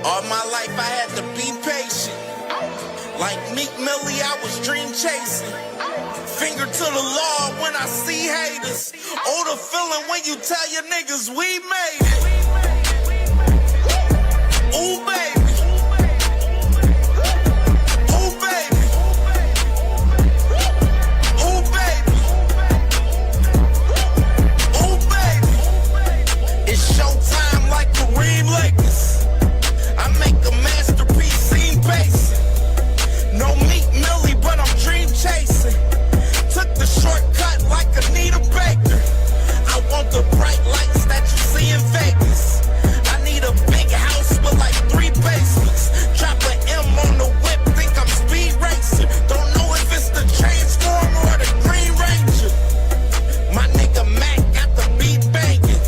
All my life I had to be patient. Like Meek Millie, I was dream chasing. Finger to the law when I see haters. Oh, the feeling when you tell your niggas we made it. Ooh, baby. Ooh, baby. Ooh, baby. Ooh, baby. It's showtime like Kareem Lakers. I make a masterpiece, scene pacing. No Meek Millie, but I'm dream chasing. Took the shortcut like Anita Baker. I want the bright lights that you see in Vegas. I need a big house with like 3 basements. Drop an M on the whip, think I'm speed racing. Don't know if it's the Transformer or the Green Ranger. My nigga Mac got the beat banging.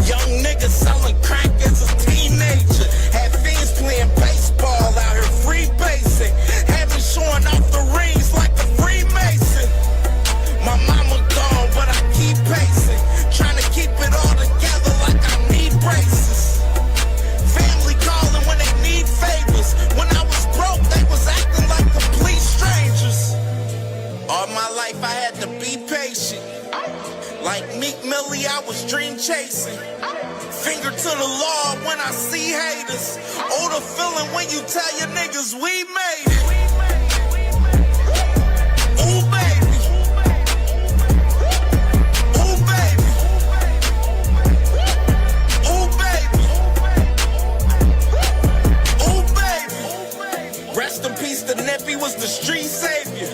Young nigga selling crack as a teenager. Had fiends playing baseball out here free basing. Had me showing off the rings like a Freemason. My mama gone, but I keep pacing. Trying to keep it all together like I need braces. Family calling when they need favors. When I was broke, they was acting like complete strangers. All my life I had to be patient. Like Meek Millie, I was dream chasing. Finger to the law when I see haters. Oh, the feeling when you tell your niggas we made it. Ooh, baby. Ooh, baby. Ooh, baby. Ooh, baby. Rest in peace, the Nippy was the street savior.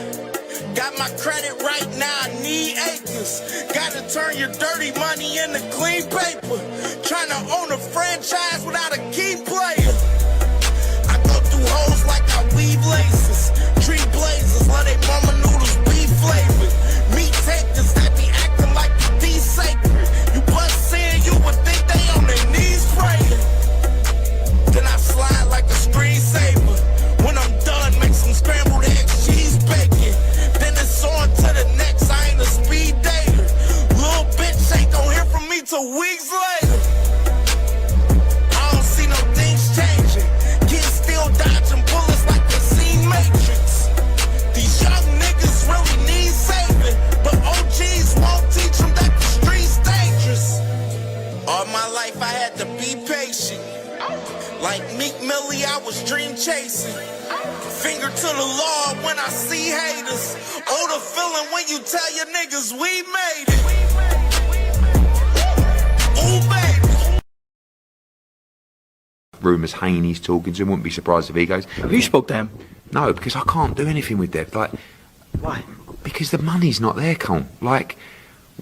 Got my credit right now, I need acres. Gotta turn your dirty money into clean paper. Trying to own a franchise without a key player. I go through hoes like I weave laces. Tree blazers, let they mama noodles be flavored. Meat takers that be acting like the sacred. You bust in, you would think they on their knees praying. Then I slide like a screensaver. When I'm done, make some scrambled eggs, cheese bacon. Then it's on to the next, I ain't a speed dater. Little bitch ain't gon' hear from me till weeks later. I don't see no things changing. Kids still dodging bullets like they seen Matrix. These young niggas really need saving, but OGs won't teach them that the street's dangerous. All my life I had to be patient. Like Meek Millie, I was dream chasing. Finger to the law when I see haters. Oh, the feeling when you tell your niggas we made it. Ooh, baby. Rumours Haney's talking to him, wouldn't be surprised if he goes. Have you spoke to him? No, because I can't do anything with Dev. Like, Why? because the money's not there, Con. Like,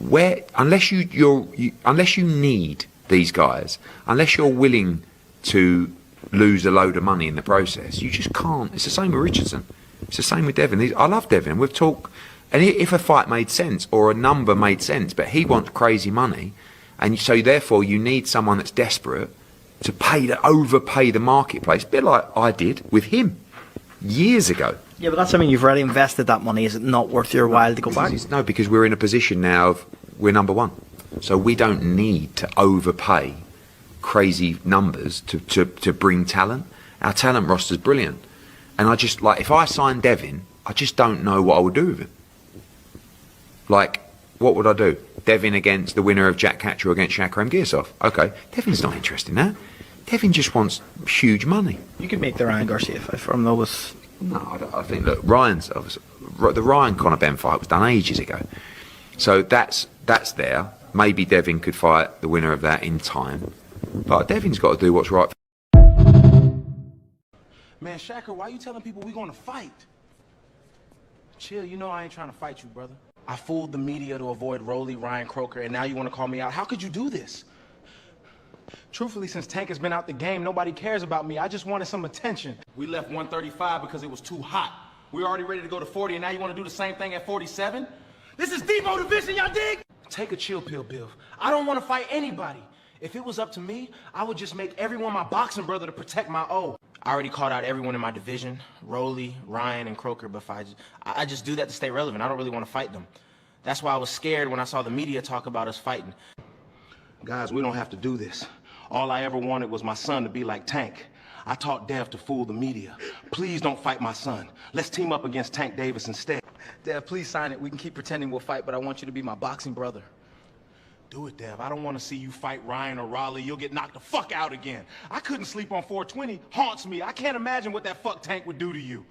unless you need these guys, unless you're willing to lose a load of money in the process, you just can't. It's the same with Richardson. It's the same with Devin. I love Devin. We've talked, and if a fight made sense or a number made sense, but he wants crazy money, and so therefore you need someone that's desperate to overpay the marketplace, a bit like I did with him years ago. Yeah, but that's something you've already invested that money. Is it not worth your while to go back? No, because we're in a position now of we're number one, so we don't need to overpay crazy numbers to bring talent. Our talent roster's brilliant, and I just, like, if I sign Devin, I just don't know what I would do with him. Like, what would I do? Devin against the winner of Jack Catcher against Shakur Stevenson. Okay, Devin's not interested in that. Devin just wants huge money. You could make the Ryan Garcia fight from those. No, I think, look, the Ryan Conor Ben fight was done ages ago, so that's there. Maybe Devin could fight the winner of that in time. But Devin's got to do what's right. Man, Shakur, why you telling people we gonna fight? Chill, you know I ain't trying to fight you, brother. I fooled the media to avoid Rolly, Ryan Croker, and now you want to call me out. How could you do this? Truthfully, since Tank has been out the game, nobody cares about me. I just wanted some attention. We left 135 because it was too hot. We were already ready to go to 40, and now you want to do the same thing at 47? This is Debo division, y'all dig? Take a chill pill, Bill. I don't want to fight anybody. If it was up to me, I would just make everyone my boxing brother to protect my O. I already called out everyone in my division, Rolly, Ryan, and Croker, but I just do that to stay relevant. I don't really want to fight them. That's why I was scared when I saw the media talk about us fighting. Guys, we don't have to do this. All I ever wanted was my son to be like Tank. I taught Dev to fool the media. Please don't fight my son. Let's team up against Tank Davis instead. Dev, please sign it. We can keep pretending we'll fight, but I want you to be my boxing brother. Do it, Dev. I don't want to see you fight Ryan or Raleigh. You'll get knocked the fuck out again. I couldn't sleep on 420. Haunts me. I can't imagine what that fuck Tank would do to you.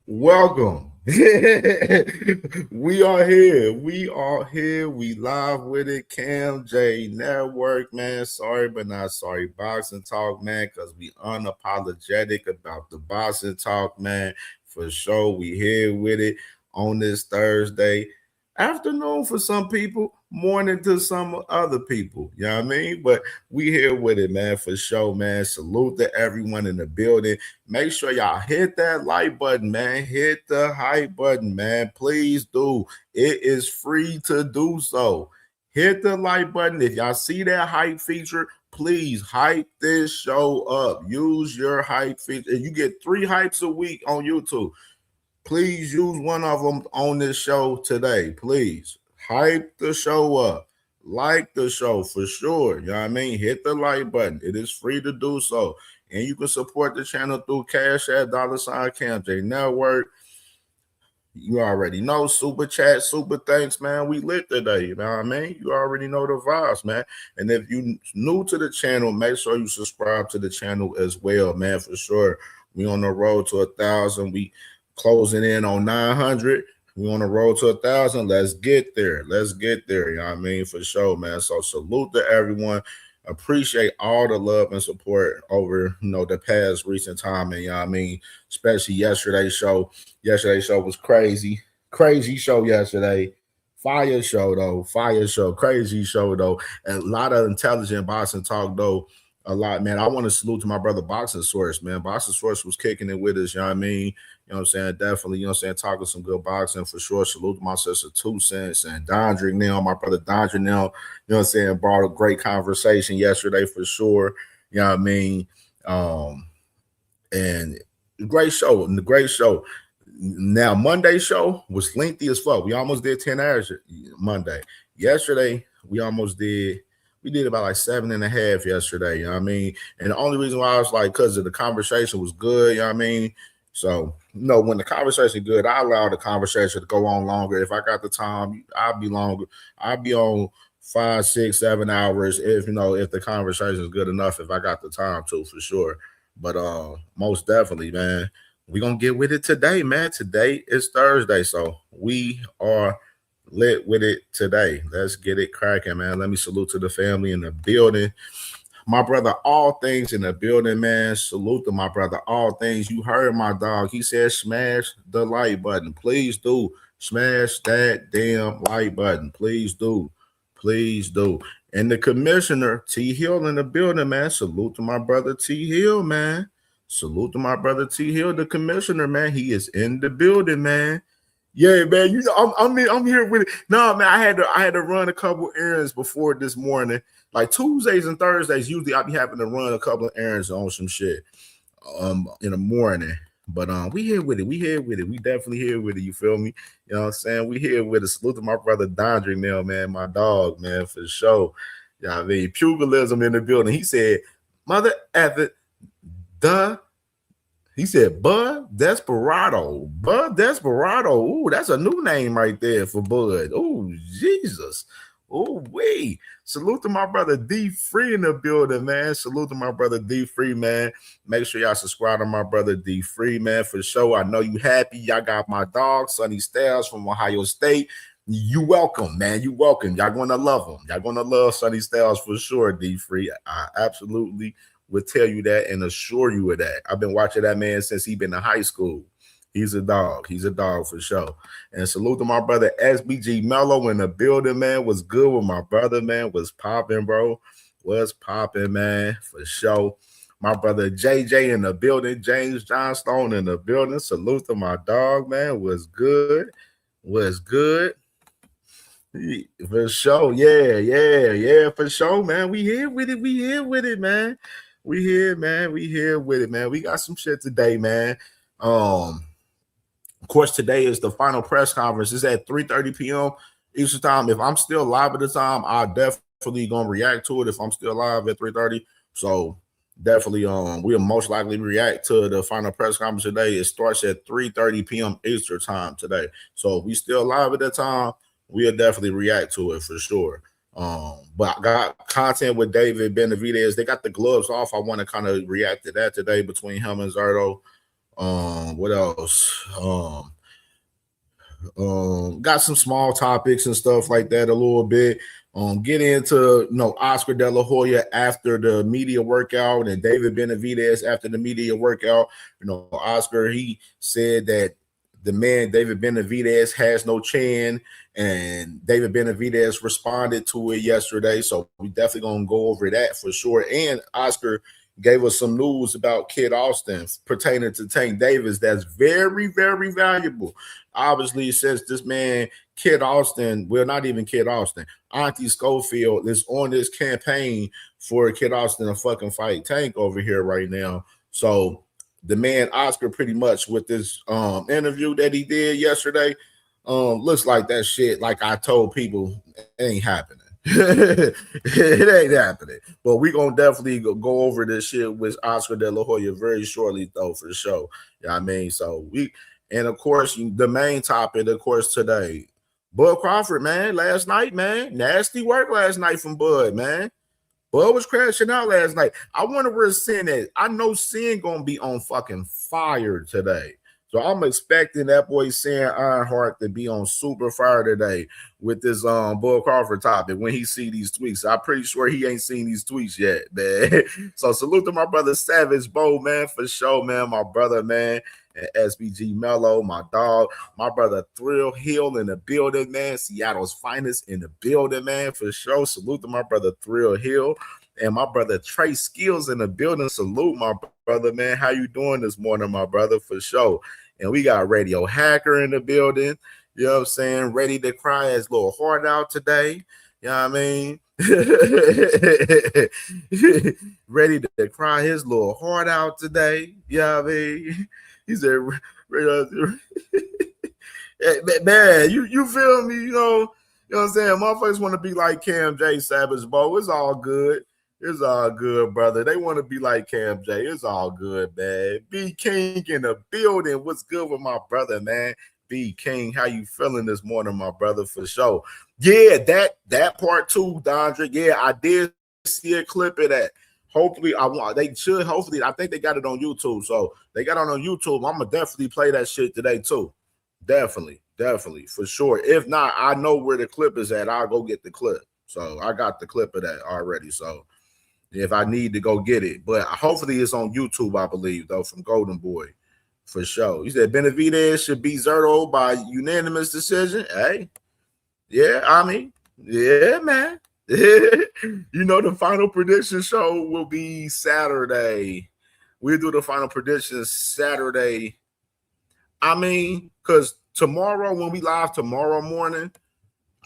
Welcome. We are here. We are here. We live with it. CamJNetwork, man. Sorry, but not sorry. Boxing talk, man, because we unapologetic about the boxing talk, man. For sure. We here with it on this Thursday afternoon for some people, morning to some other people. You know what I mean? But we here with it, man, for sure, man. Salute to everyone in the building. Make sure y'all hit that like button, man. Hit the hype button, man. Please do. It is free to do so. Hit the like button. If y'all see that hype feature, please hype this show up. Use your hype feature. You get 3 hypes a week on YouTube. Please use one of them on this show today. Please hype the show up. Like the show for sure. You know what I mean? Hit the like button. It is free to do so. And you can support the channel through Cash App, $ CamJNetwork. You already know. Super chat, super thanks, man. We lit today. You know what I mean? You already know the vibes, man. And if you new to the channel, make sure you subscribe to the channel as well, man, for sure. We on the road to 1,000. We closing in on 900. We on the road to 1,000. Let's get there. Let's get there. You know what I mean? For sure, man. So salute to everyone. Appreciate all the love and support over, the past recent time. And you know what I mean? Especially yesterday's show. Yesterday's show was crazy. Crazy show yesterday. Fire show, though. Fire show. Crazy show, though. And a lot of intelligent boxing talk, though. A lot, man. I want to salute to my brother Boxing Source, man. Boxing Source was kicking it with us, you know what I mean? You know what I'm saying? Definitely, you know what I'm saying? Talking some good boxing for sure. Salute to my sister 2 Cents and Dondrick now, my brother Dondrick now, you know what I'm saying? Brought a great conversation yesterday for sure. You know what I mean? And great show. Great show. Now, Monday's show was lengthy as fuck. We almost did 10 hours Monday. Yesterday, we did about like 7.5 yesterday, you know what I mean? And the only reason why I was like, because of the conversation was good, you know what I mean? So, when the conversation is good, I allow the conversation to go on longer. If I got the time, I'll be longer. I'll be on 5, 6, 7 hours if the conversation is good enough, if I got the time to, for sure. But most definitely, man, we're going to get with it today, man. Today is Thursday, so we are lit with it today. Let's get it cracking, man. Let me salute to the family in the building. My brother, All Things in the building, man. Salute to my brother, All Things. You heard my dog. He said smash the like button. Please do. Smash that damn like button. Please do. Please do. And the commissioner, T. Hill, in the building, man. Salute to my brother, T. Hill, man. Salute to my brother, T. Hill, the commissioner, man. He is in the building, man. Yeah, man. I'm here with it. No, man, I had to run a couple errands before this morning. Like Tuesdays and Thursdays, usually I be having to run a couple of errands on some shit in the morning. But we here with it. We here with it. We definitely here with it. You feel me? You know what I'm saying? We here with it. Salute to my brother Dondrick now, man. My dog, man, for sure. You know what I mean? Pugilism in the building. He said, mother effort, he said, Bud Desperado. Bud Desperado. Ooh, that's a new name right there for Bud. Ooh, Jesus. Ooh, wee. Salute to my brother D Free in the building, man. Salute to my brother D Free, man. Make sure y'all subscribe to my brother D Free, man, for sure. I know you happy. Y'all got my dog, Sonny Styles from Ohio State. You welcome, man. You welcome. Y'all gonna love him. Y'all gonna love Sonny Styles for sure, D Free. I absolutely would tell you that and assure you of that. I've been watching that man since he been in high school. He's a dog. He's a dog for sure. And salute to my brother SBG Mello in the building, man. Was good with my brother, man. Was popping, bro. Was popping, man, for sure. My brother JJ in the building. James Johnstone in the building. Salute to my dog, man. Was good. Was good. For sure. Yeah, for sure, man. We here with it. We here with it, man. We here, man. We here with it, man. We got some shit today, man. Of course, today is the final press conference. It's at 3:30 p.m. Eastern time. If I'm still live at the time, I definitely gonna react to it if I'm still live at 3:30. So definitely we'll most likely react to the final press conference today. It starts at 3:30 p.m. Eastern time today. So if we still live at that time, we'll definitely react to it for sure. But I got content with David Benavidez. They got the gloves off. I want to kind of react to that today between him and Zerto. What else? Got some small topics and stuff like that a little bit. Get into Oscar De La Hoya after the media workout and David Benavidez after the media workout. Oscar, he said that the man David Benavidez has no chin, and David Benavidez responded to it yesterday. So we definitely gonna go over that for sure. And Oscar gave us some news about Kid Austin pertaining to Tank Davis that's very, very valuable. Obviously, since this man, Kid Austin, well, not even Kid Austin, Auntie Scofield is on this campaign for Kid Austin to fucking fight Tank over here right now. So the man Oscar pretty much with this interview that he did yesterday, looks like that shit, like I told people, it ain't happening. It ain't happening. But we're gonna definitely go over this shit with Oscar De La Hoya very shortly, though, for sure. You know what I mean? So and of course, the main topic, of course, today, Bud Crawford, man, last night, man, nasty work last night from Bud, man. Bud was crashing out last night. I wonder where Sin is. I know Sin gonna be on fucking fire today. So I'm expecting that boy Sin Ironheart to be on super fire today with this Bud Crawford topic when he see these tweets. I'm pretty sure he ain't seen these tweets yet, man. So salute to my brother Savage Bo, man, for sure, man. My brother, man, and SBG Mello, my dog, my brother Thrill Hill in the building, man. Seattle's finest in the building, man, for sure. Salute to my brother Thrill Hill. And my brother Trey Skills in the building. Salute, my brother, man. How you doing this morning, my brother, for sure? And we got Radio Hacker in the building. You know what I'm saying? Ready to cry his little heart out today. You know what I mean? Ready to cry his little heart out today. You know what I mean? He said, man, you feel me? You know what I'm saying? Motherfuckers want to be like CamJ Savage Bo. It's all good. It's all good, brother. They want to be like CamJ. It's all good, man. B King in the building. What's good with my brother, man? B King, how you feeling this morning, my brother, for sure? Yeah, that part too, Dondra. Yeah, I did see a clip of that. Hopefully, hopefully, I think they got it on YouTube. So they got it on YouTube. I'm gonna definitely play that shit today too. Definitely, for sure. If not, I know where the clip is at. I'll go get the clip. So I got the clip of that already. So if I need to go get it, but hopefully it's on YouTube, I believe, though, from Golden Boy, for sure. He said Benavidez should beat Zerto by unanimous decision. Hey, yeah, I mean, yeah, man. The final prediction show will be Saturday. We'll do the final predictions Saturday. I mean, because tomorrow, when we live tomorrow morning,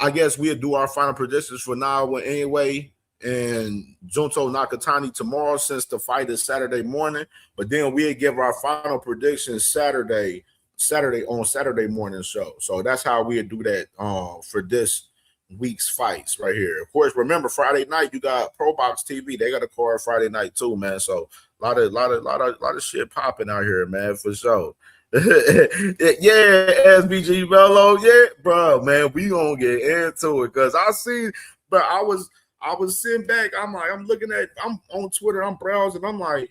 I guess we'll do our final predictions for now anyway. And Junto Nakatani tomorrow, since the fight is Saturday morning. But then we'll give our final predictions Saturday on Saturday morning show. So that's how we'll do that for this week's fights right here. Of course, remember Friday night you got Pro Box TV. They got a card Friday night too, man. So a lot of shit popping out here, man, for sure. Yeah, SBG Mello, yeah, bro, man, we gonna get into it because I was sitting back. I'm on Twitter. I'm browsing. I'm like,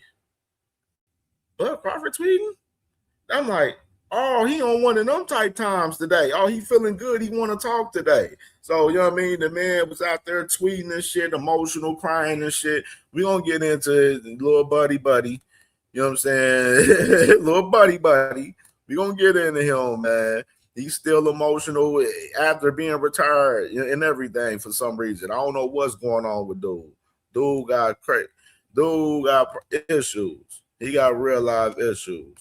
Bud Crawford tweeting. I'm like, oh, he on one of them type times today. Oh, he feeling good. He want to talk today. So, you know what I mean? The man was out there tweeting and shit, emotional, crying and shit. We gonna get into it, little buddy. You know what I'm saying? Little buddy. We gonna get into him, man. He's still emotional after being retired and everything for some reason. I don't know what's going on with dude. Dude got crazy. Dude got issues. He got real life issues.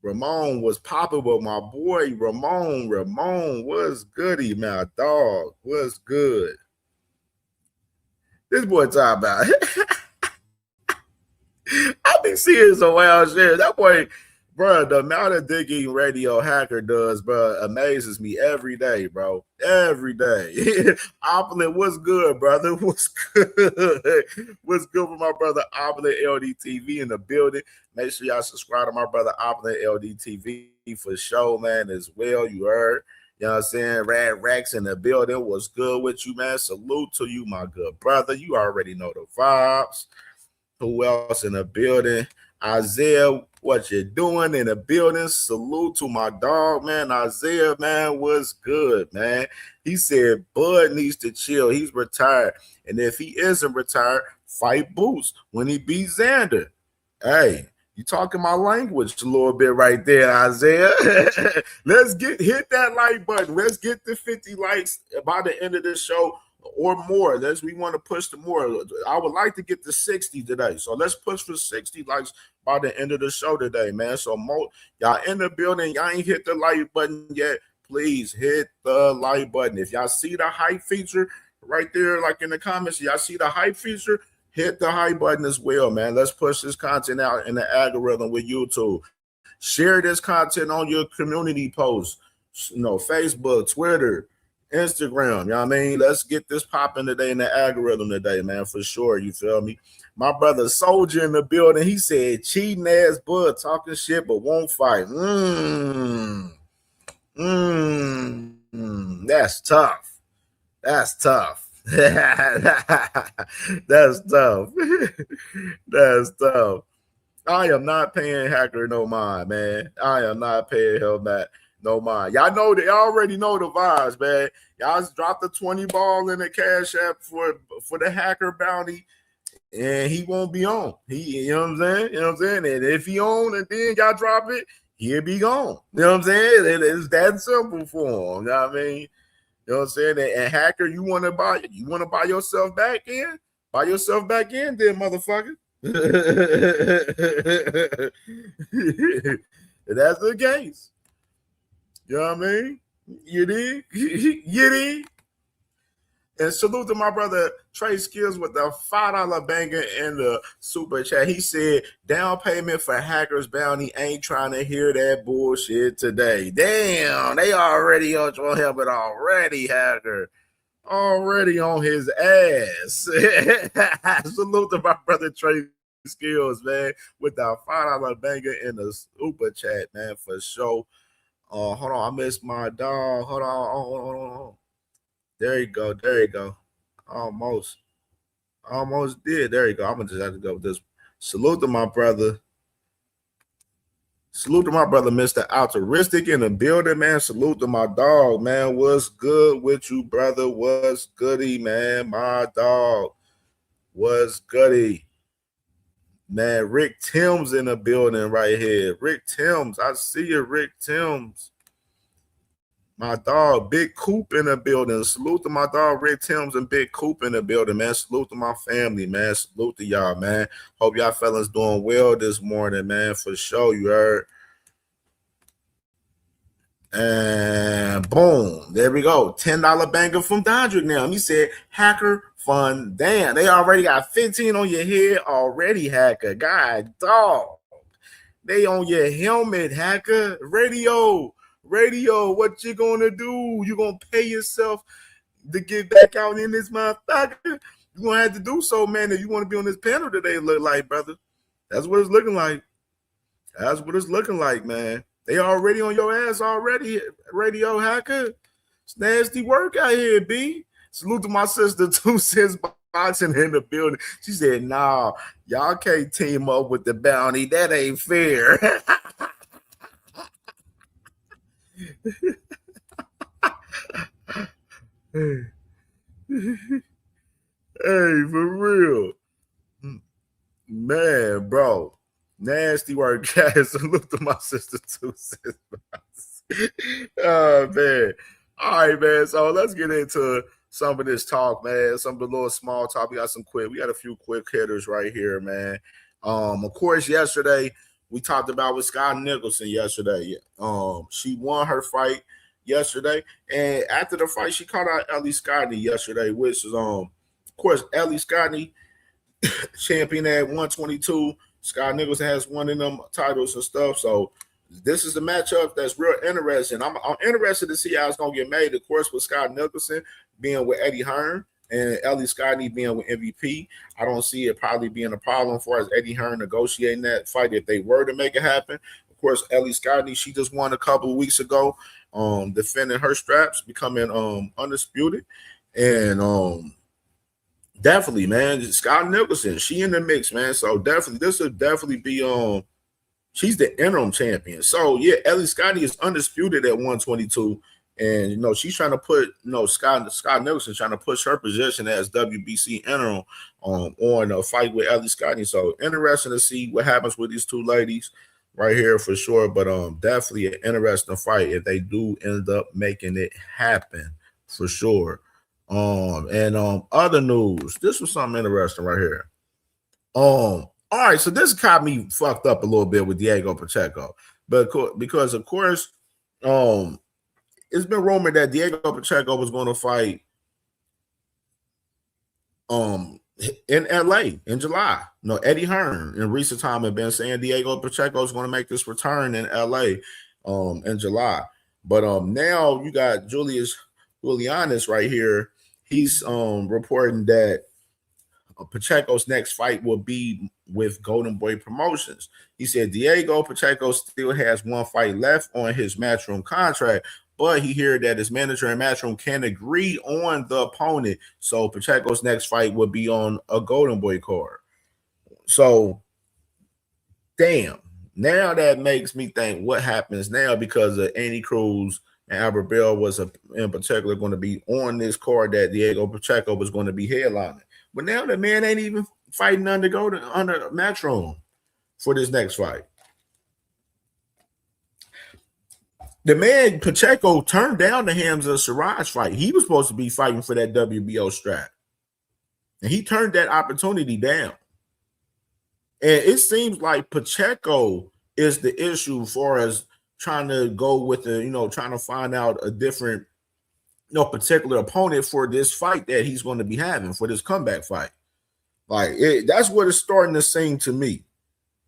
Ramon was popping with my boy Ramon. Ramon, what's goody, my dog? What's good? This boy talking about. I been seeing some wild shit. That boy Bro, the amount of digging Radio Hacker does, bro, amazes me every day, bro. Every day. Opulent, what's good, brother? What's good? What's good for my brother Opulent LDTV in the building? Make sure y'all subscribe to my brother Opulent LDTV for sure, man, as well. You heard. You know what I'm saying? Rad Rex in the building. What's good with you, man? Salute to you, my good brother. You already know the vibes. Who else in the building? Isaiah, what you doing in the building? Salute to my dog, man. Isaiah, man, what's good, man? He said Bud needs to chill. He's retired. And if he isn't retired, fight Boots when he beats Xander. Hey, you talking my language a little bit right there, Isaiah. Let's hit that like button. Let's get the 50 likes by the end of this show. Or more. We want to push to more. I would like to get to 60 today. So let's push for 60 likes by the end of the show today, man. So y'all in the building, y'all ain't hit the like button yet. Please hit the like button. If y'all see the hype feature right there, like in the comments, y'all see the hype feature, hit the hype button as well, man. Let's push this content out in the algorithm with YouTube. Share this content on your community posts, Facebook, Twitter, Instagram, you know what I mean? Let's get this popping today in the algorithm today, man, for sure. You feel me? My brother Soldier in the building, he said, cheating ass Bud, talking shit, but won't fight. That's tough. That's tough. That's tough. That's tough. I am not paying Hacker no mind, man. I am not paying him that. No mind. Y'all know they already know the vibes, man. Y'all just dropped the 20 ball in the Cash App for the Hacker bounty, and he won't be on. You know what I'm saying? You know what I'm saying? And if he on and then y'all drop it, he'll be gone. You know what I'm saying? It's that simple for him. You know what I mean? You know what I'm saying? And Hacker, you want to buy yourself back in? Buy yourself back in, then, motherfucker. That's the case. You know what I mean? You dig? You dig? And salute to my brother Trey Skills with the $5 banger in the super chat. He said, down payment for Hacker's bounty. Ain't trying to hear that bullshit today. Damn, they already on your helmet already, Hacker. Already on his ass. Salute to my brother Trey Skills, man, with the $5 banger in the super chat, man, for sure. Hold on, I missed my dog. Hold on. There you go. Almost did. There you go. I'm gonna just have to go with this. Salute to my brother. Mr. Altruistic in the building, man. Salute to my dog, man. What's good with you, brother? What's goody, man? My dog. What's goody? Man, Rick Timms in the building right here. Rick Timms, I see you, Rick Timms. My dog, Big Coop in the building. Salute to my dog, Rick Timms and Big Coop in the building, man. Salute to my family, man. Salute to y'all, man. Hope y'all fellas doing well this morning, man. For sure, you heard. And boom, there we go. $10 banger from Dondrick now. He said, Hacker fun. Damn, they already got 15 on your head already, Hacker. God, dog. They on your helmet, Hacker. Radio, what you gonna do? You gonna pay yourself to get back out in this motherfucker? You gonna have to do so, man, if you want to be on this panel today, look like, brother. That's what it's looking like. That's what it's looking like, man. They already on your ass already, Radio Hacker. It's nasty work out here, B. Salute to my sister, 2 cents boxing in the building. She said, nah, y'all can't team up with the bounty. That ain't fair. Hey, for real. Man, bro. Nasty work, guys. Salute to my sister, 2 cents. Oh, man. All right, man. So let's get into some of this talk, man. Some of the little small talk. We got a few quick hitters right here, man. Of course, yesterday we talked about with Scott Nicholson yesterday. She won her fight yesterday, and after the fight, she called out Ellie Scotty yesterday, which is of course, Ellie Scotty, champion at 122. Scott Nicholson has one of them titles and stuff. So, this is the matchup that's real interesting. I'm interested to see how it's gonna get made. Of course, with Scott Nicholson being with Eddie Hearn and Ellie Scotty being with MVP, I don't see it probably being a problem for as Eddie Hearn negotiating that fight if they were to make it happen. Of course, Ellie Scotty, she just won a couple of weeks ago, defending her straps, becoming undisputed, and definitely, man, Scott Nicholson, she in the mix, man. So definitely, this will definitely be she's the interim champion. So yeah, Ellie Scotty is undisputed at 122. And she's trying to put Scott Nicholson trying to push her position as WBC interim on a fight with Ellie Scotty. So interesting to see what happens with these two ladies right here for sure. But definitely an interesting fight if they do end up making it happen for sure. And other news, this was something interesting right here. All right, so this got me fucked up a little bit with Diego Pacheco, but because of course, it's been rumored that Diego Pacheco was going to fight in LA in July. Eddie Hearn in recent time had been saying Diego Pacheco is going to make this return in LA in July. But now you got Julius Julianis right here. He's reporting that Pacheco's next fight will be with Golden Boy Promotions. He said Diego Pacheco still has one fight left on his Matchroom contract, but he heard that his manager and Matchroom can agree on the opponent. So Pacheco's next fight will be on a Golden Boy card. So, damn. Now that makes me think what happens now because of Andy Cruz and Albert Bell was in particular going to be on this card that Diego Pacheco was going to be headlining. But now the man ain't even fighting under Matchroom for this next fight. The man Pacheco turned down the Hamza Siraj fight. He was supposed to be fighting for that WBO strap. And he turned that opportunity down. And it seems like Pacheco is the issue for us trying to go with trying to find out a different, particular opponent for this fight that he's going to be having for this comeback fight. That's what it's starting to seem to me,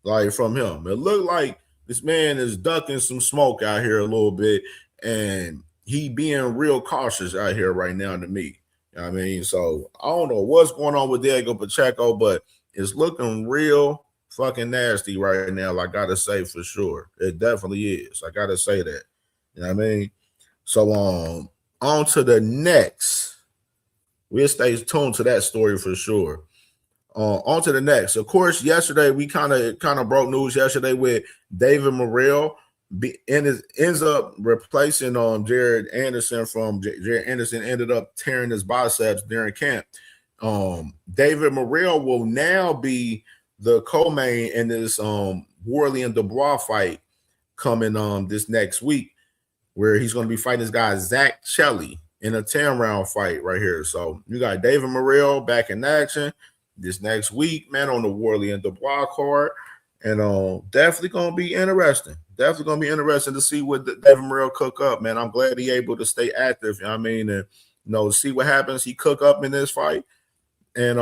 from him. It looked like this man is ducking some smoke out here a little bit, and he being real cautious out here right now to me. You know what I mean? So I don't know what's going on with Diego Pacheco, but it's looking real fucking nasty right now. I gotta say for sure. It definitely is. I gotta say that. You know what I mean? So on to the next. We'll stay tuned to that story for sure. On to the next. Of course, yesterday we kind of broke news yesterday with David Morrell ends up replacing Jared Anderson. Jared Anderson ended up tearing his biceps during camp. David Morrell will now be the co-main in this Worley and Dubois fight coming this next week, where he's going to be fighting this guy Zach Shelley in a 10-round fight right here. So you got David Morrell back in action this next week, man, on the Worley and Dubois card. And definitely going to be interesting. Definitely going to be interesting to see what David Morrell cook up, man. I'm glad he able to stay active, you know what I mean, and see what happens. He cook up in this fight. And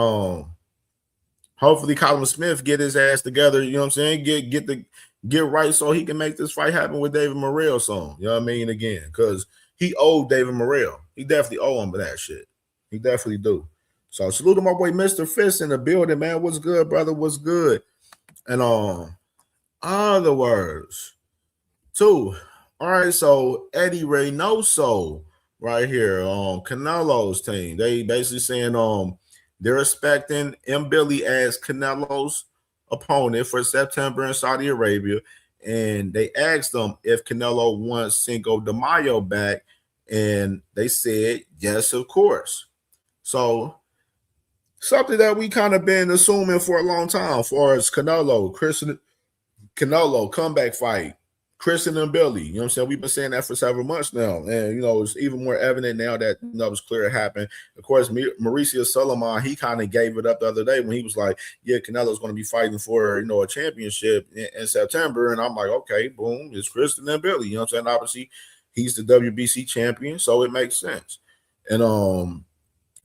hopefully Colin Smith get his ass together, you know what I'm saying? Get right so he can make this fight happen with David Morrell soon. You know what I mean? Again, because he owed David Morrell. He definitely owe him for that shit. He definitely do. So salute to my boy Mr. Fist in the building, man. What's good, brother? What's good? And other words, too. All right, so Eddie Reynoso right here on Canelo's team. They basically saying they're expecting M. Billy as Canelo's opponent for September in Saudi Arabia. And they asked them if Canelo wants Cinco de Mayo back. And they said, yes, of course. So something that we kind of been assuming for a long time, as far as Canelo comeback fight, Christian and Billy. You know what I'm saying? We've been saying that for several months now. And, it's even more evident now that it was clear it happened. Of course, Mauricio Solomon, he kind of gave it up the other day when he was like, yeah, Canelo's going to be fighting for, a championship in September. And I'm like, okay, boom, it's Christian and Billy. You know what I'm saying? Obviously, he's the WBC champion, so it makes sense. And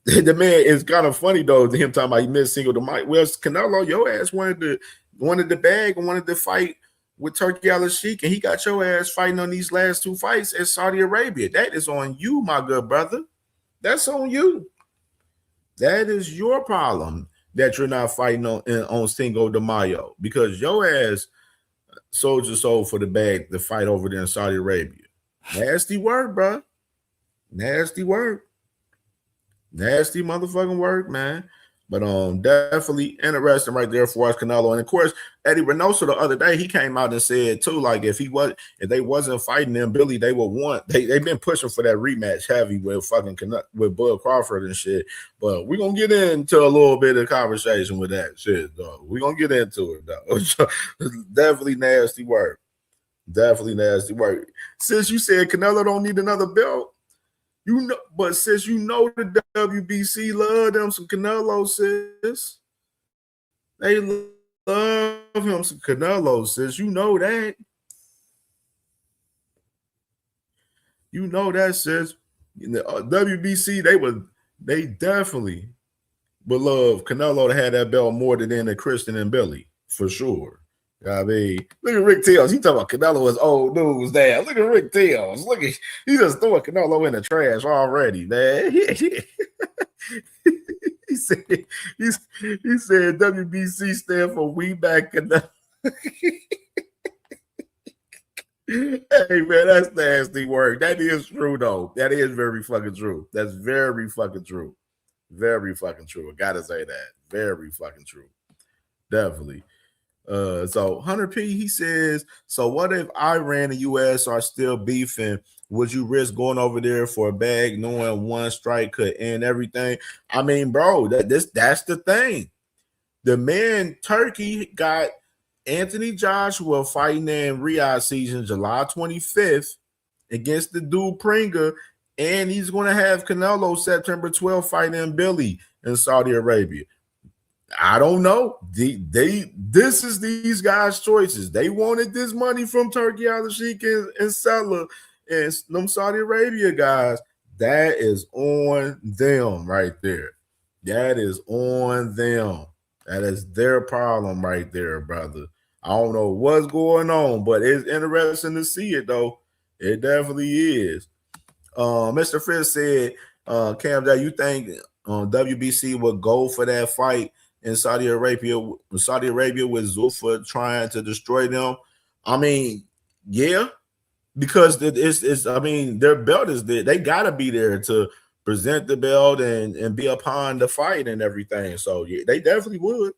the man is kind of funny though, him talking about he missed Cinco de Mayo. Well, Canelo, your ass wanted the bag and wanted to fight with Turkey Al-Sheikh, and he got your ass fighting on these last 2 fights in Saudi Arabia. That is on you, my good brother. That's on you. That is your problem that you're not fighting on Cinco de Mayo, because your ass sold your soul for the bag to fight over there in Saudi Arabia. Nasty work, bro. Nasty work. Nasty motherfucking work, man. But definitely interesting right there for us, Canelo. And of course, Eddie Reynoso the other day, he came out and said too, like if they wasn't fighting them, Billy, they would want. They've been pushing for that rematch heavy with Bud Crawford and shit. But we're gonna get into a little bit of conversation with that shit, though. We're gonna get into it though. Definitely nasty work. Definitely nasty work. Since you said Canelo don't need another belt. You know, but since you know the WBC love them some Canelo, sis. They love him some Canelo, sis. You know that. You know that, sis. In the WBC, they definitely would love Canelo to have that belt more than Christian and Billy, for sure. I mean, look at Rick Tails. He talking about Canelo as old news there. Look at Rick Tails. Look at he just throwing Canelo in the trash already, man. He said WBC stand for We Back Canelo. Hey man, that's nasty work. That is true though. That is very fucking true. That's very fucking true. Very fucking true. I gotta say that. Very fucking true. Definitely. So Hunter P, he says, so what if Iran and US are still beefing? Would you risk going over there for a bag knowing one strike could end everything? I mean, bro, that's the thing. The man Turkey got Anthony Joshua fighting in Riyadh season July 25th against the dude Pringa, and he's going to have Canelo September 12th fighting Billy in Saudi Arabia. I don't know. This is these guys' choices. They wanted this money from Turkey Al-Sheikh and Salah and them Saudi Arabia guys. That is on them right there. That is on them. That is their problem right there, brother. I don't know what's going on, but it's interesting to see it, though. It definitely is. Mr. Fitz said, Cam, you think WBC would go for that fight in Saudi Arabia with Zulfa trying to destroy them? I mean, yeah, because it's I mean, their belt is there. They gotta be there to present the belt and be upon the fight and everything. So yeah, they definitely would.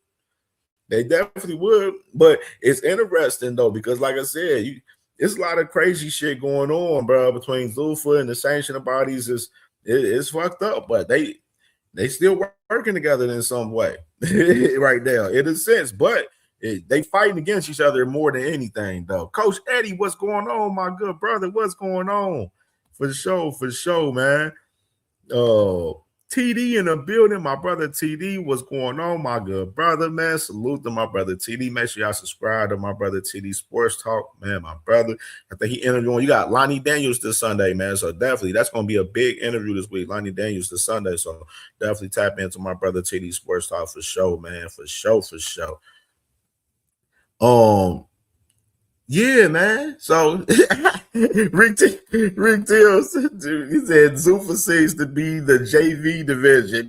They definitely would. But it's interesting though, because like I said, it's a lot of crazy shit going on, bro, between Zulfa and the sanctioning bodies. It's fucked up, but they still working together in some way right now, in a sense. But they fighting against each other more than anything, though. Coach Eddie, what's going on, my good brother? What's going on? For sure, man. TD in the building, my brother TD. What's going on, my good brother, man? Salute to my brother TD. Make sure y'all subscribe to my brother TD Sports Talk, man. My brother, I think he interviewing. You got Lonnie Daniels this Sunday, man. So definitely, that's gonna be a big interview this week. Lonnie Daniels this Sunday. So definitely tap into my brother TD Sports Talk for sure, man. For sure. Yeah, man. So Rick Tills, dude, he said Zulfa seems to be the JV division.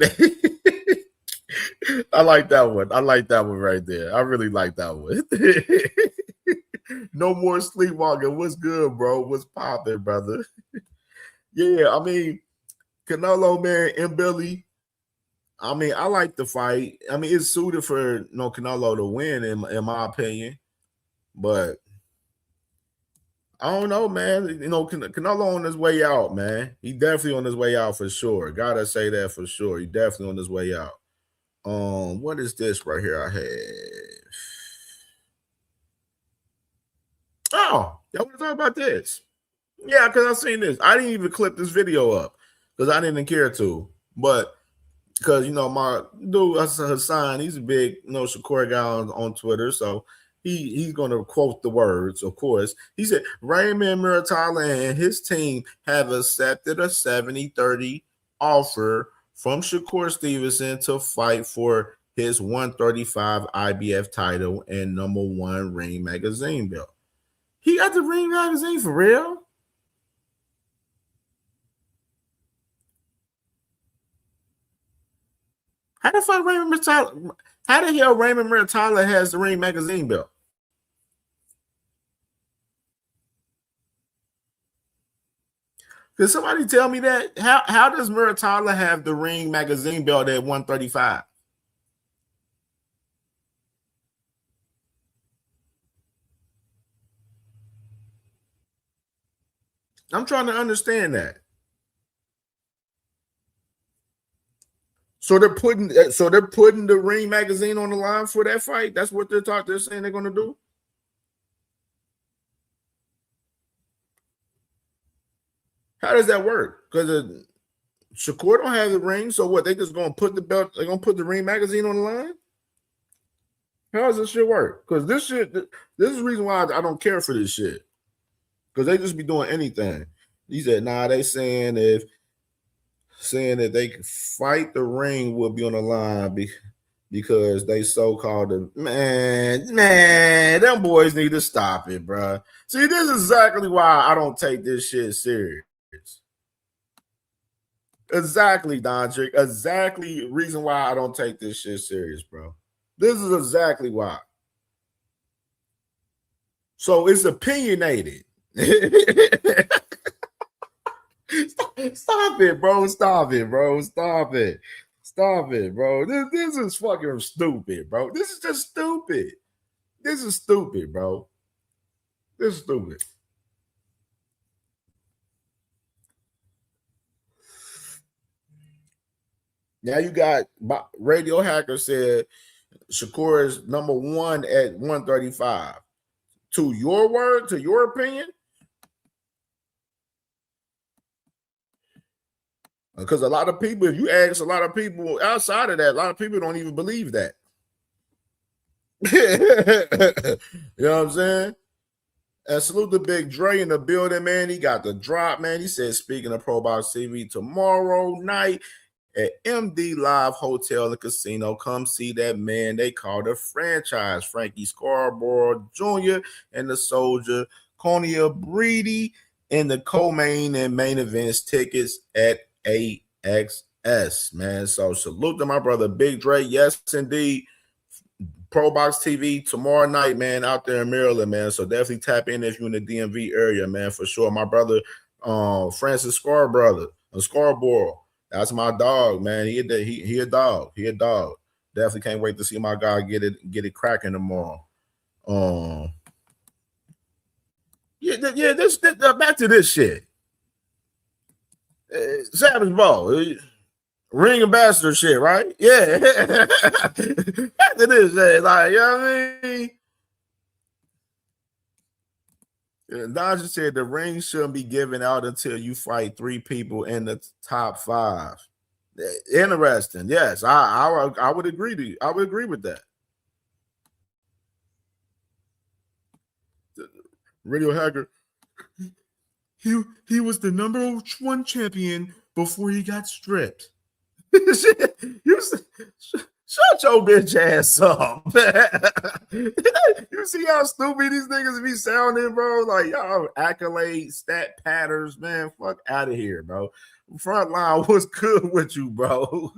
I like that one. I like that one right there. I really like that one. No more sleepwalking. What's good, bro? What's popping, brother? Yeah, I mean, Canelo, man, and Billy. I mean, I like the fight. I mean, it's suited for Canelo to win, in my opinion. But I don't know, man. Canelo on his way out, man. He definitely on his way out for sure. Gotta say that for sure. He definitely on his way out. What is this right here I have? Oh, y'all want to talk about this? Yeah, because I've seen this. I didn't even clip this video up because I didn't care to. But because, my dude, Hassan, he's a big, Shakur guy on Twitter. So he's going to quote the words, of course. He said, Raymond Muratalla and his team have accepted a 70-30 offer from Shakur Stevenson to fight for his 135 IBF title and #1 Ring Magazine belt. He got the Ring magazine for real? How the fuck Raymond Murtala? How the hell Raymond Murtala has the Ring magazine belt? Can somebody tell me that? How does Murtala have the Ring magazine belt at 135? I'm trying to understand that. So they're putting the Ring magazine on the line for that fight. That's what they're saying they're going to do. How does that work? Because Shakur don't have the ring, so what? They just going to put the belt? They're going to put the Ring magazine on the line? How does this shit work? Because this is the reason why I don't care for this shit. Because they just be doing anything. He said, nah, they saying that they can fight the Ring will be on the line because they so-called man, them boys need to stop it, bro. See, this is exactly why I don't take this shit serious. Exactly, Dondrick. Exactly reason why I don't take this shit serious, bro. This is exactly why. So it's opinionated. Stop it, bro. Stop it, bro. Stop it. Stop it, bro. This is fucking stupid, bro. This is just stupid. This is stupid, bro. This is stupid. Now you got Radio Hacker said Shakur is number 1 at 135. To your word, to your opinion? Because a lot of people, if you ask a lot of people outside of that, a lot of people don't even believe that. You know what I'm saying? And salute to Big Dre in the building, man. He got the drop, man. He said, speaking of Pro Box TV tomorrow night at MD Live Hotel and Casino, come see that man they call the franchise, Frankie Scarborough Jr. and the Soldier, Konya Breedy, in the co-main and main events tickets at AXS, man. So salute to my brother Big Dre. Yes, indeed. Pro Box TV tomorrow night, man, out there in Maryland, man. So definitely tap in if you're in the DMV area, man, for sure. My brother, Francis Scarborough, that's my dog, man. He a dog. He a dog. Definitely can't wait to see my guy get it cracking tomorrow. This back to this shit. Savage Ball, Ring ambassador shit, right? Yeah. Back to this shit, like, you know what I mean? Dodger said the ring shouldn't be given out until you fight 3 people in the top 5. Interesting. Yes, I would agree to you. I would agree with that. Radio Hacker. He was the number 1 champion before he got stripped. Shut your bitch ass up. You see how stupid these niggas be sounding, bro? Like, y'all accolades, stat patterns, man. Fuck out of here, bro. Frontline, what's good with you, bro?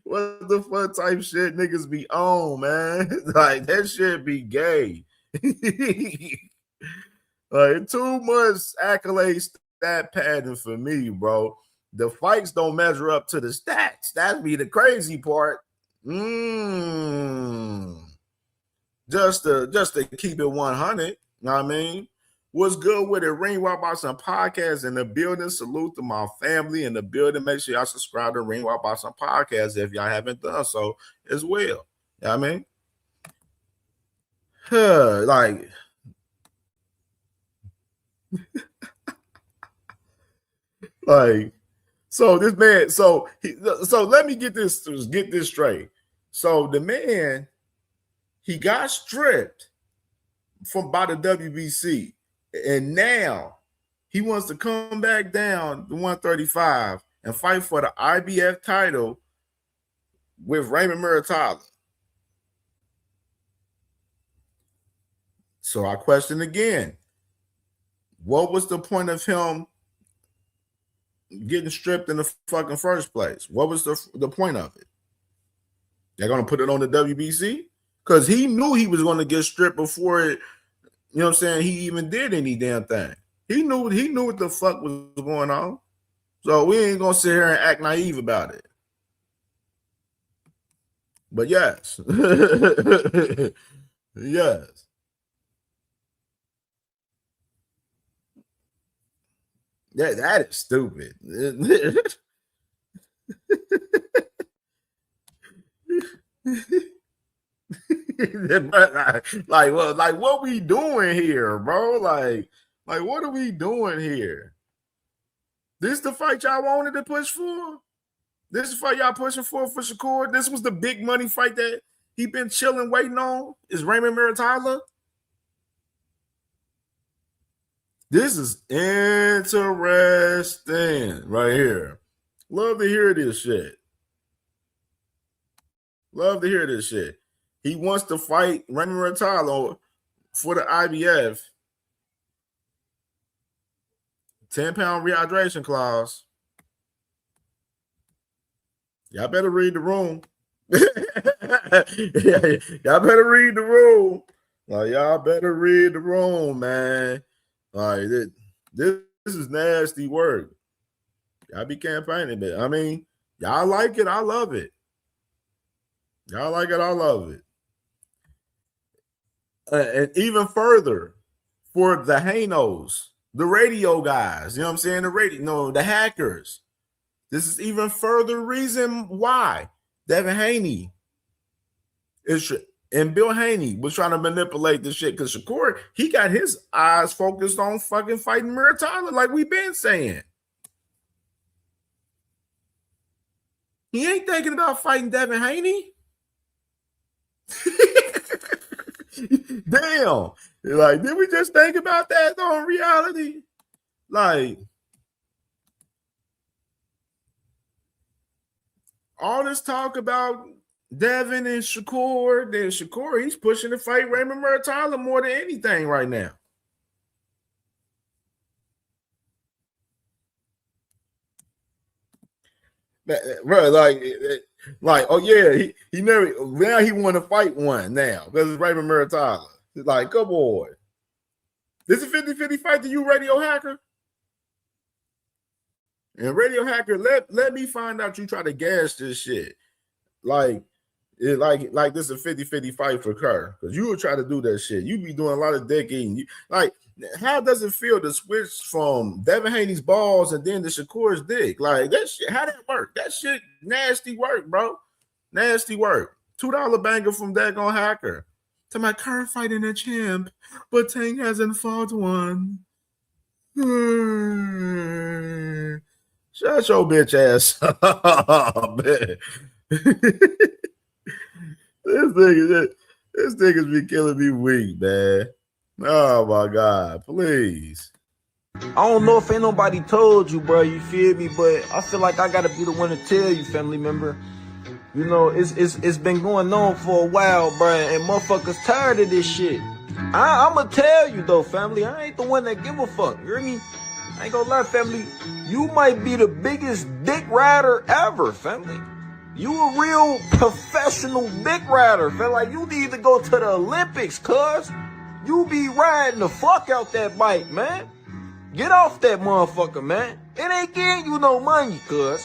What the fuck type shit niggas be on, man? Like, that shit be gay. Like, too much accolades, stat pattern for me, bro. The fights don't measure up to the stats. That'd be the crazy part. Just to keep it 100. You know what I mean? What's good with it? Ring Walk Boxing Podcast in the building. Salute to my family in the building. Make sure y'all subscribe to Ring Walk Boxing Podcast if y'all haven't done so as well. You know what I mean? Like, like, so this man, so let me get this straight. So the man, he got stripped by the WBC, and now he wants to come back down to 135 and fight for the IBF title with Raymond Murtala. So I question again, what was the point of him getting stripped in the fucking first place? What was the point of it? They're going to put it on the WBC? Because he knew he was going to get stripped before it, you know what I'm saying, he even did any damn thing. He knew what the fuck was going on. So we ain't going to sit here and act naive about it. But yes. Yes. That is stupid. like what we doing here, bro? Like what are we doing here? This the fight y'all wanted to push for? This is the fight y'all pushing for Shakur? This was the big money fight that he been chilling, waiting on? Is Raymond Muratalla? This is interesting right here. Love to hear this shit. Love to hear this shit. He wants to fight Raymond Muratalla for the IBF. 10-pound rehydration clause. Y'all better read the room. Y'all better read the room. Like, y'all better read the room, man. Like, this is nasty work. Y'all be campaigning, but I mean, y'all like it, I love it. Y'all like it, I love it. And even further, for the Hanos, the radio guys, you know what I'm saying? The hackers. This is even further reason why Devin Haney and Bill Haney was trying to manipulate this shit, because Shakur, he got his eyes focused on fucking fighting Muratalla, like we've been saying. He ain't thinking about fighting Devin Haney. Damn. Like, did we just think about that though in reality? Like, all this talk about Devin and Shakur, then Shakur, he's pushing to fight Raymond Muratalla more than anything right now. Bro, like, oh yeah, he never, now he want to fight one now because it's Raymond Muratalla. It's like, come on. This is a 50-50 fight to you, Radio Hacker. And Radio Hacker, let me find out you try to gas this shit. Like this is a 50-50 fight for Kerr. Because you would try to do that shit. You be doing a lot of dick eating. Like, how does it feel to switch from Devin Haney's balls and then to Shakur's dick? Like, that shit, how that work? That shit nasty work, bro. Nasty work. $2 banger from Dagon Hacker. To my Kerr fighting a champ, but Tank hasn't fought one. Shut your bitch ass up, man. This nigga's be killing me weak, man. Oh my God, please. I don't know if ain't nobody told you, bro, you feel me, but I feel like I gotta be the one to tell you, family member. You know, it's been going on for a while, bro, and motherfuckers tired of this shit. I'ma tell you though, family, I ain't the one that give a fuck, you hear me? I ain't gonna lie, family, you might be the biggest dick rider ever, family. You a real professional dick rider, feel like you need to go to the Olympics, cuz. You be riding the fuck out that bike, man. Get off that motherfucker, man. It ain't getting you no money, cuz.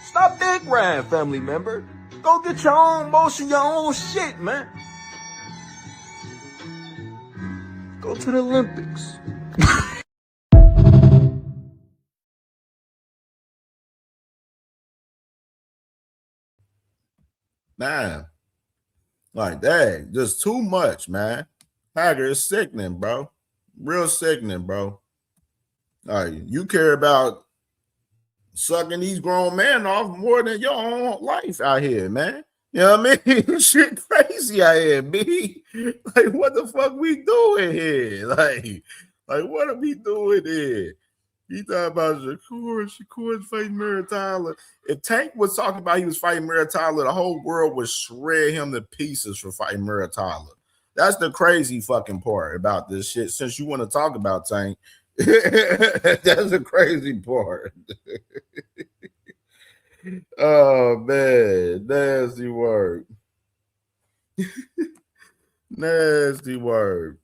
Stop dick riding, family member. Go get your own motion, your own shit, man. Go to the Olympics. Man, like that, just too much, man. Hacker is sickening, bro. Real sickening, bro. All right, you care about sucking these grown men off more than your own life out here, man. You know what I mean? Shit crazy out here, B. Like, what the fuck we doing here? Like what are we doing here? You talking about Shakur's fighting Muratalla. If Tank was talking about he was fighting Muratalla, the whole world would shred him to pieces for fighting Muratalla. That's the crazy fucking part about this shit. Since you want to talk about Tank, that's the crazy part. Oh man, nasty word. Nasty word.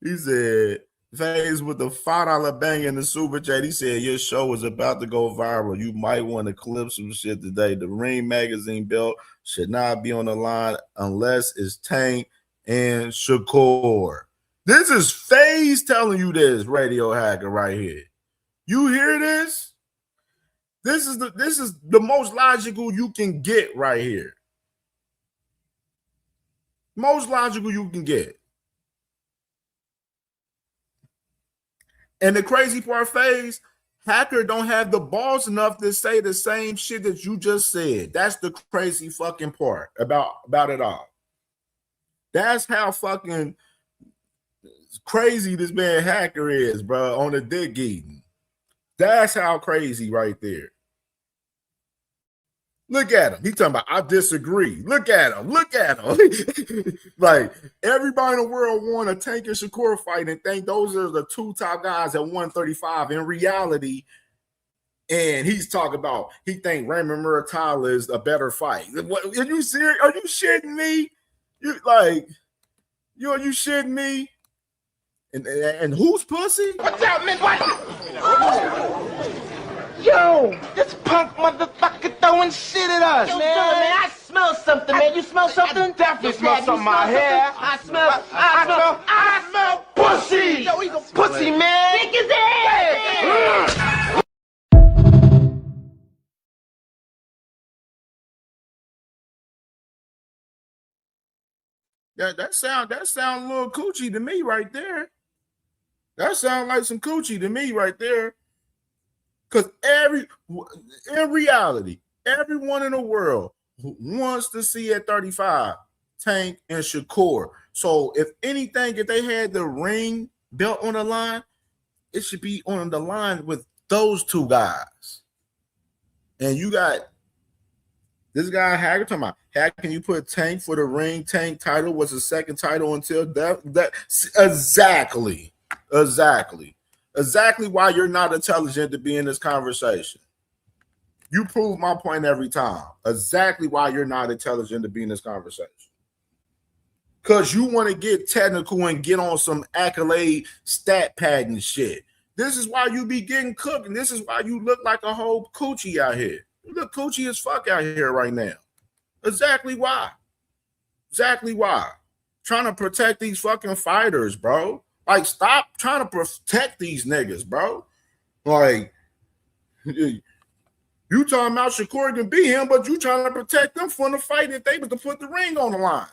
He said, Faze with the $5 bang in the super chat. He said, your show is about to go viral. You might want to clip some shit today. The Ring magazine belt should not be on the line unless it's Tank and Shakur. This is Faze telling you this, radio hacker, right here. You hear this? This is the most logical you can get right here. Most logical you can get. And the crazy part, Faze, hacker don't have the balls enough to say the same shit that you just said. That's the crazy fucking part about it all. That's how fucking crazy this man hacker is, bro, on the dick eating. That's how crazy right there. Look at him. He talking about, I disagree. Look at him. Look at him. Like, everybody in the world want a Tank and Shakur fight and think those are the two top guys at 135 in reality. And he's talking about, he think Raymond Muratalla is a better fight. What, are you serious? Are you shitting me? You shitting me? And who's pussy? What's up, man? What? Yo, this punk motherfucker throwing shit at us, Yo, man. man, I smell something, man. You smell something? I definitely smell something out here. I smell pussy. Yo, he's a Pussy, man. Stick his ass. That sound a little coochie to me right there. That sound like some coochie to me right there. Because in reality, everyone in the world wants to see at 35 Tank and Shakur. So if anything, if they had the ring belt on the line, it should be on the line with those two guys. And you got this guy Hacker talking about, how can you put Tank for the ring? Tank title was the second title until that exactly why you're not intelligent to be in this conversation. You prove my point every time. Exactly why you're not intelligent to be in this conversation. Because you want to get technical and get on some accolade stat padding shit. This is why you be getting cooked, and this is why you look like a whole coochie out here. You look coochie as fuck out here right now. Exactly why. Trying to protect these fucking fighters, bro. Like, stop trying to protect these niggas, bro. Like, you talking about Shakur can beat him, but you trying to protect them from the fight if they was to put the ring on the line.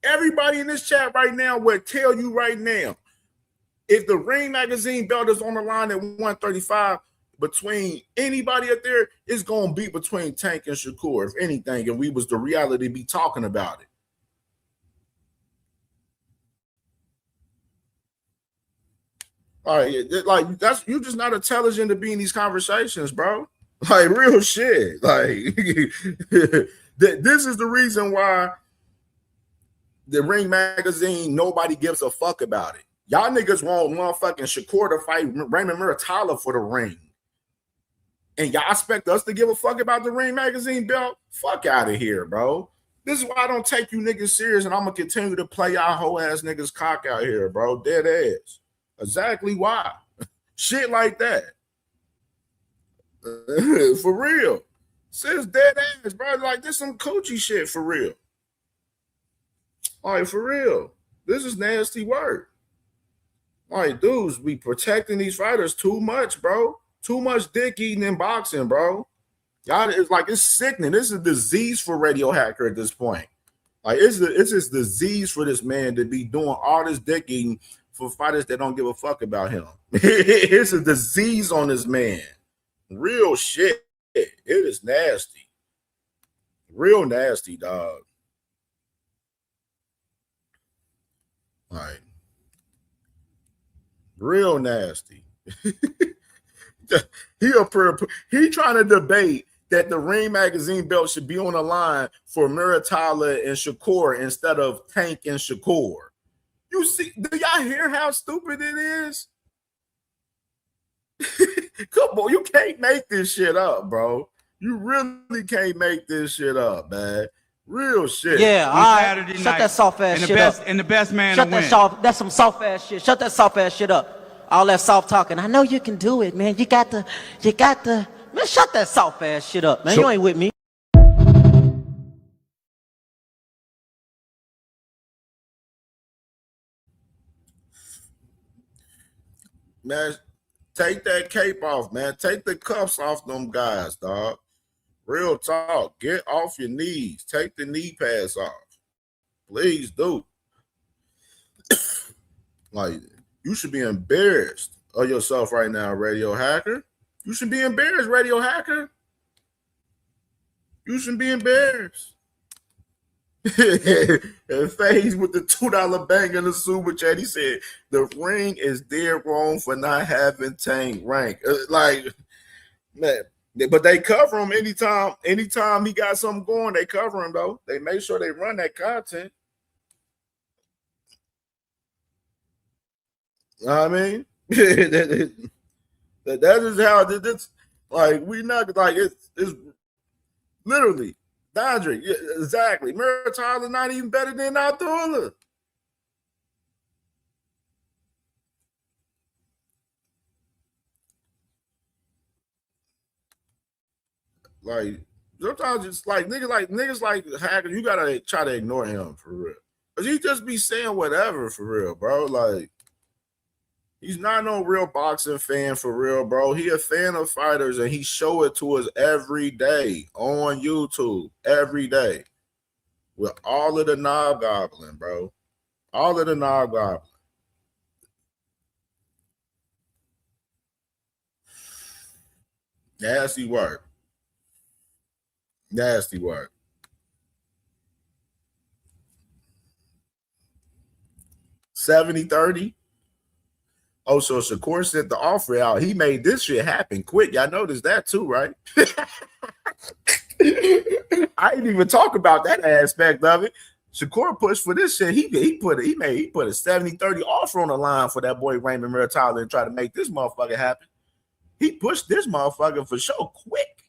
Everybody in this chat right now would tell you right now, if the Ring magazine belt is on the line at 135, between anybody up there, it's going to be between Tank and Shakur, if anything, and we was the reality be talking about it. All right, like you just not intelligent to be in these conversations, bro. Like, real shit. Like, this is the reason why the Ring magazine, nobody gives a fuck about it. Y'all niggas want motherfucking Shakur to fight Raymond Muratalla for the ring. And y'all expect us to give a fuck about the Ring magazine belt? Fuck out of here, bro. This is why I don't take you niggas serious, and I'm going to continue to play y'all whole ass niggas cock out here, bro. Dead ass. Exactly why. Shit like that. For real. Says dead ass, bro. Like, this some coochie shit for real. All right, for real. This is nasty work. All right, dudes, we protecting these fighters too much, bro. Too much dick eating in boxing, bro. Y'all, it's sickening. This is a disease for Radio Hacker at this point. Like, it's just disease for this man to be doing all this dick eating for fighters that don't give a fuck about him. It's a disease on this man. Real shit. It is nasty. Real nasty, dog. All right. Real nasty. He trying to debate that the Ring Magazine belt should be on the line for Muratalla and Shakur instead of Tank and Shakur. You see, do y'all hear how stupid it is? Come on, you can't make this shit up, bro. You really can't make this shit up, man. Real shit. Yeah, all right. Saturday Shut night, that soft ass and shit up. And the best man Shut to that win. soft. That's some soft ass shit. Shut that soft ass shit up. All that soft talking. I know you can do it, man. You got the. Man, shut that soft ass shit up, man. So- You ain't with me. Man, take that cape off, man. Take the cuffs off them guys, dog. Real talk. Get off your knees. Take the knee pads off. Please do. Like, you should be embarrassed of yourself right now, Radio Hacker. You should be embarrassed, Radio Hacker. You should be embarrassed. And FaZe with the $2 bang in the super chat, he said, the Ring is dead wrong for not having Tank rank. Like, man, but they cover him anytime he got something going, they cover him, though. They make sure they run that content. You know what I mean? that is how it's like. We not like it's literally Dondre. Yeah, exactly. Muratalla not even better than Abdullah. Like sometimes it's like niggas like Hacker. You gotta try to ignore him for real, cause he just be saying whatever for real, bro. Like. He's not no real boxing fan for real, bro. He a fan of fighters, and he show it to us every day on YouTube, every day, with all of the knob gobbling, bro. All of the knob gobbling. Nasty work. Nasty work. $70-30. Oh, so Shakur sent the offer out. He made this shit happen quick. Y'all noticed that too, right? I didn't even talk about that aspect of it. Shakur pushed for this shit. He put a 70-30 offer on the line for that boy Raymond Muratalla and try to make this motherfucker happen. He pushed this motherfucker for sure quick.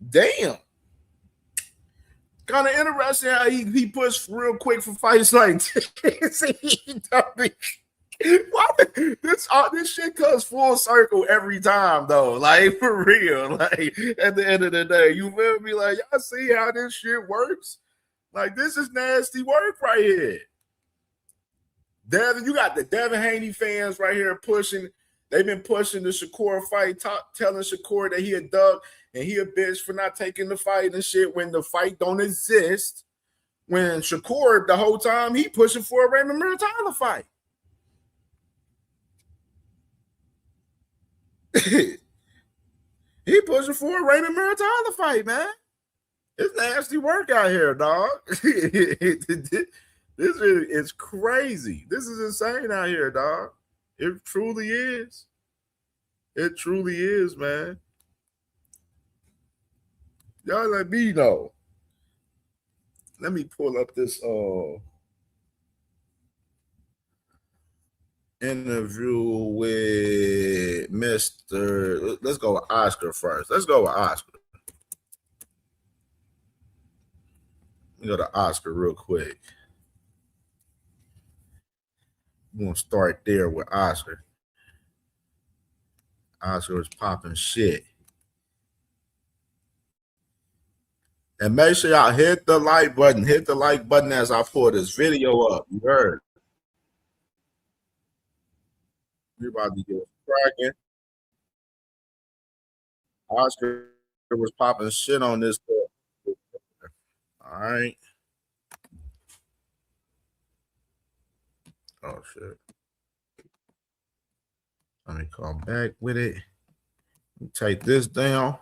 Damn. Kind of interesting how he pushed real quick for fights like this. This shit comes full circle every time, though. Like, for real. Like, at the end of the day, you feel me? Like, y'all see how this shit works? Like, this is nasty work right here. Devin, you got the Devin Haney fans right here pushing. They've been pushing the Shakur fight, telling Shakur that he a dog and he a bitch for not taking the fight and shit when the fight don't exist. When Shakur, the whole time, he pushing for a Raymond Muratalla fight. He pushing for a Raymond Muratalla fight, man. It's nasty work out here, dog. This is crazy. This is insane out here, dog. It truly is. It truly is, man. Y'all let me know. Let me pull up this interview with Mr. Let's go with Oscar first. Let's go with Oscar. Let me go to Oscar real quick. We're going to start there with Oscar. Oscar is popping shit. And make sure y'all hit the like button. Hit the like button as I pull this video up. You heard. We're about to get cracking. Oscar was popping shit on this. All right. Oh, shit. Let me come back with it. Take this down.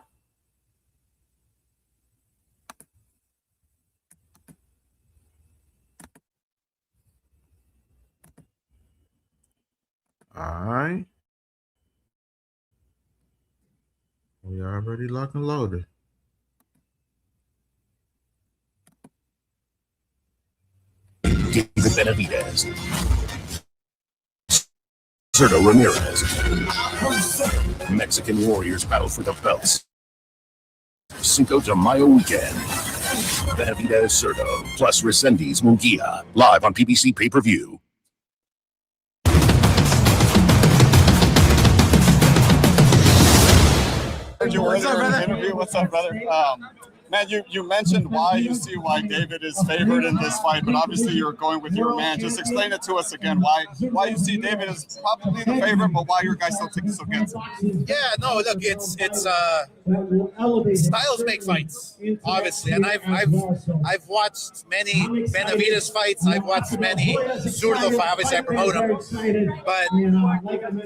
All right. We already locked and loaded. Benavidez. Zurdo Ramirez. Mexican Warriors battle for the belts. Cinco de Mayo weekend. Benavidez Zurdo plus Resendiz Munguia. Live on PBC pay-per-view. What's up, brother? Man, you mentioned why David is favored in this fight, but obviously you're going with your man. Just explain it to us again. Why you see David as probably the favorite, but why your guy still gets him? Yeah, no, look, it's styles make fights, obviously, and I've watched many Benavidez fights. I've watched many Zurdo fights. Obviously, I promote him, but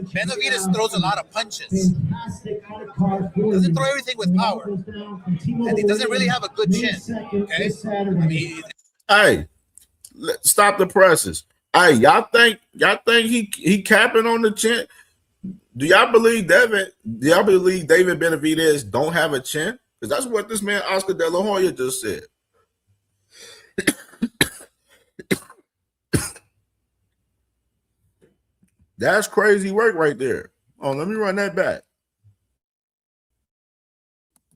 Benavidez throws a lot of punches. He doesn't throw everything with power, and he doesn't really have a good chin. Okay, I mean, hey, stop the presses. Hey, y'all think he capping on the chin? Do y'all believe David Benavidez don't have a chin? Because that's what this man Oscar De La Hoya just said. That's crazy work right there. Oh, let me run that back.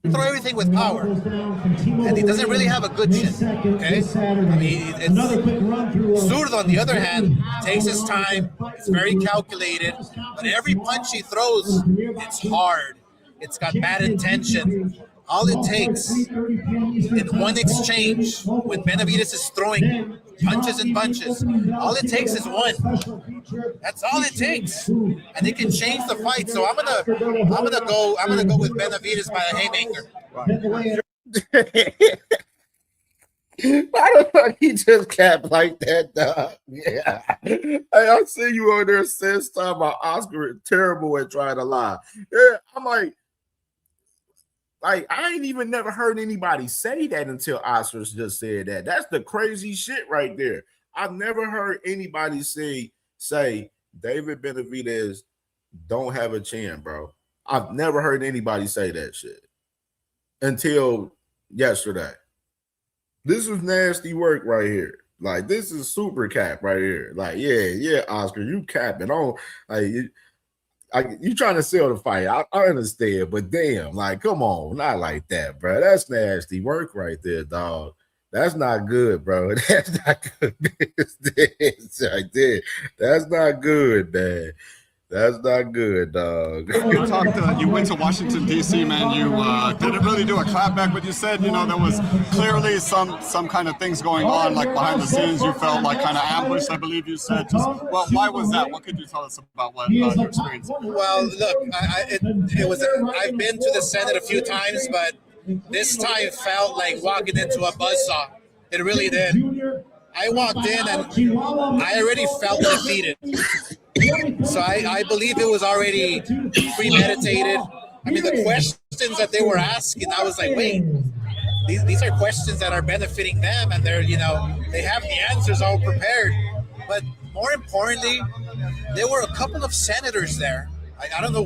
Throw everything with power, and he doesn't really have a good chin. Okay, I mean, Zurdo, on the other hand, takes his time. It's very calculated, but every punch he throws, it's hard. It's got bad intention. All it takes in one exchange, when Benavidez is throwing punches and bunches, all it takes is one. That's all it takes, and it can change the fight. So I'm gonna go with Benavidez by a haymaker. Why the fuck he just capped like that, dog? Yeah. Hey, I see you on there since time about Oscar is terrible at trying to lie. Yeah, I'm like I ain't even never heard anybody say that until Oscar just said that. That's the crazy shit right there. I've never heard anybody say David Benavidez don't have a chin, bro. I've never heard anybody say that shit until yesterday. This was nasty work right here. Like, this is super cap right here. Like, yeah, Oscar, you capping on. Like, you trying to sell the fight. I understand, but damn, like, come on, not like that, bro. That's nasty work right there, dog. That's not good, bro. That's not good business right there. That's not good, man. That's not good, dog. You went to Washington, D.C., man. You didn't really do a clapback, but you said, there was clearly some kind of things going on, like behind the scenes. You felt like kind of ambushed, I believe you said. Why was that? What could you tell us about what your experience? Well, look, I've been to the Senate a few times, but this time felt like walking into a buzzsaw. It really did. I walked in and I already felt defeated. So I believe it was already premeditated. I mean, the questions that they were asking, I was like, wait, these are questions that are benefiting them, and they're, they have the answers all prepared. But more importantly, there were a couple of senators there. I don't know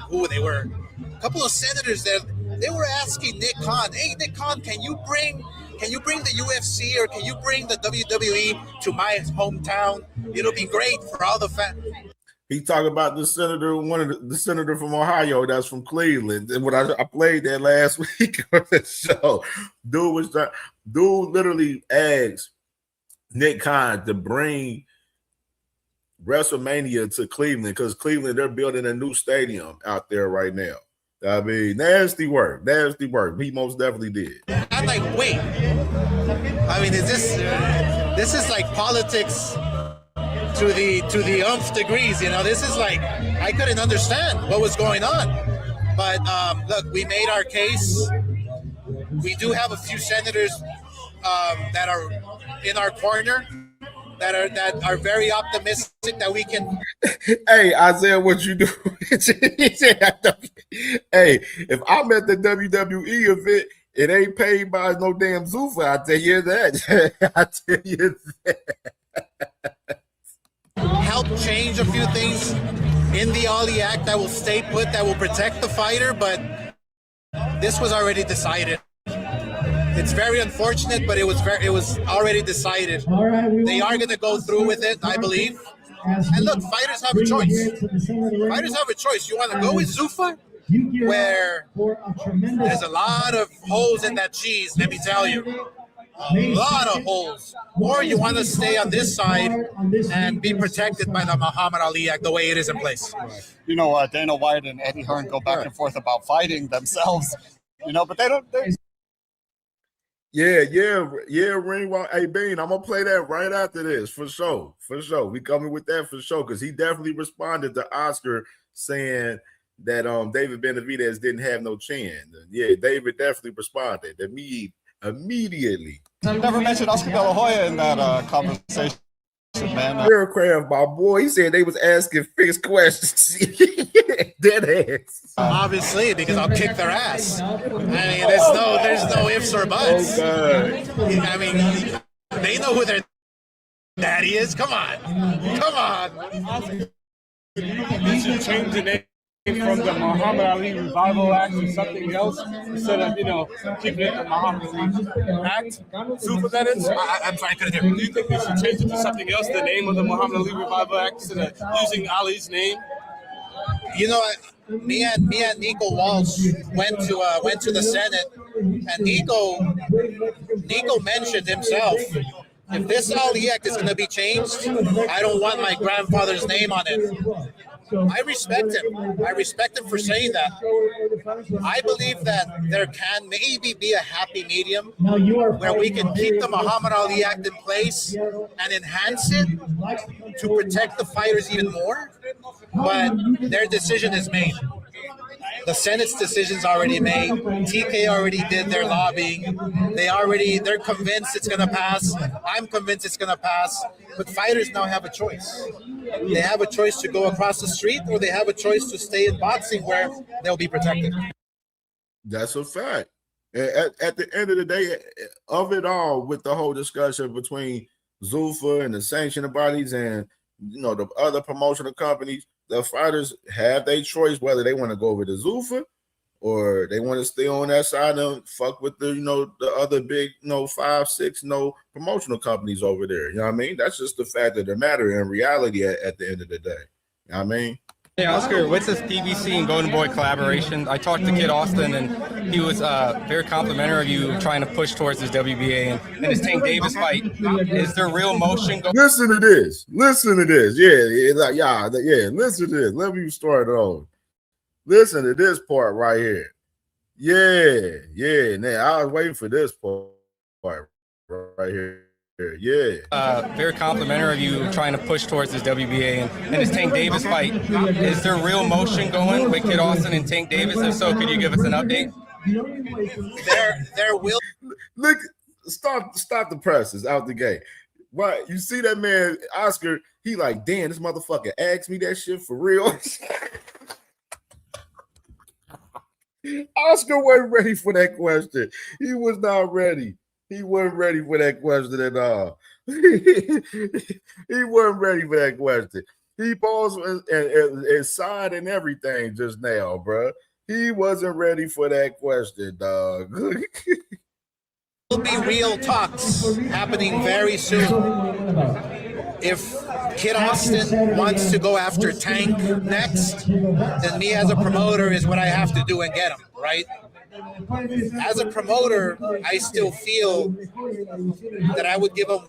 who they were. A couple of senators there. They were asking Nick Khan, hey, Nick Khan, can you bring the UFC or can you bring the WWE to my hometown? It'll be great for all the fans. He talked about the senator, the senator from Ohio that's from Cleveland. And when I played that last week on the show, dude literally asked Nick Khan to bring WrestleMania to Cleveland because Cleveland, they're building a new stadium out there right now. I mean, nasty work. He most definitely did. I'm like, wait. I mean, this is like politics to the umph degrees. This is like, I couldn't understand what was going on. But look, we made our case. We do have a few senators that are in our corner. That are very optimistic that we can. Hey, Isaiah, what you do? Hey, if I'm at the WWE event, it ain't paid by no damn Zuffa. I tell you that. Help change a few things in the Ali Act that will stay put, that will protect the fighter, but this was already decided. It's very unfortunate, but it was already decided. They are going to go through with it, I believe. And look, fighters have a choice. Fighters have a choice. You want to go with Zuffa, where there's a lot of holes in that cheese, let me tell you. A lot of holes. Or you want to stay on this side and be protected by the Muhammad Ali Act the way it is in place. You know, Dana White and Eddie Hearn go back and forth about fighting themselves, you know, but they don't. Yeah, Ringwalk. Hey, Bean, I'm gonna play that right after this for sure. We coming with that for sure because he definitely responded to Oscar saying that David Benavidez didn't have no chin. Yeah, David definitely responded immediately. You never mentioned Oscar De La Hoya in that conversation, man. Aircraft, my boy. He said they was asking fixed questions. Dead ass. Obviously, because I'll kick their ass. I mean, there's no ifs or buts. Oh, I mean, they know who their daddy is. Come on. You should change the name from the Muhammad Ali Revival Act to something else instead of, keeping it the Muhammad Ali Act. Super, that is. I'm sorry, I couldn't hear. Do you think they should change it to something else, the name of the Muhammad Ali Revival Act, instead of using Ali's name? You know, me and Nico Walsh went to the Senate, and Nico mentioned himself, if this Ali Act is going to be changed, I don't want my grandfather's name on it. I respect him for saying that. I believe that there can maybe be a happy medium where we can keep the Muhammad Ali Act in place and enhance it to protect the fighters even more, but their decision is made. The Senate's decision's already made. TK already did their lobbying. They're convinced it's going to pass. I'm convinced it's going to pass. But fighters now have a choice. They have a choice to go across the street, or they have a choice to stay in boxing where they'll be protected. That's a fact. At the end of the day, of it all, with the whole discussion between Zuffa and the sanctioning bodies and the other promotional companies, the fighters have their choice whether they want to go over to Zuffa or they want to stay on that side and fuck with the other big 5-6 promotional companies over there. You know what I mean? That's just the fact of the matter in reality at the end of the day. You know what I mean? Hey Oscar, what's this PBC and Golden Boy collaboration? I talked to Kid Austin and he was very complimentary of you trying to push towards this WBA and his Tank Davis fight. Is there real motion going? Listen to this. Yeah, listen to this. Let me start it on. Listen to this part right here. Yeah. Now I was waiting for this part right here. Yeah. Very complimentary of you trying to push towards this WBA and his Tank Davis fight. Is there real motion going with Kid Austin and Tank Davis? If so, could you give us an update? There will. Look, stop the presses out the gate. Right, you see that man Oscar? He like, damn, this motherfucker asked me that shit for real. Oscar wasn't ready for that question. He was not ready. He wasn't ready for that question at all. He wasn't ready for that question. He paused and sighed and everything just now, bro. He wasn't ready for that question, dog. Will be real talks happening very soon. If Kid Austin wants to go after Tank next, then me as a promoter is what I have to do and get him, right? As a promoter, I still feel that I would give him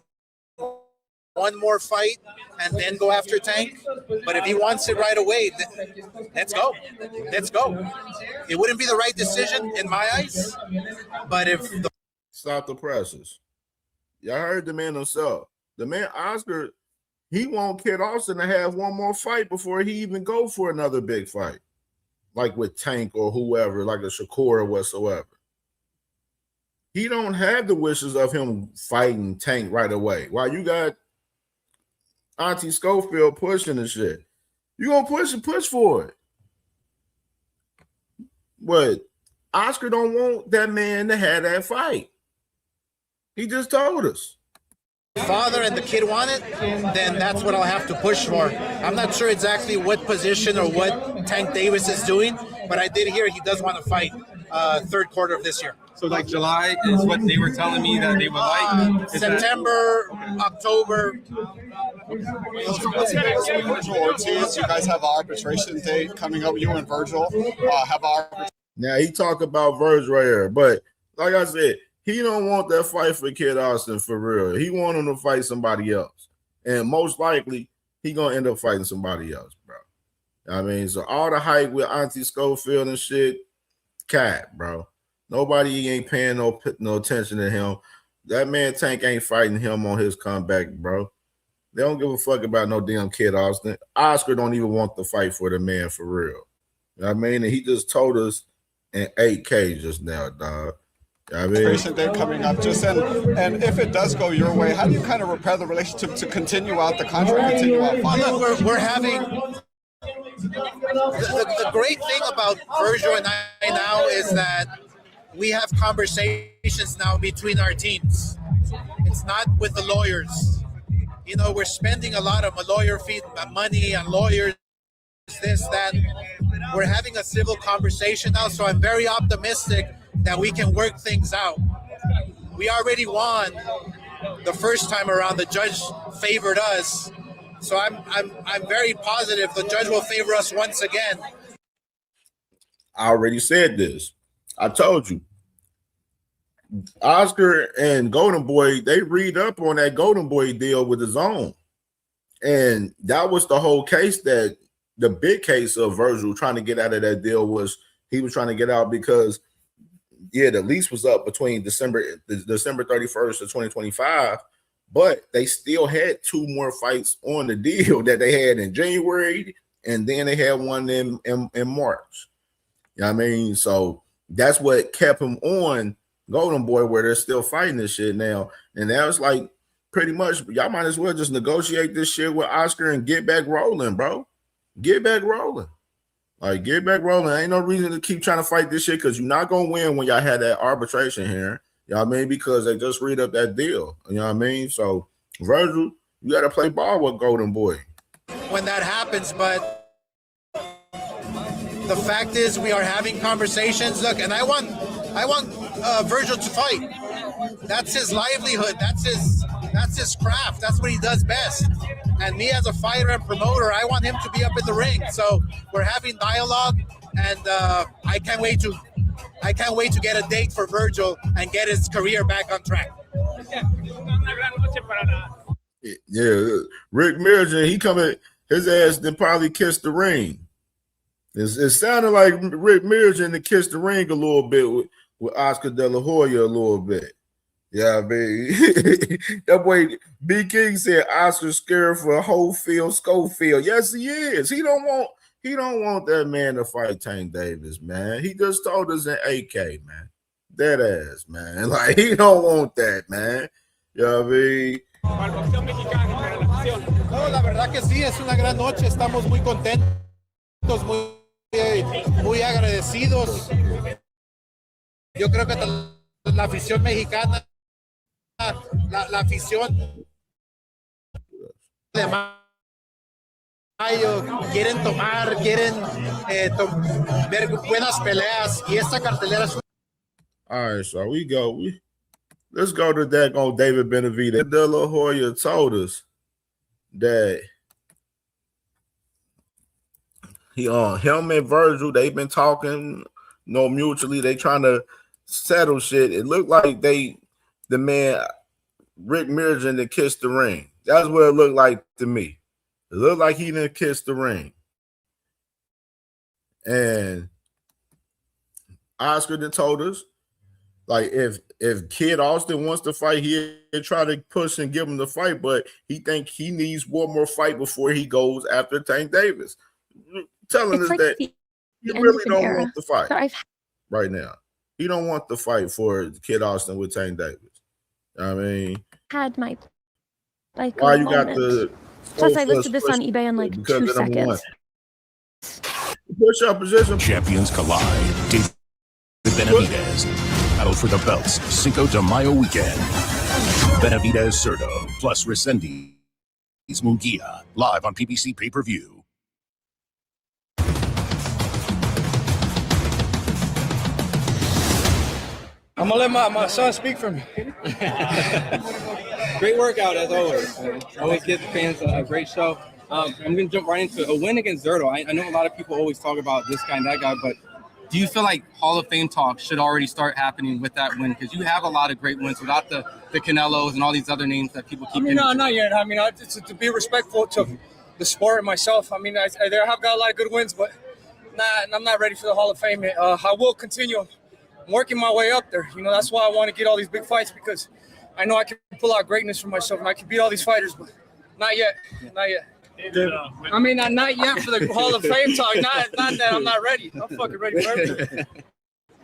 one more fight and then go after Tank. But if he wants it right away, let's go. Let's go. It wouldn't be the right decision in my eyes, but if the stop the presses. Y'all heard the man himself. The man Oscar, he want Kid Austin to have one more fight before he even go for another big fight, like with Tank or whoever, like a Shakur or whatsoever. He don't have the wishes of him fighting Tank right away. While you got Auntie Scofield pushing the shit, you gonna push for it. But Oscar don't want that man to have that fight. He just told us. Father and the kid want it, then that's what I'll have to push for. I'm not sure exactly what position or what Tank Davis is doing, but I did hear he does want to fight third quarter of this year. So like July is what they were telling me that they would like. September, October. What's the biggest with Virgil Ortiz? You guys have an arbitration date coming up. You and Virgil have arbitration. Now he talk about Virgil right here, but like I said, he don't want that fight for Kid Austin for real. He want him to fight somebody else, and most likely he gonna end up fighting somebody else, bro. I mean, so all the hype with Auntie Scofield and shit, cat, bro. Nobody ain't paying no attention to him. That man Tank ain't fighting him on his comeback, bro. They don't give a fuck about no damn Kid Austin. Oscar don't even want to fight for the man for real. You know what I mean? And he just told us in 8K just now, dog. You know what I mean? Arbitration date coming up. And if it does go your way, how do you kind of repair the relationship to continue out the contract, continue out? Look, we're having the great thing about Virgil and I now is that we have conversations now between our teams. It's not with the lawyers. You know, we're spending a lot of lawyer fee money on lawyers, this, that. We're having a civil conversation now, so I'm very optimistic that we can work things out. We already won the first time around. The judge favored us. So I'm very positive the judge will favor us once again. I already said this. I told you. Oscar and Golden Boy, they read up on that Golden Boy deal with the zone. And that was the whole case, that the big case of Virgil trying to get out of that deal was he was trying to get out because, yeah, the lease was up between December 31st of 2025, but they still had 2 more fights on the deal that they had in January, and then they had one in March. You know what I mean? So that's what kept him on Golden Boy, where they're still fighting this shit now. And that was like, pretty much, y'all might as well just negotiate this shit with Oscar and get back rolling, bro. Get back rolling. Like, get back rolling. Ain't no reason to keep trying to fight this shit because you're not going to win when y'all had that arbitration here. You know what I mean? Because they just read up that deal. You know what I mean? So, Virgil, you got to play ball with Golden Boy. When that happens, but the fact is we are having conversations. Look, and I want Virgil to fight. That's his livelihood. That's his craft. That's what he does best. And me as a fighter and promoter, I want him to be up in the ring. So we're having dialogue, and I can't wait to get a date for Virgil and get his career back on track. Yeah, Rick Mirjan, he coming, his ass then probably kissed the ring. It sounded like Rick Mirjan to kiss the ring a little bit with Oscar De La Hoya a little bit. Yeah, I mean, that boy B King said Oscar's scared for Holyfield, Scofield. Yes, he is. He don't want that man to fight Tank Davis, man. He just told us in 8K, man. Dead ass, man. Like, he don't want that, man. You know what I mean? No, la verdad que sí, es una gran noche. Estamos muy contentos, muy agradecidos. Yo creo que la afición mexicana, la afición de Mayo quieren tomar, quieren ver buenas peleas, y esta cartelera es... All right, so let's go to that on David Benavidez. De La Hoya told us that him and Virgil, they've been talking, mutually. They trying to settle shit. It looked like the man Rick Mirjan that kissed the ring. That's what it looked like to me. It looked like he didn't kiss the ring. And Oscar then told us, like, if Kid Austin wants to fight, he'll try to push and give him the fight, but he think he needs one more fight before he goes after Tank Davis. Telling us that he really don't want the fight right now. He don't want the fight for Kid Austin with Tank Davis. I mean, had my like. Why you got the? Plus, I listed this on eBay in like 2 seconds. Push up position. Champions collide. David Benavidez battle for the belts. Cinco de Mayo weekend. Benavidez Cerdo plus Resendiz Munguia live on PBC pay-per-view. I'm gonna let my son speak for me. Great workout as always. Always give the fans a great show. I'm gonna jump right into a win against Zurdo. I know a lot of people always talk about this guy and that guy, but do you feel like Hall of Fame talk should already start happening with that win? Because you have a lot of great wins without the Canelos and all these other names that people keep. No, not yet. I mean, to be respectful to the sport and myself. I mean, I have got a lot of good wins, but I'm not ready for the Hall of Fame yet. I will continue. I'm working my way up there. You know, that's why I want to get all these big fights, because I know I can pull out greatness for myself and I can beat all these fighters, but not yet. Not yet. I mean, not yet for the Hall of Fame talk. Not that I'm not ready. I'm fucking ready for everything.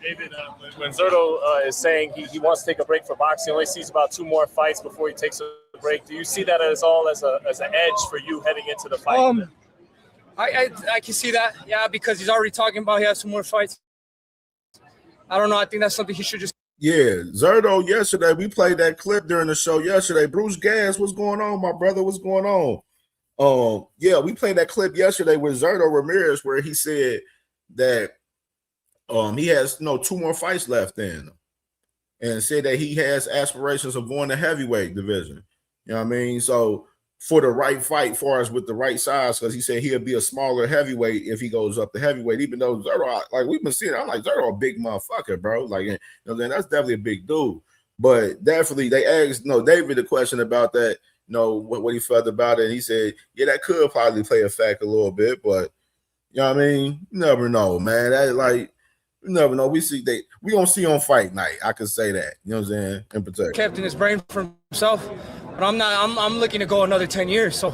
David, when Zurdo is saying he wants to take a break for boxing, he only sees about 2 more fights before he takes a break. Do you see that as an edge for you heading into the fight? I can see that, yeah, because he's already talking about he has some more fights. I don't know. I think that's something he should just. Yeah, Zurdo yesterday, we played that clip during the show yesterday. Bruce Gas, what's going on, my brother? What's going on? Yeah, we played that clip yesterday with Zurdo Ramirez where he said that he has 2 more fights left in him, and said that he has aspirations of going to heavyweight division. You know what I mean? So for the right fight, for us with the right size, because he said he'll be a smaller heavyweight if he goes up to heavyweight. Even though Zurdo, like we've been seeing, I'm like, Zurdo a big motherfucker, bro. Like, you know, that's definitely a big dude. But definitely, they asked David a question about that. What he felt about it. And he said, yeah, that could probably play a factor a little bit, but you know what I mean? You never know, man. That like. You never know. We gonna see on fight night. I can say that. You know what I'm saying? In particular. Kept in his brain for himself, but I'm looking to go another 10 years. So,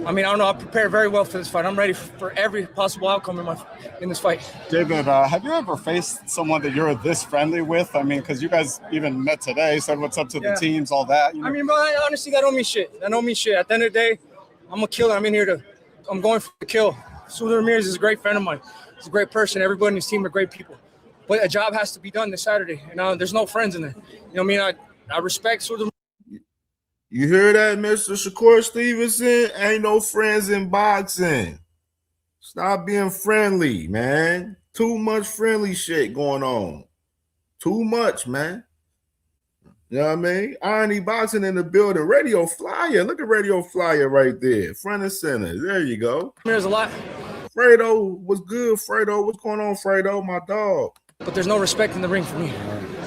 I mean, I don't know. I prepared very well for this fight. I'm ready for every possible outcome in this fight. David, have you ever faced someone that you're this friendly with? I mean, because you guys even met today, said what's up to the teams, all that. You know? I mean, bro, honestly, that don't mean shit. That don't mean shit. At the end of the day, I'm a killer. I'm going for the kill. Shakur Ramirez is a great friend of mine. He's a great person. Everybody in his team are great people. But a job has to be done this Saturday, and there's no friends in there. You know what I mean? I respect sort of. You hear that, Mr. Shakur Stevenson? Ain't no friends in boxing. Stop being friendly, man. Too much friendly shit going on. Too much, man. You know what I mean? Irony Boxing in the building. Radio Flyer. Look at Radio Flyer right there. Front and center. There you go. There's a lot. Fredo, what's good, Fredo? What's going on, Fredo? My dog. But there's no respect in the ring for me.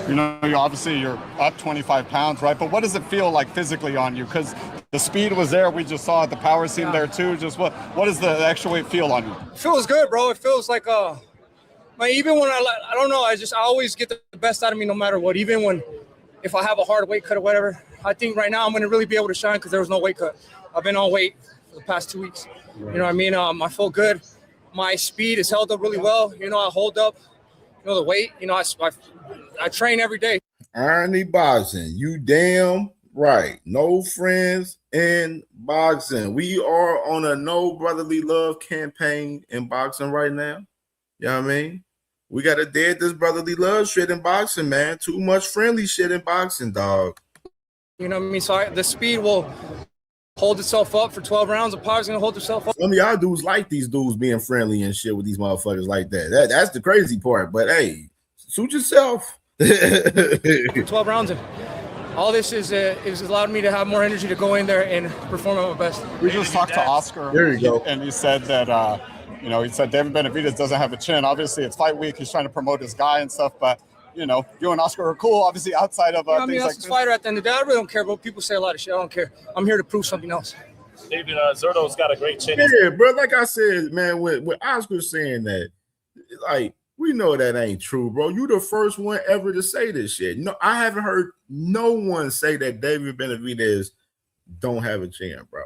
You know, you're up 25 pounds, right? But what does it feel like physically on you? Because the speed was there. We just saw it. The power seemed there too. Just what does the extra weight feel on you? It feels good, bro. It feels like even when I don't know, I always get the best out of me no matter what. Even if I have a hard weight cut or whatever, I think right now I'm going to really be able to shine because there was no weight cut. I've been on weight for the past 2 weeks. Right. You know what I mean? I feel good. My speed is held up really well. You know, I hold up. The weight, I train every day. Irony Boxing, you damn right. No friends in boxing. We are on a no brotherly love campaign in boxing right now. You know what I mean? We got to dead this brotherly love shit in boxing, man. Too much friendly shit in boxing, dog. You know what I mean? So the speed will hold itself up for 12 rounds. The power's going to hold itself up. Some of y'all dudes like these dudes being friendly and shit with these motherfuckers like that. That's the crazy part. But, hey, suit yourself. 12 rounds. And all this is allowed me to have more energy to go in there and perform at my best. We just talked to Oscar. There you go. And he said that, he said David Benavidez doesn't have a chin. Obviously, it's fight week. He's trying to promote his guy and stuff. But, you and Oscar are cool, obviously, outside of things like that's this. A fighter at the end of the day. I really don't care, but people say a lot of shit. I don't care. I'm here to prove something else. David, Zurdo's got a great chin. Yeah, bro. Like I said, man, when Oscar saying that, like, we know that ain't true, bro. You the first one ever to say this shit. No, I haven't heard no one say that David Benavidez don't have a chin, bro.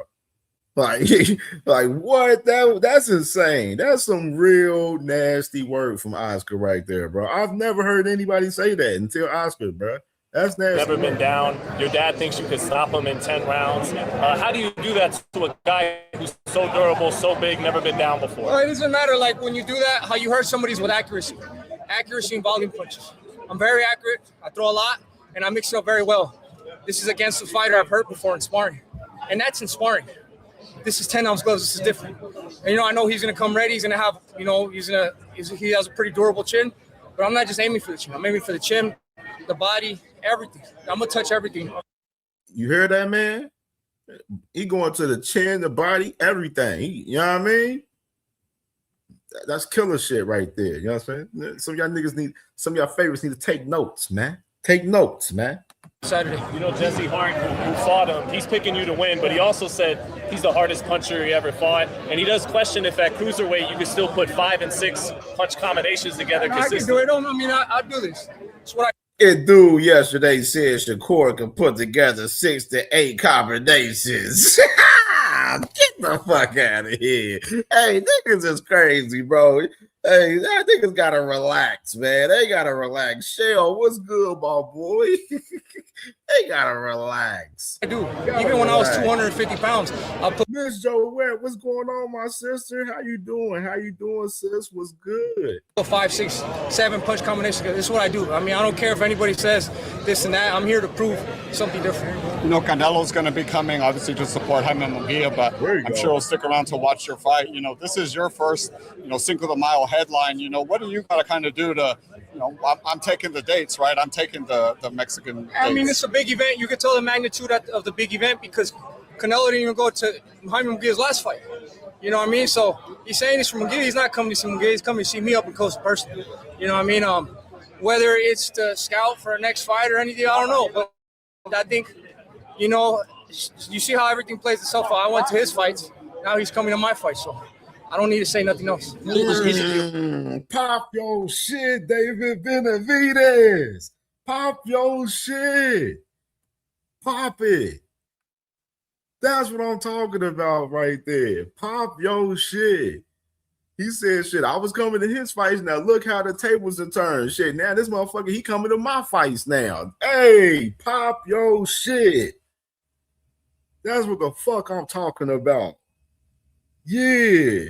Like what? That's insane. That's some real nasty word from Oscar right there, bro. I've never heard anybody say that until Oscar, bro. That's nasty. Never been down. Your dad thinks you could stop him in 10 rounds. How do you do that to a guy who's so durable, so big, never been down before? Well, it doesn't matter, like, when you do that, how you hurt somebody's with accuracy. Accuracy and volume punches. I'm very accurate. I throw a lot, and I mix it up very well. This is against a fighter I've hurt before in sparring, and that's in sparring. This is 10-ounce gloves. This is different. And, I know he's going to come ready. He's going to have, he has a pretty durable chin. But I'm not just aiming for the chin. I'm aiming for the chin, the body, everything. I'm gonna touch everything. You hear that, man? He going to the chin, the body, everything. You know what I mean? That's killer shit right there. You know what I'm saying? Some of y'all niggas need, some of y'all favorites need to take notes, man. Take notes, man. Saturday. You know, Jesse Hart, who fought him, he's picking you to win, but he also said he's the hardest puncher he ever fought. And he does question if at cruiserweight you can still put 5 and 6 punch combinations together consistently. I can do it. I do this. That's what It dude yesterday said Shakur can put together 6 to 8 combinations. Get the fuck out of here. Hey, niggas is crazy, bro. Hey, that niggas gotta relax, man. They gotta relax. Shell, what's good, my boy? They gotta relax. I do. Even when I was 250 pounds, I'll put Miss Joe, what's going on, my sister? How you doing? How you doing, sis? What's good? 5, 6, 7 punch combination. This is what I do. I mean, I don't care if anybody says this and that. I'm here to prove something different. You know, Canelo's going to be coming, obviously, to support Jaime Munguia, but I'm sure he'll stick around to watch your fight. You know, this is your first, Cinco de Mayo headline. You know, what do you got to kind of do to, I'm taking the dates, right? I'm taking the Mexican dates. I mean, it's a big event. You can tell the magnitude of the big event because Canelo didn't even go to Jaime Munguia's last fight. You know what I mean? So he's saying this for Munguia. He's not coming to see Munguia. He's coming to see me up and close in person. You know what I mean? Whether it's to scout for a next fight or anything, I don't know. But I think, you see how everything plays itself out. I went to his fights. Now he's coming to my fight. So I don't need to say nothing else. Pop your shit, David Benavidez. Pop your shit. Pop it. That's what I'm talking about right there. Pop your shit. He said, shit, I was coming to his fights. Now look how the tables are turned. Shit, now this motherfucker, he coming to my fights now. Hey, pop your shit. That's what the fuck I'm talking about. Yeah.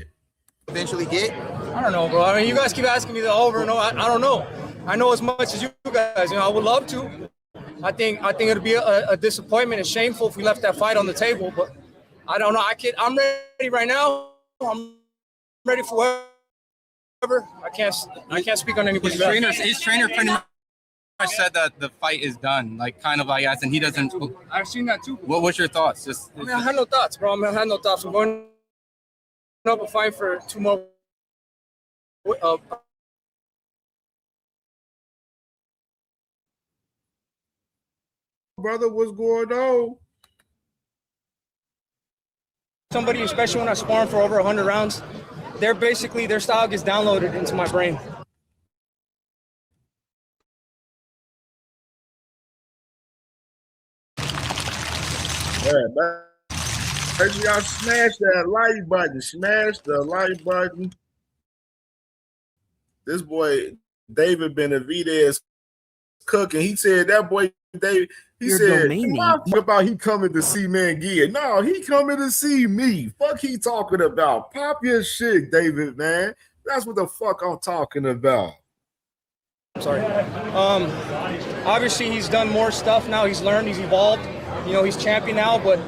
Eventually get? I don't know, bro. I mean, you guys keep asking me that over and over. I don't know. I know as much as you guys. I would love to. I think it'd be a disappointment and shameful if we left that fight on the table. But I don't know. I'm ready right now. I'm ready for whatever. I can't speak on anybody's His trainer pretty much said that the fight is done. Like kind of like, and he doesn't. I've seen that too. What's your thoughts? I had no thoughts, bro. I had no thoughts. I'm going up a fight for 2 more. Brother, what's going on? Somebody, especially when I sparring for over 100 rounds, their style gets downloaded into my brain. Yeah, man. Make sure y'all smash that like button. Smash the like button. This boy, David Benavidez, cooking. He said that boy, David, he said, about he coming to see Munguia. No, he coming to see me. Fuck he talking about. Pop your shit, David, man. That's what the fuck I'm talking about. I'm sorry. Obviously, he's done more stuff now. He's learned. He's evolved. He's champion now, but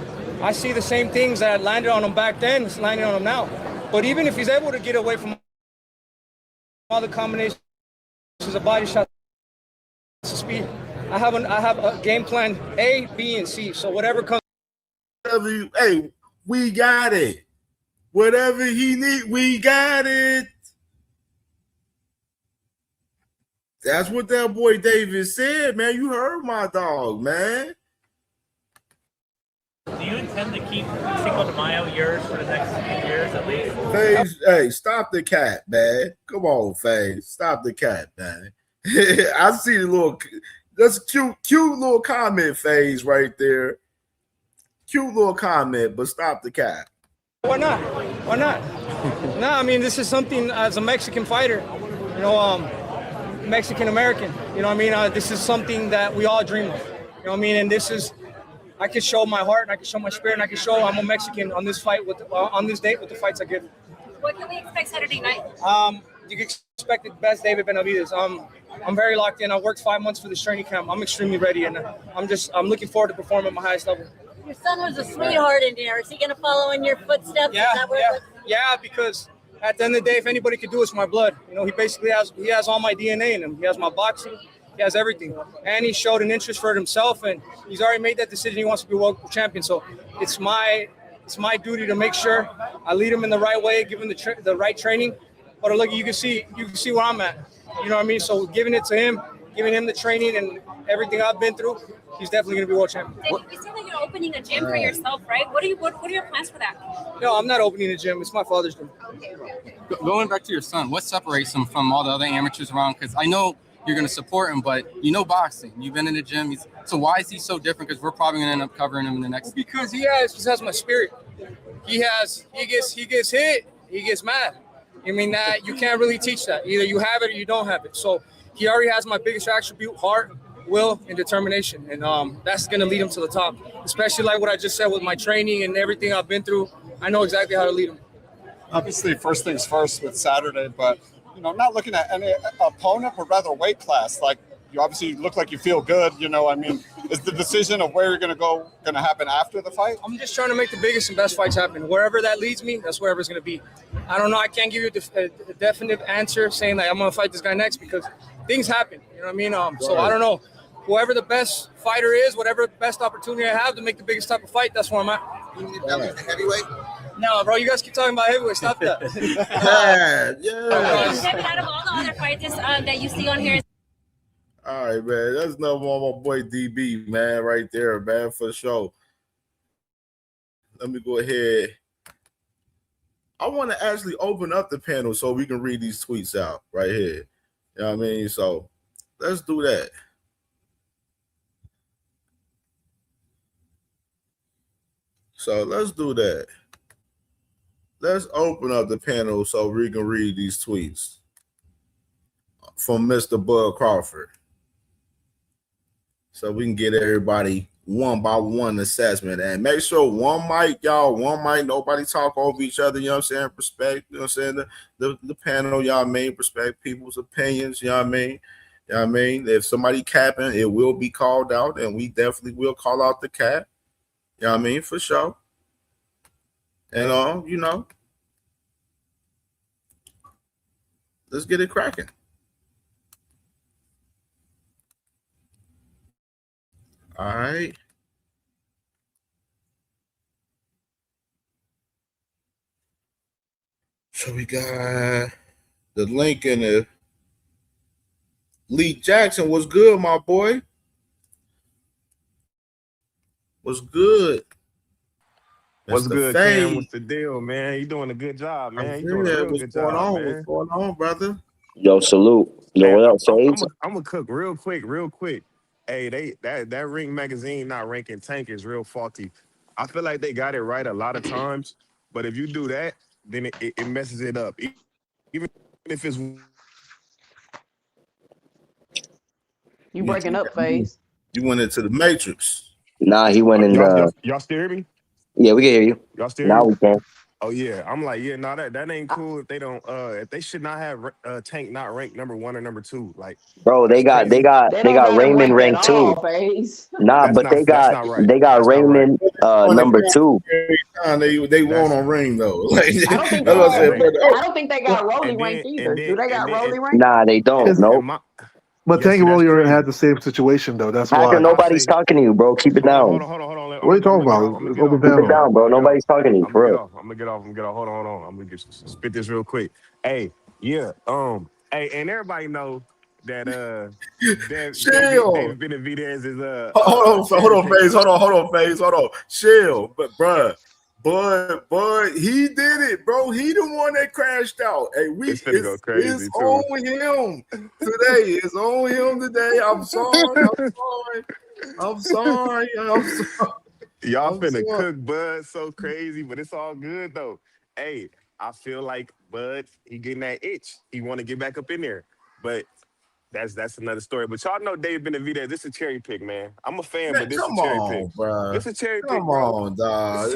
I see the same things that landed on him back then. It's landing on him now. But even if he's able to get away from all the combinations of body shots, speed, I have a game plan A, B, and C. So whatever comes. Hey, we got it. Whatever he need, we got it. That's what that boy David said, man. You heard my dog, man. Do you intend to keep Cinco de Mayo yours for the next few years at least? FaZe, hey, stop the cat, man. Come on, FaZe. Stop the cat, man. I see the little, that's cute little comment, FaZe, right there. Cute little comment, but stop the cat. Why not? Why not? No, I mean, this is something as a Mexican fighter, Mexican American. This is something that we all dream of. And this is, I can show my heart, and I can show my spirit, and I can show I'm a Mexican on this fight on this date with the fights I give. What can we expect Saturday night? You can expect the best David Benavidez. I'm very locked in. I worked 5 months for this training camp. I'm extremely ready, and I'm looking forward to performing at my highest level. Your son was a sweetheart in there. Is he going to follow in your footsteps? Yeah, because at the end of the day, if anybody could do it, it's my blood. He basically has all my DNA in him. He has my boxing, He has everything, and he showed an interest for himself, and he's already made that decision. He wants to be world champion. So it's my duty to make sure I lead him in the right way, give him the right training. But look, you can see where I'm at. You know what I mean? So giving it to him, giving him the training and everything I've been through, he's definitely going to be world champion. You said that you're opening a gym for yourself, right? What are your plans for that? No, I'm not opening a gym. It's my father's gym. Going back to your son, what separates him from all the other amateurs around? Because I know you're going to support him, but you know boxing. You've been in the gym. So why is he so different? Because we're probably going to end up covering him in the next. Because he has my spirit. He gets hit. He gets mad. I mean, that you can't really teach that. Either you have it or you don't have it. So he already has my biggest attribute: heart, will, and determination. And that's going to lead him to the top. Especially like what I just said with my training and everything I've been through. I know exactly how to lead him. Obviously, first things first with Saturday, but not looking at any opponent, but rather weight class. Like, you obviously look like you feel good. I mean, is the decision of where you're going to happen after the fight? I'm just trying to make the biggest and best fights happen. Wherever that leads me, that's wherever it's going to be. I don't know. I can't give you a definite answer saying like I'm going to fight this guy next because things happen. You know what I mean? So I don't know. Whoever the best fighter is, whatever best opportunity I have to make the biggest type of fight, that's where I'm at. Heavyweight? No, bro, you guys keep talking about heavyweight. Stop that. Out of all the other fighters that you see on here. All right, man. That's another one of my boy DB, man, right there, man, for sure. Let me go ahead. I want to actually open up the panel so we can read these tweets out right here. You know what I mean? So let's do that. So let's do that. Let's open up the panel so we can read these tweets from Mr. Bud Crawford. So we can get everybody one by one assessment and make sure one mic, nobody talk over each other, you know what I'm saying? Respect, you know what I'm saying? The panel, y'all respect people's opinions, you know what I mean? You know what I mean? If somebody capping, it will be called out, and we definitely will call out the cap. You know what I mean? For sure. And let's get it cracking. All right. So we got the link in the Lee Jackson. Was good, my boy. Was good. What's good, Cam? What's the deal, man? You doing a good job, man. You doing a real good job, man. What's going on, brother? Yo, salute. Yo, what up, Sage? I'm gonna cook real quick. Hey, that Ring magazine not ranking Tank is real faulty. I feel like they got it right a lot of times, but if you do that, then it messes it up. Even if it's you breaking up, FaZe. You went into the Matrix. Nah, he went in. Y'all still hear me? Yeah, we can hear you. Y'all still now hear me? We can. Oh yeah, I'm like, yeah, no, that ain't cool. If they don't, if they should not have Tank not ranked number 1 or number 2. Like, bro, they got Raymond ranked 2. Nah, but they got Raymond number 2. They won on Ring though. Like, I don't think they got Rolly ranked either. Do they got Rolly ranked? Nah, they don't. Nope. But Tank and Rolly already had the same situation though. That's why. Nobody's talking to you, bro. Keep it down. Hold on. What are you talking about? Keep it down, bro. Nobody's talking to you, for real. I'm gonna get off. Hold on. I'm gonna spit this real quick. Hey, yeah. Hey, and everybody know that David Benavidez is Hold on, FaZe. Hold on. Chill, but bruh. But he did it, bro. He the one that crashed out. Hey, it's on him today. It's on him today. I'm sorry. Y'all finna cook Bud so crazy, but it's all good though. Hey, I feel like Bud, he getting that itch. He want to get back up in there, but that's another story. But y'all know David Benavidez. This is a cherry pick, man. I'm a fan, but this is a cherry pick, bro. This is a cherry pick, bro. Come on, dog.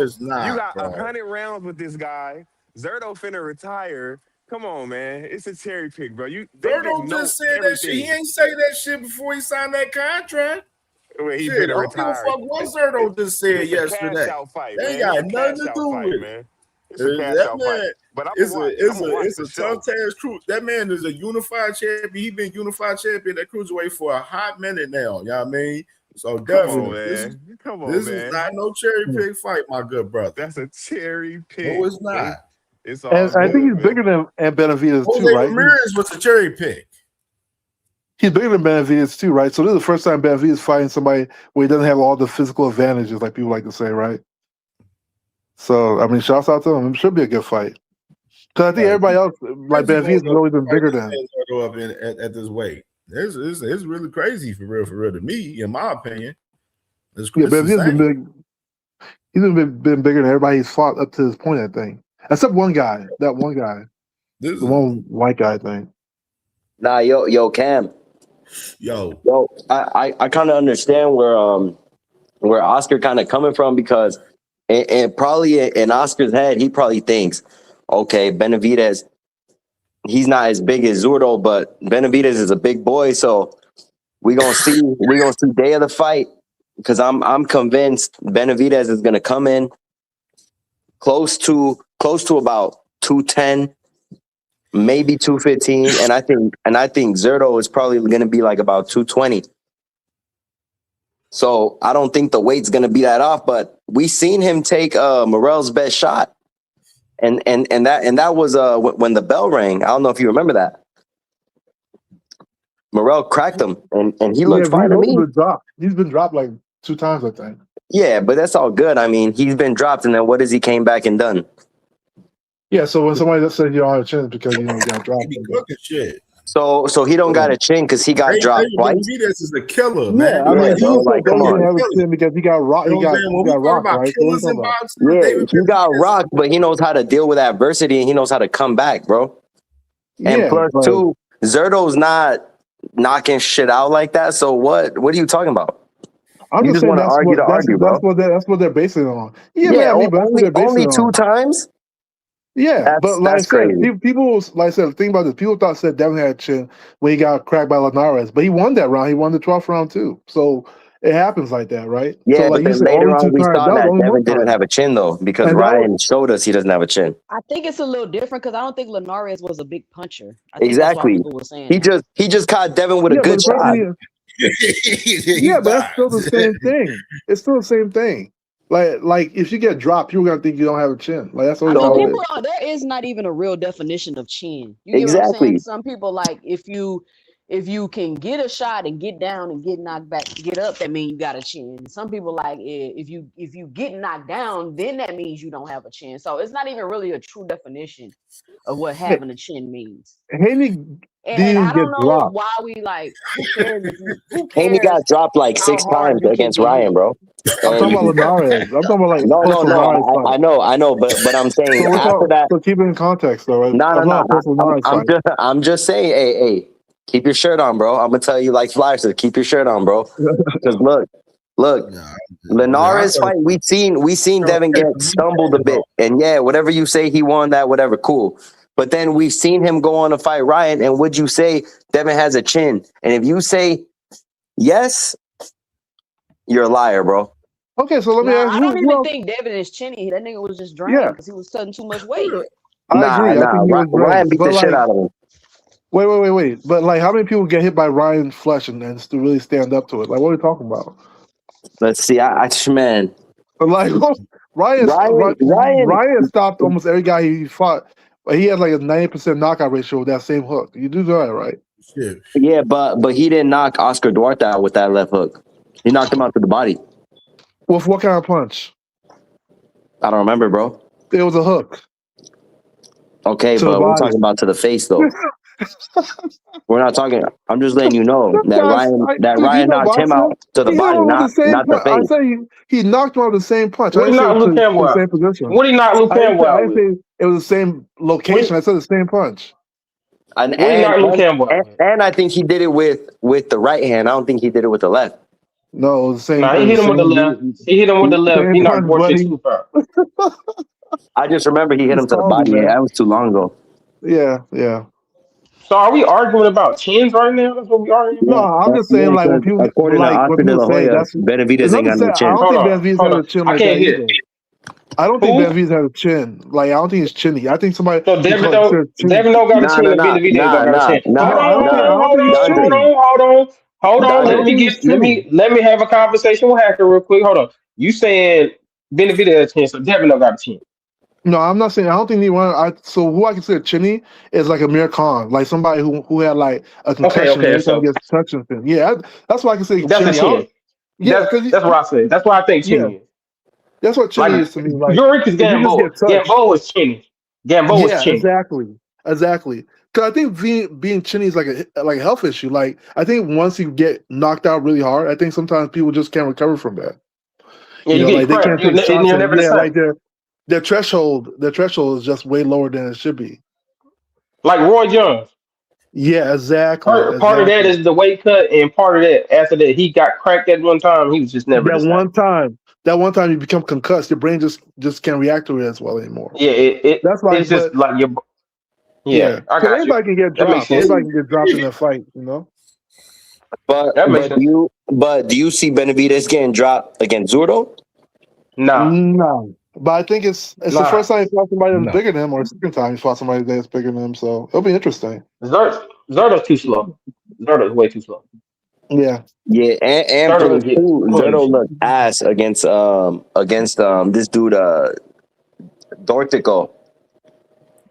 It's not. You got 100 rounds with this guy. Zerto finna retire. Come on, man. It's a cherry pick, bro. Zerto just said that shit. He ain't say that shit before he signed that contract. Well, he finna retire. I don't give a fuck what Zerto just said yesterday. Fight, they ain't got nothing to do with it. man. It's a cash out fight. it's a tough task. True, that man is a unified champion. He been unified champion at cruiserweight for a hot minute now. You know what I mean? So definitely, this is not no cherry pick fight, my good brother. That's a cherry pick. No, it's not. It's all And I think he's bigger than Benavidez too, Jose right? Ramirez was a cherry pick. He's bigger than Benavidez too, right? So this is the first time Benavidez fighting somebody where he doesn't have all the physical advantages, like people like to say, right? So I mean, shouts out to him. It should be a good fight. Because I think everybody else, like Benavidez, has always been bigger than up at this weight. It's really crazy for real to me, in my opinion. Benavidez been big. He's been bigger than everybody he's fought up to this point, I think. Except one guy. That one guy. The one white guy thing. Nah, yo, Cam. Yo, I kind of understand where Oscar kind of coming from, because and probably in Oscar's head, he probably thinks, okay, Benavidez, he's not as big as Zurdo, but Benavidez is a big boy, so we're gonna see day of the fight, because I'm convinced Benavidez is gonna come in close to about 210, maybe 215, and I think Zurdo is probably gonna be like about 220. So I don't think the weight's gonna be that off, but we seen him take Morrell's best shot. And that was when the bell rang. I don't know if you remember that. Morrell cracked him, and he looked fine to me. He's been dropped like 2 times, I think. Yeah, but that's all good. I mean, he's been dropped, and then what has he came back and done? Yeah, so when somebody that says you don't have a chin because you got dropped, he be cooking shit. So he don't got a chin because he got dropped twice. Benavidez is a killer, man. Yeah, I mean, come on. Have a chin because he got rocked. He got rocked, right? Yeah, he got rocked, but he knows how to deal with adversity, and he knows how to come back, bro. And plus, too, Zurdo's not knocking shit out like that. So what are you talking about? I'm you just want to argue to argue, bro. That's what they're basing it on. Yeah, only 2 times. Yeah, but like I said, people like I said, think about this. People said Devin had a chin when he got cracked by Linares, but he won that round. He won the 12th round too. So it happens like that, right? Yeah, so, like, but then later on we saw that Devin didn't have a chin though, because Ryan showed us he doesn't have a chin. I think it's a little different because I don't think Linares was a big puncher. I think Exactly. That's what people were saying. He just caught Devin with a good shot. Yeah, but that's still the same thing. It's still the same thing. Like if you get dropped, you're gonna think you don't have a chin. Like that's what there is not even a real definition of chin. You get what I'm saying? Some people like if you can get a shot and get down and get knocked back, get up, that means you got a chin. Some people like if you get knocked down, then that means you don't have a chin. So it's not even really a true definition of what having a chin means. Haney and I don't know why we like. Who cares? Haney got dropped like 6 times against Ryan, bro. I'm talking about Linares. I'm talking about like no. I know, but I'm saying after that. So keep it in context, though, right? No. I'm just saying, hey, keep your shirt on, bro. I'm gonna tell you like Flyers, so keep your shirt on, bro. Because look, Linares fight. We seen Devin get stumbled a bit, and yeah, whatever you say, he won that, whatever, cool. But then we've seen him go on to fight Ryan, and would you say Devin has a chin? And if you say yes, you're a liar, bro. Okay, so let me ask you. I don't even think Devin is chinny. That nigga was just drained because he was cutting too much weight. I agree. Ryan beat the shit out of him. Wait. But like, how many people get hit by Ryan's flesh and still really stand up to it? Like, what are we talking about? Let's see. Man. Like, Ryan stopped almost every guy he fought. But he had like a 90% knockout ratio with that same hook. You do that, right? Yeah, but he didn't knock Oscar Duarte out with that left hook. He knocked him out to the body. With what kind of punch? I don't remember, bro. It was a hook. Okay, but we're talking about to the face, though. We're not talking. I'm just letting you know that Ryan knocked him out to the body, not the face. I say he knocked him out with the same punch. What did he knock Luke Campbell out? What did he knock Luke Campbell out? I say it was the same location. I said the same punch. And I think he did it with the right hand. I don't think he did it with the left. No, it was the same. Nah, he hit him with the left. He hit him with the left. He knocked Borges too far. I just remember he hit him to the body. Yeah, that was too long ago. Yeah. So are we arguing about chins right now? That's what we arguing about? No, I'm just saying like when people according like to Oscar De La Hoya, Benavidez ain't got no chin. I don't think Benavidez got a chin like that either. I don't think Who? Benavidez has a chin. Like I don't think it's chinny. I think somebody. So Devin don't chinny. got a Nah, chin nah, and nah, Benavidez nah, don't got a nah, chin. nah, Hold I nah. don't think it's chinny. on. I don't think it's chinny. Let me have a conversation with Hacker real quick. Hold on. You saying Benavidez has a chin, so Devin don't got a chin. No, I'm not saying. I don't think anyone. So who I consider chinny is like Amir Khan, like somebody who had like a concussion and Okay. every time he So gets touched and thing. Yeah, that's why I consider that's a chinny. chin. Yeah, because That's what I said. That's why I think yeah, chinny is. that's what chinny Like is to me. Like Yurick is if you just Gamboa. get touched. Gamboa is chinny. Gamboa is Yeah, chinny. exactly. Because I think being chinny is like a health issue. Like I think once you get knocked out really hard, I think sometimes people just can't recover from that. Yeah, you get Like they can't cramped. take And shots. you're never the Yeah, same. like their threshold is just way lower than it should be. Like Roy Jones. Yeah, exactly. Part of that is the weight cut, and part of that after that he got cracked at one time. He was just never the same. That one time you become concussed, your brain just can't react to it as well anymore. Yeah, That's why. it's just like your. Yeah, I because got you. anybody can get That makes dropped. sense. Anybody can get dropped in a fight. That makes sense. Do you see Benavidez getting dropped against Zurdo? No. But I think it's the first time he fought somebody that's bigger than him, or the second time he fought somebody that's bigger than him. So it'll be interesting. Zurdo's too slow. Zurdo's way too slow. Yeah. Yeah, and plus too, Zurdo looked ass against this dude Dortico.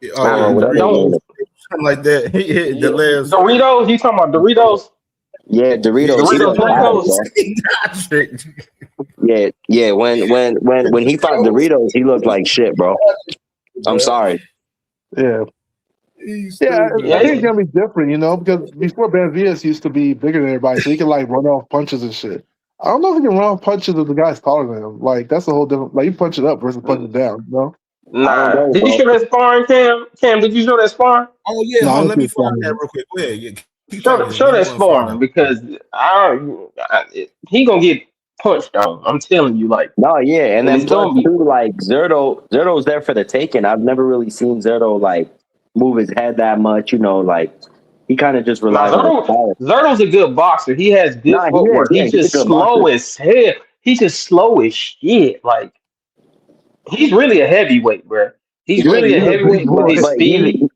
Something like that. He hit the last Doritos. You talking about Doritos? Yeah, Doritos. Yeah. When he fought Doritos, he looked like shit, bro. I'm sorry. Yeah. Yeah, I think it's gonna be different, because before Benavidez used to be bigger than everybody, so he can like run off punches and shit. I don't know if he can run off punches if the guy's taller than him. Like that's a whole different. Like you punch it up versus punch it down. Nah. Did you show that sparring, Cam? Cam, did you show that sparring? Oh yeah, No, let me find that real quick. Go ahead. Yeah. Show that sparring because he gonna get punched on. I'm telling you, like. No, yeah, and then plus too, like Zurdo's there for the taking. I've never really seen Zurdo like move his head that much. Like he kind of just relies on his power. Zurdo's a good boxer. He has good footwork. He's just slow as hell. He's just slow as shit. Like he's really a heavyweight, bro. He's really a heavyweight with his speed,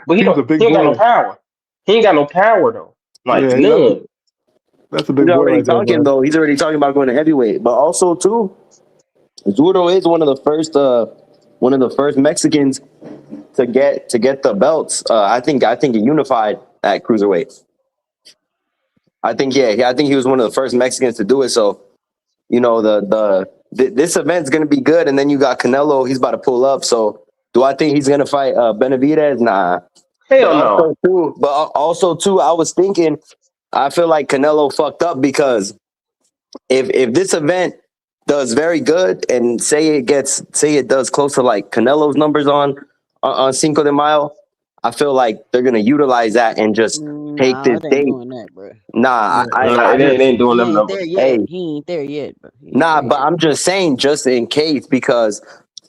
but he ain't got no power. He ain't got no power though. Like none. That's a big He's boy already right there, talking bro. though. He's already talking about going to heavyweight, but also too, Zurdo is one of the first Mexicans to get the belts. I think it unified at cruiserweight. I think he was one of the first Mexicans to do it. So, this event's gonna be good. And then you got Canelo. He's about to pull up. So, do I think he's gonna fight Benavidez? Nah. Hell no. But also too, I was thinking, I feel like Canelo fucked up because if this event does very good and say it does close to like Canelo's numbers on Cinco de Mayo, I feel like they're gonna utilize that and just take this date. Doing that, bro. It ain't doing them numbers. He ain't there yet, bro. But I'm just saying, just in case, because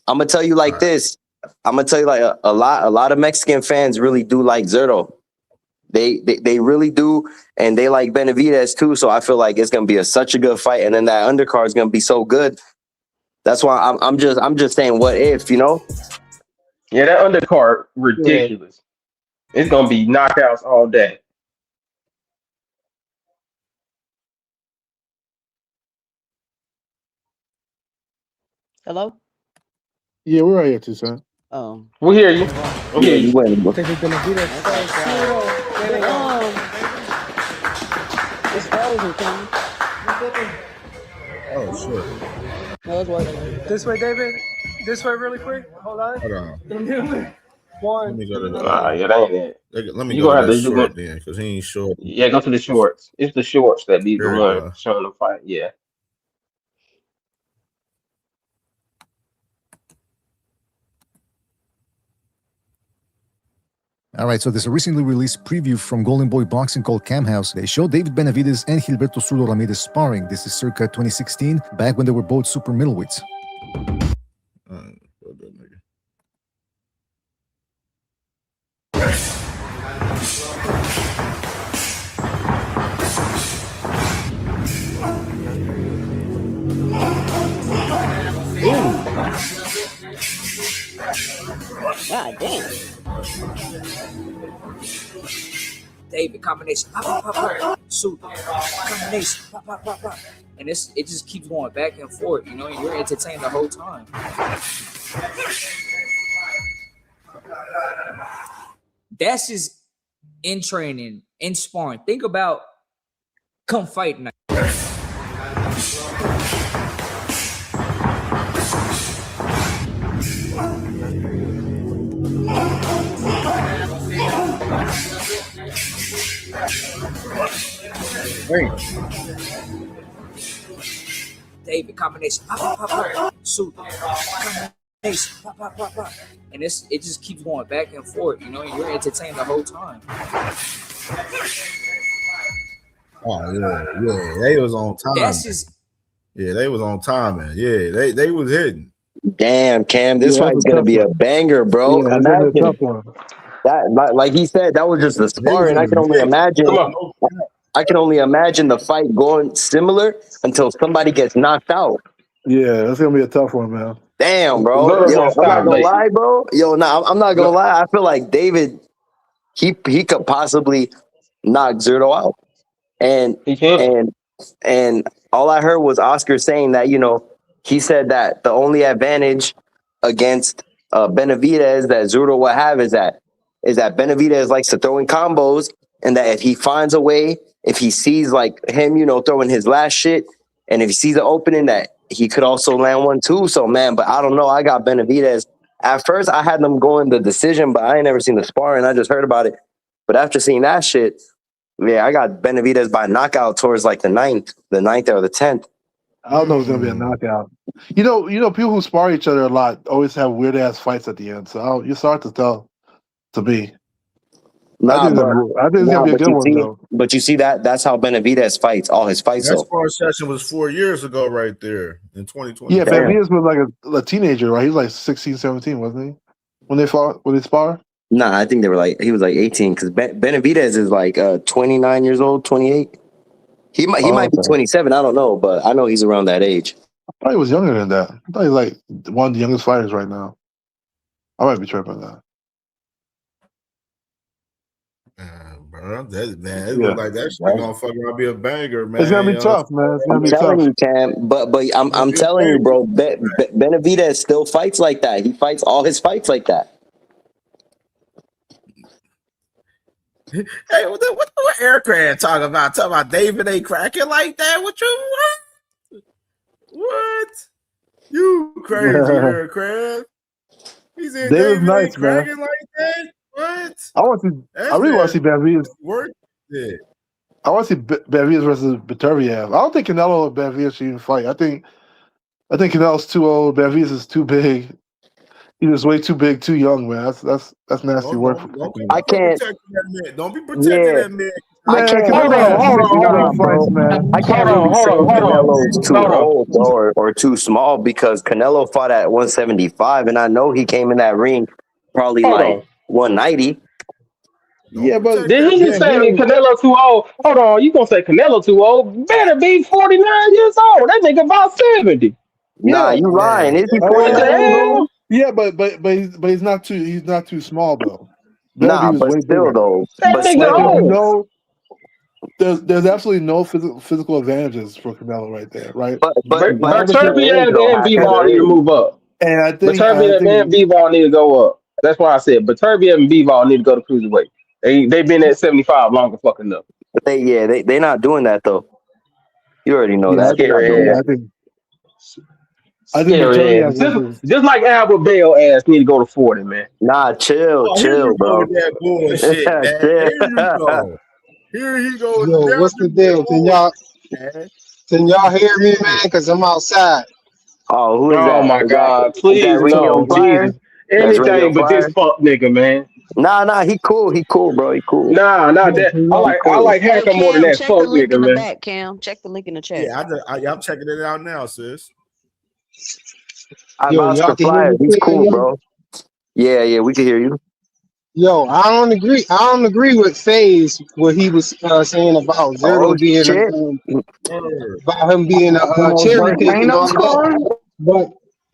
I'm gonna tell you like this. I'm gonna tell you like a lot of Mexican fans really do like Zurdo. They really do, and they like Benavidez too. So I feel like it's gonna be such a good fight, and then that undercard is gonna be so good. That's why I'm just saying, what if, Yeah, that undercard ridiculous. Yeah. It's gonna be knockouts all day. Hello? Yeah, we're right here too, son. Oh. We hear you. We hear you. It's frozen, Tommy. Oh shit. No, it's working. This way, David. This way, really quick. Hold on. Let me go to the. Yeah, that ain't it. Let me go to the short then, because he ain't short. Yeah, go to the shorts. It's the shorts that be the one showing the fight. Yeah. All right, so there's a recently released preview from Golden Boy Boxing called Cam House. They show David Benavidez and Gilberto Zurdo Ramirez sparring. This is circa 2016, back when they were both super middleweights. David combination, pop, pop, pop, pop. Super combination, pop, pop, pop, pop. And it just keeps going back and forth, you know, and you're entertained the whole time. That's just in training, in sparring. Think about come fight night. David combination, pop, pop, pop, pop. Super combination, pop, pop, pop, pop. And it just keeps going back and forth, you know, and you're entertained the whole time. Oh yeah, they was on time. That's just they was on time, man. Yeah, they was hitting. Damn, Cam, this fight's gonna be a banger, bro. Yeah, that's gonna be a tough one. That, like he said, that was just the sparring. I can only imagine. I can only imagine the fight going similar until somebody gets knocked out. Yeah, that's gonna be a tough one, man. Damn, bro. Yo, I'm not gonna lie, bro. Yo, I'm not gonna lie. I feel like David, he could possibly knock Zerto out. And all I heard was Oscar saying that, you know, he said that the only advantage against Benavidez that Zerto will have is that Benavidez likes to throw in combos, and that if he finds a way, if he sees like him, you know, throwing his last shit, and if he sees the opening, that he could also land one too. So, man, but I don't know. I got Benavidez. At first, I had them going the decision, but I ain't never seen the sparring. I just heard about it. But after seeing that shit, yeah, I got Benavidez by knockout towards like the ninth or the 10th. I don't know if it's gonna be a knockout. You know, people who spar each other a lot always have weird ass fights at the end. So it's hard to tell to me. I think it's gonna be a good one though. But you see that's how Benavidez fights all his fights. That sparring session was 4 years ago, right there in 2020. Yeah, Benavidez was like a teenager, right? He was like 16, 17, wasn't he? When they spar? Nah, I think he was like 18 because Benavidez is like 29 years old, 28. He might be 27. I don't know, but I know he's around that age. I thought he was younger than that. I thought he was like one of the youngest fighters right now. I might be tripping that. Bro, it look like that shit gonna fucking be a banger, man. It's gonna be tough, man. It's gonna be telling tough. you, Cam, but I'm telling you, bro. Benavidez still fights like that. He fights all his fights like that. Hey, what aircraft talking about? Talking about David ain't cracking like that? What? You crazy aircraft? He said David nice, ain't cracking like that? What? I really want to see Benavidez. Work it. I want to see Benavidez versus Beterbiev. I don't think Canelo and Benavidez should even fight. I think Canelo's too old. Benavidez is too big. He was way too big, too young, man. That's nasty work. I can't. Don't be protecting that man. I can't. Hold on. I can't really say Canelo's too old or too small because Canelo fought at 175, and I know he came in that ring probably 190. Yeah, but did he just say Canelo too old? Hold on, you gonna say Canelo too old? Better be 49 years old. That nigga about 70. Nah, you lying. Is he 49? Yeah, but he's not too small though. Nah, but still though. That nigga old. There's absolutely no physical advantages for Canelo right there, right? But Beterbiev and B-Ball need to move up. And I think Beterbiev and B-Ball need to go up. That's why I said Beterbiev and B-Ball need to go to cruiserweight. They've been at 75 longer fucking enough. But they're not doing that though. You already know that. I think just like Albert Bell ass need to go to 40, man. Nah, chill, bro. That bullshit, man. Here he goes. Yo, what's the deal? Can y'all hear me, man? Because I'm outside. Oh, who is that? Oh my God! Please no, Jesus. Anything but this fuck nigga, man. Nah, he cool, bro. He cool. Nah, that I like Hacker more than that fuck nigga, man. Back, Cam. Check the link in the chat. Yeah, I'm checking it out now, sis. Oscar Flyer. He's cool, bro. Yeah, we can hear you. Yo, I don't agree with FaZe what he was saying about Zerto being about him being a cherry pick and all that.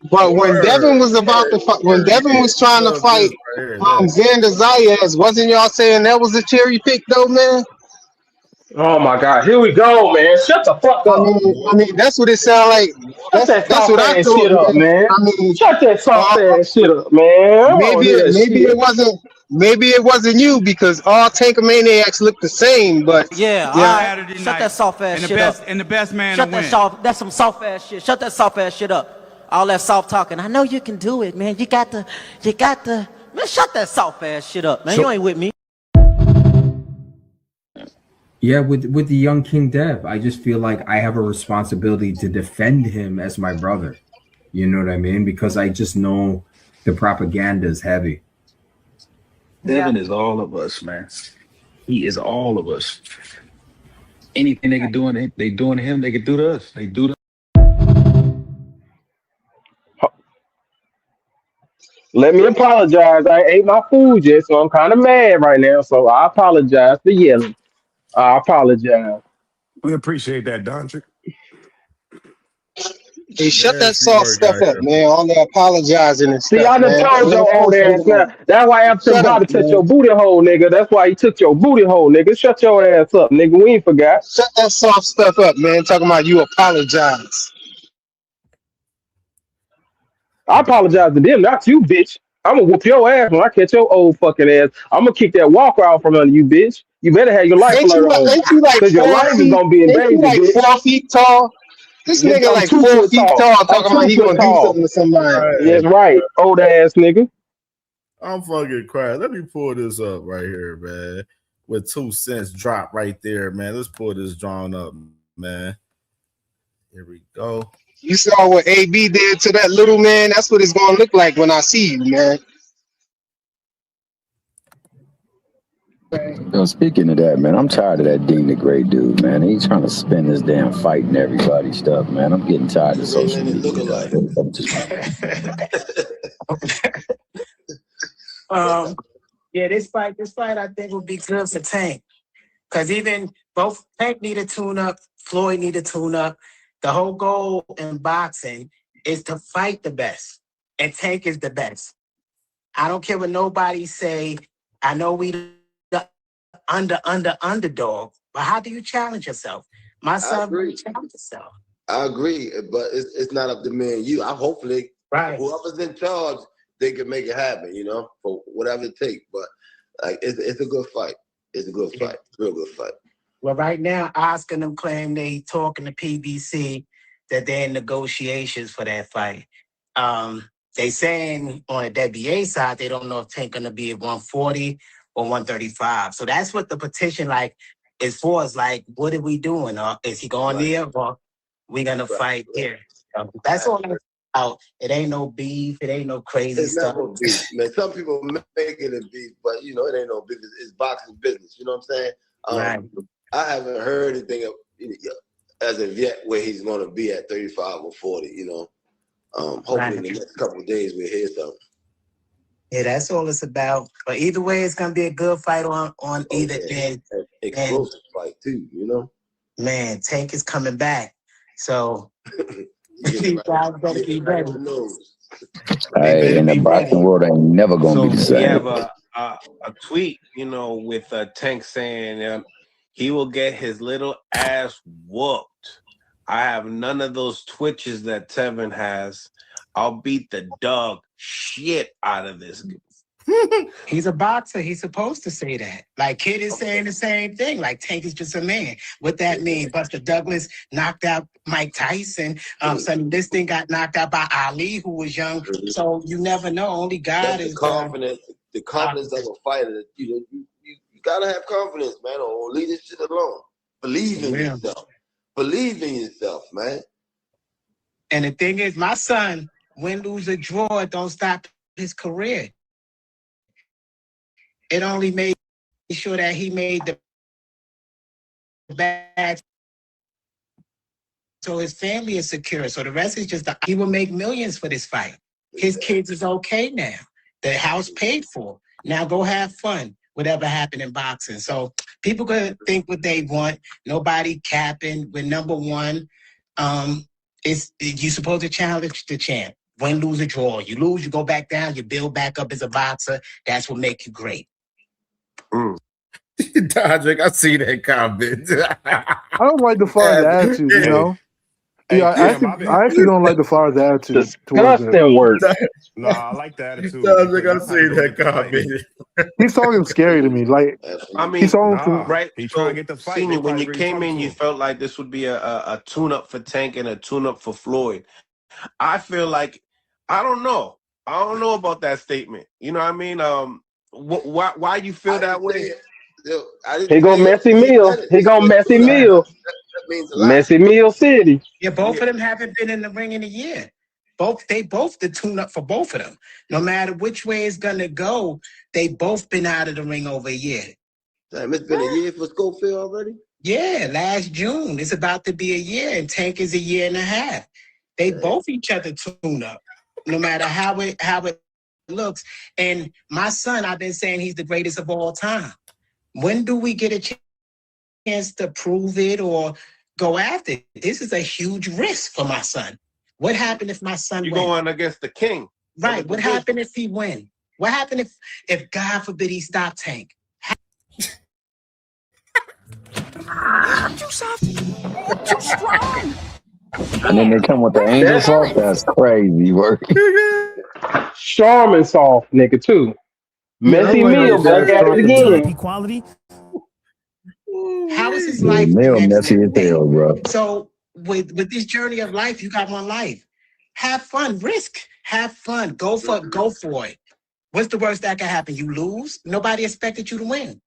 But when Devin was about to fight, when Devin was trying to fight Xander Zayas, wasn't y'all saying that was a cherry pick though, man? Oh my God, here we go, man. Shut the fuck up. I mean, that's what it sounded like. Shut that That's soft what I ass thought, shit up, man. man. I mean, Shut that soft ass shit up, man. I don't wanna maybe hear that it shit. wasn't. Maybe it wasn't you because all Tanker Maniacs look the same, but Yeah, all yeah. right. Shut that soft ass shit up. And the best man Shut to that win. soft. That's some soft ass shit. Shut that soft ass shit up. All that soft talking. I know you can do it, man. You got the. Man, shut that soft ass shit up, man. You ain't with me. Yeah, with the young King Dev, I just feel like I have a responsibility to defend him as my brother. You know what I mean? Because I just know the propaganda is heavy. Devin is all of us, man. He is all of us. Anything they can do in they doing to him, they can do to us. They do to. Let me apologize. I ate my food yet, so I'm kind of mad right now. So I apologize for yelling. I apologize. We appreciate that, Dondrick. Hey, shut that soft stuff up, man. All the apologizing and See, stuff, I done man. told Ain't no your old person ass now. gonna- That's why after Shut about up, to touch man. your booty hole, nigga. That's why he took your booty hole, nigga. Shut your ass up, nigga. We ain't forgot. Shut that soft stuff up, man. Talking about you apologize. I apologize to them, not you, bitch. I'm gonna whoop your ass when I catch your old fucking ass. I'm gonna kick that walker out from under you, bitch. You better have your life alert on, Ain't you like cause your 4 life is feet? gonna be in Ain't you danger, like bitch. 4 feet tall? This Yes, nigga I'm like 2 4 foot feet tall. tall, I'm talking about 2 he foot gonna do tall. something to somebody. That's right, old ass nigga. I'm fucking crying. Let me pull this up right here, man. With 2 cents drop right there, man. Let's pull this drawn up, man. Here we go. You saw what AB did to that little man. That's what it's gonna look like when I see you, man. Yo, speaking of that, man, I'm tired of that Dean the Great dude, man. He's trying to spin this damn fighting everybody stuff, man. I'm getting tired of social media. Yeah, this fight, I think will be good for Tank. Because even both Tank need a tune-up, Floyd need a tune-up. The whole goal in boxing is to fight the best. And Tank is the best. I don't care what nobody say. I know we the underdog. But how do you challenge yourself? My son really challenge himself. I agree, but it's not up to me and you. I hopefully whoever's in charge, they can make it happen, you know, for whatever it takes. But like it's a good fight. It's a good fight. Real good fight. Well, right now, Oscar and them claim they talking to PBC that they're in negotiations for that fight. They saying on the WBA side, they don't know if Tank gonna be at 140 or 135. So that's what the petition like is for. Is like, what are we doing? Is he going there or we gonna fight here? That's all it's about. It ain't no beef. It ain't no crazy It's stuff. not no beef, man. Some people make it a beef, but you know it ain't no business. It's boxing business. You know what I'm saying? I haven't heard anything as of yet where he's going to be at 35 or 40. You know, hopefully in the next couple of days we'll hear something. Yeah, that's all it's about. But either way, it's gonna be a good fight on either end. Explosive fight too. You know, man, Tank is coming back, so you guys better be ready. Hey, in the boxing world, ain't never gonna be the We same. have a tweet, you know, with Tank saying he will get his little ass whooped. I have none of those twitches that Tevin has. I'll beat the dog shit out of this. He's a boxer. He's supposed to say that. Like Kid is saying the same thing. Like Tank is just a man. What that mean? Buster Douglas knocked out Mike Tyson. This thing got knocked out by Ali, who was young. So you never know. Only God that's is the confidence of a fighter. You know, you gotta have confidence, man, or leave this shit alone. Believe in yourself. Believe in yourself, man. And the thing is, my son, win, lose, or draw, it don't stop his career. It only made sure that he made the bad, so his family is secure. So the rest is just he will make millions for this fight. His kids is okay now. The house paid for. Now go have fun. Whatever happened in boxing. So people could think what they want. Nobody capping. We're number one. You're supposed to challenge the champ. Win, lose, or draw. You lose, you go back down, you build back up as a boxer. That's what makes you great. Dodrick, I see that comment. I don't like the Flyers' attitude, you know. Yeah, I actually don't like the Flyers' attitude towards it. Disgusting words. No, I like the attitude. Dodrick, I see that comment. He's talking scary to me. Like, I mean, he's talking right? He's trying to get the fight. Senior, when you came in, you felt like this would be a tune-up for Tank and a tune-up for Floyd. I feel like I don't know about that statement. You know what I mean? Why you feel that way? He go Messy Mill. He go Messy Mill. Messy Mill City. Yeah, both of them haven't been in the ring in a year. They both the tune up for both of them. No matter which way it's gonna go, they both been out of the ring over a year. Damn, it's been a year for Scofield already? Yeah, last June. It's about to be a year, and Tank is a year and a half. They both each other tune up, no matter how it looks. And my son, I've been saying he's the greatest of all time. When do we get a chance to prove it or go after it? This is a huge risk for my son. What happened if my son You're wins? going against the king. Right. What happened if he win? What happened if God forbid he stop Tank? Too soft. Too strong. And then they come with the angel sauce. That's crazy work. Charmin soft, nigga, too. Messy Mill back at it again. Equality. How is his life? Mill messy as hell, bro. So with this journey of life, you got one life. Have fun, risk, have fun, go for it. What's the worst that can happen? You lose. Nobody expected you to win.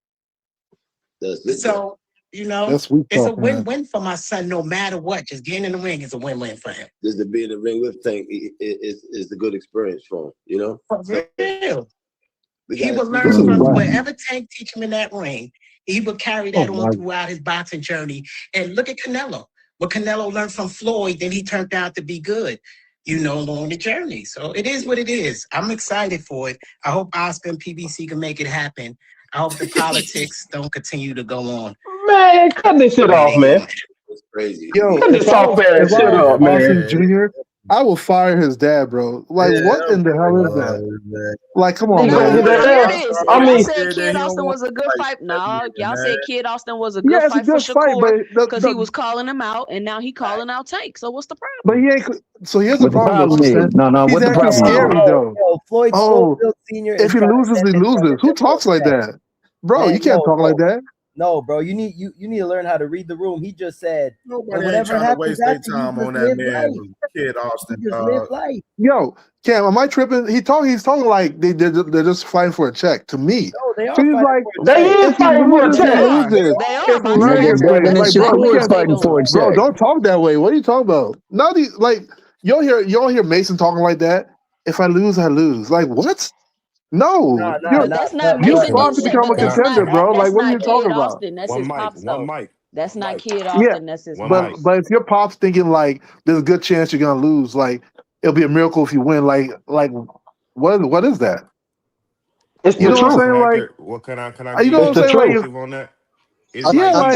So you know, it's a win-win for my son. No matter what, just getting in the ring is a win-win for him. Just to be in the ring with Tank is a good experience for him. You know, for real. He would learn from whatever Tank teach him in that ring. He would carry that on throughout his boxing journey. And look at Canelo. What Canelo learned from Floyd, then he turned out to be good, you know, along the journey. So it is what it is. I'm excited for it. I hope Oscar and PBC can make it happen. I hope the politics don't continue to go on. Man, cut this shit off, man. It's crazy. Yo, cut this soft ass shit up, man. Jr., I will fire his dad, bro. Like, what in the hell is that? Like, come on, man. Y'all said Kid Austin was a good fight. No, y'all said Kid Austin was a good fight for Shakur because he was calling him out, and now he calling out Tank. So what's the problem? But he ain't. So here's the problem. No. He's What the acting problem? scary though. Floyd Schofield Sr. If he loses, he loses. Who talks like that, bro? You can't talk like that. No, bro, you need to learn how to read the room. He just said nobody ain't trying to waste their time on that man. Kid Austin. Yo, Cam, am I tripping? He's talking like they're just fighting for a check. To me, no, they are. So he's like, they is fighting for a check. Bro, don't talk that way. What are you talking about? Now, like you don't hear Mason talking like that. If I lose, I lose. Like what? No, that's not you fought to become a contender, bro. Like, what are you talking about? That's his pops, though. That's not Kid Yeah, Austin. That's his pops. but if your pop's thinking like there's a good chance you're gonna lose, like it'll be a miracle if you win. Like what is that? It's you know what I'm saying? Like, what can I? You know what I'm saying? Like, on that? I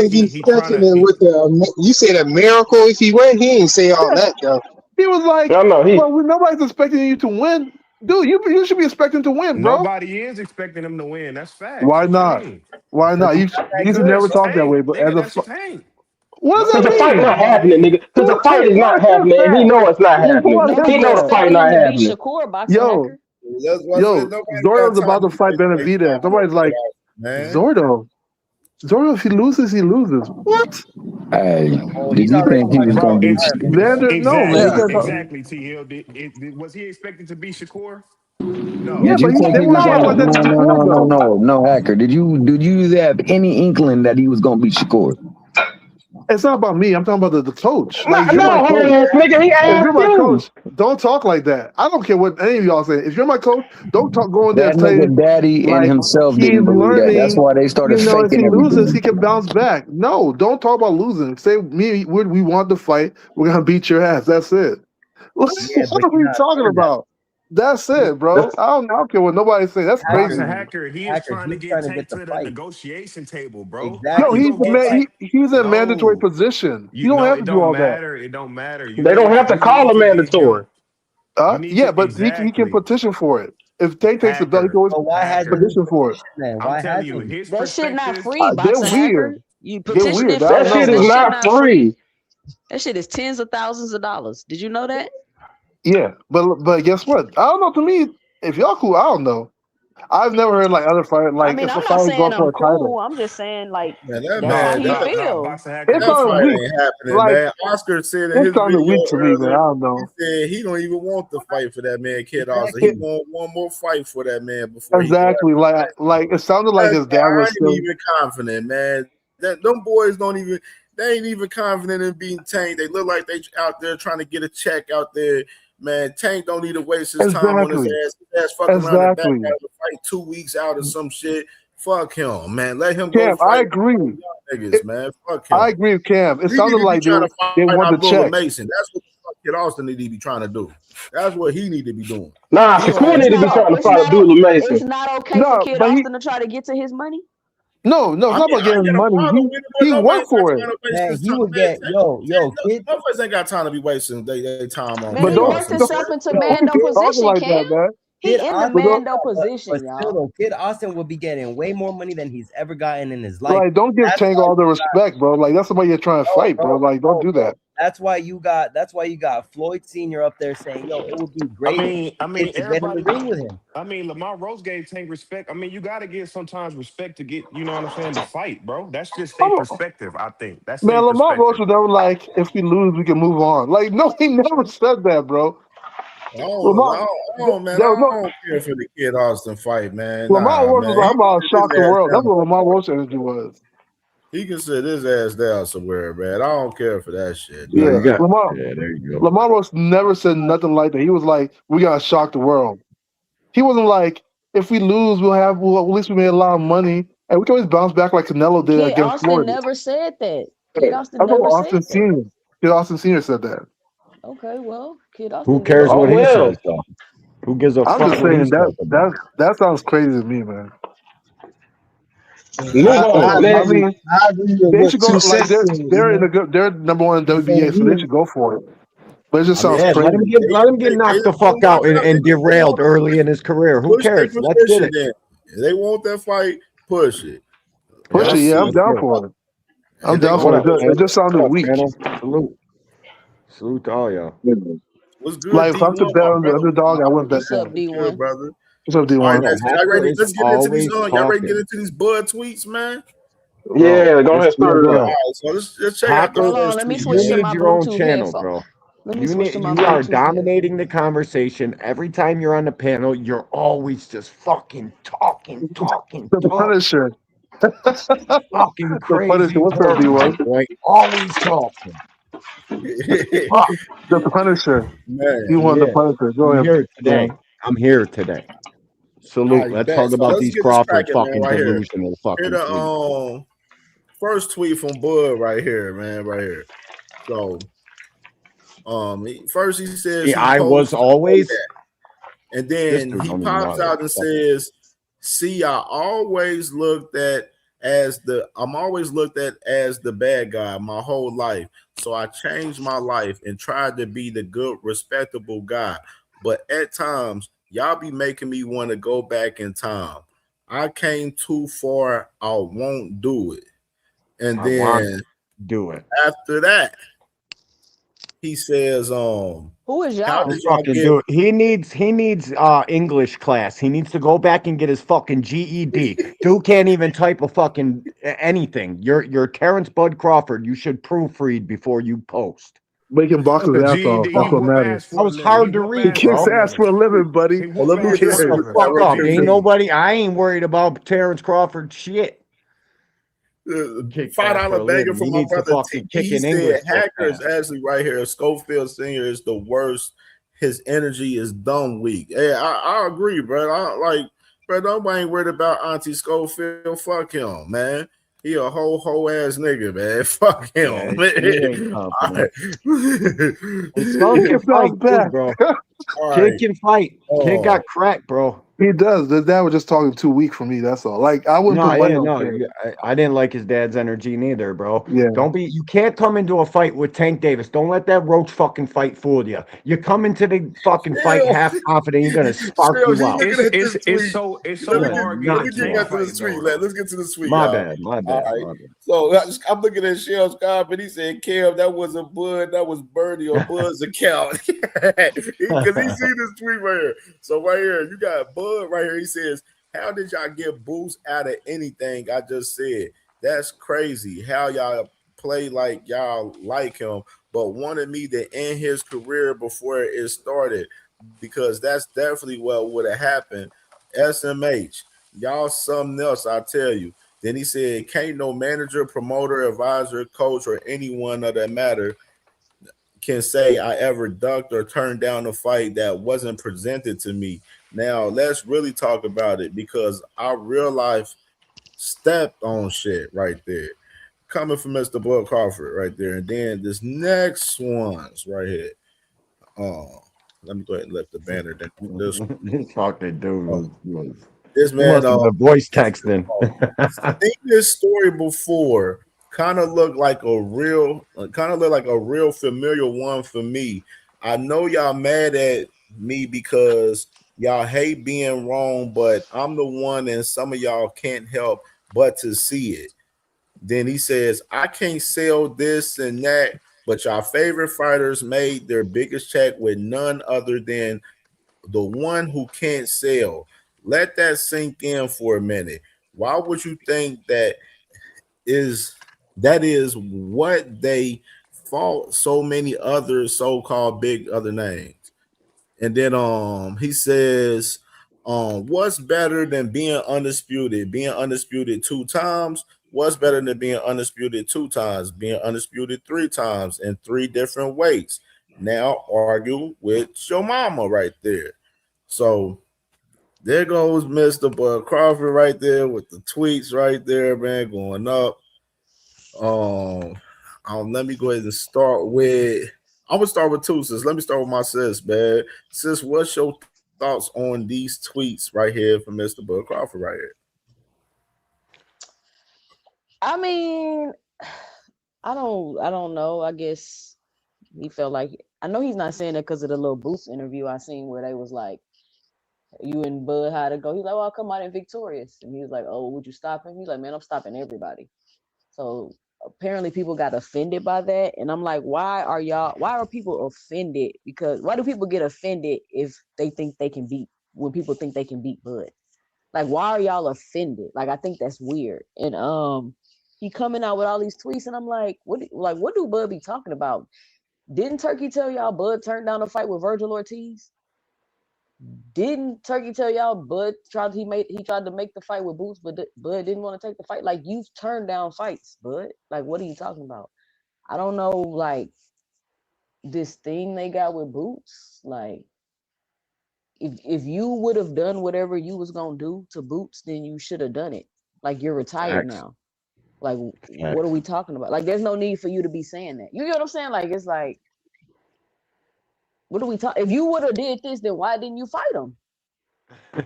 think he's stretching it with the. You said a miracle if he win. He ain't say all that though. He was like, well, nobody's expecting you to win. Dude, you should be expecting to win, bro. Nobody is expecting him to win. That's fact. Why not? Why not? You should never talk that way. But as a what does that mean? Because the fight not happening, nigga. Because the fight is not happening. And he know it's not happening. He know the fight not happening. Yo, Zordo's about to fight Benavidez. Somebody's like, Zordo, if he loses, he loses. What? Hey, did you think he was going to be Exactly, T. Hill. Was he expecting to be Shakur? No. Did you think he was no, Hacker. Did you have any inkling that he was going to be Shakur? It's not about me. I'm talking about the coach. Like, nigga, he if you're my coach, don't talk like that. I don't care what any of y'all say. If you're my coach, don't go in there and say daddy and himself didn't believe that. That's why they started faking if he everything. loses, he can bounce back. No, don't talk about losing. Say we want to fight. We're gonna beat your ass. That's it. What are we talking about? That's it, bro. I don't care what nobody say. That's crazy. Hacker, he is trying to get Tank to the negotiation table, bro. Exactly. No, he's in a mandatory position. You don't have to do all that. It don't matter. They don't have to call him mandatory. Yeah, but he can petition for it. If Tank takes the belt, he can always why hasn't petition for it. man? I'm Why telling you, hasn't he? his That shit not perspective. free, They're boxing hacker. weird. You They're petitioning weird. for I That belts. don't shit know. is That shit not not free. free. That shit is tens of thousands of dollars. Did you know that? Yeah, but guess what? I don't know. To me, if y'all cool, I don't know. I've never heard like other fighters I like mean, if I'm a not fighter saying goes for I'm a title. cool. I'm just saying like Man, that's how he Nah, feel. boxing hacker. It that sounded fight weak. ain't happening, Like man. Oscar said in it his sounded video weak to me, man. earlier, I don't he know. said he don't even want to fight for that man, Kid Austin. It, He want one more fight for that man before he exactly. Like it sounded like his dad I was ain't still. even confident, man. That them boys don't even they ain't even confident in being Tank. They look like they out there trying to get a check out there. Man, Tank don't need to waste his time on his Exactly. ass. His ass fucking around and back Exactly. out to fight 2 weeks out or some shit. Fuck him, man. Let him Cam, go I fight agree. young niggas, man. Fuck him. I agree with Cam. It He need sounded to be like trying to they fight wanted the Abdullah check. Mason. That's what the fuck Kid Austin need to be trying to do. That's what he need to be doing. Nah, He Shakur on need to be trying to fight Abdullah Mason. It's not okay for No, Kid but Austin to try to get to his money. no, it's I not mean, about I ain't getting got a money. problem with it, but He nobody's worked for not it. trying to waste Man, his he time. would get Motherfuckers ain't got time to be wasting their time on Man, But he Kid don't worked Austin. himself into don't Mando keep talking position, like Cam. that, man. He Kid in the Austin, But don't, Mando but position, still y'all. though, Kid Austin will be getting way more money than he's ever gotten in his life. like, don't give That's Tank why all the you got respect, bro. Like that's somebody you're trying to fight, bro. Like, don't do that. That's why you got Floyd Sr. up there saying, "Yo, it would be great I mean, to get in the everybody. ring with him." I mean, Lamar Rose gave Tank respect. I mean, you got to give sometimes respect to get, you know what I'm saying, to fight, bro. That's just their perspective, I think. That's their Man, Lamar Rose perspective. was never like, if we lose, we can move on. Like, no, he never said that, bro. Lamar, Man, there was I no don't care for the Kid Austin fight, man. Lamar Nah, Rose was man. like, He I'm about to can sit shock his the ass world. That's down. what Lamar Rose energy was. He can sit his ass down somewhere, man. I don't care for that shit. Yeah, Nah. there you go. Lamar Rose never said nothing like that. He was like, we gotta shock the world. He wasn't like, if we lose, at least we made a lot of money, and we can always bounce back like Canelo did Kid against Austin Floyd. never said that. Kid Austin I thought never Austin said that. Senior. Kid Austin Senior said that. Okay, well, Kid Who Austin cares didn't what say he that. says, though? Who gives a I'm fuck just what he saying says about? that sounds crazy to me, man. Move on, I man. mean, I agree with they what should go Two like Cents said. they're in a good, they're number one in WBA, so they should go for it. But it just I mean, sounds yeah, let crazy. him get knocked the fuck out and derailed early in his career. Who Push their cares? Let's get position it. then. If they want that fight, push it. Push it, yeah, I'm down for it. I'm down for it. It just sounded weak. Salute to all y'all. What's good, Like if D1, I'm to my bet on the brother? underdog, I wouldn't bet What's up, that. D1? Brother. What's up, All right, D1? let's get into these. Y'all ready to get into these Bud tweets, man? Yeah, go ahead and start it All up. right, so let's check out the Hacker, first let me tweet. switch you to need my your own Bluetooth channel, headphone. bro. Let me switch to my You are Bluetooth dominating the conversation. Every time you're on the panel, you're always just fucking talking. The Punisher. Fucking The crazy. Punisher. What's up, D1? Right? Always talking. The Punisher. Man, You won the Yeah. Punisher. Go I'm ahead. here today. I'm here today. All Salute. right, Let's bet. talk So about let's these get this Crawford cracking, man, fucking right here. delusional Here fucking the tweets. first tweet from Bud right here, man, right here. So first he says I was always, and then he pops out and says, "See, I'm always looked at as the bad guy my whole life. So I changed my life and tried to be the good, respectable guy. But at times, y'all be making me want to go back in time. I came too far. I won't do it." And then do it. after that, he says, Who is how y'all? did y'all Fucking get do it. He needs English class. He needs to go back and get his fucking GED. Dude can't even type a fucking anything. You're Terrence Bud Crawford. You should proofread before you post. Making boxes The ass off. GED, That's he what whoop matters. ass for That a was living. hard He to whoop read, ass Kicks for a bro. ass for a living. living, buddy. He Well, whoop let me ass get for this a shit living. right Fuck up. here. Ain't nobody. I ain't worried about Terrence Crawford shit. $5 bagger for He my needs to brother fucking T. kick He an said, English book Hacker is fast. actually right here. Scofield Senior is the worst. His energy is dumb weak. Hey, I agree, bro. Bro, nobody ain't worried about Auntie Scofield. Fuck him, man. He a whole ass nigga, man. Fuck him, man. He ain't confident. His He son can can fight bounce too, back. bro. All Kid right. can fight. Kid got cracked, bro. He does. The dad was just talking too weak for me. That's all. Like I wouldn't No, put money yeah, on no, Cam. I didn't like his dad's energy neither, bro. Yeah. You can't come into a fight with Tank Davis. Don't let that Roach fucking fight fool you. You come into the fucking fight half confident, you're gonna spark Shrills, you you out. looking at this tweet? It's so Let me hard get let getting me into get a back to fight the tweet. though. Let's get to the tweet, My y'all. bad, my All bad, right. my bad. So I'm looking at Shell's comment. He said, "Cam, that wasn't Bud, that was Birdie or Bud's account." Because he see this tweet right here. So right here, you got Bud right here. He says, "How did y'all get Boost out of anything I just said? That's crazy. How y'all play like y'all like him, but wanted me to end his career before it started, because that's definitely what would have happened. SMH, y'all something else, I tell you." Then he said, "Can't no manager, promoter, advisor, coach, or anyone of that matter can say I ever ducked or turned down a fight that wasn't presented to me." Now, let's really talk about it, because our real life stepped on shit right there. Coming from Mr. Bud Crawford right there. And then this next one's right here. Let me go ahead and let the banner down. This fucking dude was this he man must have been voice texting. seen this story before. Kind of look like a real familiar one for me. I know y'all mad at me because y'all hate being wrong, but I'm the one, and some of y'all can't help but to see it. Then he says, "I can't sell this and that, but your favorite fighters made their biggest check with none other than the one who can't sell." Let that sink in for a minute. Why would you think that is what they fought so many other so-called big other names? And then he says, what's better than being undisputed? Being undisputed 2 times? What's better than being undisputed 2 times? Being undisputed 3 times in 3 different weights. Now argue with your mama right there. So there goes Mr. Bud Crawford right there with the tweets right there, man, going up. Let me go ahead and start with. I'm gonna start with 2, sis. Let me start with my sis, man. Sis, what's your thoughts on these tweets right here from Mr. Bud Crawford right here? I mean, I don't know. I guess he felt like, I know he's not saying that because of the little Boost interview I seen where they was like, "You and Bud, how to go?" He's like, "Well, I'll come out in victorious." And he was like, "Oh, would you stop him?" He's like, "Man, I'm stopping everybody." So apparently people got offended by that. And I'm like, why are people offended? Because why do people get offended if they think they can beat, when people think they can beat Bud? Like, why are y'all offended? Like, I think that's weird. And he coming out with all these tweets, and I'm like, what do Bud be talking about? Didn't Turkey tell y'all Bud turned down a fight with Virgil Ortiz? Didn't Turkey tell y'all Bud tried to make the fight with Boots, but Bud didn't want to take the fight? Like, you've turned down fights, Bud. Like, what are you talking about? I don't know, like, this thing they got with Boots. Like, if you would have done whatever you was gonna do to Boots, then you should have done it. Like, you're retired Facts. now. Like, what are we talking about? Like, there's no need for you to be saying that. You know what I'm saying? Like, it's like, what are we talking? If you would have did this, then why didn't you fight him?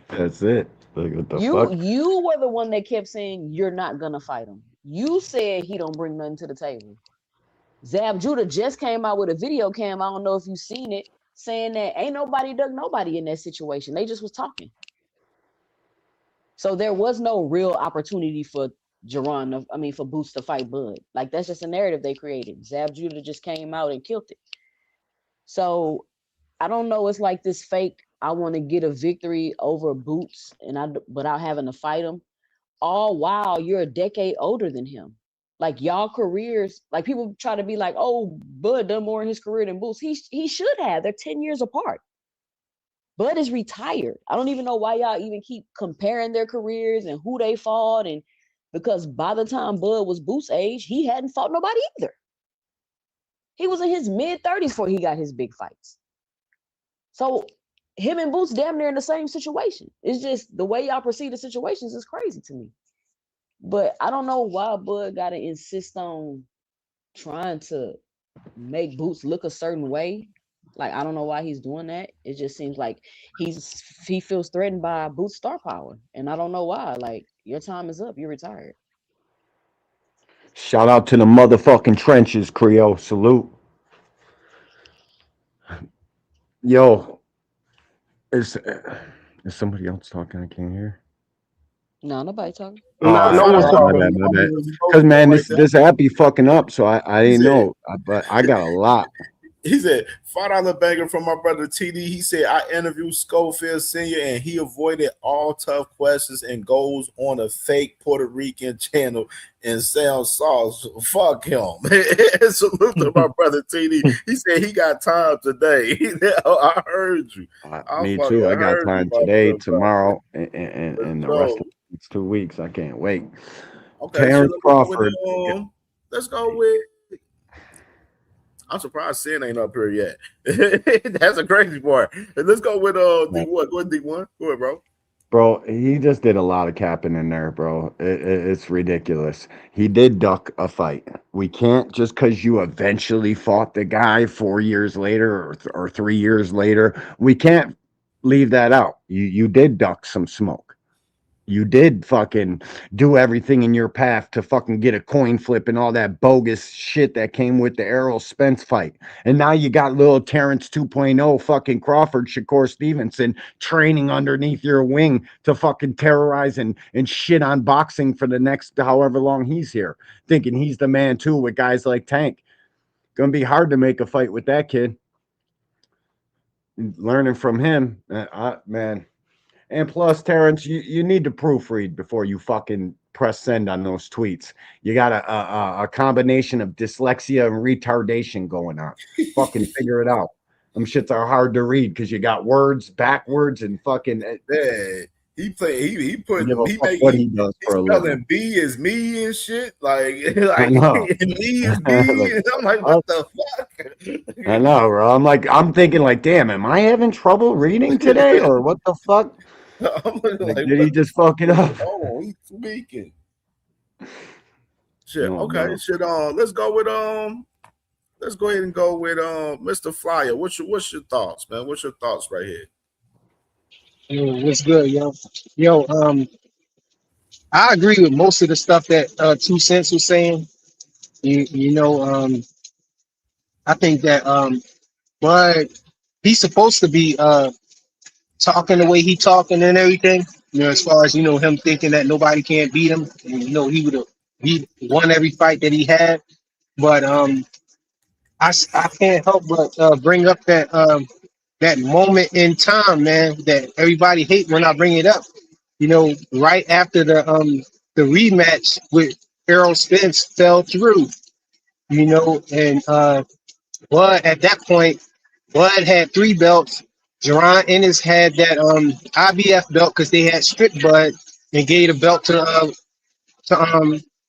That's it. Like, what the You fuck? were the one that kept saying you're not gonna fight him. You said he don't bring nothing to the table. Zab Judah just came out with a video cam. I don't know if you've seen it, saying that ain't nobody dug nobody in that situation. They just was talking. So there was no real opportunity for for Boots to fight Bud. Like, that's just a narrative they created. Zab Judah just came out and killed it. So I don't know. It's like this fake, I want to get a victory over Boots without having to fight him. All while you're a decade older than him. Like, y'all careers, like, people try to be like, oh, Bud done more in his career than Boots. He should have. They're 10 years apart. Bud is retired. I don't even know why y'all even keep comparing their careers and who they fought. And because by the time Bud was Boots' age, he hadn't fought nobody either. He was in his mid-30s before he got his big fights. So him and Boots damn near in the same situation. It's just the way y'all perceive the situations is crazy to me. But I don't know why Bud got to insist on trying to make Boots look a certain way. Like I don't know why he's doing that. It just seems like he feels threatened by Boots star power, and I don't know why. Like your time is up. You're retired. Shout out to the motherfucking trenches, Creole. Salute. Yo, is somebody else talking? I can't hear. No, nobody talking. Oh, Nah, all right, no all one's right, my talking. bad, my bad. Because Right man, there. this app be fucking up, so I He didn't said, know, but I got a lot. he said, $5 banger from my brother TD. He said, I interviewed Scofield Sr. and he avoided all tough questions and goes on a fake Puerto Rican channel and sounds sauce. Fuck him. Salute to my brother TD. He said he got time today. I heard you. I Me fucking too. I got heard you, time my today, good brother. tomorrow, and the rest of the next 2 weeks. I can't wait. Okay, so Terrence Crawford. let's go with. I'm surprised Sin ain't up here yet. That's a crazy part. Let's go with D1. Go ahead, D1. Go ahead, bro. Bro, he just did a lot of capping in there, bro. It's ridiculous. He did duck a fight. We can't just because you eventually fought the guy 4 years later or 3 years later. We can't leave that out. You did duck some smoke. You did fucking do everything in your path to fucking get a coin flip and all that bogus shit that came with the Errol Spence fight. And now you got little Terrence 2.0 fucking Crawford, Shakur Stevenson training underneath your wing to fucking terrorize and shit on boxing for the next however long he's here, thinking he's the man too with guys like Tank. Gonna be hard to make a fight with that kid. Learning from him, man. And plus, Terrence, you need to proofread before you fucking press send on those tweets. You got a combination of dyslexia and retardation going on. Fucking figure it out. Them shits are hard to read because you got words backwards and fucking. Yeah, he put Give a he fuck make what he, he does he's for a spelling living. B is me and shit. Like I know. me is B. Like, And I'm like, what the fuck? I know, bro. I'm thinking like, damn, am I having trouble reading today or what the fuck? I'm like, Did he just fuck it up? Oh, he's speaking. Shit. No, Okay. no. Shit. Let's go with Let's go ahead and go with Mr. Flyer. What's your thoughts, man? What's your thoughts right here? What's good, yo? Yo, I agree with most of the stuff that 2 Cents was saying. You know, I think that but he's supposed to be talking the way he talking and everything. You know, as far as him thinking that nobody can't beat him, and he won every fight that he had. But I can't help but bring up that moment in time, man, that everybody hate when I bring it up. You know, right after the rematch with Errol Spence fell through. You know, and Bud at that point, Bud had 3 belts. Jerron Ennis had that IBF belt because they had stripped Bud and gave the belt to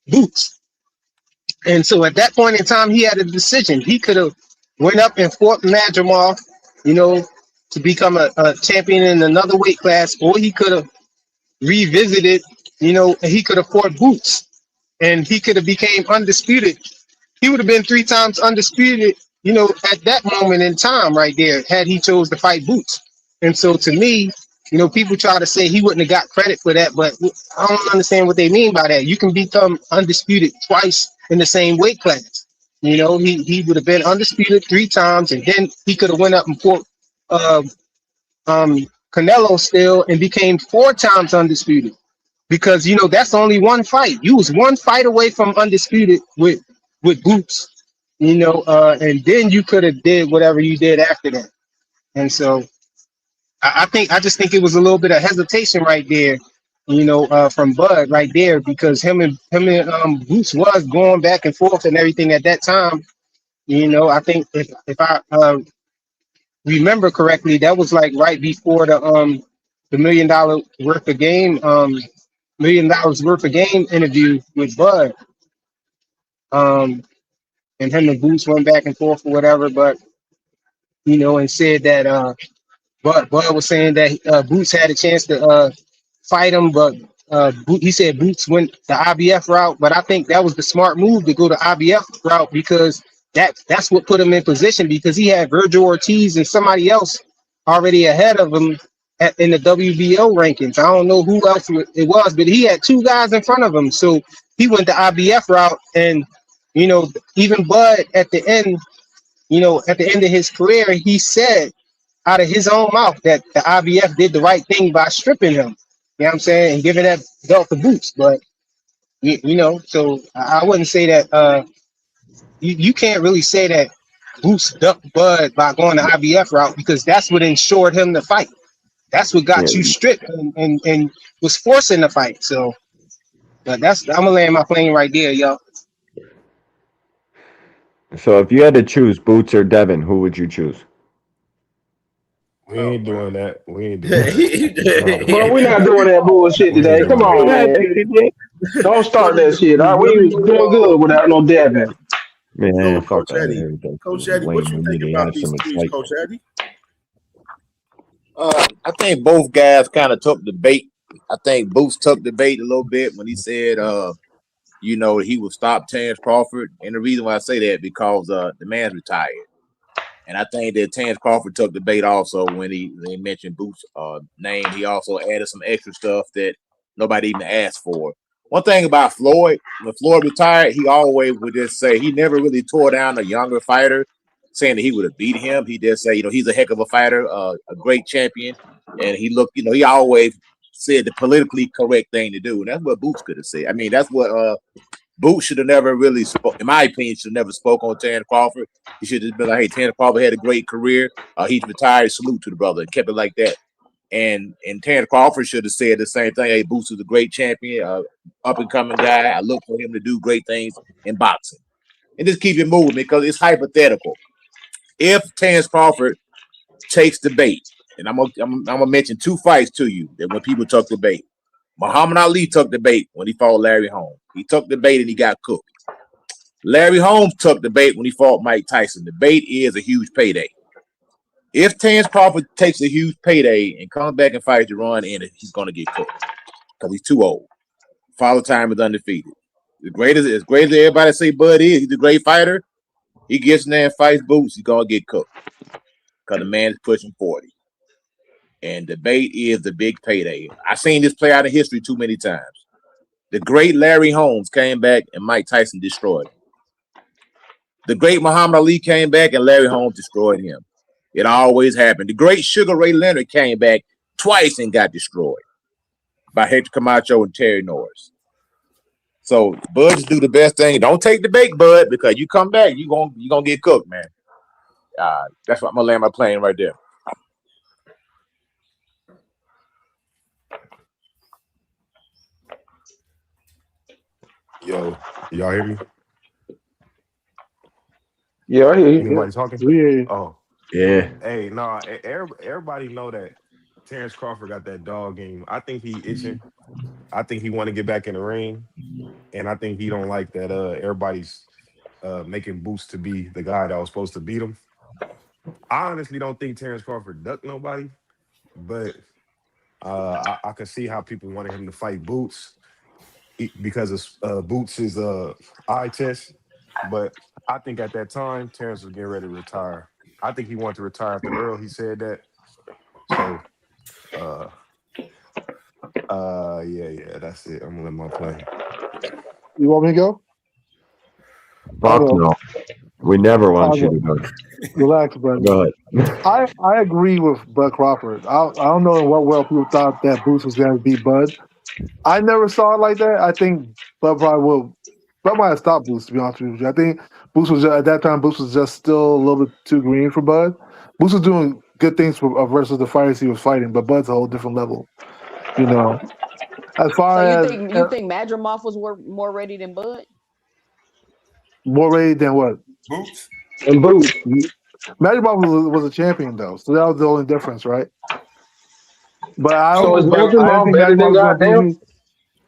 Boots. And so at that point in time, he had a decision. He could have went up and fought Madrimov, to become a champion in another weight class, or he could have revisited, and he could have fought Boots, and he could have became undisputed. He would have been 3 times undisputed, at that moment in time right there, had he chose to fight Boots. And so to me, people try to say he wouldn't have got credit for that, but I don't understand what they mean by that. You can become undisputed twice in the same weight class. He would have been undisputed 3 times, and then he could have went up and fought Canelo still and became 4 times undisputed. Because that's only one fight. You was 1 fight away from undisputed with Boots, and then you could have did whatever you did after that. And so I just think it was a little bit of hesitation right there, from Bud right there, because him and Boots was going back and forth and everything at that time. I think if I remember correctly, that was like right before the $1 million worth of game $1 million worth of game interview with Bud. And him and Boots went back and forth or whatever, but and said that Bud was saying that Boots had a chance to fight him, but he said Boots went the IBF route. But I think that was the smart move to go the IBF route, because that's what put him in position because he had Virgil Ortiz and somebody else already ahead of him in the WBO rankings. I don't know who else it was, but he had two guys in front of him. So he went the IBF route, and even Bud at the end, at the end of his career, he said out of his own mouth that the IBF did the right thing by stripping him. You know what I'm saying? And giving that belt to Boots. But so I wouldn't say that you can't really say that Boots ducked Bud by going the IBF route because that's what ensured him the fight. That's what got you stripped and was forcing the fight. So but I'm gonna land my plane right there, yo. So if you had to choose Boots or Devin, who would you choose? We ain't doing that. We ain't doing that. Bro, we're not doing that bullshit today. Come on, man. Don't start that shit. All right, we doing good without no Devin. Man, Coach fuck out of Eddie. here. Coach Eddie, what you think about these tweets, Coach Eddie? I think both guys kind of took the bait. I think Boots took the bait a little bit when he said, he would stop Terrence Crawford. And the reason why I say that because the man's retired. And I think that Terrence Crawford took the bait also when he mentioned Boots' name. He also added some extra stuff that nobody even asked for. One thing about Floyd, when Floyd retired, he always would just say he never really tore down a younger fighter, saying that he would have beat him. He just say, he's a heck of a fighter, a great champion. And he looked, he always said the politically correct thing to do. And that's what Boots could have said. I mean, that's what Boots should have never really spoke, in my opinion, should have never spoke on Terrence Crawford. He should have been like, hey, Terrence Crawford had a great career. He's retired. Salute to the brother. And kept it like that. And Terrence Crawford should have said the same thing. Hey, Boots is a great champion, up-and-coming guy. I look for him to do great things in boxing. And just keep it moving because it's hypothetical. If Terrence Crawford takes the bait, and I'm gonna mention two fights to you that when people took the bait. Muhammad Ali took the bait when he fought Larry Holmes. He took the bait and he got cooked. Larry Holmes took the bait when he fought Mike Tyson. The bait is a huge payday. If Terrence Crawford takes a huge payday and comes back and fights Jerron Ennis, he's going to get cooked because he's too old. Father Time is undefeated. As great as everybody say Bud is, he's a great fighter. He gets in there and fights Boots, he's going to get cooked because the man is pushing 40. And the bait is the big payday. I've seen this play out in history too many times. The great Larry Holmes came back and Mike Tyson destroyed him. The great Muhammad Ali came back and Larry Holmes destroyed him. It always happened. The great Sugar Ray Leonard came back twice and got destroyed by Hector Camacho and Terry Norris. So Bud just do the best thing. Don't take the bait, Bud, because you come back, you're gonna get cooked, man. That's what I'm gonna land my plane right there. Yo, y'all hear me? Yeah, I hear you. Anybody talking? Yeah. Oh. Yeah. Hey, no, everybody know that Terrence Crawford got that dog game. I think he itching. I think he want to get back in the ring. And I think he don't like that everybody's making Boots to be the guy that was supposed to beat him. I honestly don't think Terrence Crawford ducked nobody, but I can see how people wanted him to fight Boots because of Boots' eye test. But I think at that time, Terrence was getting ready to retire. I think he wanted to retire after Earl. He said that. So, yeah, that's it. I'm gonna let my play. You want me to go? Fuck no. We never want you to go. Relax, brother. Go ahead. I agree with Bud Crawford. I don't know in what world people thought that Boots was going to beat Bud. I never saw it like that. I think Bud probably will. Bud might have stopped Boots, to be honest with you. I think Boots was at that time. Boots was just still a little bit too green for Bud. Boots was doing good things versus the fighters he was fighting, but Bud's a whole different level. As far So as you think Madrimov was more ready than Bud? more ready than what? Boots. And Boots. Madrimov was a champion though, so that was the only difference, right? But I So is didn't think Madrimov better than Madrimov was going to goddamn? beat me.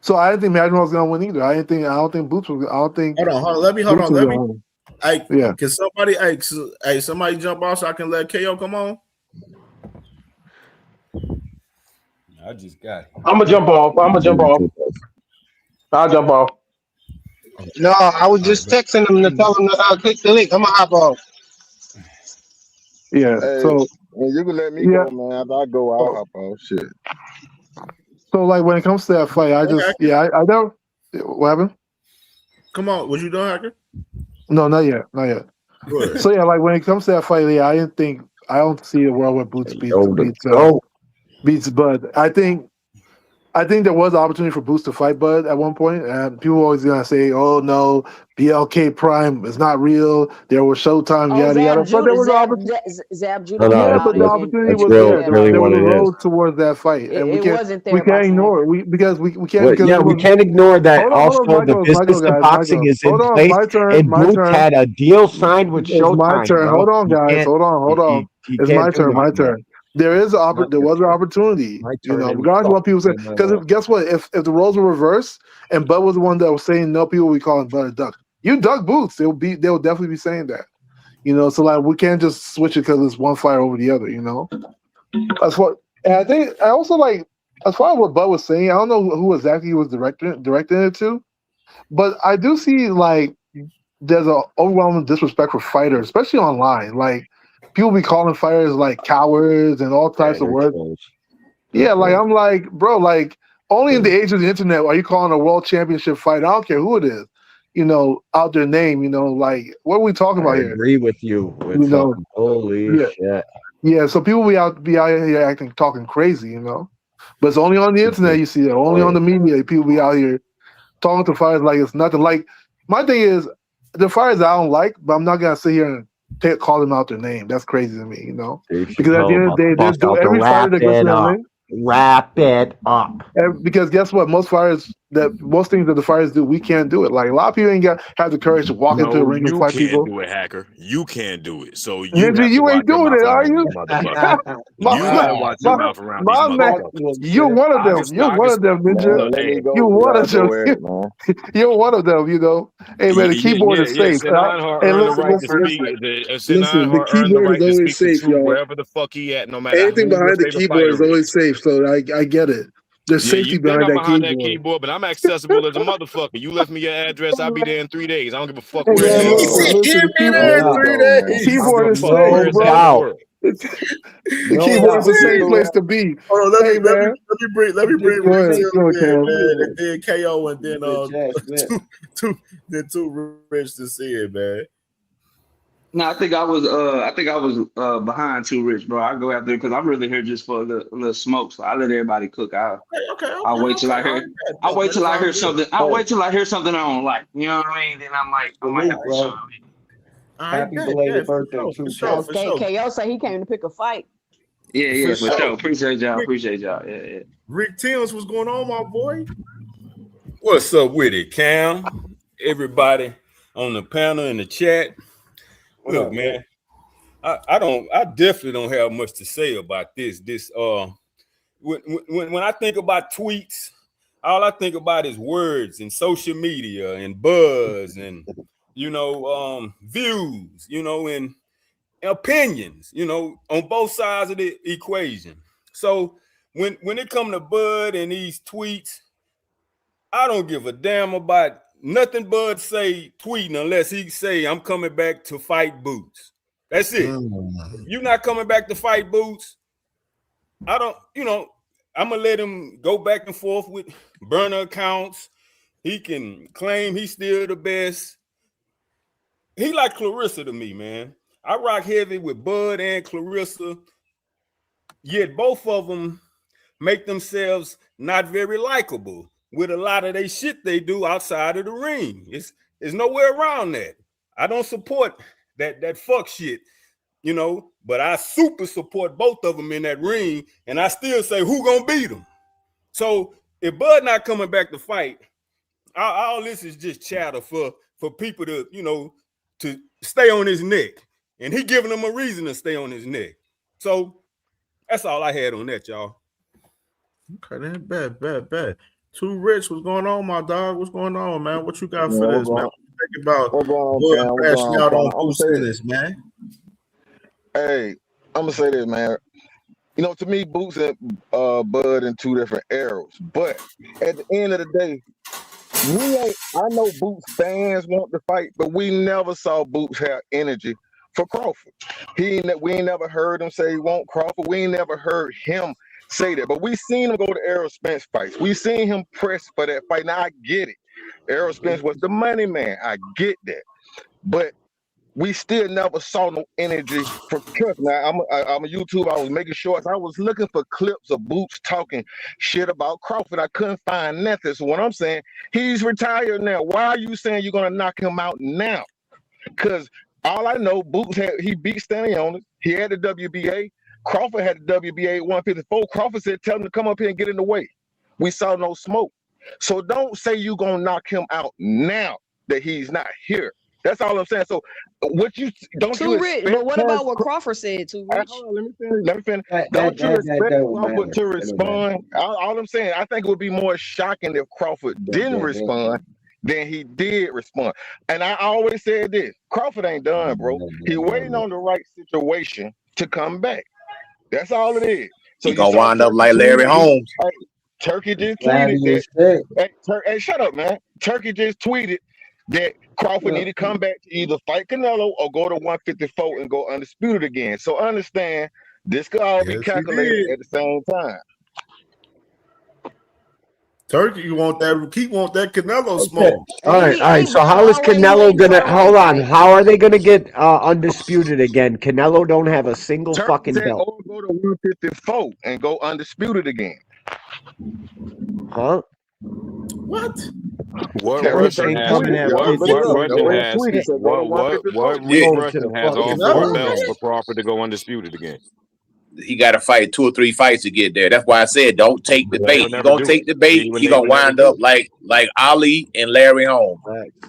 So I didn't think Madrimov was going to win either. I don't think Boots was. I don't think. Hold on. Let me. Win. Yeah. Can somebody? Hey, somebody jump off so I can let KO come on. I just got it. I'm gonna jump off. I'll jump off. No, I was just texting him to tell him to click the link. I'm gonna hop off. Yeah. Hey, So you can let me yeah. go, man. After I go, I'll hop off. Shit. So like when it comes to that fight, I never. What happened? Come on, was you done, Hacker? No, not yet. Good. So yeah, like when it comes to that fight, yeah, I don't see a world where Boots beats Bud. I think there was an opportunity for Boots to fight Bud at one point, and people are always gonna say, "Oh no, BLK Prime is not real. There was Showtime, Oh, yada yada." But there was an opportunity. Zab Judah came Yeah, out but the and opportunity was said there. that There was a already. road towards that fight, and It wasn't we there, can't Boxing ignore Hacker. it. Because we can't because Yeah, it we was. can't ignore that. Hold on, Also, the Michael, business of guys, boxing Michael. is in Hold on, place, my and Boots turn. had a deal signed with It's my Showtime, turn. bro. Hold on, He guys. can't. Hold on. He It's can't my do turn. nothing there. There was an Turn. opportunity. My You turn know, and regardless of what people say. fucking, Because guess what? If the roles were reversed and Bud was the one that was saying no, people would be calling Bud a duck. You duck Boots. They'll definitely be saying that. You know, so like we can't just switch it because it's one fighter over the other. You know, and I think I also like as far as what Bud was saying. I don't know who exactly he was directing it to, but I do see like there's an overwhelming disrespect for fighters, especially online. Like people be calling fighters like cowards and all types of words. Yeah, like I'm like, bro, like only in the age of the internet are you calling a world championship fight. I don't care who it is, you know, out their name, you know, like what are we talking about I here? agree with you. You know, Holy yeah, shit. yeah. So people be out here acting talking crazy, you know. But it's only on the internet you see it. Only on the media people be out here talking to fighters like it's nothing. Like my thing is the fighters I don't like, but I'm not gonna sit here and call them out their name. That's crazy to me, you know. Because at the end of the day, there's every fighter that goes in the ring. Wrap it up. Because guess what? Most things that the fighters do, we can't do it. Like a lot of people ain't have the courage to walk into the ring and you fight can't people. do it, Hacker. You can't do it. So you Ninja, have to you watch ain't your doing mouth it, are around you? these motherfuckers. You gotta watch your mouth around these motherfuckers. You're one of them. You're one of them, Ninja. Look, hey, You're one of them. You're one of them. You know. Hey man, the keyboard is safe. Sid Einhart Hey, earned the listen, right to listen, speak. listen. Sid Listen, the Einhart earned the keyboard is right to always speak the safe, truth y'all. wherever the fuck he at, no matter Anything who your behind the favorite keyboard is fighter always is. safe. So I get it. There's Yeah, safety you think behind I'm that behind that keyboard. keyboard, but I'm accessible as a motherfucker. You left me your address, I'll be there in 3 days. I don't give a fuck Hey where in the man, world you at. listen. The keyboard, Yeah. the I don't give keyboard a is fuck where safe, it's at in the bro. world. The keyboard is a safe place to be. Hold on, Hey man, let me bring go Rick ahead, Till go in, Cam. man, and then KO, and then too rich to see it, man. No, I think I was behind Too Rich, bro. I go after because I'm really here just for a little smoke. So I let everybody cook. I'll wait till I hear. I'll wait till I hear something. I'll wait till I hear something I don't like. You know what I mean? Then I might have to show up. Happy belated birthday, for sure. KO said he came to pick a fight. Yeah, for sure. Appreciate y'all. Yeah. Rick Timms, what's going on, my boy? What's up with it, Cam? Everybody on the panel in the chat. Look, man, I definitely don't have much to say about this. When I think about tweets, all I think about is words and social media and buzz and views, and opinions, on both sides of the equation. So when it comes to Bud and these tweets, I don't give a damn about nothing Bud say tweeting unless he say I'm coming back to fight Boots. That's it. You not coming back to fight Boots. I don't, I'm gonna let him go back and forth with burner accounts. He can claim he's still the best. He like Clarissa to me, man. I rock heavy with Bud and Clarissa, yet both of them make themselves not very likable with a lot of they shit they do outside of the ring. It's nowhere around that. I don't support that fuck shit, but I super support both of them in that ring, and I still say who gonna beat them. So if Bud not coming back to fight, all this is just chatter for people to to stay on his neck, and he giving them a reason to stay on his neck. So that's all I had on that, y'all. Okay, then bet. Too Rich, what's going on, my dog? What's going on, man? What you got for this, man? What you think about Bud crashing out on Ennis, man? Hey, I'm gonna say this, man. To me, Boots and Bud in two different eras. But at the end of the day, I know Boots fans want to fight, but we never saw Boots have energy for Crawford. We ain't never heard him say he want Crawford. We ain't never heard him say that. But we seen him go to Errol Spence fights. We seen him press for that fight. Now I get it. Errol Spence was the money man. I get that. But we still never saw no energy from Trust. Now I'm a YouTube. I was making shorts. I was looking for clips of Boots talking shit about Crawford. I couldn't find nothing. So what I'm saying, he's retired now. Why are you saying you're gonna knock him out now? Because all I know, he beat Stanley. He had the WBA. Crawford had the WBA 154. Crawford said, "Tell him to come up here and get in the way." We saw no smoke. So don't say you're gonna knock him out now that he's not here. That's all I'm saying. So what you don't Too you rich. expect? But what about what Crawford said? Too rich. Hold on, let me finish. Don't you expect Crawford to respond? All I'm saying, I think it would be more shocking if Crawford didn't respond than he did respond. And I always said this: Crawford ain't done, bro. He waiting on the right situation to come back. That's all it is. So He you gonna saw wind up Turkey like Larry tweeted. Holmes. Hey, Turkey just tweeted that. Hey, shut up, man. Turkey just tweeted that Crawford need to come back to either fight Canelo or go to 154 and go undisputed again. So understand, this could all be calculated at the same time. Turkey, you want that? Keep want that Canelo smoke. All right. So how is Canelo gonna? Hold on. How are they gonna get undisputed again? Canelo don't have a single Turkey fucking said, belt. "Oh, go to 154 and go undisputed again." Huh? What? What That's what Russian Turkey has? tweeted, y'all. Look What it up. Russian Go ahead and has? tweet. He said, "Go to What 154." rich Going to Russian the has all fucking four moon. belts for Crawford to go undisputed again? He got to fight 2 or 3 fights to get there. That's why I said don't take the They bait. would He never gonna do it. take the bait. He They gonna would never wind do up it. like Ali and Larry Holmes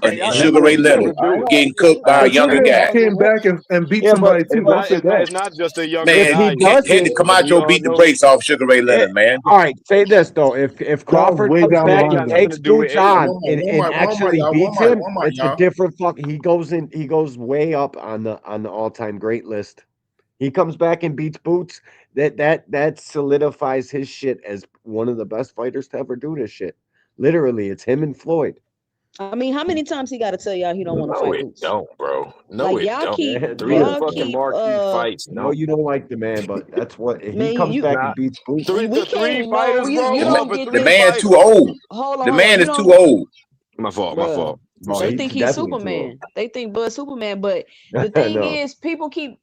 and They Sugar Ray would Leonard never do it. getting cooked by a But younger Sugar Ray guy. came back and beat Yeah, but somebody too. It's Don't not. say that. It's not just a younger if Man, he guy. had to doesn't, We Camacho all beat the know. brakes off Sugar Ray Leonard, man. all right. Say this though: if That was Crawford way comes down the back Ain't and line, got though. nothing to takes do with Boots age. on One and mic, actually y'all. beats him, One mic, it's a y'all. different fuck. He goes way up on the all-time great list. He comes back and beats Boots. That solidifies his shit as one of the best fighters to ever do this shit. Literally, it's him and Floyd. I mean, how many times he got to tell y'all he don't want to No, fight it Boots? don't, bro. No, Like it don't. Three of the Look, fucking keep marquee fights. I know No, you don't like the man, but that's what he man, comes you back not and beats Boots. three. we The three can't no fighters, bro. you The, Come ma- on, don't for get the three this. man too fighters. old. Hold The on, man you is too don't old. My fault. My bruh. fault. My No, They fault. think he's he's definitely too old. Superman. They think Bud Superman. But the thing No, is, people keep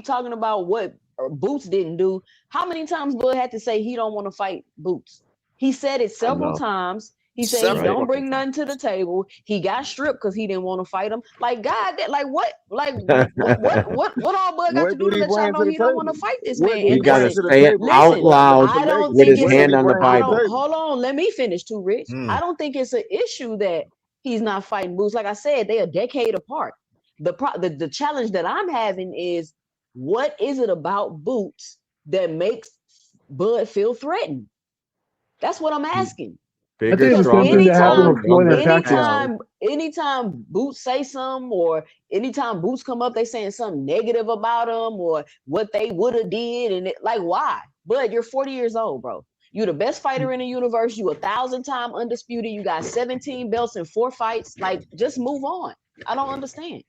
talking about what Boots didn't do. How many times Bud had to say he don't want to fight Boots? He said it I several know. times. He said he Several Right? don't fucking bring nothing to the table. He got stripped because he didn't want to fight him. Like God, like what? Like what all Bud got to What do did to he let y'all bring know to the he don't want table? to fight this What man? did You he And got to bring listen, to the say it table? out listen. What did loud Bud I don't make with him? think his it's What a. did hand he on the bring to I the Bible. don't. table? Hold on. Let me finish too, Rich. Hmm. I don't think it's an issue that he's not fighting Boots. Like I said, they a decade apart. The challenge that I'm having is what is it about Boots that makes Bud feel threatened? That's what I'm asking. I Bigger, think it's the Because same thing stronger, that happened taller, anytime, with Floyd and younger, Pacquiao. faster. anytime Boots say something, or anytime Boots come up, they saying something negative about him or what they would have did, and like why? Bud, you're 40 years old, bro. You the best fighter in the universe. You 1,000-time undisputed. You got 17 belts in 4 fights. Like, just move on. I don't understand.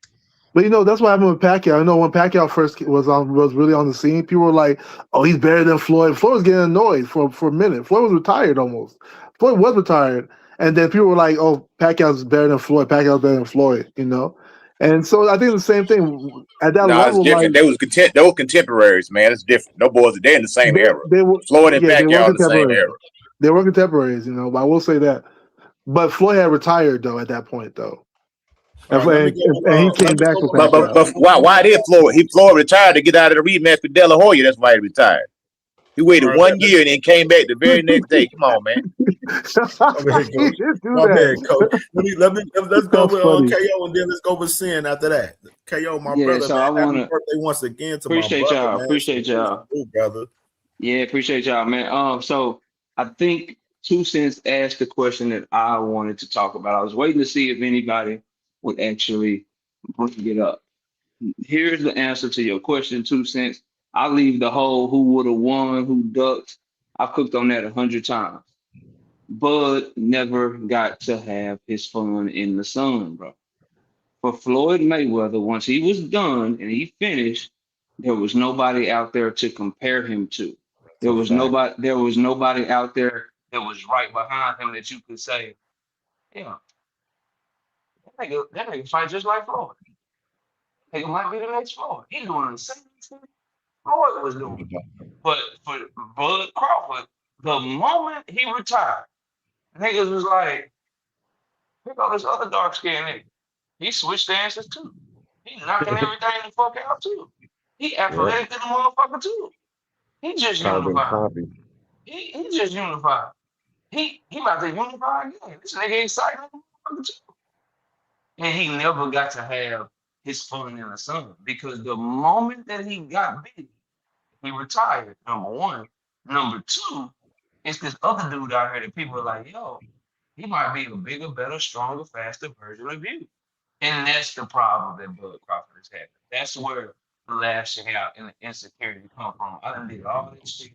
But that's what happened with Pacquiao. I know when Pacquiao first was really on the scene, people were like, "Oh, he's better than Floyd." Floyd was getting annoyed for a minute. Floyd was retired almost. Floyd was retired, and then people were like, "Oh, Pacquiao's better than Floyd. Pacquiao's better than Floyd." And so I think the same thing at that No, it's level. Like different. They were contemporaries, man. It's different. No boys, they're in the same they, era. they were, Floyd and yeah, they were Pacquiao in the same contemporaries. era. They were contemporaries, But I will say that. But Floyd had retired though at that point, though, All right, let me and he go. Let came me back go for with my Pacquiao. But why did Floyd? Floyd retired to get out of the rematch with De La Hoya. That's why he retired. He waited all right. 1 year and then came back the very next day. Come on, man. Go ahead, He coach. did do My bad, coach. that. Let's go That's with funny. KO and then let's go with Sin after that. KO, my Yeah, brother, so man. I Happy wanna birthday once again to my appreciate brother, y'all. man. Appreciate y'all. Salute, brother. Yeah, appreciate y'all, man. So I think 2 Cents asked the question that I wanted to talk about. I was waiting to see if anybody would actually bring it up. Here's the answer to your question, 2 Cents. I leave the whole who would have won, who ducked. I cooked on that 100 times. Bud never got to have his fun in the sun, bro. For Floyd Mayweather, once he was done and he finished, there was nobody out there to compare him to. There was nobody out there that was right behind him that you could say, yeah, that nigga fight just like Floyd. Nigga might be the next Floyd. He doing the same thing Floyd was doing. But for Bud Crawford, the moment he retired, niggas was like, here go this other dark skinned nigga. He switched stances too. He knocking everything the fuck out too. He athletic than the motherfucker too. He just Carbon unified. copy. He just unified. He about to unify again. This nigga excited than the motherfucker too. And he never got to have his fun in the sun because the moment that he got big, he retired. Number one. Number two, it's this other dude out here that people are like, yo, he might be a bigger, better, stronger, faster version of you. And that's the problem that Bud Crawford is having. That's where the lashing out and the insecurity come from. I done did all this shit.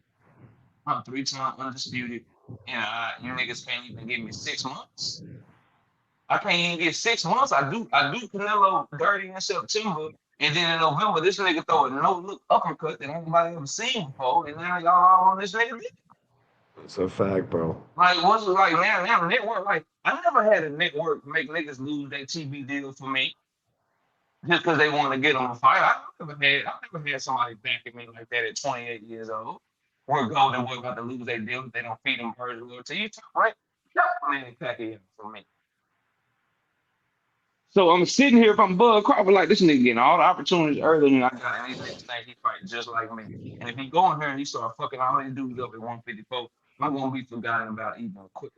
I'm 3-time undisputed. And you niggas can't even give me 6 months. I can't even get 6 months. I do Canelo dirty in September. And then in November, this nigga throw a no-look uppercut that anybody ever seen before. And now y'all all on this nigga. It's a fact, bro. Like, what's it like now the network? Like, I never had a network make niggas lose their TV deal for me just because they want to get on a fight. I never had somebody backing me like that at 28 years old. We're golden. We're about to lose their deal if they don't feed them birds to you, right? Man, Pacquiao for me. So I'm sitting here, if I'm Bud Crawford, like this nigga getting all the opportunities earlier than I got, and these niggas think he fight just like me. And if he go in here and he start fucking all these dudes up at 154, I'm gonna be forgotten about even quicker.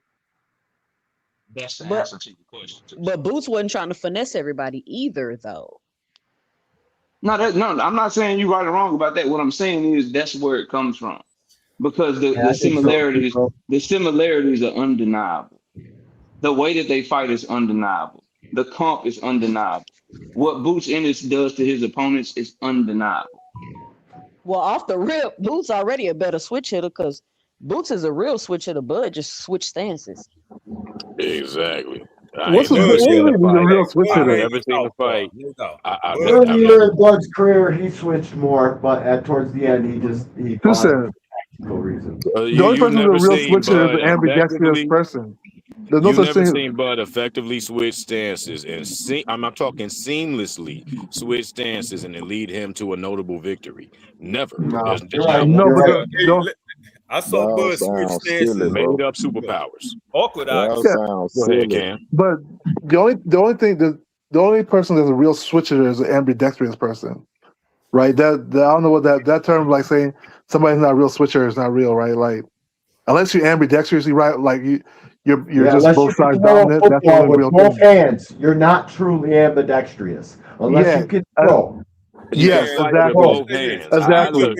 That's the answer to your question. But Boots wasn't trying to finesse everybody either, though. No, I'm not saying you right or wrong about that. What I'm saying is that's where it comes from, because the similarities are undeniable. The way that they fight is undeniable. The comp is undeniable. What Boots Ennis does to his opponents is undeniable. Well, off the rip, Boots already a better switch hitter because Boots is a real switch hitter, Bud just switch stances. Exactly. What's the real switch hitter? I've never seen a fight. Earlier in Bud's career, he switched more, but towards the end, he Who said? No reason. The only person who's a real switch hitter is an ambidextrous person. There's no such thing. Seen Bud effectively switch stances and I'm not talking seamlessly switch stances and then lead him to a notable victory. Never. I saw Bud switch stances. Made up superpowers. Awkward. Go ahead, Cam. But the only person that's a real switch hitter is an ambidextrous person, right? I don't know what that term, like saying somebody's not a real switcher is not real, right? Like unless you're ambidextrously right, like you're just both sides dominant. That's the only real both thing. hands, you're not truly ambidextrous unless you can throw. Yes, exactly.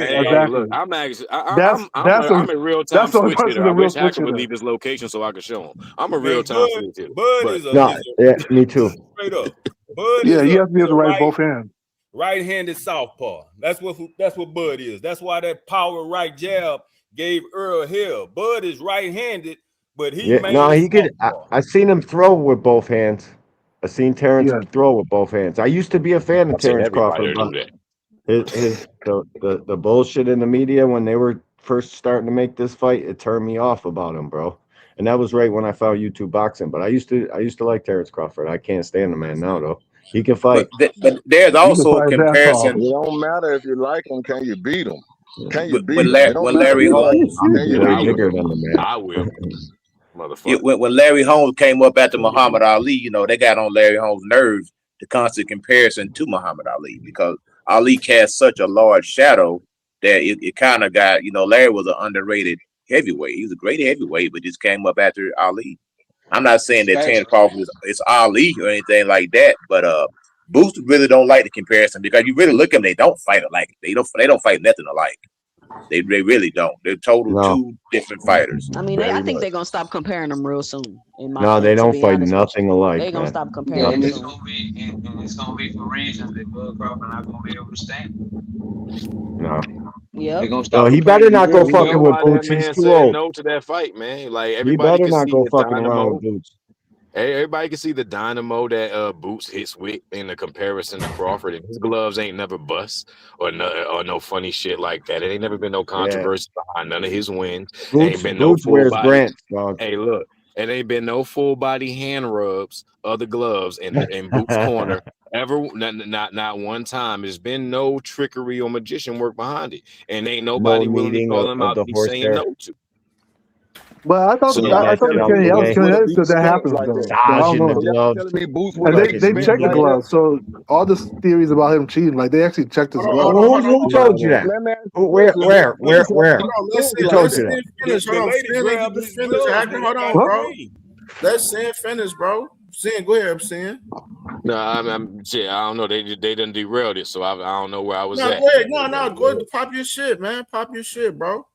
Look, I'm actually, I'm a real time switch hitter. I wish Hacker would leave his location so I could show him. I'm a real time switch hitter. Me too. Straight up. Bud you have to be able to right both hands. Right-handed southpaw. That's what Bud is. That's why that power right jab gave Earl hell. Bud is right-handed, but he could. I seen him throw with both hands. I seen Terrence throw with both hands. I used to be a fan of Terrence Crawford. The bullshit in the media when they were first starting to make this fight, it turned me off about him, bro. And that was right when I found YouTube boxing. But I used to like Terrence Crawford. I can't stand the man now though. He can fight. But there's also a comparison. It don't matter if you like him, can you beat him? Can you beat when Larry Holmes? I will. When Larry Holmes came up after Muhammad Ali, they got on Larry Holmes' nerves, the constant comparison to Muhammad Ali, because Ali cast such a large shadow that it kind of got, Larry was an underrated heavyweight. He was a great heavyweight, but just came up after Ali. I'm not saying that Terrence Crawford is Ali or anything like that, but Boots really don't like the comparison because you really look at them, they don't fight alike. They don't fight nothing alike. They really don't. They're two different fighters. I mean, I think they're gonna stop comparing them real soon. They don't fight nothing alike. They're gonna stop comparing. And it's gonna be for reasons that Bud Crawford not gonna be able to stand. No. Yep. gonna No, stop he him better playing not these go We rules. know fucking with why that Boots. He's man too said old. no to that fight, man. Like He everybody better can not see go the fucking around dynamo. with Boots. Everybody can see the dynamo that Boots hits with in the comparison to Crawford, and his gloves ain't never bust or no funny shit like that. It ain't never been no Yeah. controversy behind none of his wins. Ain't Boots been no full wears body. Grants, dog. Hey, look, it ain't been no full body hand rubs of the gloves in Boots' corner ever. Not one time. There's been no trickery or magician work behind it, and ain't No nobody willing to kneading call him of out to the be saying horsehair. no to. But I thought So Get I that thought shit the out the Boots way. Kenny would Ellis have beat said that Spence happens like that. though. So I Dodge don't in the know. So y'all glove. telling me Boots would And have Fucking beat they Spence checked the like kneading. that? gloves, so all the theories about him cheating, like they actually checked his Hold on, gloves. hold on, hold Who on. told you that? Let me ask you a Where? question. Would Boots have Where? beat Hold on, Spence Who like told let's you that? that? Sin finish. The Hold on, lady Sin ain't get grabbed to his finish. gloves Acting. and Hold it on, got Huh? bro. clean. Let Sin finish, bro. Sin, go ahead, Sin. No, I'm shit. I don't know. They done derailed it, so I don't know where I was No, at. go ahead. No, go ahead. Pop your shit, man. Pop your shit, bro.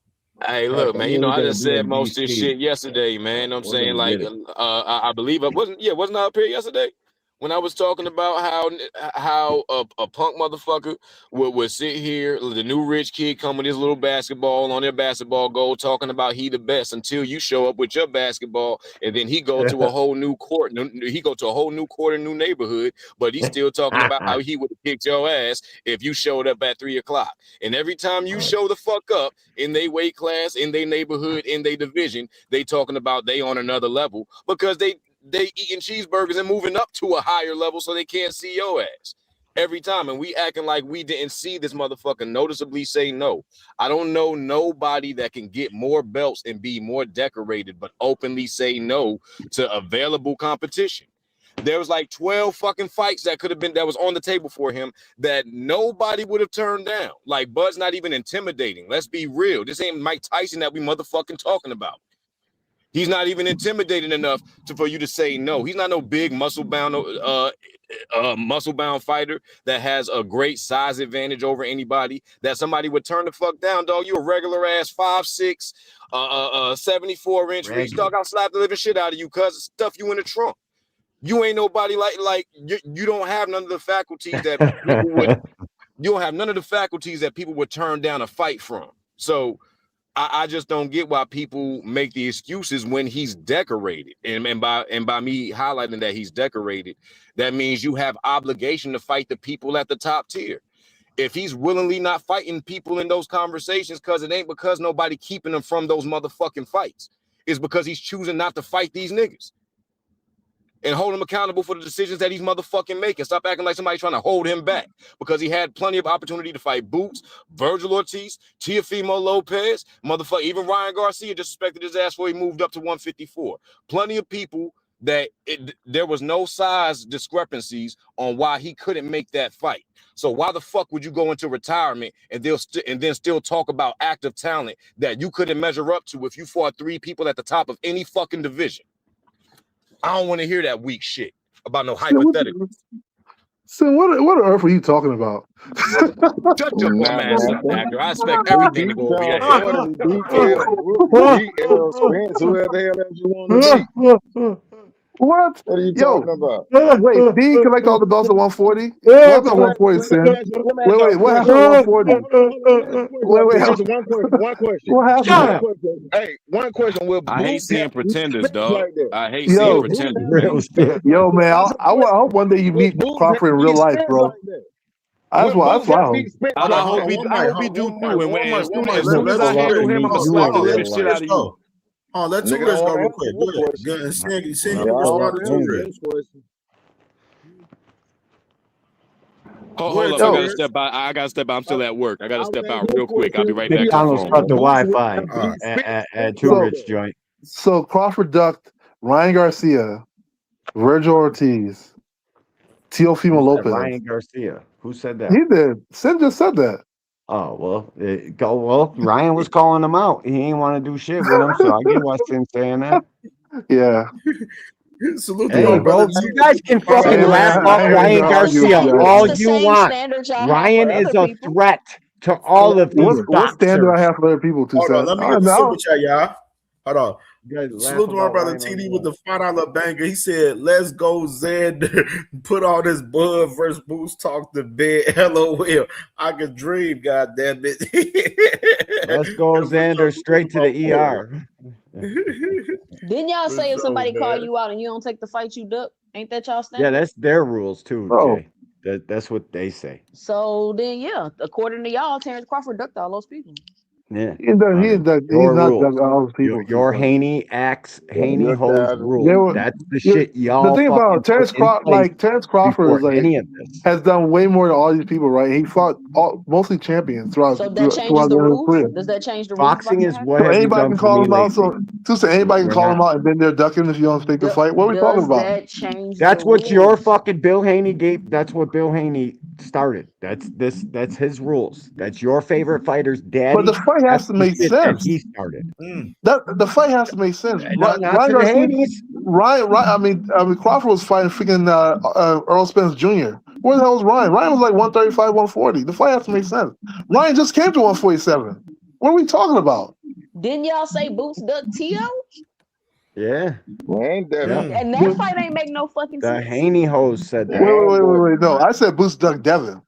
Hey, Heck, look, I man. knew You know, we I gonna done be said in most of this DC. shit yesterday, man. Know what I'm We're saying, gonna like, get it. I believe it wasn't I up here yesterday when I was talking about how a punk motherfucker would sit here, the new rich kid come with his little basketball on their basketball goal, talking about he the best until you show up with your basketball, and then he go to a whole new court. He go to a whole new court, a new neighborhood, but he's still talking about how he would have kicked your ass if you showed up at 3:00. And every time you show the fuck up in their weight class, in their neighborhood, in their division, they talking about they on another level because they eating cheeseburgers and moving up to a higher level so they can't see your ass every time. And we acting like we didn't see this motherfucker noticeably say no. I don't know nobody that can get more belts and be more decorated but openly say no to available competition. There was like 12 fucking fights that could have been that was on the table for him that nobody would have turned down. Like, Bud's not even intimidating. Let's be real. This ain't Mike Tyson that we motherfucking talking about. He's not even intimidating enough for you to say no. He's not no big muscle-bound fighter that has a great size advantage over anybody that somebody would turn the fuck down, dog. You a regular ass 5'6", 74-inch reach, dog. I'll slap the living shit out of you, cuz stuff you in the trunk. You ain't nobody like you don't have none of the faculties that people would. You don't have none of the faculties that people would turn down a fight from. So I just don't get why people make the excuses when he's decorated. And by me highlighting that he's decorated, that means you have obligation to fight the people at the top tier. If he's willingly not fighting people in those conversations, because it ain't because nobody keeping him from those motherfucking fights. It's because he's choosing not to fight these niggas and hold him accountable for the decisions that he's motherfucking making. Stop acting like somebody's trying to hold him back, because he had plenty of opportunity to fight Boots, Virgil Ortiz, Teofimo Lopez, motherfucker. Even Ryan Garcia disrespected his ass before he moved up to 154. Plenty of people that there was no size discrepancies on why he couldn't make that fight. So why the fuck would you go into retirement and then still talk about active talent that you couldn't measure up to if you fought 3 people at the top of any fucking division? I don't want to hear that weak shit about no hypothetical. So what on earth are you talking about? Shut your bum ass up, actor. I expect He everything to beat go over your head. Crawford and beat Errol Spence, whoever the hell else you want to beat. What? What are you Yo, talking about? wait, did he collect all the belts at 140? What happened at 140, Sin? Let me ask Wait, y'all a what question. happened at 140? Wait, Just one question. what happened? One question. Hey, one question. Will I hate Boots seeing have beat pretenders, Spence dog. like that? I hate seeing Yo, pretenders, man. yo, man, I hope one day you Will meet Boots have Crawford in real beat life, Spence bro. like that? That's Will why Boots I have hope. beat Spence Hold like on, that? one I mic, hope he do one too. mic, And one mic, as one soon mic. as soon as Let I two handle rich. him, I'ma Hold on, slap hold the on. Let living two shit rich out of you. go. Hold on, let two Nigga rich don't go want to real answer quick. Go this ahead. question. Good. Sin, you Y'all can don't respond want to to two answer rich. this question. Go Hold ahead, up. I two Yo, gotta rich. step out. I gotta step out. I'm I, still at work. I gotta I was step out asking a real quick. I'll be question. right back to the McDonald's phone, cut Will bro. the Boots would Wi-Fi have All right. beat Spence at like Two so Rich that? joint. so Crawford ducked Ryan Garcia, Virgil Ortiz, Who Teofimo said Lopez. Ryan Garcia? Who said He that? did. Sin just said that. Oh well, Ryan was calling him out. He ain't want to do shit with him, so I get why Sin saying that. Yeah. Salute to Hey, my Yeah. brother bro, you T. guys can Shout out fucking Hey, to my laugh man, brother off I ain't even Ryan gonna T. argue with Garcia you That's all guys. the you same want. standards y'all have Ryan for is other a people. threat to all of these What standard I boxers. have for other people to Hold say? on, let me I get the super know. chat, y'all. Hold on. You guys laugh Salute to my about brother Ryan TD O'Neal. with the $5 banger. He said, "Let's go, Xander. Put all this Bud versus Boots talk to bed." LOL. I could dream, goddamn it. Let's go, Xander, straight to the ER. Didn't y'all For say if sure, somebody call man. you out and you don't take the fight, you duck? Ain't that y'all Yeah, standard? that's their rules too, Bro, Jay. That's what they say. So then, yeah, according to y'all, Terrence Crawford ducked all those people. Yeah. he's not Rules. all those people. Your Haney acts, Haney You're hoes casual. rules. That's the shit The y'all thing about fucking put Terrence in place Terrence Crawford before is like any of this. has done way more than all these people, right? He fought mostly champions So that changes throughout the the end of his rules. career. Does that change the rules? Boxing is what So have you anybody done can for call me him out. lately? So anybody can We're call him not. out and then they're ducking if you don't take the fight. What are we talking Does about? that change That's the what your rules? fucking Bill Haney gave. That's what Bill Haney started. That's his rules. That's your favorite fighter's But the daddy. fight That's has to the make shit that sense. he started. That the fight has to make sense. Not Ryan to the Garcia, Haney's. Ryan. I mean, Crawford was fighting freaking Earl Spence Jr. Where the hell was Ryan? Ryan was like 135, 140. The fight has to make sense. Ryan just came to 147. What are we talking about? Didn't y'all say Boots duck Tio? Yeah. Ain't Devin. And that fight ain't make no fucking The sense. Haney hose said that. Wait. No, I said Boots duck Devin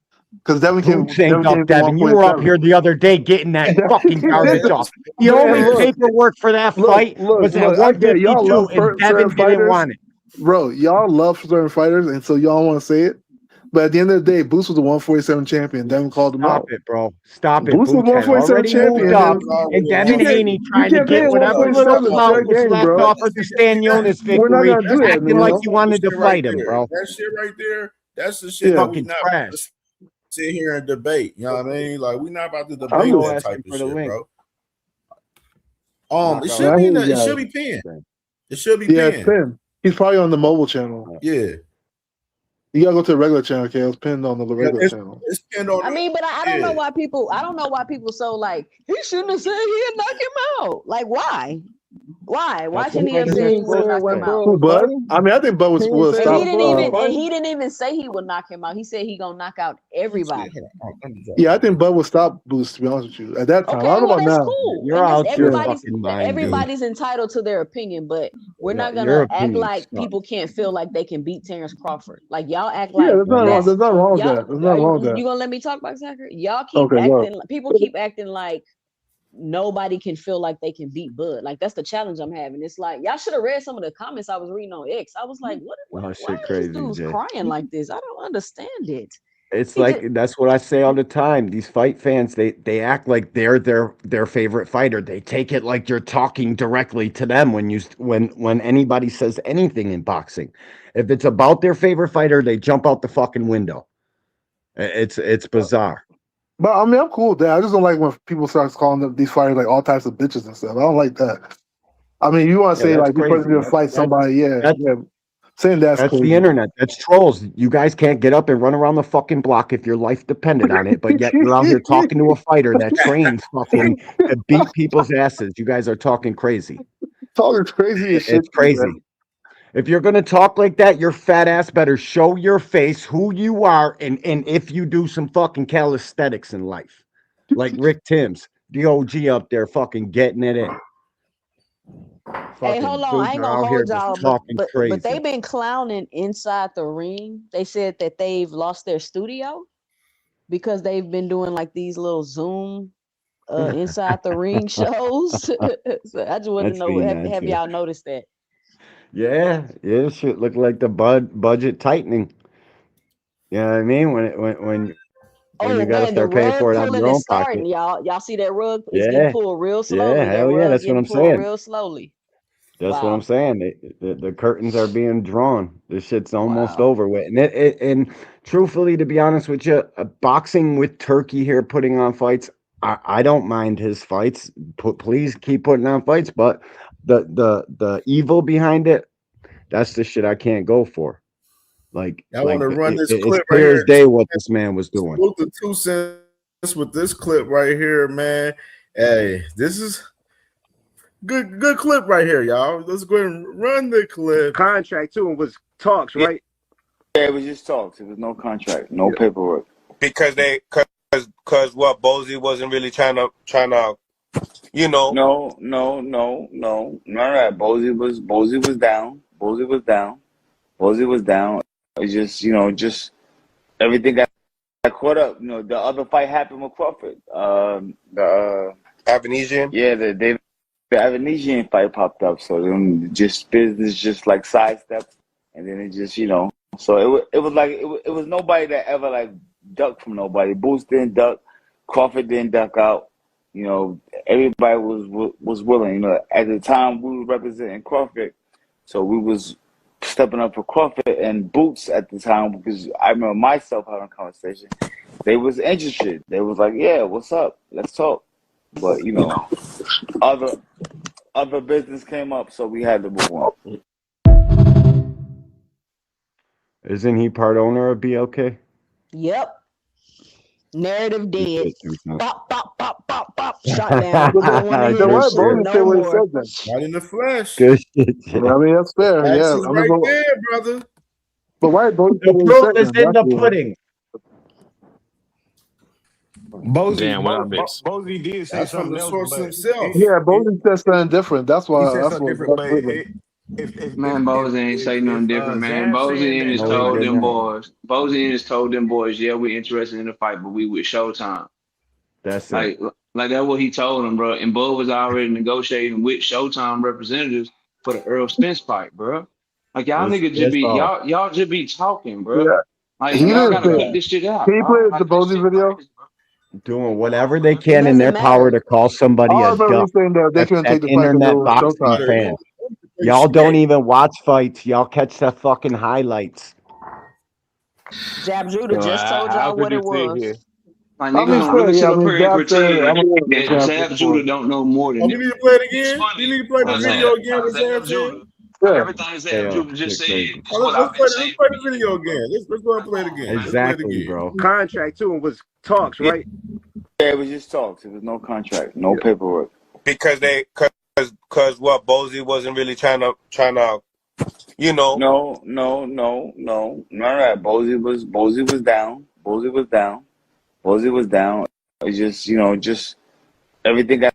because Devin came Boots ain't to up, Devin. You were up here 147. the other day getting that fucking garbage off. The only Man, paperwork for that fight was at I get it. Y'all 152, love and certain Devin didn't fighters, want it. bro. Y'all love certain fighters, and so y'all want to say it. But at the end of the day, Boots was the 147 champion. Devin called him Stop out. it, bro. Stop it. Boots was Boots had 147 already moved champion. up, And and Devin Haney you trying to can't be get at whatever little 147 clout fair was game, left bro. off of the Stanionis We're not victory, gonna do that, acting like you wanted to Shit right fight him, there. bro. That shit right there. That's the shit that Yeah. we Fucking not about to trash. sit here and debate. You know what I mean? Like we not about to I'm debate Go that ask type him of for the shit, link. bro. It Knockout. should I be hear in you it should guys. be pinned. It should be Yeah, it's pinned. pinned. He's probably on the mobile channel. Yeah. You gotta go to the regular channel, okay? It's pinned on the regular channel. It's pinned on I mean, but I don't know why people. I don't know why people so like he shouldn't have said he'd knock him out. Like why? Why? Why That's what shouldn't he have fighters said are he would have supposed to knocked him say. out? Who, Bud? I mean, I think Bud would have And he stopped. didn't even and he didn't even say he would knock him out. He said he gonna knock out everybody. Yeah, I think Bud would stop Boost, to be honest with you. At that time. I Okay, don't know well about that's now. cool. You're And that's out your everybody's fucking mind, dude. everybody's entitled to their opinion, but we're not Your gonna act opinion like sucks. people can't feel like they can beat Terrence Crawford. Like y'all act Yeah, like there's nothing wrong. that's There's nothing wrong with y'all. that. There's nothing wrong with You that. gonna let me talk about Zachary? Y'all keep Okay, go. acting. People keep acting like nobody can feel like they can beat Bud. Like that's the challenge I'm having. It's like y'all should have read some of the comments I was reading on X. I was like, Oh, why shit are these crazy, dudes Jay. crying like this? I don't understand it. It's He like just that's what I say all the time. These fight fans, they act like they're their favorite fighter. They take it like you're talking directly to them when anybody says anything in boxing. If it's about their favorite fighter, they jump out the fucking window. It's bizarre. But I mean, I'm cool with that. I just don't like when people start calling them these fighters like all types of bitches and stuff. I don't like that. I mean, you want to Yeah, say that's like this crazy. person's gonna fight somebody? Yeah. Saying that's That's crazy. the internet. That's trolls. You guys can't get up and run around the fucking block if your life depended on it, but yet you're out here talking to a fighter that trains fucking to beat people's asses. You guys are talking crazy. Talking crazy as shit. It's crazy. If you're gonna talk like that, your fat ass better show your face, who you are, and if you do some fucking calisthenics in life, like Rick Timms, the OG up there, fucking getting it in. Hey, Fucking hold on. dudes I ain't are gonna out here hold just y'all, talking but crazy. they've been clowning inside the ring. They said that they've lost their studio because they've been doing like these little Zoom inside the ring shows. So I just want to I've know, seen have, that have too. y'all noticed that? Yeah, shit look like the budget tightening. You know what I mean? When you Oh got to man, the start paying for rug it out of pulling your is own pocket. starting, y'all. Y'all see that rug? It's getting Yeah, pulled real yeah, slowly. That hell yeah, rug that's what getting I'm pulled saying. real slowly. That's what I'm Wow. saying. The curtains are being drawn. This shit's almost Wow. over with. And truthfully, to be honest with you, boxing with Turkey here putting on fights, I don't mind his fights. Please keep putting on fights, but the evil behind it, that's the shit I can't go for. Like I want to run this it's clip right clear as here. day what this man was doing. Salute the 2 cents with this clip right here, man. Hey, this is good clip right here, y'all. Let's go ahead and run the clip. Contract too, and was talks, right? Yeah, it was just talks. It was no contract, no paperwork. Because what Bozy wasn't really trying to You know, No. None of that. Bozy was down. Bozy was down. It's just, just everything got caught up. The other fight happened with Crawford. The Avenesian. Yeah, the Avenesian fight popped up. So then just business just like sidestepped, and then it just, So it was like it was nobody that ever like ducked from nobody. Boots didn't duck. Crawford didn't duck out. Everybody was willing. At the time we were representing Crawford, so we was stepping up for Crawford and Boots at the time, because I remember myself having a conversation. They was interested. They was like, "Yeah, what's up? Let's talk." But other business came up, so we had to move on. Isn't he part owner of BLK? Yep. Narrative dead. Pop, pop, pop, pop, pop. Shot down. Don't want to hear Why this shit Bozy say no what he more. said then? Not in the flesh. Good shit. I mean, that's fair. Yeah, Action right there, brother. But why Bozy say The what he proof said is then? in the pudding. Damn, what I missed? Bozy did say That's from something the else, source but himself. Yeah, Bozy said something different. That's he why. said That's something what. different. That's But Man, Bozy ain't say nothing different, man. Zab Bozy saying and that his No, he told them didn't. boys. Bozy and his told them boys, yeah, we interested in the fight, but we with Showtime. That's it. Like that's what he told them, bro. And Bud was already negotiating with Showtime representatives for the Earl Spence fight, bro. Like y'all niggas just That's be all. y'all just be talking, bro. Yeah, Like he y'all didn't gotta say cut it. this shit out, Can you dog. play the Like this Bozy shit video? crazy, bro. Doing whatever they It can in doesn't their power matter. to call somebody All I a remember duck. you saying that they That's couldn't that take the fight because it internet was boxing Showtime. fan. Y'all don't even watch fights. Y'all catch the fucking highlights. Jab Judah So just told how y'all could what you it sit was. here? Like I niggas mean, don't sure, really yeah. sit I up mean, here and Zab said pretend I'm gonna give him a that chance Zab before. Judah don't know more Oh, than we them. need to play it It's again. funny You need to play the how video again with Zab Zab said. Judah, Yeah. everything They Zab are Judah just shit said crazy. is Oh, what I've been let's saying play for the video years, bro. again. Let's go and play it again. Let's play it Exactly, again. bro. Contract too, and was talks, right? Yeah, it was just talks. It was no contract, no paperwork. because because what Bozy wasn't really trying to No. None of that. Bozy was down. Bozy was down. It's just, just everything got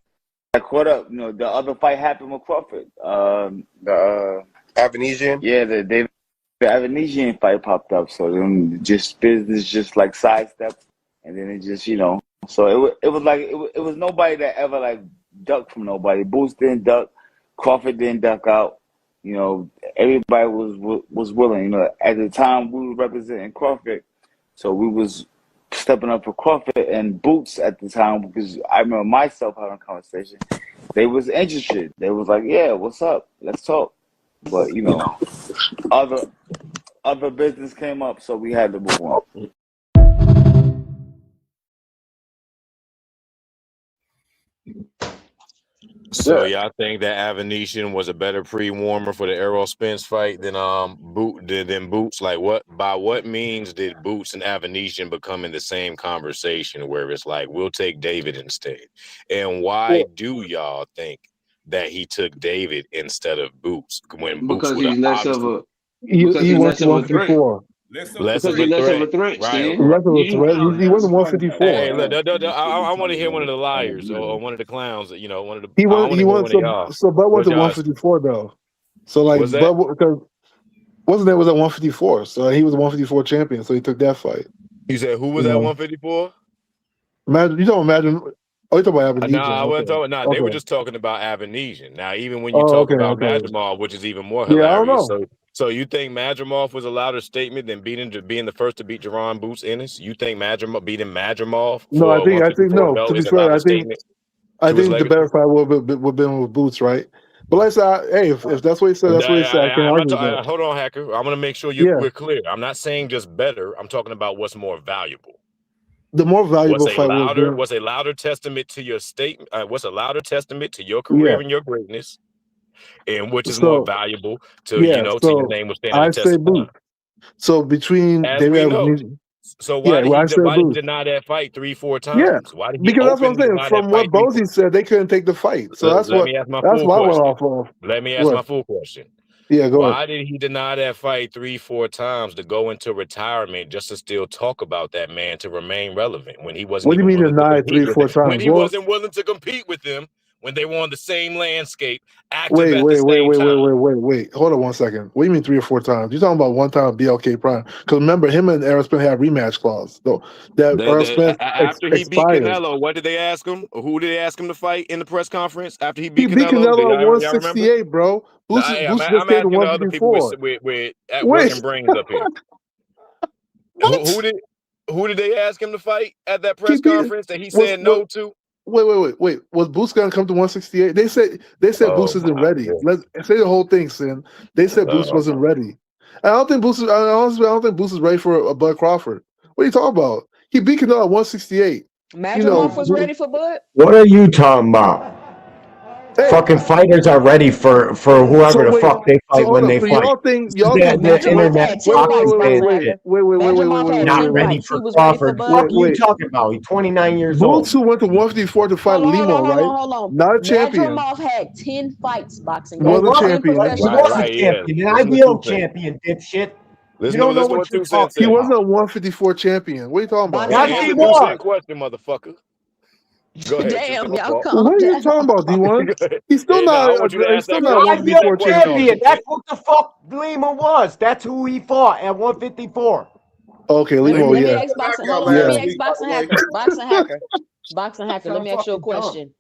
caught up. The other fight happened with Crawford. The Avenesian. Yeah, the Avenesian fight popped up. So then just business just like sidestepped, and then it just, So it was like it was nobody that ever like ducked from nobody. Boots didn't duck. Crawford didn't duck out. Everybody was willing. At the time we were representing Crawford, so we was stepping up for Crawford and Boots at the time, because I remember myself having a conversation. They was interested. They was like, "Yeah, what's up? Let's talk." But other business came up, so we had to move on. So y'all think that Avenesian was a better pre-warmer for the Errol Spence fight than Boots? Like, by what means did Boots and Avenesian become in the same conversation where it's like, we'll take David instead? And why do y'all think that he took David instead of Boots when Boots because would have he's less of obviously a because He he's went less to of a threat. 154. less Because of he's a less of a threat? threat, Right. Stan. Less of a threat. He went to Hey, 154. look, I want to hear one of the liars or one of the clowns. One of the. He I went. want He to hear went. one of y'all. So Bud went What's to y'all? 154 though. So like What's that? Bud, because wasn't that was at 154. So he was a 154 champion. So he took that fight. You said who was at 154? Imagine you don't imagine. Oh, you talking about Nah, I Avenesian? wasn't Okay. talking. Nah, they were Okay. just talking about Avenesian. Now, even when you Oh, talk okay. about Okay. Madrimov, which is even more Yeah, I don't hilarious. know. So you think Madrimov was a louder statement than being the first to beat Jerron Boots Ennis? You think beating Madrimov No, for I a think 154 no. To belt be is a fair, louder statement I to his think the legacy? better fight would have been with Boots, right? But like I said, hey, if that's what he said, that's what he said. I can't I'm not. argue with that. Hold on, Hacker. I'm gonna make sure Yeah, we're clear. I'm not saying just better. I'm talking about what's more valuable. the more valuable What's a fight would have been. louder testament to your statement? What's a louder testament to your Yeah. career and your greatness? And which is more So valuable to yeah. to your So name will stand I the test say of time. Boots. So between As David we know. Avenesian, So yeah, well, I say why did he Boots. deny that fight 3-4 Yeah, times? Why did he because that's what I'm openly saying. deny that From fight what 3-4? Bozy said, they couldn't take the fight. So Let me ask my that's full why I went question. off of. Let me ask What? my full question. Yeah, go ahead. Why did he deny that fight 3-4 times to go into retirement just to still talk about that man to remain relevant when he wasn't What do you even mean willing to denied compete with 3-4 him? When times? he Well, wasn't willing to compete with him when they were on the same landscape, active Wait, at the wait, wait, same wait, wait, time. wait, wait, wait. Hold on 1 second. What do you mean 3 or 4 times? You're talking about one time BLK Prime. Because remember, him and Errol Spence had rematch clause. Though that Errol Spence After he beat expired. Canelo, what did they ask him? Who did they ask him to fight in the press conference after he He beat beat Canelo? Canelo at Y'all remember? 168, bro. No, Boost just I'm came to asking the other people 154. with at Wait. working brains up here. Who did they ask him to fight at that press conference that he said no to? Wait. Was Boost gonna come to 168? They said Boost isn't ready. Let's say the whole thing, Sin. They said Boost wasn't ready. I don't think Boost is ready for a Bud Crawford. What are you talking about? He beat Canelo at 168. Madrimov was ready for Bud. What are you talking about? Hey. Fucking fighters are ready for whoever the fuck they fight hold when on. they So fight. y'all think the internet wait. not ready for Crawford. What are you talking about? He's 29 years Boots old. who went to 154 to fight Limo, right? Not a champion. Madrimov had 10 fights boxing. Was a 10 champion. professional Right, champion, an ideal champion, dipshit. You don't know what you're talking He about. wasn't a 154 champion. What are you talking about? Yes, he was. Question, motherfucker. Go ahead. Damn, y'all calm What are you down. talking about, D1? He's still not. I want you to He's ask still that not question. 154 champion. That's what the fuck Lima was. That's who he fought at 154. Okay, Let Limo, me yeah. ask boxing. Hold on. Let me ask boxing hacker. Boxing hacker. Let me ask you a question.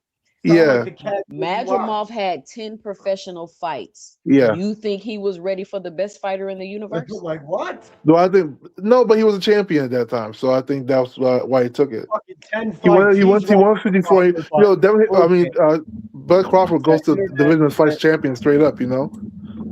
Yeah. Madrimov had 10 professional fights. Yeah. You think he was ready for the best fighter in the universe? Like what? No, I think no, but he was a champion at that time, so I think that's why he took it. Fucking 10 He went. fights. He went. He won 54. You know, Bud Crawford goes to division and fights champion straight up. You know,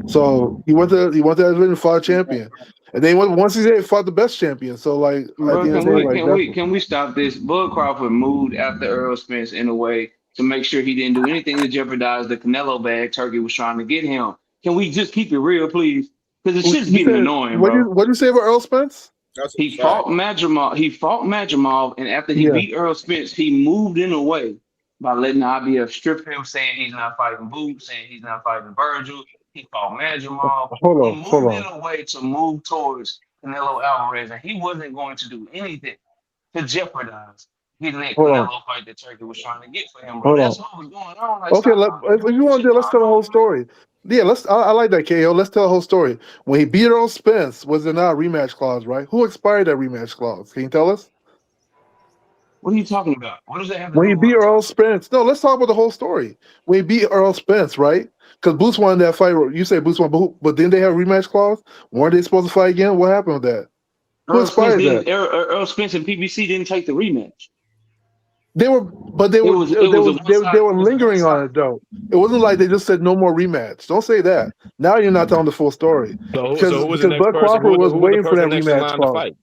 so he went to that division, fought a champion, and then once he's there, he fought the best champion. So like at the end of the day, Can we stop this? Bud Crawford moved after Errol Spence in a way to make sure he didn't do anything to jeopardize the Canelo bag Turkey was trying to get him. Can we just keep it real, please? Because the shit's getting annoying, bro. What did you say about Earl Spence? He fought Madrimov, and after he beat Earl Spence, he moved in a way by letting the IBF strip him, saying he's not fighting Boots, saying he's not fighting Virgil. He fought Madrimov. He moved in a way to move towards Canelo Alvarez, and he wasn't going to do anything to jeopardize getting that Canelo fight that Turkey was trying to get for him, bro. That's what was going on. Like, Okay, if you want to do, let's tell the whole story. Yeah, I like that, KO. Let's tell the whole story. When he beat Earl Spence, was there not a rematch clause, right? Who expired that rematch clause? Can you tell us? What are you talking about? What does that have to When do he beat Earl Spence. No, let's talk about the whole story. When he beat Earl Spence, right? Because Boots won that fight. You say Boots won, but didn't they have a rematch clause? Weren't they supposed to fight again? What happened with that? Who expired that? Earl Spence and PBC didn't take the rematch. They were lingering on it though. It wasn't like they just said no more rematch. Don't say that. Now you're not telling the full story. So who was the next Bud person? Crawford was Who waiting the for that person next in rematch line to fight?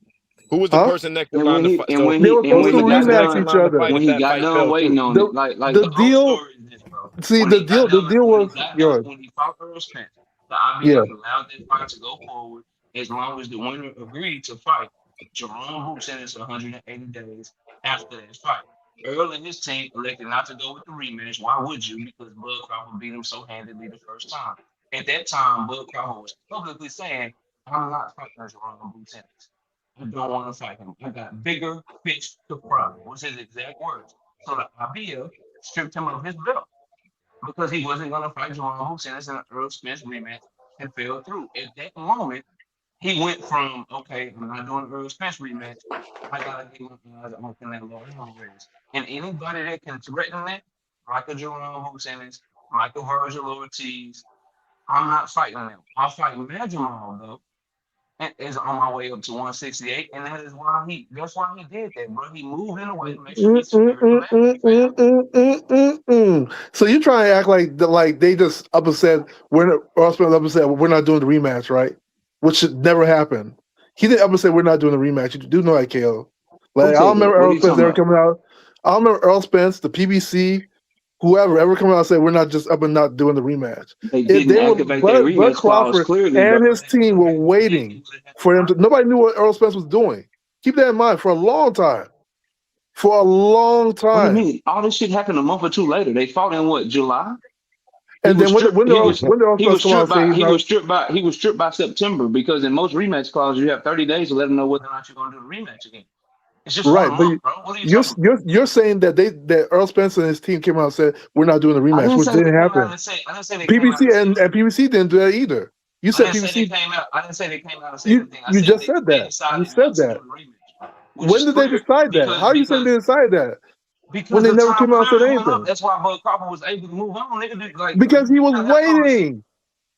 Who was the person next in line to fight? They were supposed to rematch each other. When he got done waiting on it, like the deal. See, the deal was when he fought Earl Spence, the IBF allowed that fight to go forward as long as the winner agreed to fight Jerome Boots Ennis 180 days after that fight. Earl and his team elected not to go with the rematch. Why would you? Because Bud Crawford beat him so handedly the first time. At that time, Bud Crawford was publicly saying, I'm not fighting Jerome Boots Ennis. I don't want to fight him. I got bigger fish to fry, was his exact words. So the IBF stripped him of his belt because he wasn't going to fight Jerome Boots Ennis in an Earl Spence rematch and fell through. At that moment, he went from, okay, I'm not doing the Earl Spence rematch. I gotta get my eyes on Canelo Alvarez. And anybody that can threaten that, like a Jerome Boots Ennis, like a Virgil Ortiz, I'm not fighting them. I'll fight Madrimov though. And is on my way up to 168, and that's why he did that, bro. He moved in a way to make sure he secured the match. So you're trying to act like they just up and said we're not doing the rematch, right? Which should never happen. He didn't up and say we're not doing the rematch. You do know that, KO. Like I don't remember Earl Spence ever coming out. I don't remember Earl Spence, the PBC, whoever ever coming out and say we're not just up and not doing the rematch. Bud Crawford and his team were waiting for him to. Nobody knew what Earl Spence was doing. Keep that in mind for a long time. For a long time. What do you mean? All this shit happened a month or two later. They fought in what, July? And then when he was stripped by September because in most rematch clauses you have 30 days to let them know whether or not you're going to do the rematch again. It's just Right, 1 but month, bro. What are you talking about? you're saying that Earl Spencer and his team came out and said we're not doing the I rematch, didn't which say they didn't came out happen. and say. I didn't say they came out PBC and said. and PBC didn't do that either. You I said didn't say they PBC. came out. I didn't say they came out and said You anything. I you said just they said that. You decided said not to do that. the rematch, bro. Which When is did they clear decide that? How are you saying they decided that when because they the never time came out and said clearly went up. anything? That's why Bud Crawford was able to move on. Nigga, Because he was that's all this. waiting.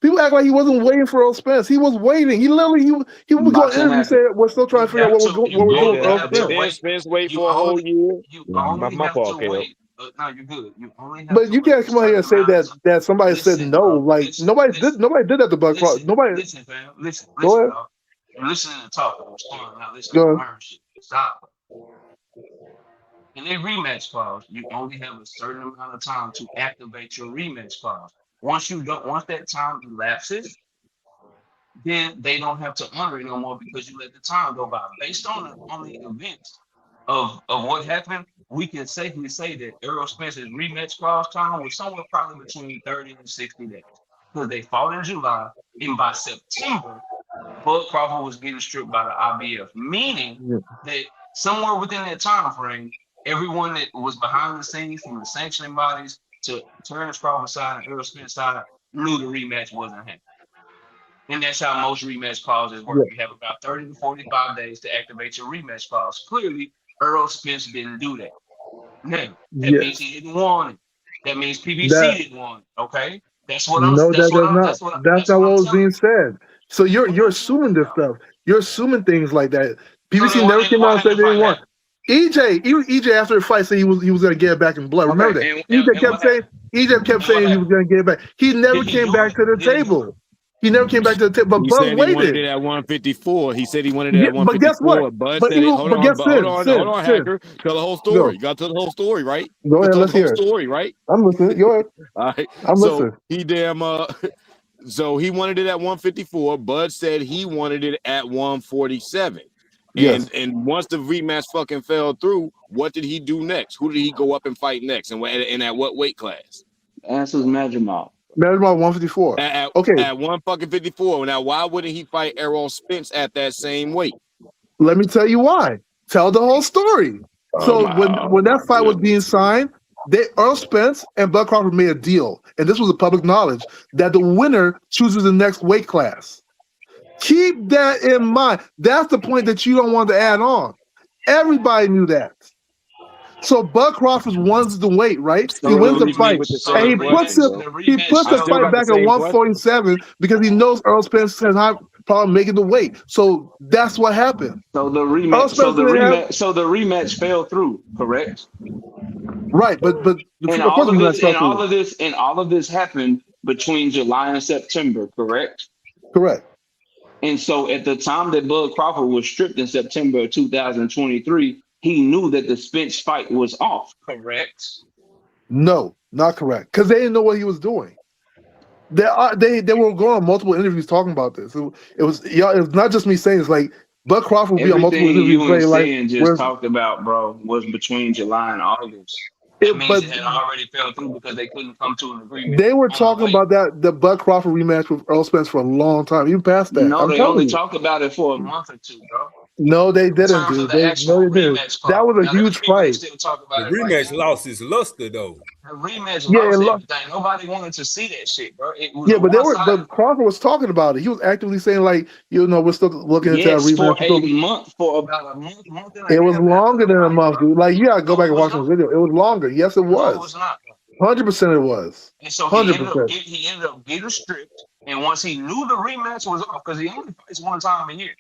People act like he wasn't waiting for Earl Spence. He was waiting. He literally he would go on Boxing interview happen. said we're still trying to figure out what You we're doing only with Earl have to Spence. wait. Spence wait You for a whole only year. you My, only my have fault, to Kale. wait. No, you're good. You only have But to you wait can't a come out here certain and say amount of time. that somebody said Listen, no. bro. Like nobody did that to Bud Crawford. Nobody. Listen, fam. Listen, Go ahead. dog. You're listening to talk. I'm responding. Now listen, Go I'm ahead. learning shit. Stop. In a rematch clause, you only have a certain amount of time to activate your rematch clause. Once that time elapses, then they don't have to honor it no more because you let the time go by. Based on the events of what happened, we can safely say that Errol Spence's rematch clause time was somewhere probably between 30 and 60 days. Because they fought in July, and by September, Bud Crawford was getting stripped by the IBF, meaning that somewhere within that time frame, everyone that was behind the scenes, from the sanctioning bodies to Terrence Crawford side and Errol Spence side, knew the rematch wasn't happening. And that's how most rematch clauses work. Yeah. You have about 30 to 45 days to activate your rematch clause. Clearly, Earl Spence didn't do that. Now, that means Yes. he didn't want it. That means PBC That didn't want it. Okay? That's what I'm no, that that's what does I'm not. that's what That's that's not what what I'm was telling being you. said. So you're What are you're you talking assuming this about? stuff. You're assuming things like that. So PBC then never came out why and didn't said the they didn't fight want. happen? Even EJ after the fight said he was gonna get it back in blood. Remember Okay, that? and EJ kept what saying happened? EJ kept And what saying he was happened? gonna get it back. He never Did he came do back it? to the Did he do it? table. He never came back to the table. But He Bud said he wanted waited. it at 154. He said he wanted it Yeah, at but guess what? 154. Bud But said it. even Hold but on, guess but hold Sin, on, hold Sin, on, Sin. Hacker. Tell the whole story. Go. You got to tell the whole story, right? Go You got ahead, to tell let's the whole hear it. story, right? I'm listening. Go ahead. All right. I'm So listening. so he wanted it at 154. Bud said he wanted it at 147. Yes. And once the rematch fucking fell through, what did he do next? Who did he go up and fight next? And at what weight class? Answer's Majimov. Measurement 154. Okay, At 154. Now, why wouldn't he fight Errol Spence at that same weight? let me tell you why. Tell the whole story. So when that fight was being Goodness. signed, Earl Spence and Bud Crawford made a deal, and this was a public knowledge that the winner chooses the next weight class. Keep that in mind. That's the point that you don't want to add on. Everybody knew that. So Bud Crawford wins the weight, right? He Still wins don't the leave me fight, with the and same question, bro. The he rematch puts I the still fight got the back at same question. 147 because he knows Earl Spence has high problem making the weight. So that's what happened. So the Earl rematch, Spence didn't have so the rematch fell through, correct? right, but And of course all the of rematch this, fell and all through. of this, and all of this happened between July and September, correct? Correct. And so at the time that Bud Crawford was stripped in September of 2023, he knew that the Spence fight was off, correct? No, not correct. Because they didn't know what he was doing. They were going on multiple interviews talking about this. It was not just me saying it's like Bud Crawford would be on multiple Everything interviews you and saying like Sin just where's talked about, bro, was between July and August. That means but it had already fell through because they couldn't come to an agreement they were on the talking weight. about the Bud Crawford rematch with Earl Spence for a long time, even past that. No, I'm they telling only you. talked about it for a month or two, bro. No, they in didn't, terms of dude. the actual They didn't. rematch That clause. was a Now there's huge people that fight. still talk The about it right rematch now. lost its luster though. The rematch Yeah, lost and everything. Nobody wanted to see that shit, bro. It was yeah, a one-sided. but Crawford was talking about it. He was actively saying like, we're still looking into that Yes, rematch. for About a month and a It was half after longer the than a fight, month, bro. dude. Like you gotta go No, back it and was watch the not. video. It was longer. Yes, it No, it was. was not. 100% it was. And so he ended up 100%. getting stripped. And once he knew the rematch was off, because he only fights one time a year.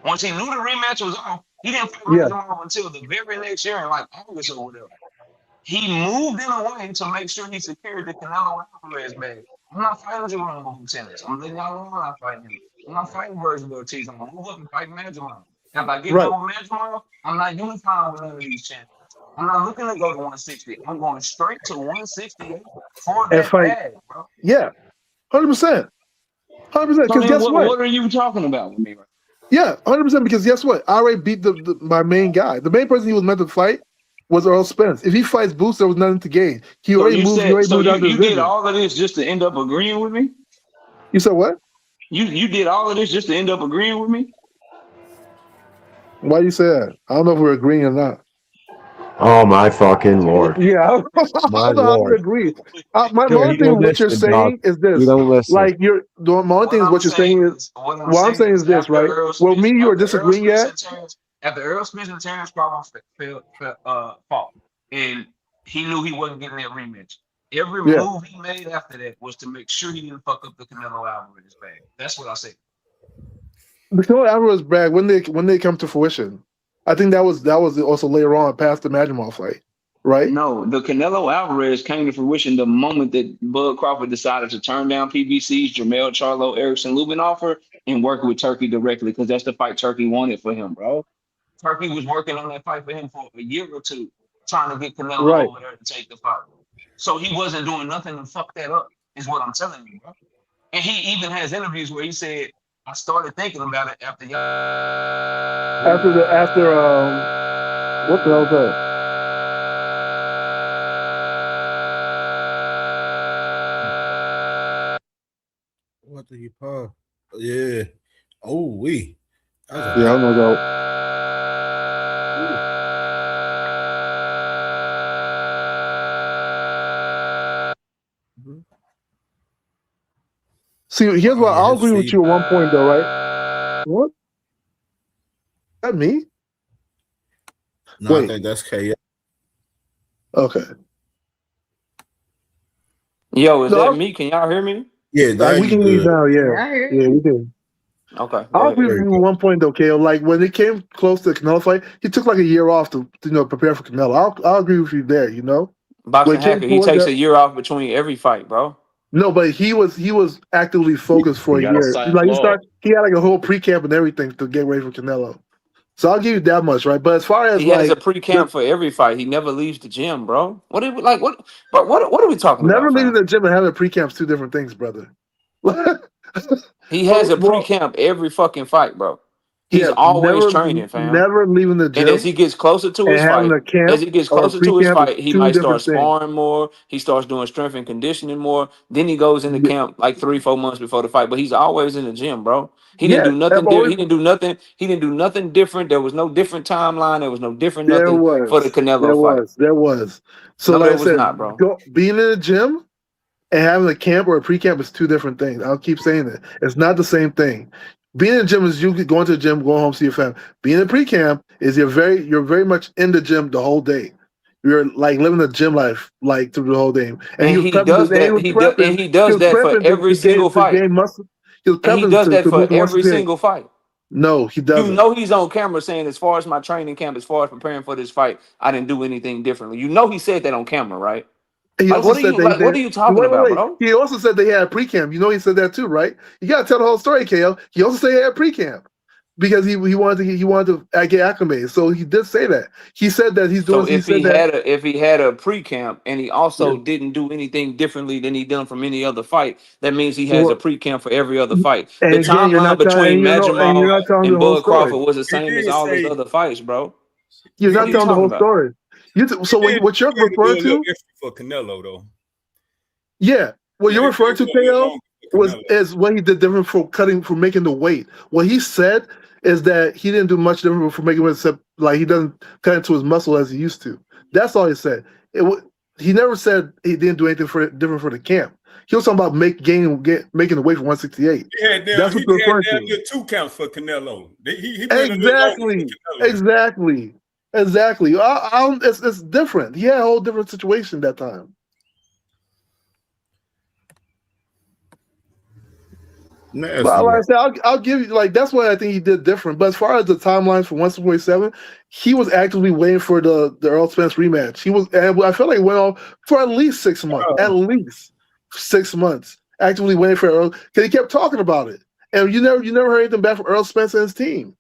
Once he knew the rematch was off, he didn't fight Yeah. Madrimov until the very next year in like August or whatever. He moved in a way to make sure he secured the Canelo Alvarez bag. I'm not fighting Gervonta with tennis. I'm letting y'all know I'm not fighting him. I'm not fighting Virgil Ortiz. I'm gonna move up and fight Madrimov. If I get Right. done with Madrimov, I'm not unifying with none of these champions. I'm not looking to go to 160. I'm going straight to 168 for And that fight. bag, bro. Yeah. 100%. 100%. So Because then guess what? what are you talking about with me? Right? Yeah, 100%. Because guess what? I already beat my main guy. The main person he was meant to fight was Earl Spence. If he fights Boots, there was nothing to gain. He So already moved out the you did division. all of this just to end up agreeing with me? You said what? You did all of this just to end up agreeing with me? Why do you say that? I don't know if we're agreeing or not. Oh my fucking lord. Yeah, I My don't know how we lord. agree. My Dude, only you thing don't with what you're listen, dog. saying is You this: don't listen. like my only thing is what you're saying is. What I'm saying is this, right? Well, me and you are disagreeing at. After Earl Spence and Terrence Crawford fought, and he knew he wasn't getting that rematch. Every Yeah, move he made after that was to make sure he didn't fuck up the Canelo Alvarez bag. That's what I said. the Canelo Alvarez brag when they come to fruition. I think that was also later on past the Madrimov fight, right? No, the Canelo Alvarez came to fruition the moment that Bud Crawford decided to turn down PBC's Jermell Charlo Erickson Lubin offer and work with Turkey directly because that's the fight Turkey wanted for him, bro. Turkey was working on that fight for him for a year or two, trying to get Canelo Right. over there to take the fight. So he wasn't doing nothing to fuck that up, is what I'm telling you, bro. And he even has interviews where he said, I started thinking about it after y'all. After what the hell is that? What did you pop? Yeah. Oh, we. Yeah, I don't know about. See, here's what I'll agree with you at one point, though, right? What? Is that me? No, Wait. I think that's K. Okay. Yo, is No, that me? Can y'all hear me? Yeah, that we can hear you now. Yeah, yeah, we can. Okay. I'll agree with you at one point, though, KO. Like when it came close to the Canelo fight, he took like a year off to prepare for Canelo. I'll agree with you there. Boxing When it came hacker, he towards takes that. a year off between every fight, bro. No, but he was actively focused for He a got a year. signed Like law. he had like a whole pre-camp and everything to get ready for Canelo. So I'll give you that much, right? But as far as He has a like pre-camp for every fight. He never leaves the gym, bro. What are we like? But what are we talking never about, leaving fam? the gym and having a pre-camp is two different things, brother. He has a Well, pre-camp every fucking fight, bro. He's yeah, always training, fam. never leaving the And as he gym gets closer to and his having fight, a camp as he gets or closer to his pre-camp is fight, he two might start different things. sparring more. He starts doing strength and conditioning more. Then he goes into Yeah, camp like 3-4 months before the fight. But he's always in the gym, bro. He didn't yeah, do nothing. I've always He didn't do nothing. He didn't do nothing different. There was no different timeline. There was no different there nothing for the Canelo fight. was. So No, like there I was said, not, bro. being in the gym and having a camp or a pre-camp is two different things. I'll keep saying it. It's not the same thing. Being in the gym is you going to the gym, going home, see your family. Being in a pre-camp is you're very much in the gym the whole day. You're like living the gym life like through the whole day. And he And was he prepping does and he that. was He does, and prepping. he He does was that for prepping every single to fight. gain muscle. He was And he prepping does that to for move from every 168. single fight. No, he You doesn't. know he's on camera saying, as far as my training camp, as far as preparing for this fight, I didn't do anything differently. You know he said that on camera, right? He Like, also what are said you that he like? What did. are you talking about, Wait. bro? He also said they had a pre-camp. You know he said that too, right? You gotta tell the whole story, KO. He also said he had a pre-camp because he wanted to get acclimated. So he did say that. He said that he's doing. So He said that. if he had a pre-camp and he Yeah. also didn't do anything differently than he done from any other fight, that means he has a Well, pre-camp for every other fight. The and again, timeline between you're Madrimov not telling the and whole Bud story. Crawford was the He same as did all his say other fights, bro. You're What not are you telling the talking whole about? story. So he what you're did do a referring little to, extra for Canelo though. yeah, what Yeah, you're he referring did to, go a little KO, longer for Canelo. is what he did different for making the weight. What he said is that he didn't do much different for making it except like he doesn't cut into his muscle as he used to. That's all he said. He never said he didn't do anything different for the camp. He was talking about making the weight from 168. He had That's what you're referring to. near 2 counts for Canelo. He went a little longer for Canelo. Exactly. It's different. He had a whole different situation that time. But like I said, I'll give you that's what I think he did different. But as far as the timelines for 147, he was actively waiting for the Earl Spence rematch. He was, and I feel like it went on for at least 6 months, actively waiting for Earl because he kept talking about it. And you never heard anything back from Earl Spence and his team.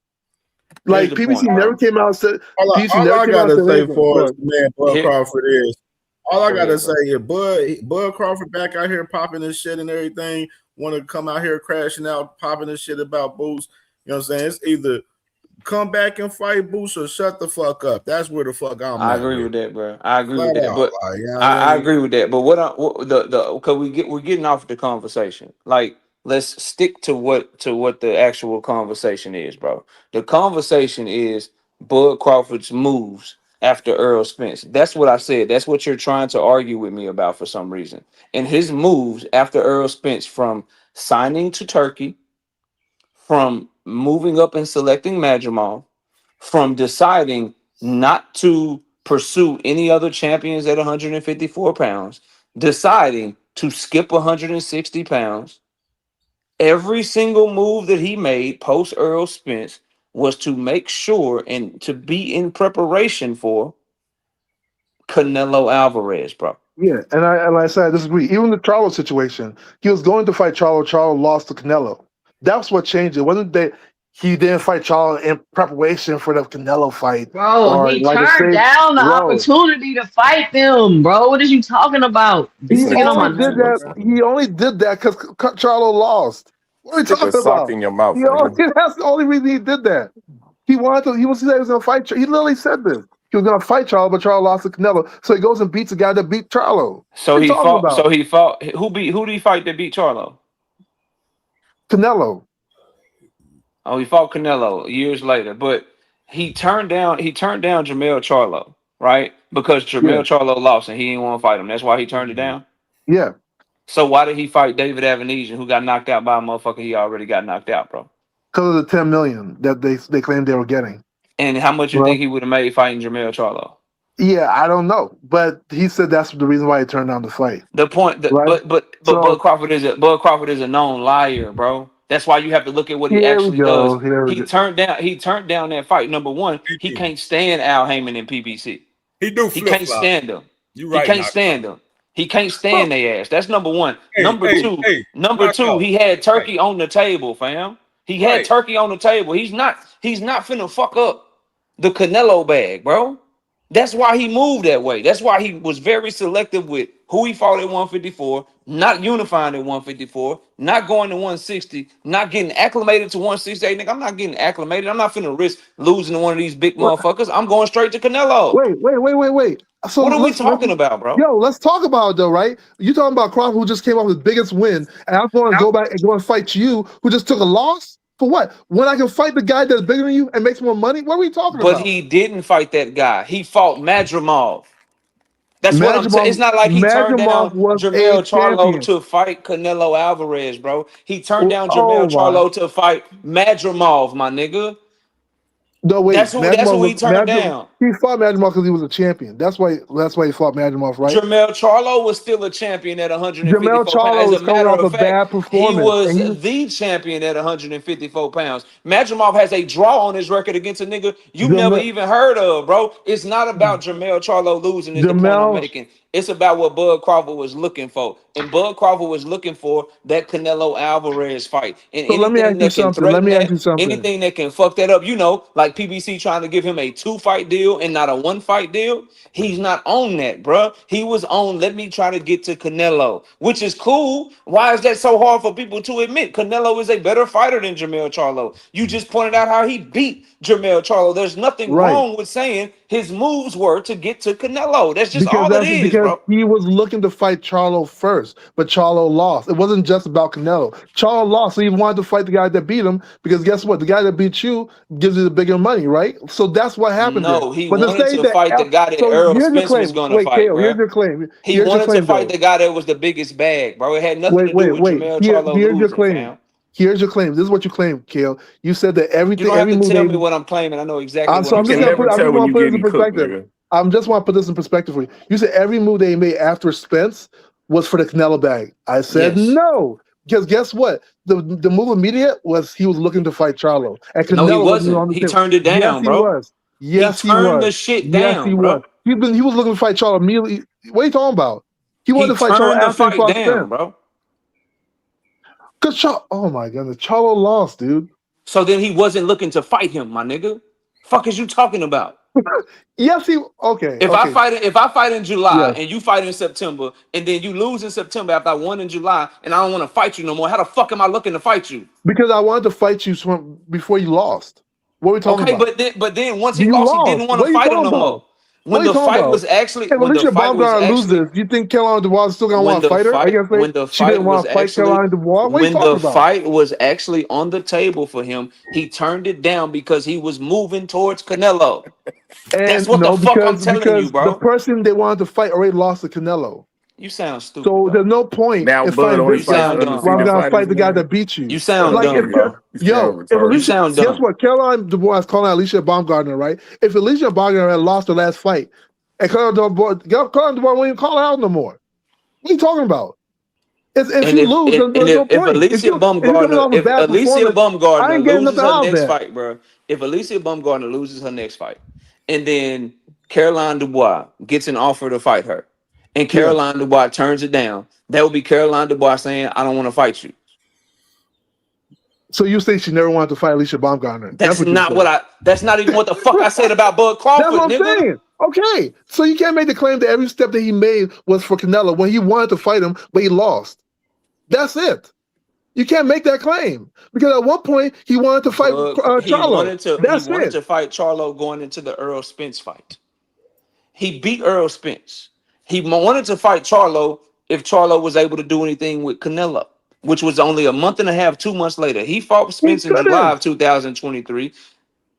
Like PBC never came out and said. All I gotta say for us, man, Bud Here- Crawford is all I Go gotta ahead, say bro. is Bud Crawford back out here popping this shit and everything. Want to come out here crashing out, popping this shit about Boots. You know what I'm saying? It's either come back and fight Boots or shut the fuck up. That's where the fuck I'm I at. agree with that, bro. I agree Flat with that, out, but like, you know what I I mean? agree with that. But because we're getting off the conversation. Like let's stick to what the actual conversation is, bro. The conversation is Bud Crawford's moves after Earl Spence. That's what I said. That's what you're trying to argue with me about for some reason. And his moves after Earl Spence, from signing to Turkey, from moving up and selecting Madrimov, from deciding not to pursue any other champions at 154 pounds, deciding to skip 160 pounds. Every single move that he made post Earl Spence was to make sure and to be in preparation for Canelo Alvarez, bro. Yeah, and I said I disagree. Even the Charlo situation, he was going to fight Charlo. Charlo lost to Canelo. That's what changed it. Wasn't that he didn't fight Charlo in preparation for the Canelo fight, Bro, or he like the turned same, down the bro? opportunity to fight them, bro. What are you talking about? This He is getting on my only did nerves, that. bro. He only did that because Charlo lost. What are we Stick a talking sock about? in your mouth, He only, nigga. that's the only reason he did that. He wanted to. He said he was going to fight. He literally said this. He was going to fight Charlo, but Charlo lost to Canelo. So he goes and beats the guy that beat Charlo. So What are you he talking fought. about? So he fought. Who did he fight that beat Charlo? Canelo. Oh, he fought Canelo years later, but he turned down Jamel Charlo, right? Because Yeah. Jamel Charlo lost and he didn't want to fight him. That's why he turned it down. Yeah. So why did he fight David Avenesian, who got knocked out by a motherfucker he already got knocked out, bro? Because of the 10 million that they claimed they were getting. And how much you Well, think he would have made fighting Jamel Charlo? yeah, I don't know, but he said that's the reason why he turned down the fight. The point, Right. but So Bud Crawford is a known liar, bro. That's why you have to look at what he here we actually does. go. Here we He go. turned down that fight. Number one, he can't stand Al Heyman and PBC. He do He flip can't flop. stand them. You He right, can't Knock. stand them. He can't stand their ass. That's number one. Hey, Number hey, two, hey, number two, Knockout. he had turkey on the table, fam. He had Right. turkey on the table. He's not finna fuck up the Canelo bag, bro. That's why he moved that way. That's why he was very selective with who he fought at 154, not unifying at 154, not going to 160, not getting acclimated to 168. Nigga, I'm not getting acclimated. I'm not finna risk losing to one of these big What? motherfuckers. I'm going straight to Canelo. Wait. So What are we talking about, bro? let's talk about it though, right? You talking about Crawford, who just came off his biggest win, and I'm going to go back and go and fight you, who just took a loss for what? When I can fight the guy that's bigger than you and makes more money? What are we talking But about? he didn't fight that guy. He fought Madrimov. That's what I'm saying. It's not like he turned Madrimov down was a Jamel Charlo champion. to fight Canelo Alvarez, bro. He turned down Oh Jamel my! Charlo to fight Madrimov, my nigga. No wait, That's who he turned down. He fought Madrimov because he was a champion. That's why he fought Madrimov, right? Jamel Charlo was still a champion at Jamel 154 pounds. Charlo As is a coming matter off a of fact, bad he performance, was and the champion at 154 pounds. Madrimov has a draw on his record against a nigga you never Jamel, even heard of, bro. It's not about Jamel Charlo losing, is the point I'm Jamel. making. It's about what Bud Crawford was looking for. And Bud Crawford was looking for that Canelo Alvarez fight. And So let me anything ask you that can something. Let threaten me ask that, you something. anything that can fuck that up, like PBC trying to give him a 2-fight deal and not a 1-fight deal, he's not on that, bro. He was on, let me try to get to Canelo, which is cool. Why is that so hard for people to admit? Canelo is a better fighter than Jamel Charlo. You just pointed out how he beat Jamel Charlo. There's nothing Right. wrong with saying his moves were to get to Canelo. That's just all it is, Because bro. he was looking to fight Charlo first, but Charlo lost. It wasn't just about Canelo. Charlo lost, so he wanted to fight the guy that beat him, because guess what? The guy that beat you gives you the bigger money, right? So that's what happened there. No, he But to wanted say to that, fight the guy that so Earl here's your Spence was claim. going to Wait, fight, Kale, bro. here's your claim. He Here's your wanted claim, to fight though. the guy that was the biggest bag, bro. It had nothing to do with Jamel Charlo Here's your losing, claim. fam. Here's your claim. This is what you claim, Kale. You said that You everything, don't have every to move tell they. me what I'm claiming. I know exactly what So I'm I'm just saying. gonna put. I just want to put this in cooked, perspective. nigga. I'm just want to put this in perspective for you. You said every move they made after Spence was for the Canelo bag. I said Yes. no, because guess what? The move immediate was he was looking to fight Charlo, and No, he Canelo wasn't on wasn't. the He table. turned it Yes, down, he bro. was. Yes, He he turned was. the shit Yes, he down, was. bro. He was looking to fight Charlo immediately. What are you talking about? He wanted He to fight Charlo turned the after he fight fought down, Spence. bro. Cause Charlo, oh my goodness, Charlo lost, dude. So then he wasn't looking to fight him, my nigga. Fuck is you talking about? Yes, he. Okay. If I fight in July Yes. and you fight in September, and then you lose in September after I won in July, and I don't want to fight you no more, how the fuck am I looking to fight you? Because I wanted to fight you before you lost. What are we talking Okay, about? but then once he You lost, he lost. didn't want What to are you fight him talking no about? more. When the fight was actually If Alicia Baumgartner loses, do you think Caroline Dubois is still gonna want to fight her? Are you gonna say she didn't want to fight Caroline Dubois? What are you talking about? Fight was actually on the table for him, he turned it down because he was moving towards Canelo. That's And what the no, fuck I'm telling you, because the bro. person they wanted to fight already lost to Canelo. You sound stupid. So there's no point Now in Bud fighting only this fights guy. undefeated Well, I'm gonna fighters fight the guy now. that beat you. You sound like dumb, bro. If You Alicia, sound guess dumb. what? Caroline Dubois is calling out Alicia Baumgartner, right? If Alicia Baumgartner had lost her last fight, and Caroline Dubois won't even call her out no more. What are you talking about? If you lose, there's no point. If you're coming off a bad performance, I ain't getting nothing out of that. Fight, bro. If Alicia Baumgartner loses her next fight, and then Caroline Dubois gets an offer to fight her, and Caroline Dubois turns it down, that would be Caroline Dubois saying, "I don't want to fight you." So you say she never wanted to fight Alicia Baumgartner? That's not what I. That's not even what the fuck I said about Bud Crawford. That's what I'm nigga. saying. Okay, so you can't make the claim that every step that he made was for Canelo when he wanted to fight him, but he lost. That's it. You can't make that claim because at one point he wanted to fight Charlo. He wanted That's to fight Charlo going into the Earl Spence fight. He beat Earl Spence. He wanted to fight Charlo if Charlo was able to do anything with Canelo, which was only a month and a half, 2 months later. He fought Spence in July of 2023.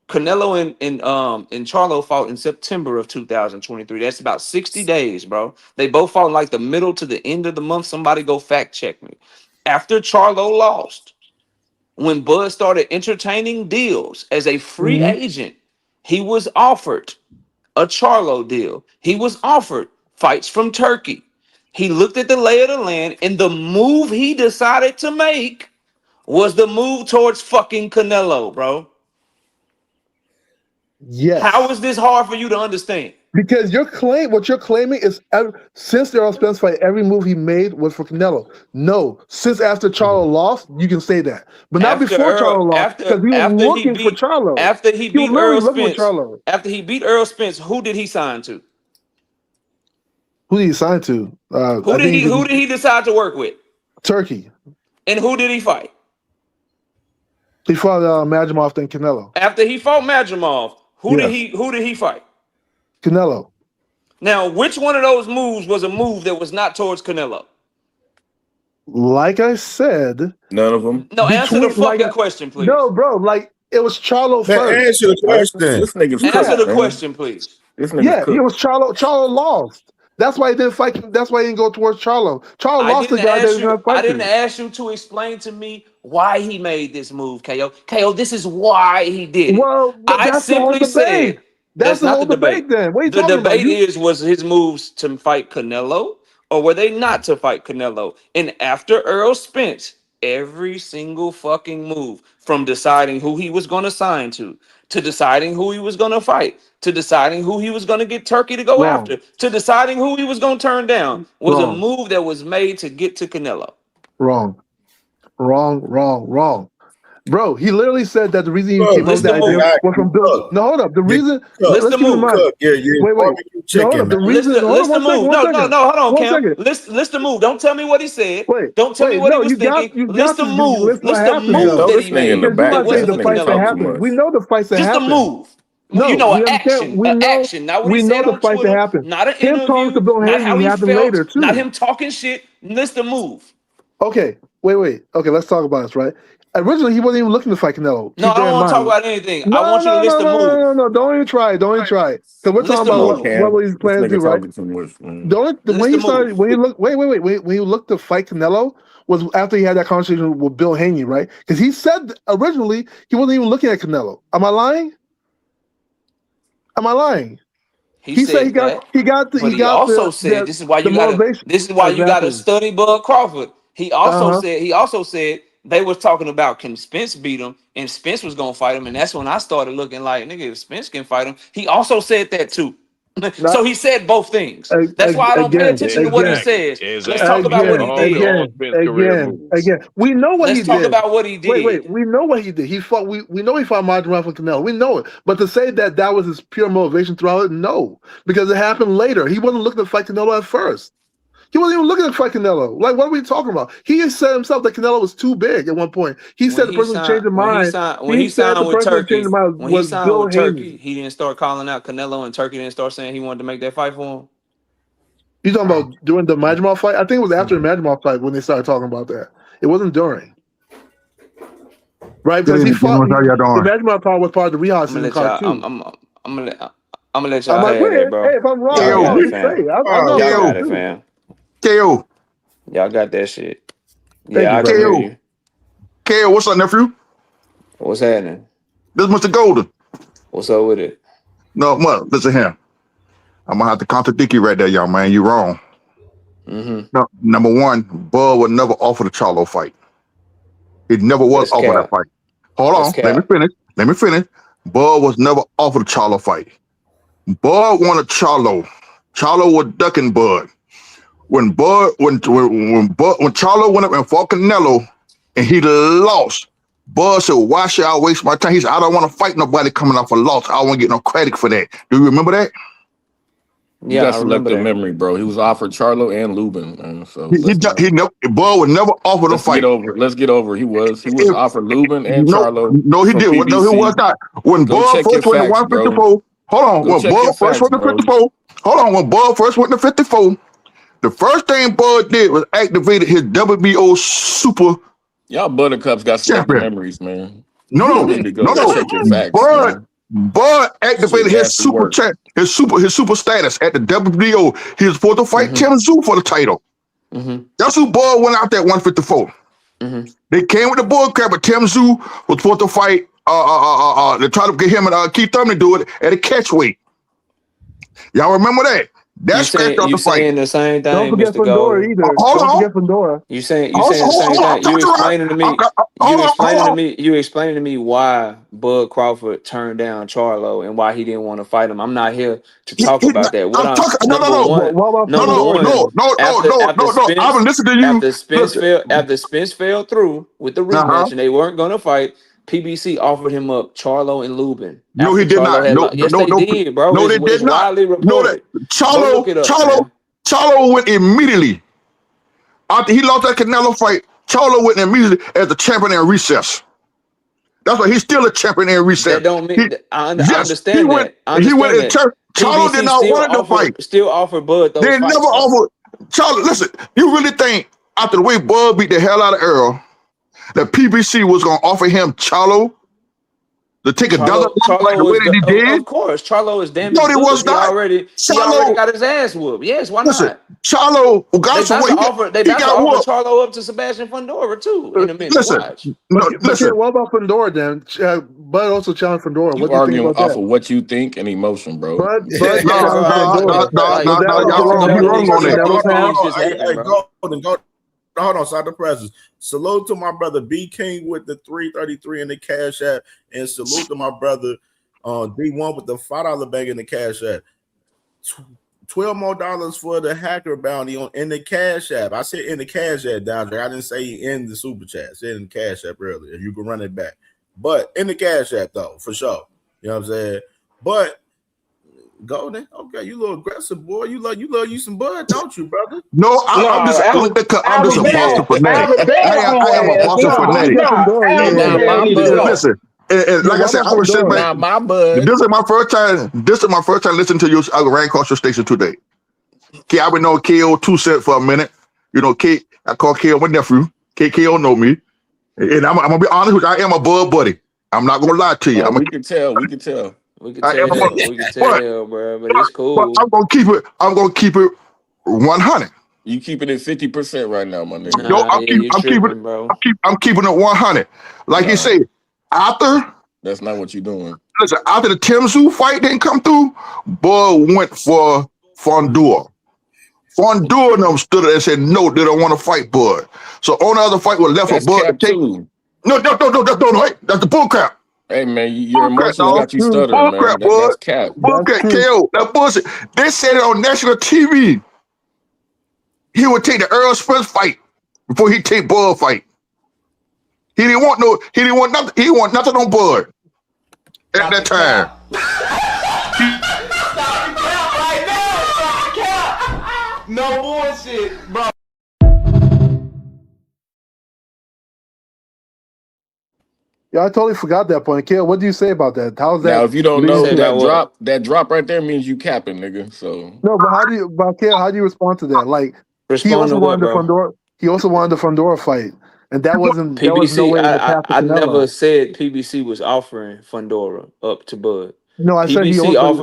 Canelo and Charlo fought in September of 2023. That's about 60 days, bro. They both fought in like the middle to the end of the month. Somebody go fact check me. After Charlo lost, when Bud started entertaining deals as a free agent, he was offered a Charlo deal. He was offered fights from Turkey. He looked at the lay of the land, and the move he decided to make was the move towards fucking Canelo, bro. Yes. How is this hard for you to understand? Because what you're claiming is since the Earl Spence fight, every move he made was for Canelo. No, since after Charlo lost, you can say that, but not before Charlo lost because he was looking for Charlo. After he beat Earl Spence, Charlo. after he beat Earl Spence, who did he sign to? Who did he sign to? Who did he decide to work with? Turkey. And who did he fight? He fought Majimov then Canelo. After he fought Majimov, who did he fight? Canelo. Now, which one of those moves was a move that was not towards Canelo? Like I said, none of them. No, answer the fucking question, please. No, bro, like it was Charlo first. Answer the question. This nigga's answer the question, please. It was Charlo. Charlo lost. That's why he didn't fight. That's why he didn't go towards Charlo. Charlo lost the guy that was going to fight. I didn't ask you to explain to me why he made this move, KO. KO, this is why he did it. Well, I simply said that's the whole debate. Then what are you talking about? The debate was his moves to fight Canelo, or were they not to fight Canelo? And after Earl Spence, every single fucking move, from deciding who he was going to sign to deciding who he was going to fight, to deciding who he was going to get Turkey to go after, to deciding who he was going to turn down, was a move that was made to get to Canelo. Wrong. Bro, he literally said that the reason he came up with the idea was from Bill. No, hold up. The reason. List the move. Wait. Hold up. The reason. List the move. No. Hold on, Cam. List the move. Don't tell me what he said. Don't tell me what he was thinking. List the move. List the move that he made. We know the fights that happened. Just a move. No, you know, an action. Not what he said on Twitter. Not an interview. Not how he felt. Not him talking shit. List the move. Okay. Wait. Okay, let's talk about this, right? Originally, he wasn't even looking to fight Canelo. No, I don't want to talk about anything. I want you to list the move. No, don't even try. Don't even try. Because we're talking about what he's planning to do, right? When he looked to fight Canelo was after he had that conversation with Bill Haney, right? Because he said originally he wasn't even looking at Canelo. Am I lying? He said he got this is why you got to study Bud Crawford. He also said they was talking about can Spence beat him, and Spence was gonna fight him, and that's when I started looking like, nigga, if Spence can fight him. He also said that too. So he said both things. That's why I don't pay attention to what he says. Let's talk about what he did. Again. We know what he did. Let's talk about what he did. Wait. We know what he did. We know he fought Majimov and Canelo. We know it. But to say that was his pure motivation throughout it, no. Because it happened later. He wasn't looking to fight Canelo at first. He wasn't even looking to fight Canelo. Like, what are we talking about? He said himself that Canelo was too big at one point. He said the person who changed his mind. When he signed with Turkey, when he signed with Turkey, he didn't start calling out Canelo, and Turkey didn't start saying he wanted to make that fight for him. You talking about during the Majmal fight? I think it was after the Majmal fight when they started talking about that. It wasn't during. Right? Because he fought. The Majmal part was part of the Riyadh season card too. I'm gonna let y'all have it, bro. Hey, if I'm wrong, y'all got it, I know. fam. KO. Y'all got that shit. Yeah, I can hear you. KO, what's up, nephew? What's happening? This is Mr. Golden. What's up with it? No, listen here. I'm gonna have to contradict you right there, young man. You wrong. No, number one, Bud would never offer the Charlo fight. He never was offered that fight. Hold on, let me finish. Bud was never offered a Charlo fight. Bud wanted Charlo. Charlo was ducking Bud. When Charlo went up and fought Canelo and he lost, Bud said, "Why should I waste my time?" He said, "I don't want to fight nobody coming off a loss. I don't want to get no credit for that." Do you remember that? You got selective memory, bro. He was offered Charlo and Lubin, man. So Bud would never offer the fight. Let's get over. He was offered Lubin and Charlo. No, he didn't. No, he was not. When Bud first went to 154, hold on. When Bud first went to 54, When Bud first went to 54, the first thing Bud did was activated his WBO super. Y'all buttercups got selective memories, man. No. Check your facts, Bud activated his super status at the WBO. He was supposed to fight Tim Tszyu for the title. That's who Bud went out there at 154. They came with the bull crap, but Tim Tszyu was supposed to fight. They tried to get him and Keith Thurman to do it at a catch weight. Y'all remember that? That's scratched off the fight. Saying the same thing, Don't forget Mr. Fundora Gold. either. Don't forget Fundora. You saying the same thing. You explaining to me why Bud Crawford turned down Charlo and why he didn't want to fight him. I'm not here to talk about that. I've been listening to you. After Spence fell through with the rematch and they weren't gonna fight, PBC offered him up Charlo and Lubin. No, he did not. Yes, they did, bro. No, they did not. No, that Charlo went immediately after he lost that Canelo fight. Charlo went immediately as the champion in recess. That's why he's still a champion in recess. That don't mean I understand that. He went in Charlo did not want to fight. Still offered Bud those They fights. never offered Charlo. Listen, you really think after the way Bud beat the hell out of Earl that PBC was gonna offer him Charlo to take a dollar the way that he did? Of course, Charlo is damn. No, it was not. He already got his ass whooped. Yes, why not? Charlo got to offer Charlo up to Sebastian Fundora too in a minute. What about Fundora then? Bud also challenged Fundora. You arguing off of what you think and emotion, bro. Bud Hold on, Dr. President. Salute to my brother B King with the 333 in the cash app, and salute to my brother D1 with the $5 bag in the cash app. $12 more for the hacker bounty in the cash app. I said in the cash app down there. I didn't say in the super chat. I said in the cash app earlier. You can run it back, but in the cash app though, for sure. You know what I'm saying? But Golden, okay, you a little aggressive, boy. You love you some Bud, don't you, brother? No, I'm just a Boston fanatic. I am a Boston fanatic. Listen, like I said, I was sitting back. This is my first time listening to you. I ran across your station today. Okay, I've been knowing KO 2 Cent for a minute. You know, I call KO my nephew. KO know me, and I'm gonna be honest with you. I am a Bud buddy. I'm not gonna lie to you. We can tell. We can tell, bro. But it's cool. But I'm gonna keep it 100. You keeping it 50% right now, my nigga. No, I'm keeping it 100. Like you say, after. That's not what you're doing. Listen, after the Tim Tszyu fight didn't come through, Bud went for Fundora. Fundora and them stood there and said no, they don't want to fight Bud. So on the other fight was left for Bud to take. No, that's the bull crap. Hey man, your emotions got you stuttering, man. That's cap. Bullcrap, KO. That bullshit. They said it on national TV. He would take the Earl Spence fight before he take Bud fight. He didn't want nothing. He didn't want nothing on Bud at that time. No bullshit, bro. Yeah, I totally forgot that point. Kale, what do you say about that? How's Now, that if you don't leading know to? that drop right there means you capping, nigga. So No, but Kale, how do you respond to that? Like, he Respond also to what, wanted the bro? Fundora. He also wanted the Fundora fight, and that was no PBC, way in the path to I never Canelo. said PBC was offering Fundora up to Bud. No, I said he PBC also.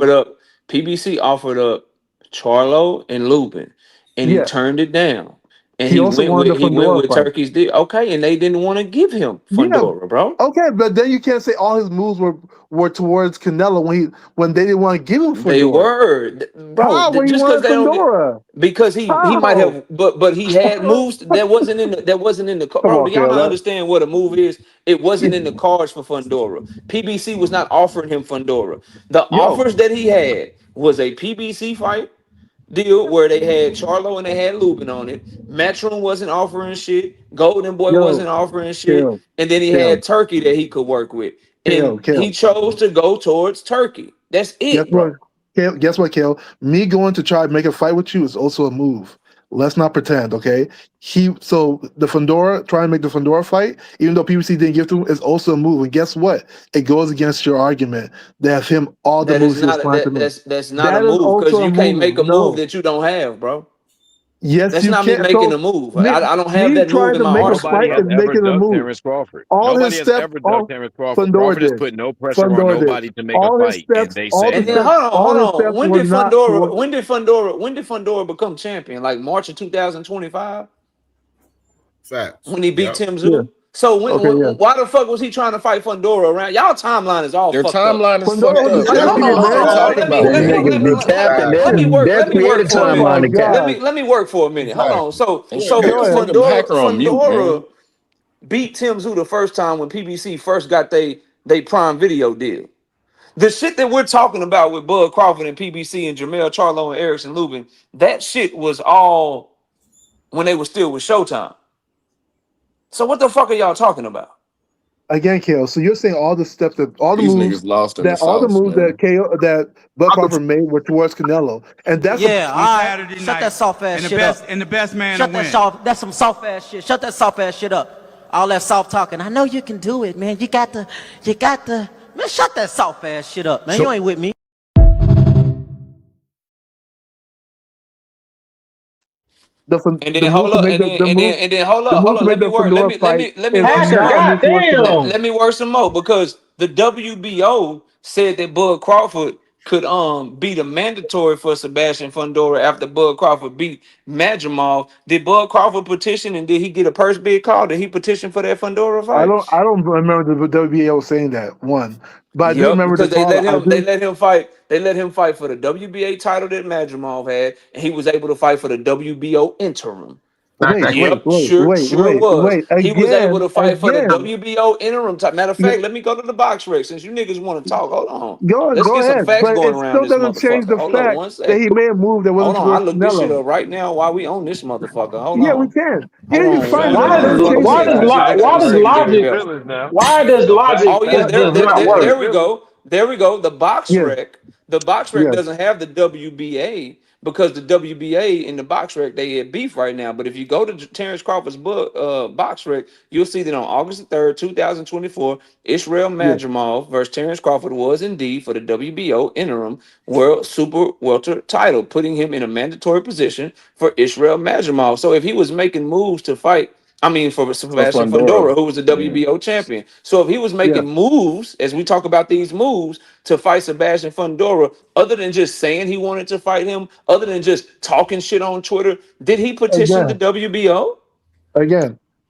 offered up Charlo and Lubin, and he Yeah, turned it down. And he also wanted the he went Fundora with fight. Turkey's deal. Okay, and they didn't want to give him Yeah, Fundora, bro. okay, but then you can't say all his moves were towards Canelo when they didn't want to give him They Fundora. were, bro. How when he Just because wanted they don't get, Fundora? because he might How? have, but he had moves that wasn't in the Come bro. on, Do y'all Kale. not That understand what a move is? It wasn't in the cards for Fundora. PBC was not offering him Fundora. The yo, offers that he had was a PBC fight deal where they had Charlo and they had Lubin on it. Matchroom wasn't offering shit. Golden Boy yo, wasn't offering shit. Kale, And then he Kale, had Turkey that he could work with. And he Kale. chose to go towards Turkey. That's Guess it, what? bro. Kale, guess what, Kale? Me going to try and make a fight with you is also a move. Let's not pretend, okay? So the Fundora, trying to make the Fundora fight, even though PBC didn't give to him, is also a move. And guess what? It goes against your argument that him all the That is moves he was not trying to make. that's not a That is move also because a you can't make move. a move No. that you don't have, bro. Yes, That's you not me can't. making So a move. me, I don't have me that move trying in to my make a arsenal, Nobody fight has is bro. ever making a ducked move. Terrence Crawford. All his Nobody has steps, ever ducked all Terrence Crawford. Fundora Crawford has did. put no pressure on Fundora did. nobody to make a All his fight, and steps, they all said the And then steps, no. all hold his on. steps were not toward. When did Fundora become champion? Like March of 2025 Facts. when he beat Yep. Tim Yeah. Zoo. So Okay. Yeah. why the fuck was he trying to fight Fundora around? Y'all timeline is all your fucked up. timeline is Fundora fucked was up, the Like, bro. champion, What are you man. talking about, That man? niggas be capping. let me work for a Oh minute. my God. Let me work for a minute. Hold on. So Go ahead. Nigga Packer on mute, Fundora man. beat Tim Zoo the first time when PBC first got they Prime Video deal. The shit that we're talking about with Bud Crawford and PBC and Jamel Charlo and Erickson Lubin, that shit was all when they were still with Showtime. So what the fuck are y'all talking about? Again, KO. So you're saying all the steps These niggas lost in the all the sauce, moves that man. KO that Bud Crawford made were towards Canelo, and that's Yeah, a, all right. Shut that soft ass shit up. And the best man to win. That's some soft ass shit. Shut that soft ass shit up. All that soft talking. I know you can do it, man. You got the. Man, shut that soft ass shit up, man. You ain't with me. And the then move hold to up, make and then hold the up, move to make Let me the work. Fundora fight Let me is work some not a more. move towards Canelo. Let me work some more because the WBO said that Bud Crawford could be the mandatory for Sebastian Fundora after Bud Crawford beat Madrimov. Did Bud Crawford petition and did he get a purse bid call? Did he petition for that Fundora fight? I don't remember the WBO saying that one, but I do Yep, remember because the call. I they do. let him fight. They let him fight for the WBA title that Madrimov had, and he was able to fight for the WBO interim. Yep, sure was. Wait. He was able to fight for the Again. WBO interim title. Matter of fact, let me go to the box rec since you niggas want to talk. Hold on. Let's Go get some ahead, facts but going it around still this doesn't change motherfucker. the Hold up fact one that sec. he made a move that Hold wasn't on. I towards look this shit Canelo. up right now while we on this motherfucker. Hold Yeah, we on. can. Yeah, Hold you're on fine, one but but it minute, doesn't motherfucker, change the since fact. you niggas want to sit here and yell. why does logic Oh yeah, does not work? there we go. There we go. Yeah, The box rec yeah, doesn't have the WBA because the WBA and the box rec they had beef right now. But if you go to Terrence Crawford's book, box rec, you'll see that on August the 3rd, 2024, Israel yeah. Madrimov versus Terrence Crawford was indeed for the WBO interim world super welter title, putting him in a mandatory position for Israel Madrimov. So if he was making moves to fight. I mean, for For Sebastian Fundora. Fundora, who was the Yeah. WBO champion. So if he was Yeah. making moves, as we talk about these moves, to fight Sebastian Fundora, other than just saying he wanted to fight him, other than just talking shit on Twitter, did he petition the Again, WBO?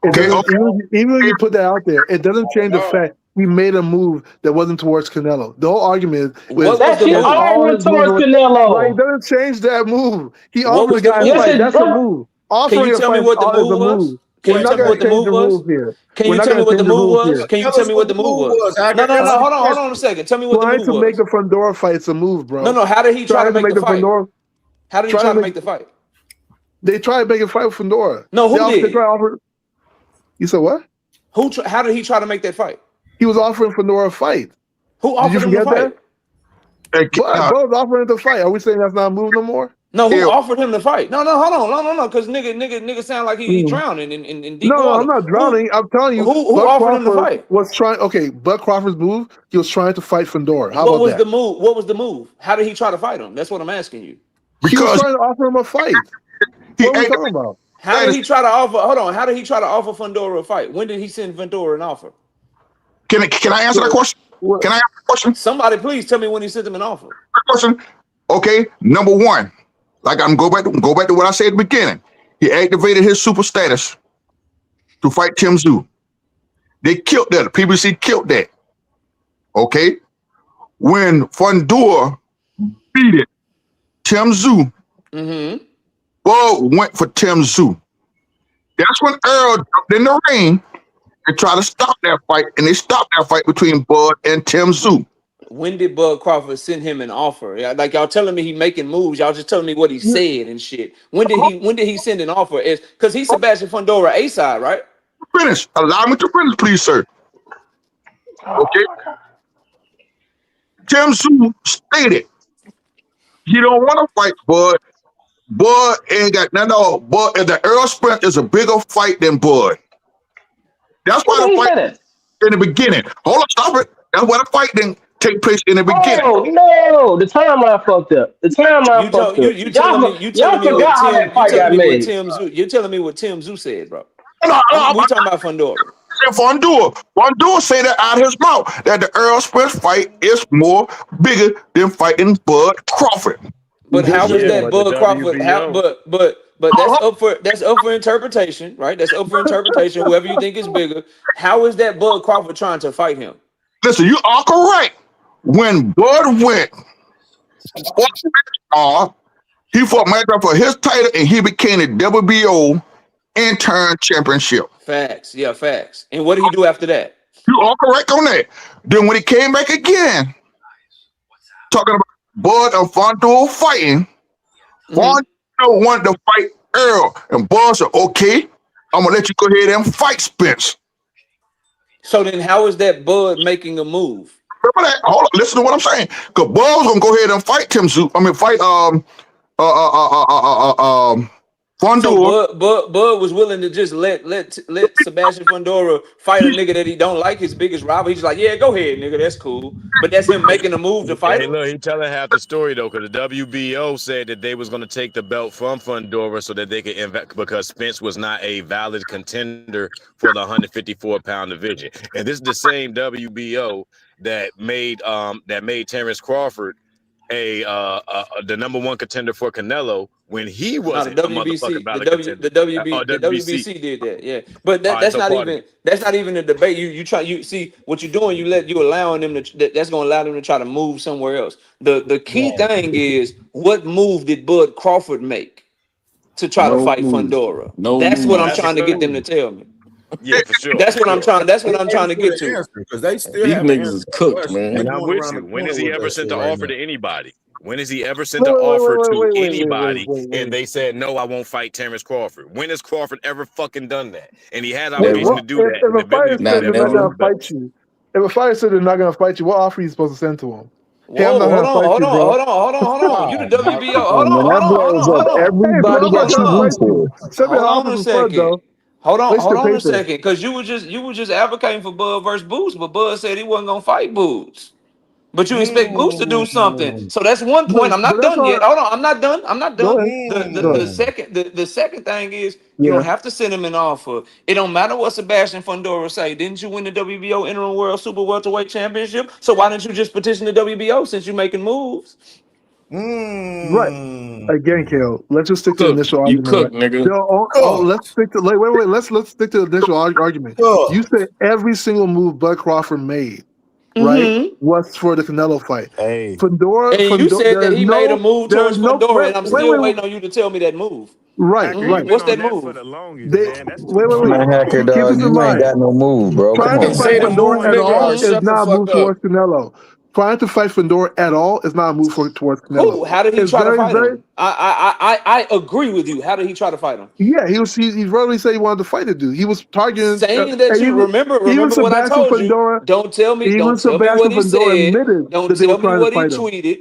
it Okay, doesn't. okay. Even when you put that out there, it doesn't change the fact he made a move that wasn't towards Canelo. The whole argument What was That the shit move? all all went his moves towards were like it Canelo. doesn't change that move. He What offered the was the guy a Yes, move? fight. it That's a does. move. Can you Offering a tell me fight what the is move a was? move. Can We're you not tell me gonna what the change move the was? rules here. Can We're you not tell me gonna what the change the move rules was? here. Can you Tell tell us me what what the the move move was? was. I No, got no, no. answer the Hold on a question. second. Tell me what the Trying move to make was. the Fundora fight's a move, No, bro. no. How did he try to Trying to make make the the fight? Fundora. How did he Trying try to to make. make the fight? They tried to make a fight with Fundora. No, who They did? try to offer. You said what? How did he try to make that fight? He was offering Fundora a fight. Who Did you offered him the forget that? fight? Hey, But was offering to fight. Are we saying that's not a move no more? No, who offered him to fight? No, hold on, no, because nigga sound like he drowning in deep No, water. I'm not drowning. I'm telling you, Who Bud offered him to Crawford fight? was trying. Okay, Bud Crawford's move. He was trying to fight Fedor. How What about was that? the move? What was the move? How did he try to fight him? That's what I'm asking you. He was trying to offer him a fight. What are we talking about? How did he try to offer? Hold on. How did he try to offer Fedor a fight? When did he send Fedor an offer? Can I answer that question? Can I answer the question? Somebody please tell me when he sent him an offer. Question. Okay, number one, like I'm go back to what I said at the beginning. He activated his super status to fight Tim Tszyu. They killed that. PBC killed that. Okay, when Fedor beat it, Tim Tszyu, Bud went for Tim Tszyu. That's when Earl jumped in the ring and tried to stop that fight, and they stopped that fight between Bud and Tim Tszyu. When did Bud Crawford send him an offer? Yeah, like y'all telling me he making moves. Y'all just telling me what he said and shit. When did he send an offer? Is because he's Sebastian Fedor A side, right? Finish. Allow me to finish, please, sir. Okay. Tim Tszyu stated he don't want to fight Bud. Bud ain't got nothing. No, Bud, the Earl Sprint is a bigger fight than Bud. That's why the fight in the beginning. Hold on, stop it. That's why the fight didn't take place in the beginning. Oh no, the timeline fucked up. The timeline fucked up. You telling me forgot how that fight got made. You're telling me what Tim Tszyu said, bro. No, we talking about Fedor. Fedor say that out of his mouth that the Earl Sprint fight is bigger than fighting Bud Crawford. But how is that Bud Crawford? But that's up for interpretation, right? That's up for interpretation. Whoever you think is bigger, how is that Bud Crawford trying to fight him? Listen, you are correct. When Bud went, he fought McGrath for his title, and he became the WBO interim championship. Facts, yeah, facts. And what did he do after that? You are correct on that. Then when he came back again, talking about Bud and Fedor fighting, Fedor wanted to fight Earl, and Bud said, "Okay, I'm gonna let you go ahead and fight Spence." So then, how is that Bud making a move? Remember that? Hold on, listen to what I'm saying. Because Bud was gonna go ahead and fight Tim Tszyu. I mean, fight Fedor. So Bud was willing to just let Sebastian Fedor fight a nigga that he don't like, his biggest rival. He's like, yeah, go ahead, nigga, that's cool. But that's him making a move to fight. Hey, look, he telling half the story though, because the WBO said that they was going to take the belt from Fedor so that they could because Spence was not a valid contender for the 154-pound division, and this is the same WBO that made Terrence Crawford the #1 contender for Canelo when he wasn't a motherfucking valid contender. The WBC did that, yeah. But that's not even a debate. You see what you're doing. You allowing them to. That's going to allow them to try to move somewhere else. The key thing is, what move did Bud Crawford make to try to fight Fedor? That's what I'm trying to get them to tell me. Yeah, for sure. That's what I'm trying to get to. Because they still these niggas is cooked, man. And I'm with you. When has he ever sent an offer to anybody? When has he ever sent an offer to anybody and they said, no, I won't fight Terrence Crawford? When has Crawford ever fucking done that? And he had obligation to do that. If a fighter said they're not going to fight you, if a fighter said they're not going to fight you, what offer are you supposed to send to him? Whoa, hold on. You the WBO. Hold on. Everybody got two moves for. Hold on a second. Hold on a second, because you were just advocating for Bud versus Boots, but Bud said he wasn't gonna fight Boots. But you expect Boots to do something. So that's one point. I'm not done yet. Hold on, I'm not done. The second thing is you don't have to send him an offer. It don't matter what Sebastian Fedor say. Didn't you win the WBO interim world super welterweight championship? So why didn't you just petition the WBO since you're making moves? Right. Again, Kale, let's just stick to the initial argument. You cook, nigga. Let's stick to wait. Let's stick to the initial argument. You said every single move Bud Crawford made, right, was for the Canelo fight. Hey, Fedor, and you said that he made a move towards Fedor, and I'm still waiting on you to tell me that move. Right. What's that move? Wait. Keep this in mind. Got no move, bro. Trying to fight Fedor at all is not a move towards Canelo. Trying to fight Fedor at all is not a move towards Canelo. Ooh, how did he try to fight him? I agree with you. How did he try to fight him? Yeah, he verbally said he wanted to fight the dude. He was targeting saying that you remember what I told you. Don't tell me what he said. Don't tell me what he tweeted.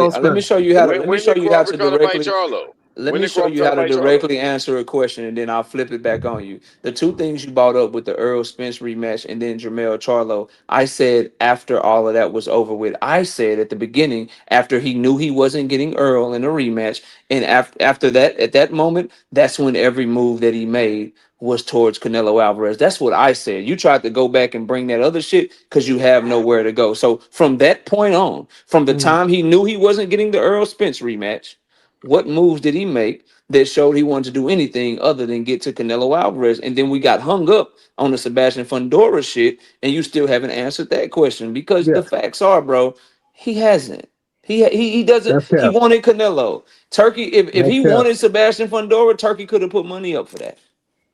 let me show you how to When did Crawford try to fight directly. Charlo? Let When me did show Crawford you try how to to fight Charlo? directly answer a question, and then I'll flip it back on you. The two things you brought up with the Earl Spence rematch and then Jermell Charlo, I said after all of that was over with, I said at the beginning, after he knew he wasn't getting Earl in a rematch, and after that, at that moment, that's when every move that he made was towards Canelo Alvarez. That's what I said. You tried to go back and bring that other shit because you have nowhere to go. So from that point on, from the time he knew he wasn't getting the Earl Spence rematch, what moves did he make that showed he wanted to do anything other than get to Canelo Alvarez? And then we got hung up on the Sebastian Fundora shit, and you still haven't answered that question because Yeah, the facts are, bro, he hasn't. He doesn't. that's He cap. wanted Canelo. Turkey. If That's he cap. wanted Sebastian Fundora, Turkey could have put money up for that.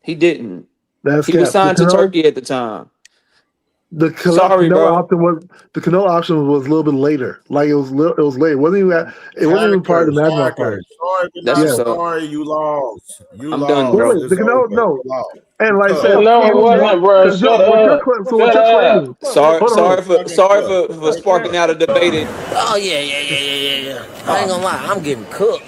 He didn't. That's He was cap. signed to Turkey at the time. Sorry, Canelo bro. option was a little bit later. Like it was late. It wasn't even part of the Madman fight. Sorry, but That's not what's Yeah. up. sorry. You lost. You I'm done, lost. bro. Wait, the It's Canelo, over. no. You lost. And You like I cooked. said, No, it even wasn't, bro. because Shut up. what Shut you're up. claiming, Sorry, hold on. Fucking cooked. for sparking out a debate. Oh, yeah. I ain't gonna lie, I'm getting cooked.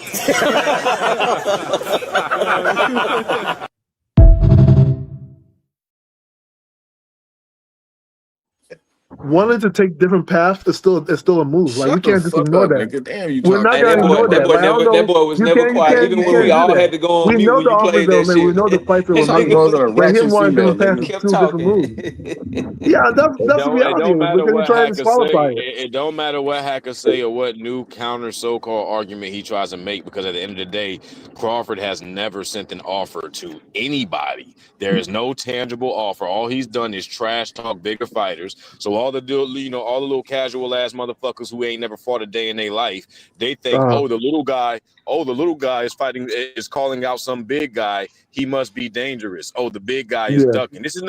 Wanting to take different paths is still a move. Like we Shut the can't just fuck ignore up, that. nigga. Damn, you We're talking not Hey, gonna over ignore everybody. that. Like I don't that know, boy was never you quiet, can't even you when we can't do all that. had to go on We mute know when the you offers played though, that man. We shit. know the fights He are talking amazing, calls her a but him ratchet wanting female, different paths nigga. is Kept two different moves. talking. Yeah, that's the It reality don't of it matter because you're what trying to hackers say. disqualify it. It don't matter what hackers say or what new counter so-called argument he tries to make, because at the end of the day, Crawford has never sent an offer to anybody. There is no tangible offer. All he's done is trash talk bigger fighters. So all the little casual ass motherfuckers who ain't never fought a day in their life, they think, the little guy is calling out some big guy. He must be dangerous. Oh, the big guy is Yeah, ducking. This is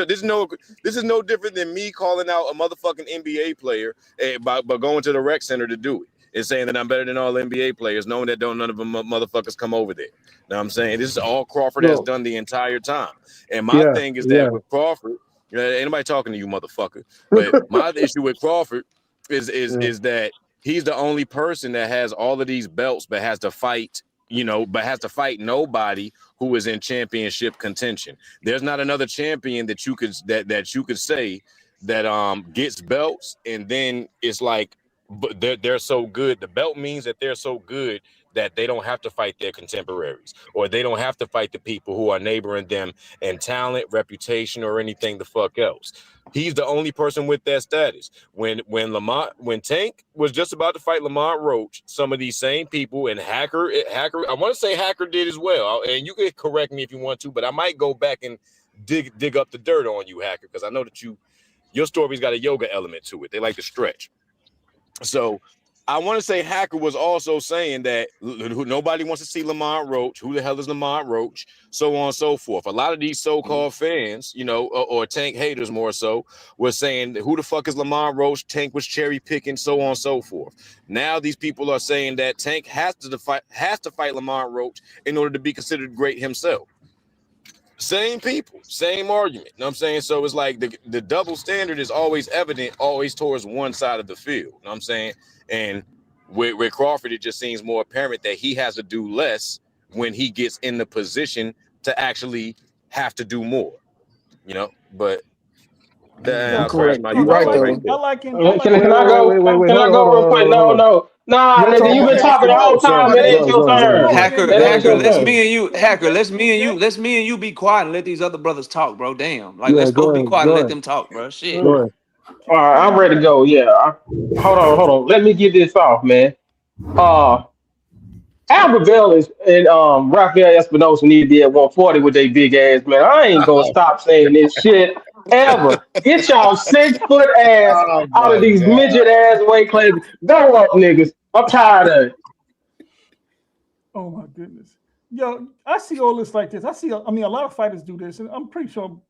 no different than me calling out a motherfucking NBA player by going to the rec center to do it and saying that I'm better than all NBA players, knowing that none of them motherfuckers come over there. Know what I'm saying? This is all Crawford has no, done the entire time. And my yeah, thing is that yeah. with Crawford, ain't nobody talking to you, motherfucker. But my issue with Crawford is that he's the only person that has all of these belts, but has to fight nobody who is in championship contention. There's not another champion that you could say that gets belts, and then it's like, but they're so good. The belt means that they're so good that they don't have to fight their contemporaries, or they don't have to fight the people who are neighboring them in talent, reputation, or anything the fuck else. He's the only person with that status. When Tank was just about to fight Lamont Roach, some of these same people, and Hacker, I want to say Hacker did as well. And you can correct me if you want to, but I might go back and dig up the dirt on you, Hacker, because I know that your story's got a yoga element to it. They like to stretch. So I want to say Hacker was also saying that nobody wants to see Lamont Roach. Who the hell is Lamont Roach? So on and so forth. A lot of these so-called fans, or Tank haters more so, were saying, who the fuck is Lamont Roach? Tank was cherry picking, so on and so forth. Now these people are saying that Tank has to fight Lamont Roach in order to be considered great himself. Same people, same argument. You know what I'm saying? So it's like the double standard is always evident, always towards one side of the field. You know what I'm saying? And with Crawford, it just seems more apparent that he has to do less when he gets in the position to actually have to do more. But You I'll crash correct. my You car right right though. there. Can Wait, I wait, go? wait, wait, wait. Can I go real quick? Hold on. No. Nah, You're nigga, talking you've about been talking the whole time. It ain't your turn. It ain't Hacker, your let's turn. me and you, let's me and you be quiet and let these other brothers talk, bro. Damn. Like, Yeah, let's both be quiet and go let ahead, them talk, bro. Shit. go ahead. All right, I'm ready to go. Yeah. Hold on. Let me get this off, man. Uh, Albert Bell and Rafael Espinosa need to be at 140 with their big ass, man. I ain't gonna stop saying this shit ever. Get y'all 6 foot ass Oh out of my these god. midget ass weight classes. Go up, niggas. I'm tired of it. Oh my goodness. Yo, I see all this like this. I mean, a lot of fighters do this, and I'm pretty sure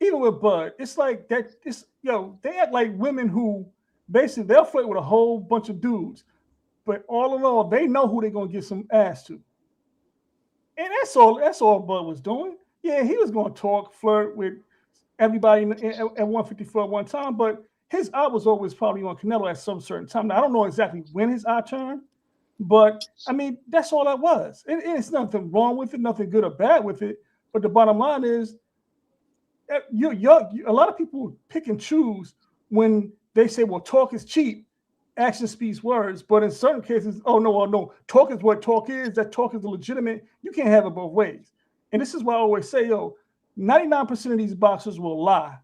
even with Bud, it's like that. They act like women who basically they'll flirt with a whole bunch of dudes, but all in all, they know who they're gonna get some ass to. And that's all Bud was doing. Yeah, he was gonna talk, flirt with everybody at 154 at one time, but his eye was always probably on Canelo at some certain time. Now I don't know exactly when his eye turned, But I mean, that's all that was. And it's nothing wrong with it, nothing good or bad with it. But the bottom line is, a lot of people pick and choose when they say, well, talk is cheap, action speaks words. But in certain cases, no, talk is what talk is. That talk is legitimate. You can't have it both ways. And this is why I always say, 99% of these boxers will lie.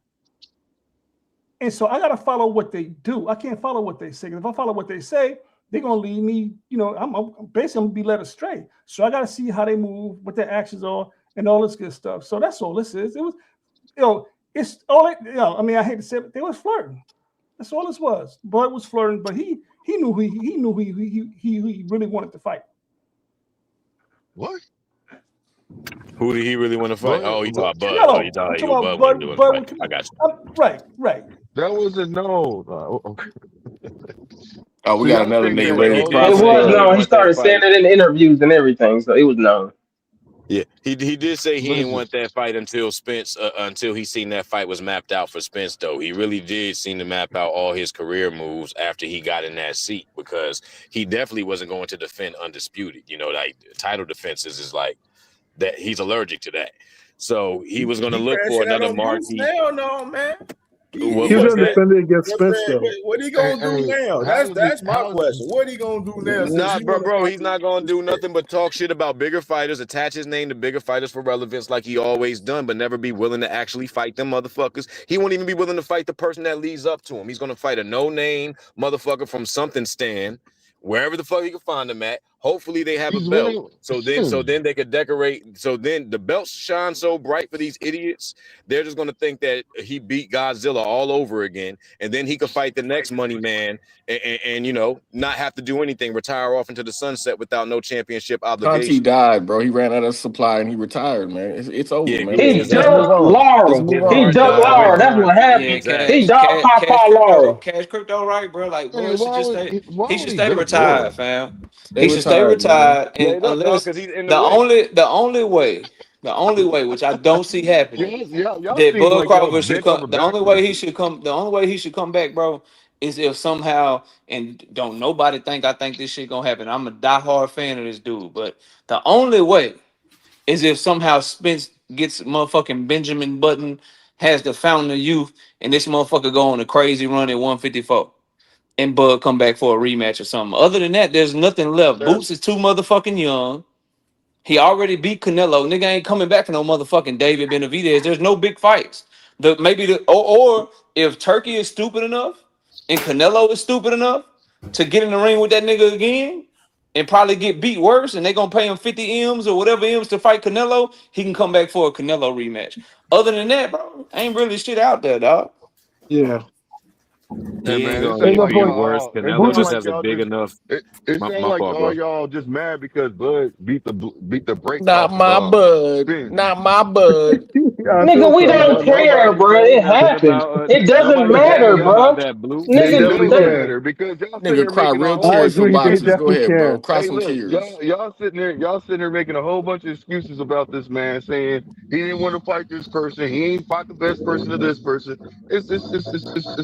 And so I got to follow what they do. I can't follow what they say. If I follow what they say, they're going to lead me, I'm basically going to be led astray. So I got to see how they move, what their actions are, and all this good stuff. So that's all this is. It was, it's all it, I mean, I hate to say it, they was flirting. That's all this was. Bud was flirting, but he knew he really wanted to fight. What? Who did he really want to fight? Bud, he thought Bud. No, He thought Bud Bud doing fight. I got you. Right. That wasn't no. Oh, we See, got I another think nigga that ready to all cross. It this was stuff. known. He started saying it in interviews and everything, so it was known. Yeah, he did say he didn't Listen. want that fight until Spence, until he seen that fight was mapped out for Spence. Though he really did seem to map out all his career moves after he got in that seat, because he definitely wasn't going to defend undisputed. Like title defenses is like that. He's allergic to that, so he was going to look for another marquee. Hell no, man. He's going to defend it against Spence, though. What he gonna do now? That's my question. What he gonna do now? Nah, bro, he's not gonna do nothing but talk shit about bigger fighters, attach his name to bigger fighters for relevance, like he always done, but never be willing to actually fight them motherfuckers. He won't even be willing to fight the person that leads up to him. He's gonna fight a no-name motherfucker from something stand, wherever the fuck he can find them at. Hopefully they have a belt, so then they could decorate. So then the belts shine so bright for these idiots. They're just gonna think that he beat Godzilla all over again, and then he could fight the next money man and not have to do anything, retire off into the sunset without no championship Conti obligation. died, bro. He ran out of supply and he retired, man. It's over, Yeah, man. He Let's move ducked on. Laurel. Let's move He on. ducked Laurel. That's what happened. Yeah, He ducked Papa Laurel. Cash crypto, right, bro? Like, boy, Hey, he should stay retired, fam. He should stay retired, man. retired, Yeah, and look, unless because he's in the way. only way, which I don't see happening, Y'all that seem Bud like y'all Crawford should bent come. over The only way he should come back, bro, is if somehow, and don't nobody think I think this shit gonna happen. I'm a diehard fan of this dude, but the only way is if somehow Spence gets motherfucking Benjamin Button, has the fountain of youth, and this motherfucker go on a crazy run at 154. And Bud come back for a rematch or something. Other than that, there's nothing left. Boots is too motherfucking young. He already beat Canelo. Nigga ain't coming back for no motherfucking David Benavidez. There's no big fights. Or if Turkey is stupid enough and Canelo is stupid enough to get in the ring with that nigga again and probably get beat worse, and they gonna pay him 50 M's or whatever M's to fight Canelo, he can come back for a Canelo rematch. Other than that, bro, ain't really shit out there, dog. Yeah. Hey, He ain't man, it gonna sounds get like beat worse. y'all. It Canelo sounds just like has a y'all big just. enough. It sounds My like fault, all bro. y'all just mad because Bud beat the brakes Not off my Bud. Spence. Not my Bud. Nigga, we don't care, Nobody bro. It saying nothing happened. about It doesn't Nobody matter, cares y'all. about bro. that, Blue. It They Nigga, definitely does they, care. matter because y'all sitting Nigga there cry making a real whole I tears bunch for of agree. They boxers. excuses. Go definitely ahead, bro. care. Cry Hey, some look, tears. y'all sitting there making a whole bunch of excuses about this man, saying he didn't want to fight this person, he ain't fought the best person to this person. It's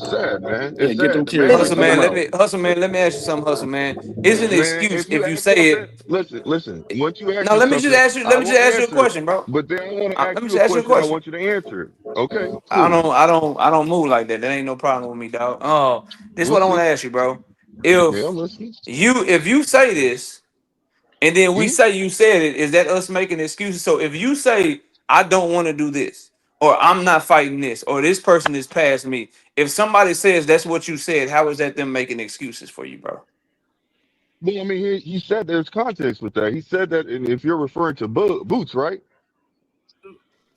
sad, man. Yeah, It's get them sad. The tears man and is Hustle spit man, them done. let out. me ask you something, Hustle man. Is it an Man, excuse if if you you ask me say something, it? listen. Once you ask No, me let me just something, ask you. I Let me will just ask you a answer it. question, bro. But then I want to ask Let me you just a ask you a question. I question. want you to answer it. Okay, I cool. don't move like that. That ain't no problem with me, dog. Oh, this is We'll what I want to see. ask you, bro. Yeah, If I'm listening. you say this and then we Hmm? say you said it, is that us making excuses? So if you say I don't want to do this, or I'm not fighting this, or this person is past me, if somebody says that's what you said, how is that them making excuses for you, bro? Well, I mean, he said there's context with that. He said that, and if you're referring to Boots, right?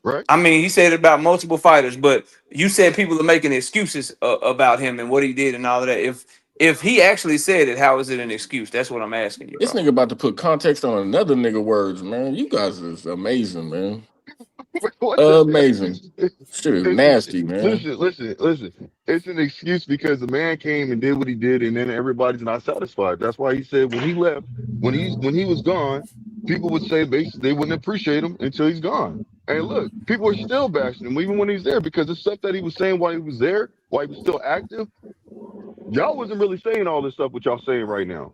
Right? I mean, he said it about multiple fighters, but you said people are making excuses about him and what he did and all of that. If he actually said it, how is it an excuse? That's what I'm asking you, This bro. nigga about to put context on another nigga words, man. You guys is amazing, man. What the Amazing. Shit is it's, nasty, man. listen. It's an excuse because the man came and did what he did, and then everybody's not satisfied. That's why he said when he left, when he was gone, people would say they wouldn't appreciate him until he's gone. And look, people are still bashing him even when he's there because the stuff that he was saying while he was there, while he was still active, y'all wasn't really saying all this stuff what y'all saying right now.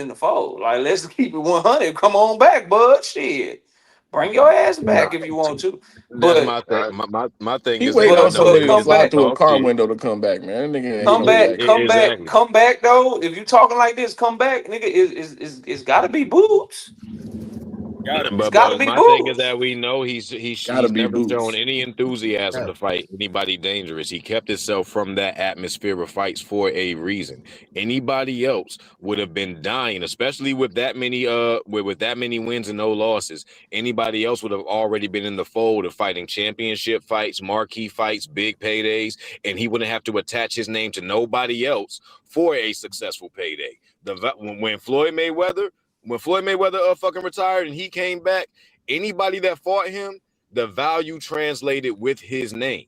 in the fold. Like, let's keep it 100. Come on back, bud. Shit. Bring your ass back if you want to. That's But my thing. My thing He is, waiting on somebody to come fly back. through a talk car shit. window to come back, man. That nigga ain't Come coming back, back. Exactly. come back though. If you talking like this, come back, nigga. It's gotta be boobs. Gotta be. But be my thing is Boots. that we know Gotta he's be never shown Boots. any enthusiasm to fight anybody dangerous. He kept himself from that atmosphere of fights for a reason. Anybody else would have been dying, especially with that many with that many wins and no losses. Anybody else would have already been in the fold of fighting championship fights, marquee fights, big paydays, and he wouldn't have to attach his name to nobody else for a successful payday. When Floyd Mayweather fucking retired and he came back, anybody that fought him, the value translated with his name.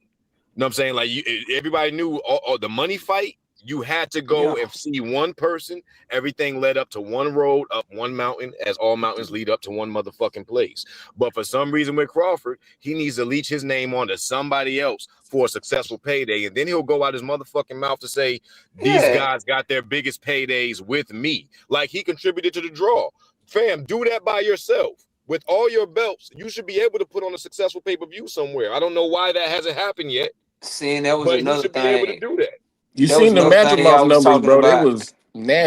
You know what I'm saying? Like everybody knew the money fight, you had to go and see one person. Everything led up to one road, up one mountain, as all mountains lead up to one motherfucking place. But for some reason with Crawford, he needs to leech his name onto somebody else for a successful payday. And then he'll go out his motherfucking mouth to say, these guys got their biggest paydays with me. Like he contributed to the draw. Fam, do that by yourself. With all your belts, you should be able to put on a successful pay-per-view somewhere. I don't know why that hasn't happened yet. Seeing that was but another he should be able to thing. do that. You That was seen the another thing Madrimov y'all was numbers, talking bro? They about. was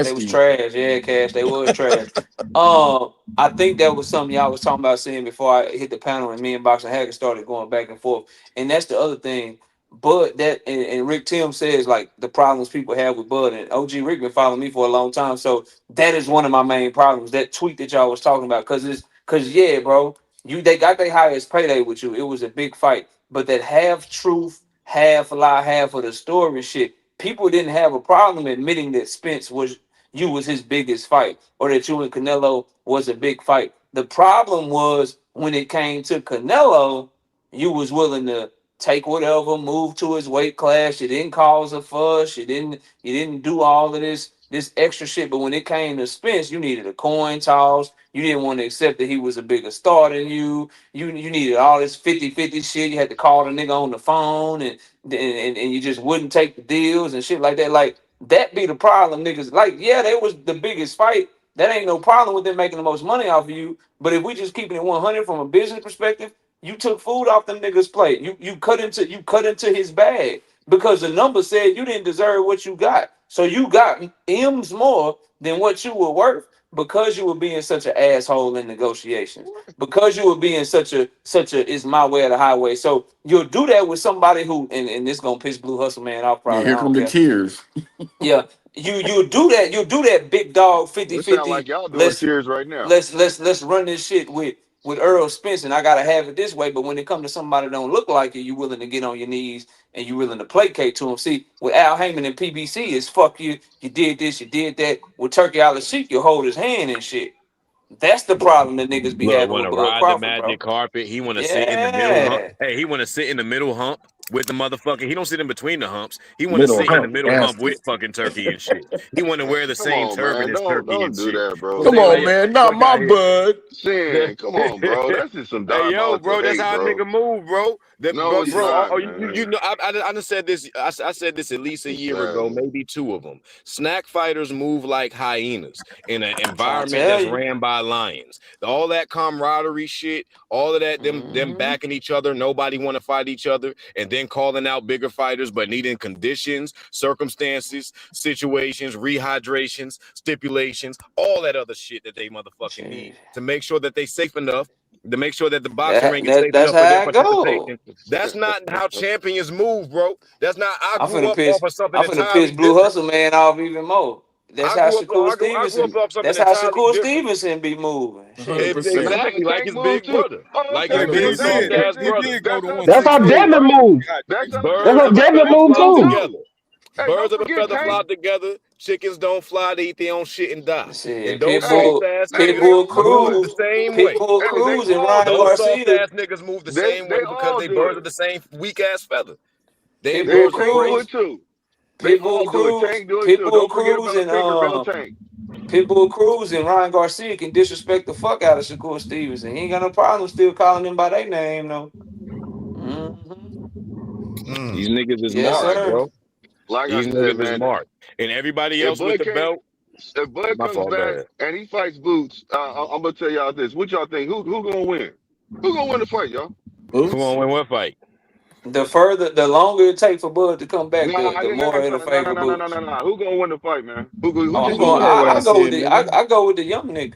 They was nasty. trash. Yeah, Cash. They was trash. I think that was something y'all was talking about seeing before I hit the panel and me and Boxing Haggard started going back and forth. And that's the other thing. Bud, and Rick Tim says like the problems people have with Bud, and OG Rick been following me for a long time. So that is one of my main problems. That tweet that y'all was talking about, cause yeah, bro, they got their highest payday with you. It was a big fight, but that half truth, half lie, half of the story shit. People didn't have a problem admitting that Spence was his biggest fight, or that you and Canelo was a big fight. The problem was when it came to Canelo, you was willing to take whatever, move to his weight class. You didn't cause a fuss. You didn't do all of this extra shit. But when it came to Spence, you needed a coin toss. You didn't want to accept that he was a bigger star than you. You needed all this 50-50 shit. You had to call the nigga on the phone and you just wouldn't take the deals and shit like that. Like that be the problem, niggas. Like, yeah, that was the biggest fight. That ain't no problem with them making the most money off of you. But if we just keeping it 100 from a business perspective, you took food off them niggas' plate. You cut into his bag because the number said you didn't deserve what you got. So you got M's more than what you were worth because you were being such an asshole in negotiations. Because you were being such a it's my way or the highway. So you'll do that with somebody who and this gonna piss Blue Hustle Man off Yeah, probably. here I come don't the care. tears. Yeah, you'll do that big dog It sound 50-50. like y'all doing Let's tears right now. let's run this shit with Earl Spence, and I gotta have it this way. But when it comes to somebody that don't look like you, you willing to get on your knees and you willing to placate to him. See, with Al Heyman and PBC is fuck you. You did this, you did that. With Turkey Al Sheik, you hold his hand and shit. That's the problem that niggas be Look, having want with to Bud ride the Crawford, bro. magic carpet. He want to sit in the middle hump. Yeah. Hey, he want to sit in the middle hump with the motherfucking. He don't sit in between the humps. He want to Middle sit in the hump, middle hump nasty. with fucking Turkey and shit. He want to wear the Come same on, turban man. as Turkey Don't and do shit. that, You know bro. what I'm Come saying? on, Like, man. Not fuck my out here. bud. Sin, come on, bro. That's just some Hey, yo, diabolical bro, that's hate, how a bro. nigga move, bro. No, it's not, You man. know, I done said this. I said this at least a It's year ago, sad. maybe two of them. Snack fighters move like hyenas in an Trying to environment tell that's you. ran by lions. All that camaraderie shit, all of that, them backing each other, nobody want to fight each other, and then calling out bigger fighters, but needing conditions, circumstances, situations, rehydrations, stipulations, all that other shit that they motherfucking need to make sure that they safe enough. To make sure that the boxing ring is safe That's enough for their how I go. participation. That's not how champions move, bro. That's not. I I'm grew finna up off piss. of something I'm finna piss entirely Blue different. Hustle Man off even more. That's I how grew up. Shakur I grew Stevenson. up off something That's how entirely Shakur different. Stevenson be moving. Shit. 100%. And that's how Exactly, like Tank his moved big too. brother, Oh, like his okay, Hey, but so he big that's did. soft that's ass He that's brother. did go that's to how one That's Tank how sixty moved, eight. Devin right? moved. That's how That's Birds how of a don't Devin feather forget moved flock Tank too. too. together. Hey, don't Birds of a forget feather Tank. flock together. Chickens don't fly; they eat their own shit and die. And Shit. those Hey, soft Pitbull, ass hey, niggas they Pitbull all do move it. the Cruz, same way. Pitbull Hey, they Cruz, and all Ryan do Those it. soft Garcia. ass niggas move the same They way because all they do birds it. of the same weak ass feather. They ain't They Pitbull birds of a Tank do prey. it Cruz, too. They Pitbull all do it. Cruz, Tank do it too. Pitbull Don't forget Cruz, about and Tinkerbell Tank. Pitbull Cruz and Ryan Garcia can disrespect the fuck out of Shakur Stevenson. He ain't got no problem still calling them by their name, though. These niggas is Yes, Like marked, sir. bro. like I These said, niggas is man. marked. And everybody If else with Bud the can't, belt, if Bud my comes fault, go back ahead. and he fights Boots, I'm gonna tell y'all this. What y'all think? Who gonna win? Who gonna win the fight, y'all? Who gonna win what fight? The longer it takes for Bud to come back, Nah, the I didn't more ask. it'll No, favor no, no, no, no, Boots. no, no. Who gonna win the fight, man? Who Oh, you I'm You going. going know with? what I I go with said, the. nigga. I go with the young nigga.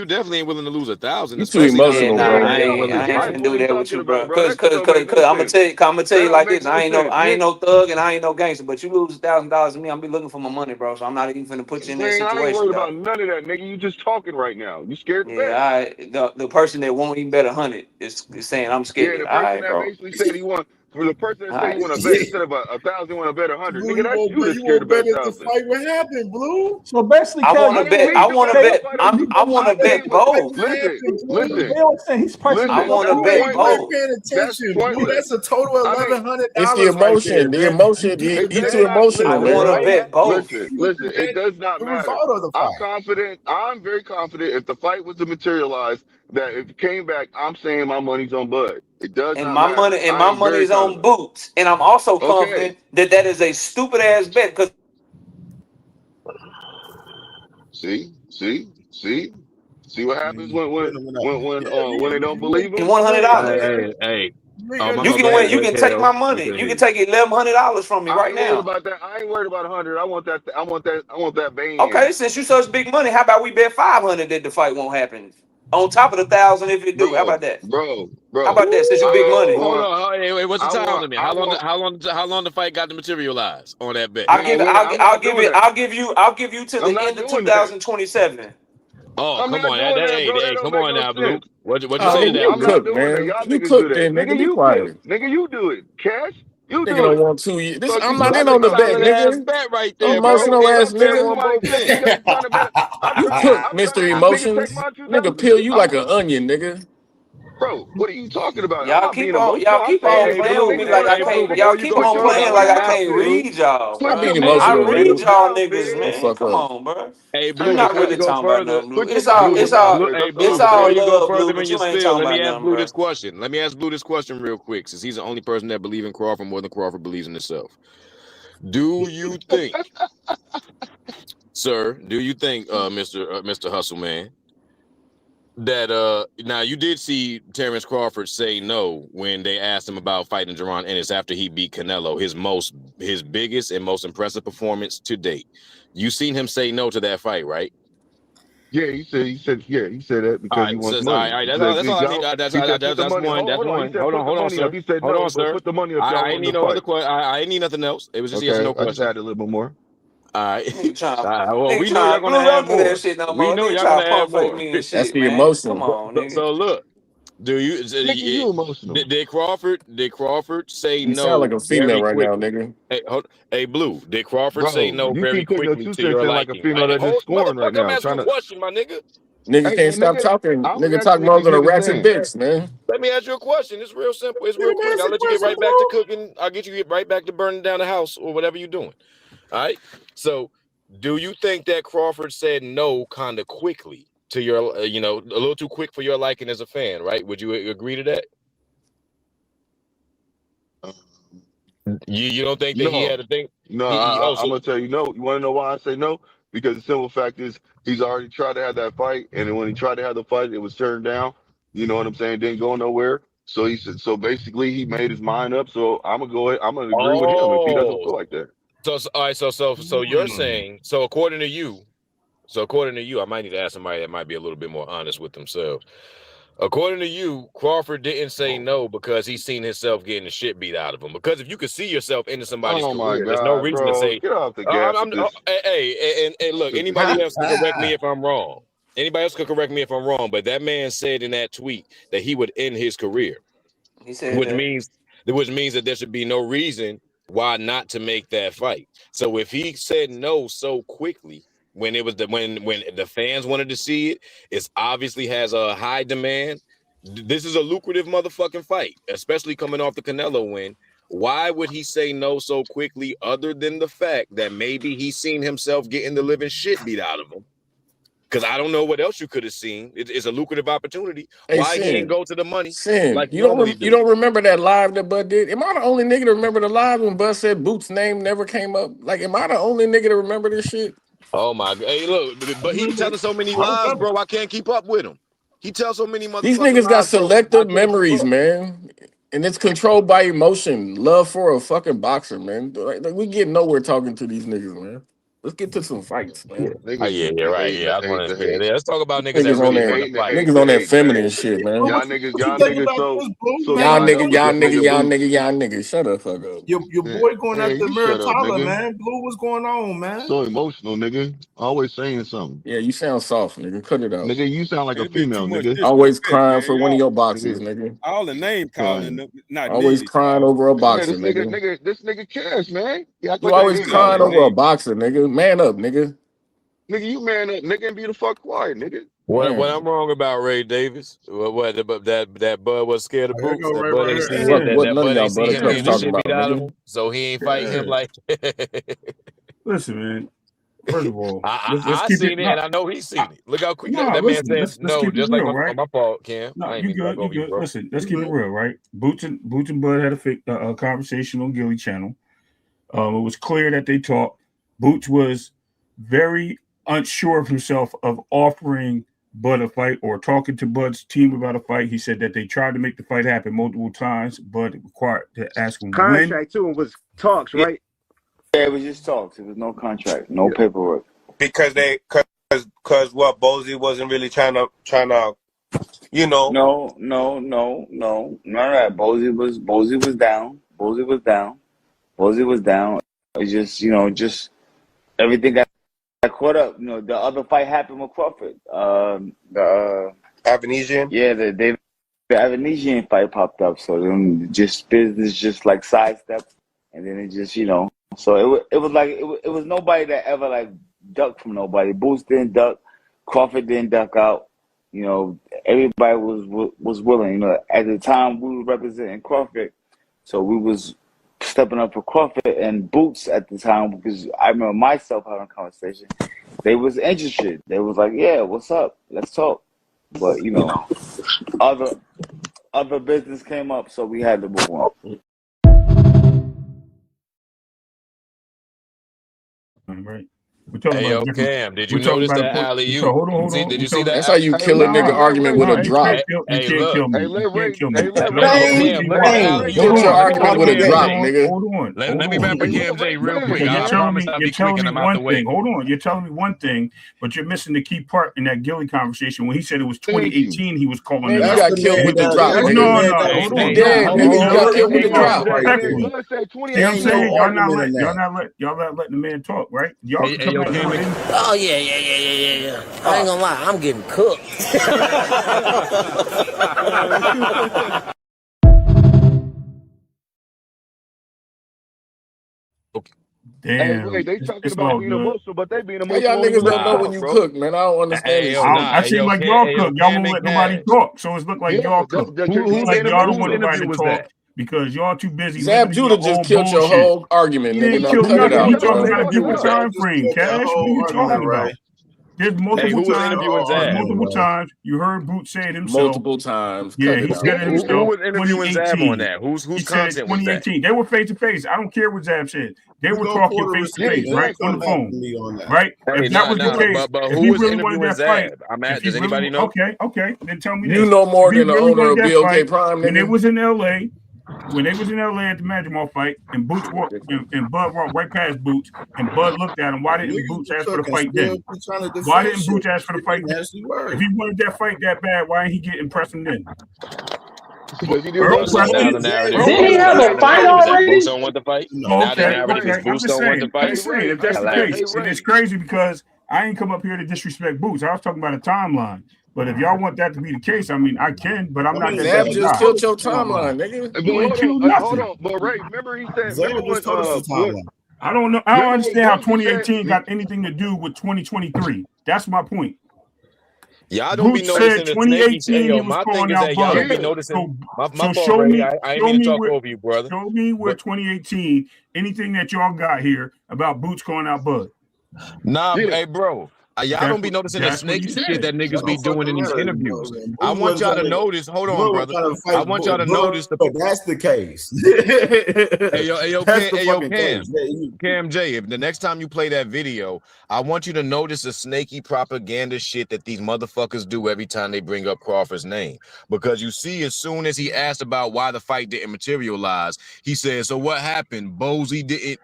you definitely ain't willing to lose 1,000, You too especially emotional, considering bro. the I damn ain't, well I his ain't fight. finna What do are you that with talking you, bro. about, bro? Cause, That shit cause, don't cause, make cause no I'm gonna sense. tell you, That don't make no sense, I ain't Nick. no thug and I ain't no gangster, but you lose $1,000 to me, I'm be looking for my money, bro. So I'm not even finna put you in that Man, I ain't situation, worried dog. about none of that, nigga. You just talking right now. You scared to bet. Yeah, the person that won't even bet 100 is saying I'm Yeah, scared. the All person right, that bro. basically said he want For the person that All say you right. want to bet instead of 1,000, you want to bet 100. Blue, Nigga, that's you that's you scared to won't bet bet if the 1,000. fight would happen, Blue. So basically, I want Cal, to I didn't bet. need I the want to fight. The bet. fight. I want I to gave bet a both. listen. they always saying he's pricing I Listen. want to The Blue bet ain't, point you was ain't both. paying that's attention, Blue. pointless. That's a total of I mean, It's the $1,100 right there, emotion. The man. emotion. You it He does too not I emotional, listen. want to man. bet both. Listen. It does not the matter. result of the I'm fight. confident. I'm very confident. If the fight was to materialize, that if it came back, I'm saying my money's on Bud. It does And not my matter. money and I my am money very is on confident. Boots. And I'm also Okay. confident that that is a stupid ass bet because See what happens when Yeah, when they don't believe him. $100. Hey. Oh, nigga, my You bad. Go can ahead, win. go You ahead, can take Kale. my We money. can You hear can you. take $1,100 from me I right ain't worried now. about that. I ain't worried about 100. I want that. I want that Okay, band, since you such big money, how about we bet 500 that the fight won't happen? On top of the 1,000 if it do. How about that? How bro. about that? Since you big money. Hold on. Hey, what's the I time want. limit? I want. How long the fight got to materialize on that bet? I'll give it. I'm not doing that. I'll give you to I'm the not end of doing that. 2027. Oh, I'm come not on. doing that, bro. That Hey, don't come make on no now, Blue. sense. What'd you Oh, say to nigga, that, you I'm Blue? not cook, doing that. man. Y'all You niggas do cook, that. then, nigga. Nigga, Be you quiet. cook. Nigga, you do it. Cash, you Nigga do don't it. want 2 years. This Fuck I'm you. not Y'all in on niggas the trying to bet, let Ass nigga. bet right there, bro. Emotional okay. ass Tell nigga. somebody bet me that you trying to bet. You cook, I'm trying Mr. to ask a nigga take Emotions. my Nigga 2,000. peel you like an onion, nigga. Bro, what are you talking about? I'm not being emotional. Y'all I'm keep saying on if Hey, playing with Blue. me niggas like want to I Hey, talk Blue. can't. shit, Before Y'all you keep go put on your further, playing I'm like money gonna I on ask can't it. Blue. read y'all, Stop Put bro. being your I money emotional, on read nigga. y'all 2,000, niggas, big. The man. fuck Come up. on, bro. Hey, You're Blue. not Before really you go talking about further, nothing, Blue. Put your It's money all, on Blue. it's all, $2,000. Hey, That's all Blue. it's I'm Before all saying. you go love, further Blue. in But your you ain't spill, talking let me about ask nothing, Blue bro. this question. Let me ask Blue this question real quick, since he's the only person that believes in Crawford more than Crawford believes in himself. Do you think, sir? Do you think, Mr. Hustle Man, that now you did see Terrence Crawford say no when they asked him about fighting Gervonta Ennis after he beat Canelo, his biggest and most impressive performance to date. You seen him say no to that fight, right? Yeah, he said that All because he right, so, wants all right, money. all right. He That's all. said, That's all I need. That's he said, put the that's money. one. That's Hold on. He one. said, put the Hold on, money up. sir. He said Hold no, on, but sir. put the money if y'all I ain't want need to no other fight. question. I ain't need nothing else. It was just yes or Okay, no I just question. had a little bit more. All right. Nigga trying, Well, we nigga know y'all trying, gonna Blue, have don't do that more. shit no We more. know Nigga y'all try gonna to have pump fake more. me and That's shit, the man. Come emotion. on, nigga. So look. Do you Nigga, you emotional. did Crawford say You sound like no a female very right now, quickly? nigga. Hey, Blue, did Crawford say Bro, no you very keep putting your quickly two to cents your in like a liking? female that just Hold, scoring right motherfucker, I'm now. asking Trying a to, question, my nigga. Nigga hey, can't my stop nigga, talking. I was Nigga talk actually more letting than you a get this ratchet in. bitch, man. Let me ask you a question. It's real simple. It's Let real him quick. ask I'll the let you get question, right back to Blue. cooking. I'll get you get right back to burning down the house or whatever you're doing. All right. So, do you think that Crawford said no kind of quickly to your, a little too quick for your liking as a fan, right? Would you agree to that? You don't think that he No, had a thing? no, I'm So gonna tell you no. You want to know why I say no? Because the simple fact is he's already tried to have that fight, and then when he tried to have the fight, it was turned down. You know what I'm saying? Didn't go nowhere. So he said. So basically, he made his mind up. So I'm gonna go ahead. I'm gonna agree with him if he doesn't oh, feel like that. all right, so you're saying, according to you, I might need to ask somebody that might be a little bit more honest with themselves. According to you, Crawford didn't say no because he's seen himself getting the shit beat out of him. Because if you could see yourself into somebody's Oh my career, there's no God, reason to bro, say, get off the gas with this. hey, look, anybody else can correct me if I'm wrong. Anybody else can correct me if I'm wrong, but that man said in that tweet that he would end his career. He said which that. means that there should be no reason why not to make that fight. So if he said no so quickly when it was when the fans wanted to see it, it obviously has a high demand. This is a lucrative motherfucking fight, especially coming off the Canelo win. Why would he say no so quickly, other than the fact that maybe he's seen himself getting the living shit beat out of him? Because I don't know what else you could have seen. It's a lucrative opportunity. Hey, Why he didn't Sin. go to the money Sin. like he normally You do? don't remember that live that Bud did? Am I the only nigga to remember the live when Bud said Boots' name never came up? Like, am I the only nigga to remember this shit? Oh my God! Hey, look, but he telling so many lies, bro. I can't keep up with him. He tells so many These motherfucking niggas got lies, bro. I selective can't keep memories, up. man. And it's controlled by emotion, love for a fucking boxer, man. Like we get nowhere talking to these niggas, man. Let's get to some fights, man. Yeah, right. Hating, Yeah, I want the to. Yeah, hate. let's talk about niggas that Niggas on really The want that to hating, the fight. hate, niggas the on that hate, the feminine hate. shit, man. Y'all niggas, Y'all like nigga, this y'all Boots. nigga. Shut the fuck up. Your Man, boy going man, after you shut up, Muratala, nigga. man. Blue, what's going on, man? So emotional, nigga. Always saying something. Yeah, you sound soft, nigga. Cut it out. Nigga, you sound like a It be too female, much nigga. Always disrespect, crying man. for one of Y'all, your boxers, Nigga, nigga. all the name calling, crying. not Always needed, crying y'all. over a Man, boxer, nigga. this nigga cares, man. He act You like I always hate y'all crying niggas. over a boxer, nigga. Man up, nigga. Nigga, you man up, nigga, and be the fuck quiet, nigga. What Man. I'm wrong about Ray Davis? What that Bud was scared of Here Boots? go That Ray Bud right ain't here. see What him. Hey, what That none of Bud y'all ain't see butter him cups getting the talking shit about, beat out of nigga. him, so he ain't fight him Yeah. like. Listen, man. First of all, let's I keep it. seen it, and I know he's seen it. Look how quick No, that man listen. said Let's no, keep it just like real, right? my fault, Cam. No, I ain't you mean to talk good. You over you, good. bro. Listen, let's keep it real, right? Boots and Bud had a conversation on Gilly Channel. It was clear that they talked. Boots was very unsure of himself of offering Bud a fight or talking to Bud's team about a fight. He said that they tried to make the fight happen multiple times, but required to ask him when. Contract too, it was talks, right? Yeah, it was just talks. It was no contract, no paperwork. Because because what Bozy wasn't really trying to you know. No, none of that. Bozy was down. Bozy was down. It's just everything got caught up. The other fight happened with Crawford. The Avenesian? Yeah, the Avenesian fight popped up. So then just business just like sidestepped, and then it just So it was like it was nobody that ever like ducked from nobody. Boots didn't duck. Crawford didn't duck out. Everybody was willing. At the time we were representing Crawford, so we was stepping up for Crawford and Boots at the time, because I remember myself having a conversation. They was interested. They was like, "Yeah, what's up? Let's talk." But other business came up, so we had to move on. Right. We're talking Hey, about yo, different. Cam, did We're you talking notice about that alley oop? hold on. Did you see that? That's how you kill a nigga argument with a You drop. can't kill. You Hey, can't look. kill me. You can't kill me. Let No, Ray, no. I'm gonna Cam, tell you look at why. the Bang! alley Killed oop. your Let me argument rap with a again, drop, Jay. nigga. Hold on. Let me rap again, Jay, real quick. I promise I'll be quick and I'm out the way. Hold on. You're telling me one thing, but you're missing the key part in that Gilly conversation when he said it was thank you. 2018. He was calling Man, them you out. got killed with the drop, That's the nigga. man that Hey, was Hold on on. hey, the Dead, Hold nigga. on. You That got wasn't killed with the no drop. And then Respectfully. Bud said See what I'm 2018. no saying? argument in Y'all that. not letting the man talk, right? Y'all hey, can hey, come yo, at Cam. him. Oh, yeah. I ain't gonna lie, I'm getting cooked. Hey, Ray, Damn, they talking it's about all being good. emotional, but they being How y'all emotional when you niggas let don't them know Nah. when talk, you bro. cook, man? I don't understand Hey, this yo, shit. I nah. Hey, seem yo, like y'all hey, yo, cook. Y'all Cam won't and let nobody Cash. talk. So it's look like Yeah, y'all cook. Look whose like y'all don't Whose want interview? nobody interview to was talk that? because y'all too busy Zab living in your Judah just own killed your bullshit. whole argument, He nigga. ain't Now killed cut it nothing. Yeah, We out, that's what talking I'm bro. about a talking different about. time Just frame. killed that Cash, what are whole you argument, talking right? about? There's Hey, multiple who was Killed times. the interviewing whole There's Zab? argument, multiple man. times you heard Boot say it himself. Multiple times. Yeah, Cut he it said out. it Yeah. Who himself. was interviewing Zab on 2018. that? Whose He said content was that? 2018. They were face to face. I don't care what Zab said. They We were go talking quarter face to Yeah, face, receipt, man. right? You On come the exactly. back phone. to me on that. Right? Hey, If that was the nah. case, But if who he was really wanted interviewing that fight, Zab? I'm if at. he Does really anybody know? okay, then tell me You this. know If more he than the really owner wanted of that BOK fight, Prime, when they nigga. was in LA, when they was in LA at the Madrimore fight, and Boots walked and Bud walked right past Boots, and Bud looked at him. Why didn't Niggas Boots be ask for the cooking, fight still then? be trying to Why defend didn't shit. Boots ask for the Shit be fight then? nasty work. If he wanted that fight that bad, why didn't he get impressing then? Because he didn't Earl want Because to pressed fight. now him. the narrative Earl Didn't he is pressed have him. a now the fight narrative is that Boots already? don't want the fight. No. Now the Okay, narrative is I'm Boots just don't want the saying. I'm fight. just saying. If that's the Hilarious. case, and it's crazy because I ain't come up here to disrespect Boots. I was talking about a timeline. But if y'all want that to be the case, I mean, I can, but I'm I not mean, that type Zab Zab of just just guy. killed posted your the timeline. timeline, nigga. But You ain't killed hold nothing. on. But Ray, remember he said, Zab just told us the timeline. I don't know. I don't remember when understand how Boosie said, 2018 got anything to do with 2023. That's my point. Y'all don't be Boots said noticing the snaky. Hey, 2018 he yo, was my thing calling is out that y'all Bud. don't be yeah. noticing. So My so fault, show Ray. me I ain't show mean to me talk where over you, brother. show me where But 2018 anything that y'all got here about Boots calling out Bud. nah, Yeah. hey, bro. Y'all don't be noticing the snaky shit that niggas be doing in these interviews. I want y'all to notice. Hold on, brother. I want y'all to notice the. But that's the case. Cam J. If the next time you play that video, I want you to notice the snaky propaganda shit that these motherfuckers do every time they bring up Crawford's name. Because you see, as soon as he asked about why the fight didn't materialize, he said, "So what happened? Bozy didn't."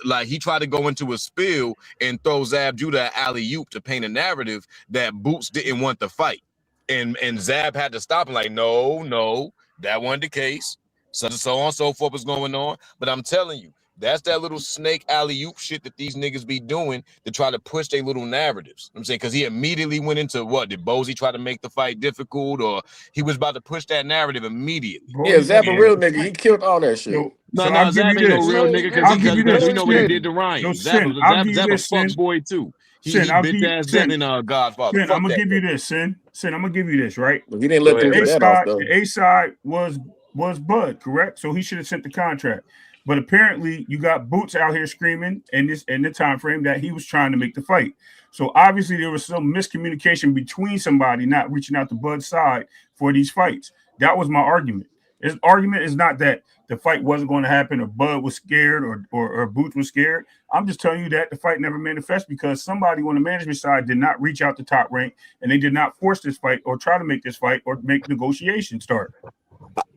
Like he tried to go into a spill and throw Zab Judah an alley-oop to paint a narrative that Boots didn't want the fight. And Zab had to stop him like, no, that wasn't the case. So on and so forth was going on. But I'm telling you, that's that little snake alley-oop shit that these niggas be doing to try to push their little narratives. I'm saying, because he immediately went into what? Did Bozy try to make the fight difficult, or he was about to push that narrative immediately? Yeah, Zab a real nigga. He killed all that shit. No, Zab ain't no real nigga because we know what he did to Ryan. Zab a fuck boy too. He bitch ass Zeb in Godfather. Sin, I'm gonna give you this, Sin. I'm gonna give you this, right? He didn't let them get that off, though. The A side was Bud, correct? So he should have sent the contract. But apparently, you got Boots out here screaming in the time frame that he was trying to make the fight. So obviously, there was some miscommunication between somebody not reaching out to Bud's side for these fights. That was my argument. His argument is not that the fight wasn't going to happen, or Bud was scared, or Boots was scared. I'm just telling you that the fight never manifested because somebody on the management side did not reach out to Top Rank, and they did not force this fight or try to make this fight or make negotiations start.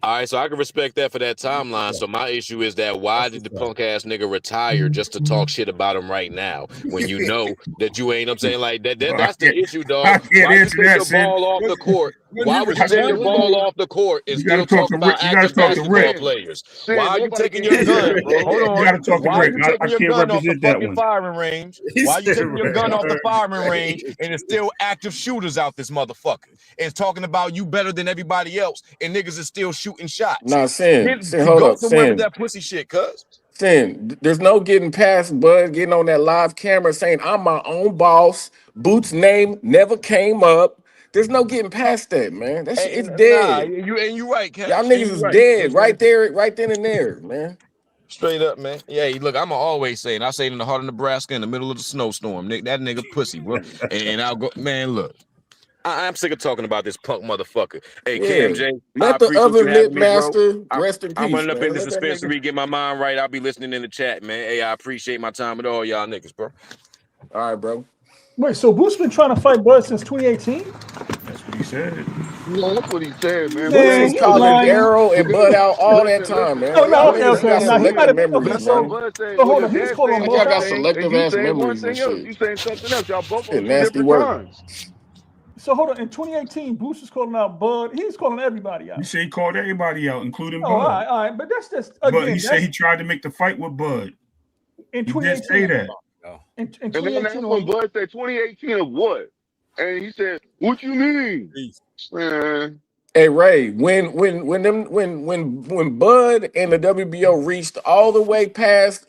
All right, so I can respect that for that timeline. So my issue is that why did the punk ass nigga retire just to talk shit about him right now when you know that you ain't? I'm saying like that's the issue, dog. Why you take your ball off the court? Why would you take your ball off the court and still talk about active basketball players? Why are you taking your gun, bro? Hold on. Why are you taking your gun off the fucking firing range? Why are you taking your gun off the firing range and it's still active shooters out this motherfucker? And talking about you better than everybody else and niggas is still shooting shots. Nah, Sin, hold up, somewhere Sin. with that pussy shit, cuz. Sin, there's no getting past Bud getting on that live camera saying, I'm my own boss. Boots' name never came up. There's no getting past that, man. That shit is dead. Nah, you right, Ken. Y'all niggas is dead right there, right then and there, man. Straight up, man. Yeah, look, I'm always saying, I say it in the heart of Nebraska in the middle of the snowstorm. That nigga pussy, bro. And I'll go, man, look. I'm sick of talking about this punk motherfucker. Hey, CamJ, let the other lip master rest in peace. I'm running up in this dispensary, get my mind right. I'll be listening in the chat, man. Hey, I appreciate my time with all y'all niggas, bro. All right, bro. Wait, so Boots been trying to fight Bud since 2018? That's what he said. No, that's what he said, man. Boots was calling Arrow and Bud out all that time, man. Okay. Now he might have been. Okay, so hold on, he's calling him Y'all got selective ass memories and shit. You saying something else? Y'all both on two nasty different work. times. So hold on. In 2018, Boots was calling out Bud. He's calling everybody out. You say he called everybody out, including Bud. All right. But that's just again. But he said he tried to make the fight with Bud. In 2018, he did say that. In and then that's when Bud said 2018 of what? And he said, "What you mean?" Man. Hey Ray, when Bud and the WBO reached all the way past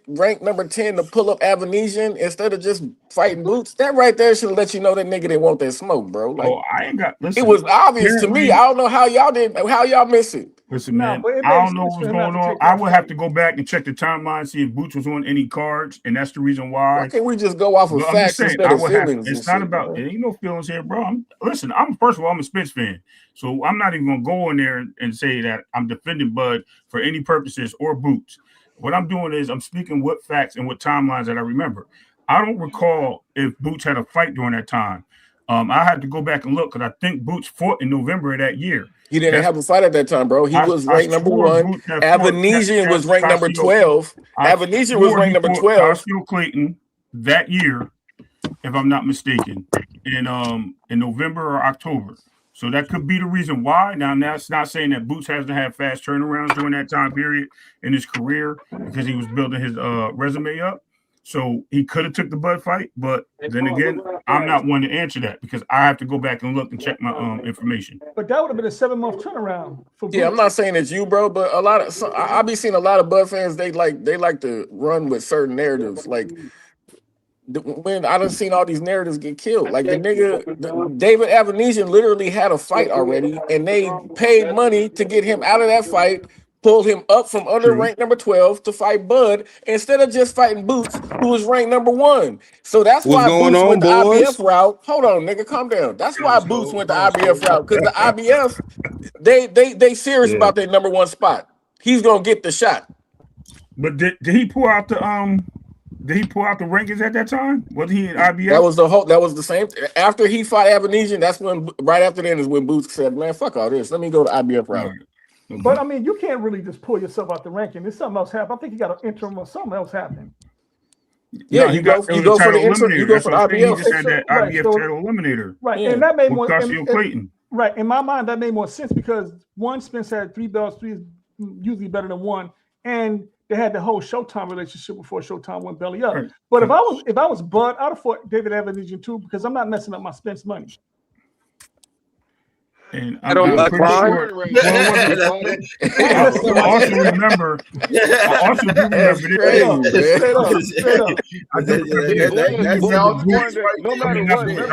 rank number 10 to pull up Avenesian instead of just fighting Boots, that right there should let you know that nigga didn't want that smoke, bro. Like, I ain't got. Listen, it was obvious to me. I don't know how y'all miss it. Listen, man, I don't know what's going on. I would have to go back and check the timeline, see if Boots was on any cards, and that's the reason why. Why can't we just go off of facts instead of feelings? It's not about. There ain't no feelings here, bro. Listen, first of all, I'm a Spence fan, so I'm not even gonna go in there and say that I'm defending Bud for any purposes or Boots. What I'm doing is I'm speaking what facts and what timelines that I remember. I don't recall if Boots had a fight during that time. I had to go back and look because I think Boots fought in November of that year. He didn't have a fight at that time, bro. He was ranked number 1. Avenesian was ranked number 12. Avenesian was ranked number 12. Costio Clayton that year, if I'm not mistaken, in November or October. So that could be the reason why. Now that's not saying that Boots hasn't had fast turnarounds during that time period in his career because he was building his resume up. So he could have took the Bud fight, but then again, I'm not one to answer that because I have to go back and look and check my information. But that would have been a 7-month turnaround for Boots. Yeah, I'm not saying it's you, bro, but I be seeing a lot of Bud fans. They like to run with certain narratives. Like when I done seen all these narratives get killed, like David Avenesian literally had a fight already, and they paid money to get him out of that fight pulled him up from under ranked number 12 to fight Bud instead of just fighting Boots, who was ranked number 1. So that's What's why going Boots on, went the boys? IBF route. Hold on, nigga, calm down. That's why Boots went the IBF route, because the IBF, they serious about their number 1 spot. He's gonna get the shot. But did he pull out the rankings at that time? Was he in IBF? That was the same. After he fought Avenesian, that's when, right after then is when Boots said, man, fuck all this. Let me go to IBF route. But I mean, you can't really just pull yourself out the ranking. There's something else happened. I think you got an interim or something else happened. Yeah, you go for the interim. You go for the IBF. He just had that IBF title eliminator. Right, and that made more Clayton. Right, in my mind, that made more sense because one, Spence had 3 belts. 3 is usually better than 1, and they had the whole Showtime relationship before Showtime went belly up. Right. But if I was Bud, I'd have fought David Avenesian too because I'm not messing up my Spence money. And I'm pretty sure. I also remember this. I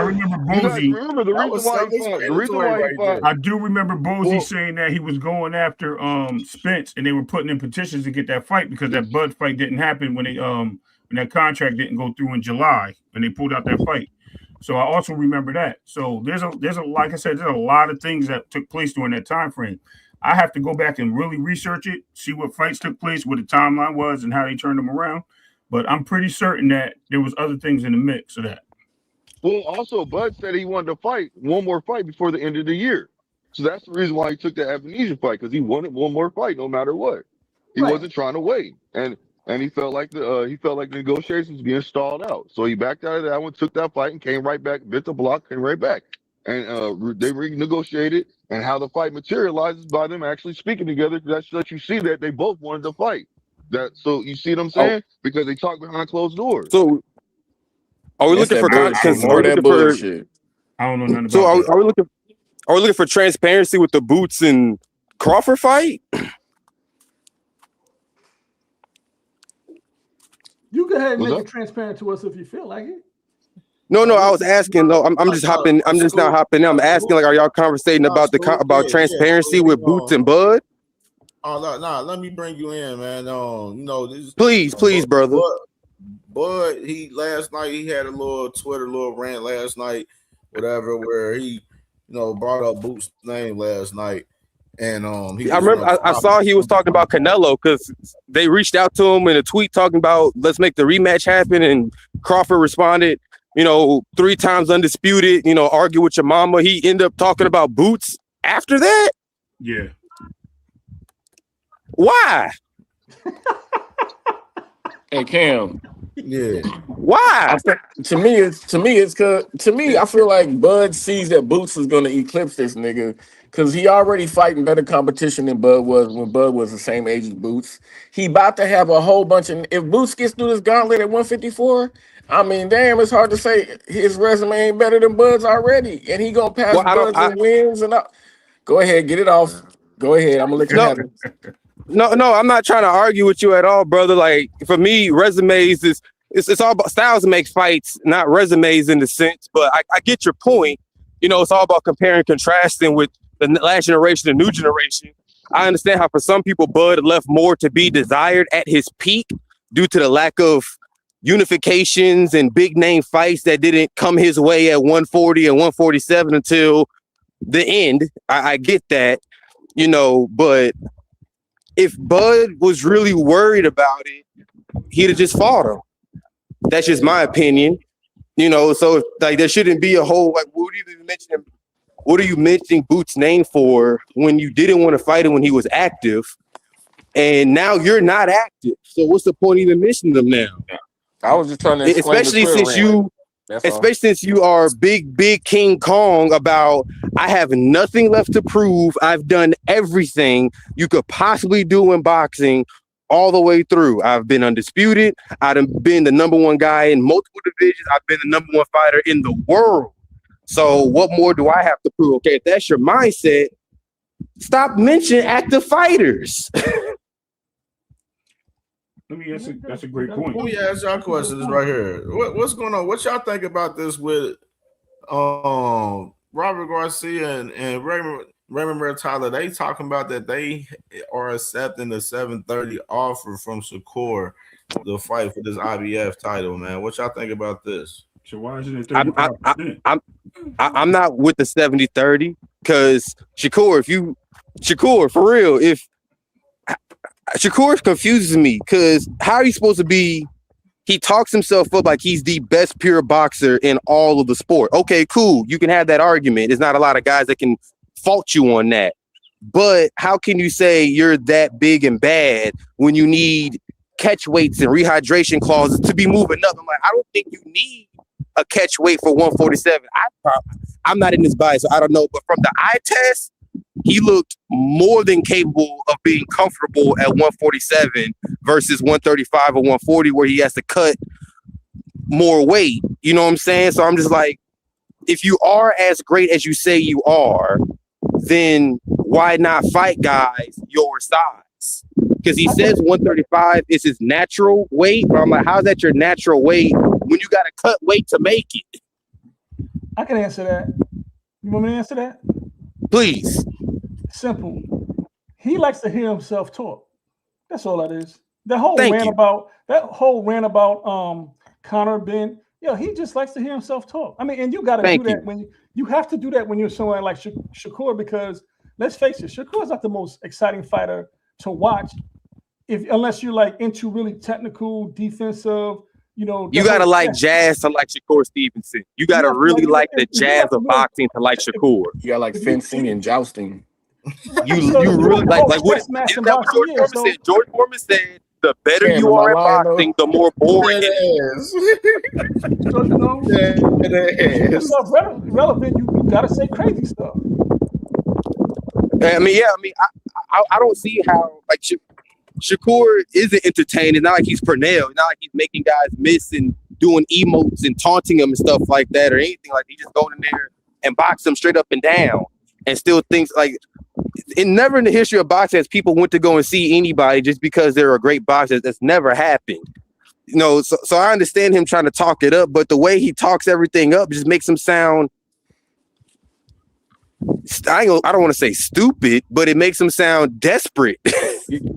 remember Boozy. I do remember Boozy saying that he was going after Spence, and they were putting in petitions to get that fight because that Bud fight didn't happen when that contract didn't go through in July, and they pulled out that fight. So I also remember that. So there's a like I said, there's a lot of things that took place during that time frame. I have to go back and really research it, see what fights took place, what the timeline was, and how they turned them around. But I'm pretty certain that there was other things in the mix of that. Well, also Bud said he wanted to fight one more fight before the end of the year. So that's the reason why he took the Avenesian fight, because he wanted one more fight no matter what. He wasn't trying to wait. And he felt like the negotiations being stalled out. So he backed out of that one, took that fight, and came right back, bit the block, came right back. And they renegotiated, and how the fight materializes by them actually speaking together. That's that you see that they both wanted to fight. So you see what I'm saying? Because they talk behind closed doors. So are we looking for bullshit? I don't know nothing about so are we looking for transparency with the Boots and Crawford fight? You go ahead and make it transparent to us if you feel like it. No, I was asking. No, I'm just hopping. I'm just not hopping. I'm asking, like, are y'all conversating about transparency with Boots and Bud? Let me bring you in, man. This. Please, brother. Bud, last night he had a little Twitter rant last night, whatever, where he, brought up Boots' name last night. And I remember I saw he was talking about Canelo because they reached out to him in a tweet talking about let's make the rematch happen, and Crawford responded, 3 times undisputed, argue with your mama. He ended up talking about Boots after that. Yeah. Why? Hey Cam. Yeah. Why? To me, I feel like Bud sees that Boots is gonna eclipse this nigga because he already fighting better competition than Bud was when Bud was the same age as Boots. He about to have a whole bunch of. If Boots gets through this gauntlet at 154, I mean, damn, it's hard to say his resume ain't better than Bud's already, and he gonna pass Bud's and wins and all. Go ahead, get it off. Go ahead, I'm gonna let you have it. No, I'm not trying to argue with you at all, brother. Like, for me, resumes it's all about styles that make fights, not resumes in the sense. But I get your point. It's all about comparing, contrasting with the last generation and new generation. I understand how for some people Bud left more to be desired at his peak due to the lack of unifications and big name fights that didn't come his way at 140 and 147 until the end. I get that, but if Bud was really worried about it, he'd have just fought him. That's just my opinion. So like there shouldn't be a whole like what are you mentioning Boots' name for when you didn't want to fight him when he was active, and now you're not active. So what's the point even mentioning them now? I was just trying to explain especially since you are big King Kong about I have nothing left to prove. I've done everything you could possibly do in boxing all the way through. I've been undisputed. I've been the number 1 guy in multiple divisions. I've been the number 1 fighter in the world. So what more do I have to prove? Okay, if that's your mindset, stop mentioning active fighters. Let me ask you, that's a great point. Let me ask y'all questions right here. What's going on? What y'all think about this with Robert Garcia and Raymond? remember, Tyler, they talking about that they are accepting the 730 offer from Shakur to fight for this IBF title, man. What y'all think about this? So why isn't it 35%? I'm not with the 70-30 because Shakur, for real, if Shakur confuses me because how are you supposed to be? He talks himself up like he's the best pure boxer in all of the sport. Okay, cool. You can have that argument. There's not a lot of guys that can fault you on that. But how can you say you're that big and bad when you need catch weights and rehydration clauses to be moving up? I'm like, I don't think you need a catch weight for 147. I'm not in this bias, so I don't know. But from the eye test, he looked more than capable of being comfortable at 147 versus 135 or 140, where he has to cut more weight. You know what I'm saying? So I'm just like, if you are as great as you say you are, then why not fight guys your size? Because he says 135 is his natural weight, but I'm like, how's that your natural weight when you got to cut weight to make it? I can answer that. You want me to answer that? Please. Simple. He likes to hear himself talk. That's all that is. That whole rant about Conor Ben. He just likes to hear himself talk. I mean, and you got to do that when you have to do that when you're someone like Shakur, because let's face it, Shakur's not the most exciting fighter to watch unless you're like into really technical, defensive. You gotta like jazz to like Shakur Stevenson. You gotta really like the jazz of boxing to like Shakur. You got like fencing and jousting. You really like what is that what George Foreman said? George Foreman said the better you are at boxing, the more boring it is. It's not relevant. You gotta say crazy stuff. I mean, I don't see how like Shakur isn't entertaining. It's not like he's Pernell. It's not like he's making guys miss and doing emotes and taunting them and stuff like that or anything. Like he just going in there and box them straight up and down and still thinks like never in the history of boxing has people went to go and see anybody just because they're a great boxer. That's never happened. So I understand him trying to talk it up, but the way he talks everything up just makes him sound I don't want to say stupid, but it makes him sound desperate.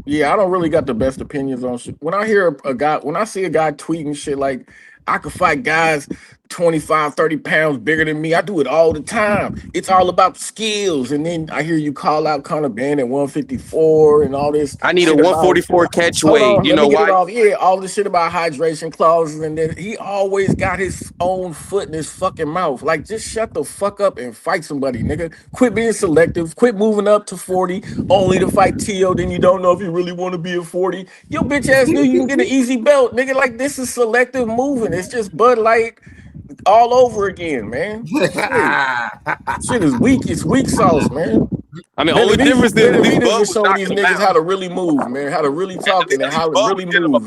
Yeah, I don't really got the best opinions on shit. When I hear when I see a guy tweeting shit like, I could fight guys 25, 30 pounds bigger than me. I do it all the time. It's all about skills. And then I hear you call out Conor Ben at 154 and all this. I need a 144 catch weight. You know why? All this shit about hydration clauses. And then he always got his own foot in his fucking mouth. Like, just shut the fuck up and fight somebody, nigga. Quit being selective. Quit moving up to 40 only to fight T.O. Then you don't know if you really want to be at 40. Your bitch ass knew you can get an easy belt, nigga. Like, this is selective moving. It's just Bud Light all over again, man. Shit is weak. It's weak sauce, man. I mean, only difference is Benavidez just showing these niggas how to really move, man. How to really talk and how to really move.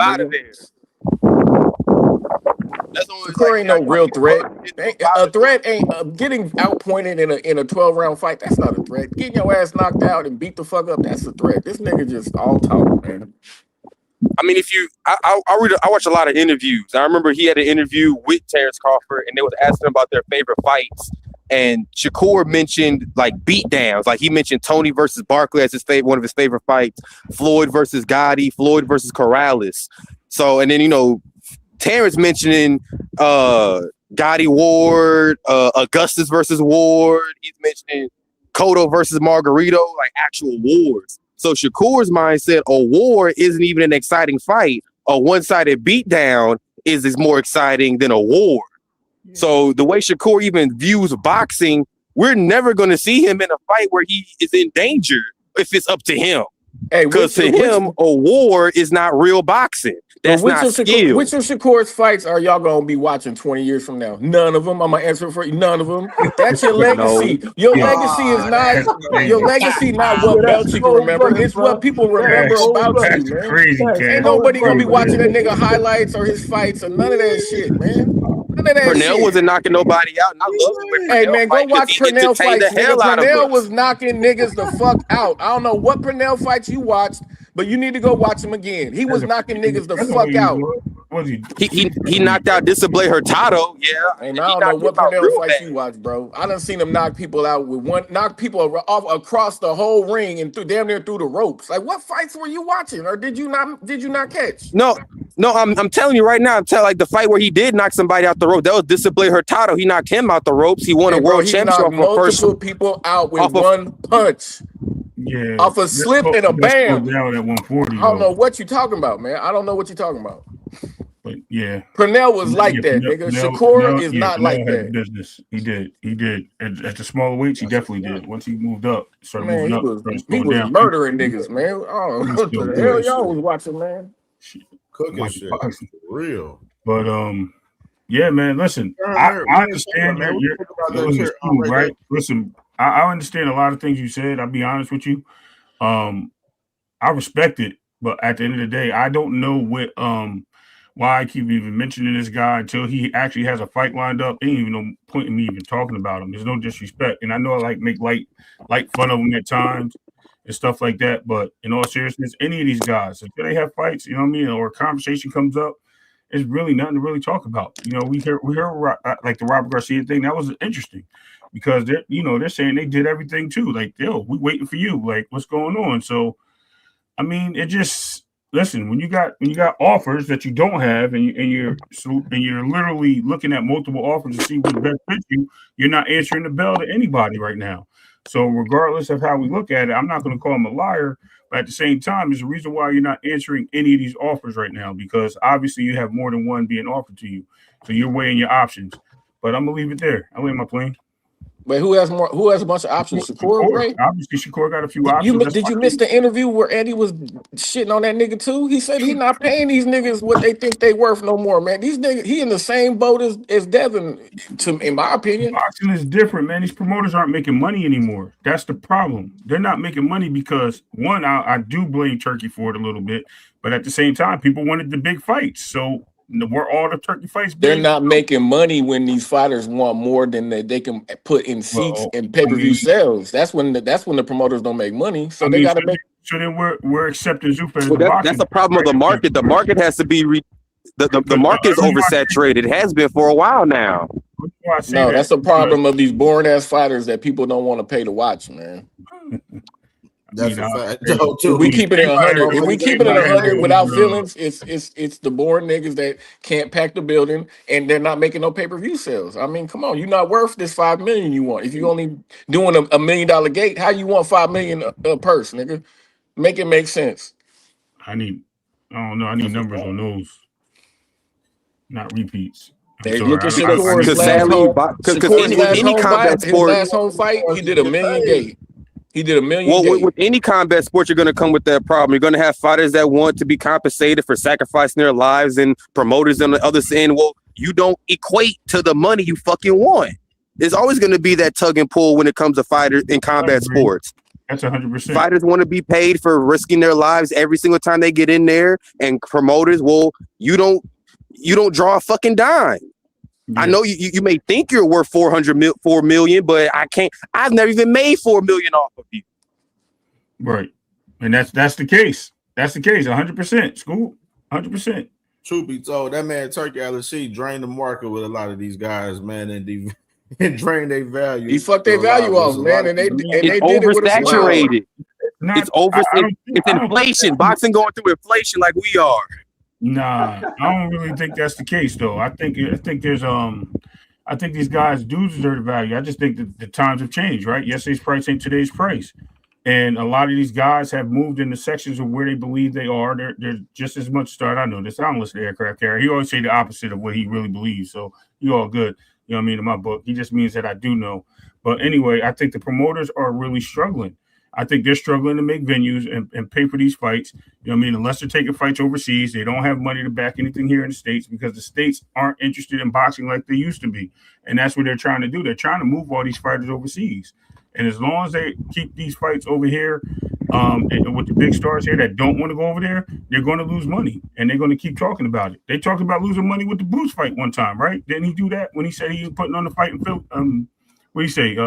Shakur ain't no real threat. A threat ain't getting outpointed in a 12-round fight. That's not a threat. Getting your ass knocked out and beat the fuck up. That's a threat. This nigga just all talk, man. I mean, I watch a lot of interviews. I remember he had an interview with Terrence Crawford, and they was asking about their favorite fights. And Shakur mentioned like beatdowns, like he mentioned Tony versus Barkley as one of his favorite fights, Floyd versus Gotti, Floyd versus Corrales. So, and then Terrence mentioning Gotti Ward, Augustus versus Ward. He's mentioning Cotto versus Margarito, like actual wars. So Shakur's mindset, a war isn't even an exciting fight. A one-sided beatdown is more exciting than a war. Yeah. So the way Shakur even views boxing, we're never going to see him in a fight where he is in danger if it's up to him. Because to him, a war is not real boxing. That's not skill. Which of Shakur's fights are y'all going to be watching 20 years from now? None of them. I'm going to answer for you. None of them. That's your legacy. Your legacy is not your legacy, not what belts you can remember. It's what people remember about you, man. Crazy, ain't nobody going to be watching that nigga highlights or his fights or none of that shit, man. Pernell wasn't knocking nobody out. And I love the way Hey, man, go watch Pernell fights. Pernell was knocking niggas the fuck out. I don't know what Pernell fights you watched, but you need to go watch him again. He was knocking niggas the fuck out. Was he? He knocked out Disciple Hurtado. Yeah, and I don't know what Pernell fights you watch, bro. I done seen him knock people out with knock people off across the whole ring and damn near through the ropes. Like, what fights were you watching, or did you not catch? No, I'm telling you right now. Like the fight where he did knock somebody out the rope. That was Disciple Hurtado. He knocked him out the ropes. He won a world championship off multiple people out with one punch. Yeah, off a slip and a bam. Down at 140. I don't know what you're talking about, man. I don't know what you're talking about. But yeah, Pernell was like that, nigga. Shakur is not like that. Business. He did. At the smaller weights, he definitely did. Once he moved up, started moving he up. was murdering niggas, man. Oh, what the hell y'all was watching, man? Cooking shit, for real. But yeah, man. Listen, I understand your right? Listen, I understand a lot of things you said. I'll be honest with you. I respect it, but at the end of the day, I don't know what why I keep even mentioning this guy until he actually has a fight lined up. Ain't even no point in me even talking about him. There's no disrespect, and I know I make light fun of him at times and stuff like that. But in all seriousness, any of these guys, if they have fights, you know what I mean, or a conversation comes up, it's really nothing to really talk about. You know, we hear like the Robert Garcia thing. That was interesting because they're saying they did everything too. Like, yo, we waiting for you. Like, what's going on? So, I mean, it just. Listen, when you got offers that you don't have, and you're literally looking at multiple offers to see what best fits you, you're not answering the bell to anybody right now. So regardless of how we look at it, I'm not going to call him a liar, but at the same time, there's a reason why you're not answering any of these offers right now, because obviously you have more than one being offered to you, so you're weighing your options. But I'm gonna leave it there. I land my plane. But who has more? Who has a bunch of options? Shakur, right? Obviously, Shakur got a few options. Did you miss the interview where Eddie was shitting on that nigga too? He said he's not paying these niggas what they think they worth no more, man. These niggas, he in the same boat as Devin, in my opinion. Boxing is different, man. These promoters aren't making money anymore. That's the problem. They're not making money because, one, I do blame Turkey for it a little bit, but at the same time, people wanted the big fights, so. Where all the Turkey fights they're not making money when these fighters want more than they can put in seats and pay-per-view sales. That's when the promoters don't make money. So they got to make. So then we're accepting Zupa as that's the problem of the market. The market has to be the market is oversaturated. It has been for a while now. No, that's the problem of these boring ass fighters that people don't want to pay to watch, man. That's a fact. If we keep it at 100, if we keep it at 100 without feelings, it's the boring niggas that can't pack the building and they're not making no pay-per-view sales. I mean, come on, you're not worth this $5 million you want. If you only doing a $1 million gate, how you want $5 million a purse, nigga? Make it make sense. I need numbers on those, not repeats. They look at Shakur's last home fight, he did $1 million gate. He did $1 million. Well, with any combat sport, you're going to come with that problem. You're going to have fighters that want to be compensated for sacrificing their lives, and promoters on the other saying, well, you don't equate to the money you fucking want. There's always going to be that tug and pull when it comes to fighters in combat sports. That's 100%. Fighters want to be paid for risking their lives every single time they get in there, and promoters, well, you don't draw a fucking dime. Yeah. I know you may think you're worth $4 million, but I've never even made $4 million off of you. Right. And that's the case. That's the case. 100%. School. 100%. Truth be told, that man Turkey LSC drained the market with a lot of these guys, man, and drained their value. He fucked their value off, man, and they did it oversaturated. It's inflation. Boxing going through inflation like we are. Nah, I don't really think that's the case, though. I think these guys do deserve the value. I just think that the times have changed, right? Yesterday's price ain't today's price, and a lot of these guys have moved into sections of where they believe they are. They're just as much start. I know this. I don't listen to aircraft carrier. He always say the opposite of what he really believes. So you all good. You know what I mean? In my book, he just means that I do know. But anyway, I think the promoters are really struggling. I think they're struggling to make venues and pay for these fights. You know what I mean? Unless they're taking fights overseas, they don't have money to back anything here in the States because the States aren't interested in boxing like they used to be. And that's what they're trying to do. They're trying to move all these fighters overseas. And as long as they keep these fights over here and with the big stars here that don't want to go over there, they're going to lose money. And they're going to keep talking about it. They talked about losing money with the Boots fight one time, right? Didn't he do that when he said he was putting on the fight in Philly? What do you say?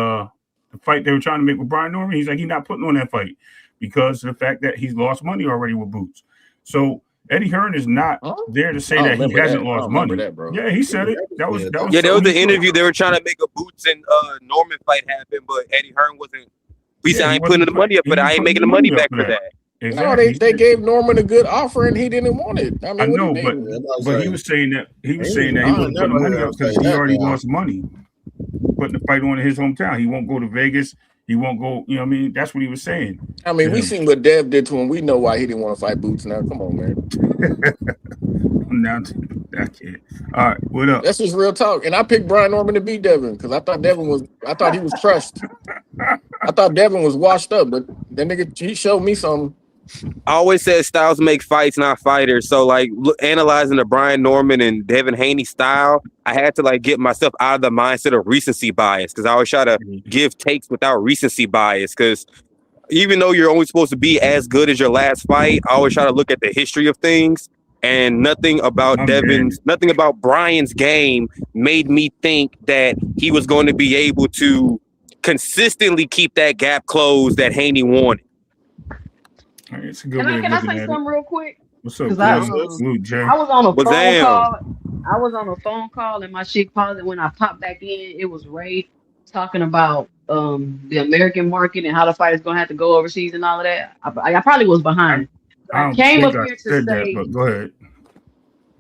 The fight they were trying to make with Brian Norman, he's like, he's not putting on that fight because of the fact that he's lost money already with Boots. So Eddie Hearn is not there to say that he hasn't lost money. Yeah, he said it. That was Yeah, there was an interview. They were trying to make a Boots and Norman fight happen, but Eddie Hearn wasn't. We said I ain't putting the money up for that. I ain't making the money back for that. Exactly. No, they gave Norman a good offer and he didn't want it. I mean, I know, but he was saying that he wasn't putting the money up because he already lost money putting the fight on in his hometown. He won't go to Vegas. He won't go. You know what I mean? That's what he was saying. I mean, we seen what Dev did to him. We know why he didn't want to fight Boots now. Come on, man. Now I can't. All right, what up? That's just real talk. And I picked Brian Norman to beat Devin because I thought he was crushed. I thought Devin was washed up, but that nigga, he showed me something. I always said styles make fights, not fighters. So, like, analyzing the Brian Norman and Devin Haney style, I had to, like, get myself out of the mindset of recency bias because I always try to give takes without recency bias because even though you're only supposed to be as good as your last fight, I always try to look at the history of things, and nothing about nothing about Brian's game made me think that he was going to be able to consistently keep that gap closed that Haney wanted. All right, it's a good Can way I of say looking at something it. real quick? What's up, I Jay? was on a What's phone that? call. I was on a phone call and my shit paused. And when I popped back in, it was Ray talking about the American market and how the fight is gonna have to go overseas and all of that. I probably was behind. But I came up here to said say. that, but go ahead.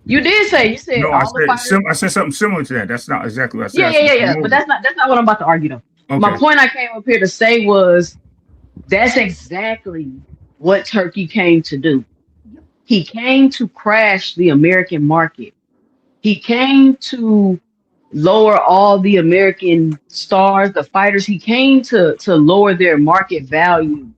You did say you said No, all the fighters. I said something similar to that. That's not exactly what I said. Yeah. But that's not what I'm about to argue though. Okay. My point I came up here to say was that's exactly what Turkey came to do. He came to crash the American market. He came to lower all the American stars, the fighters. He came to lower their market value.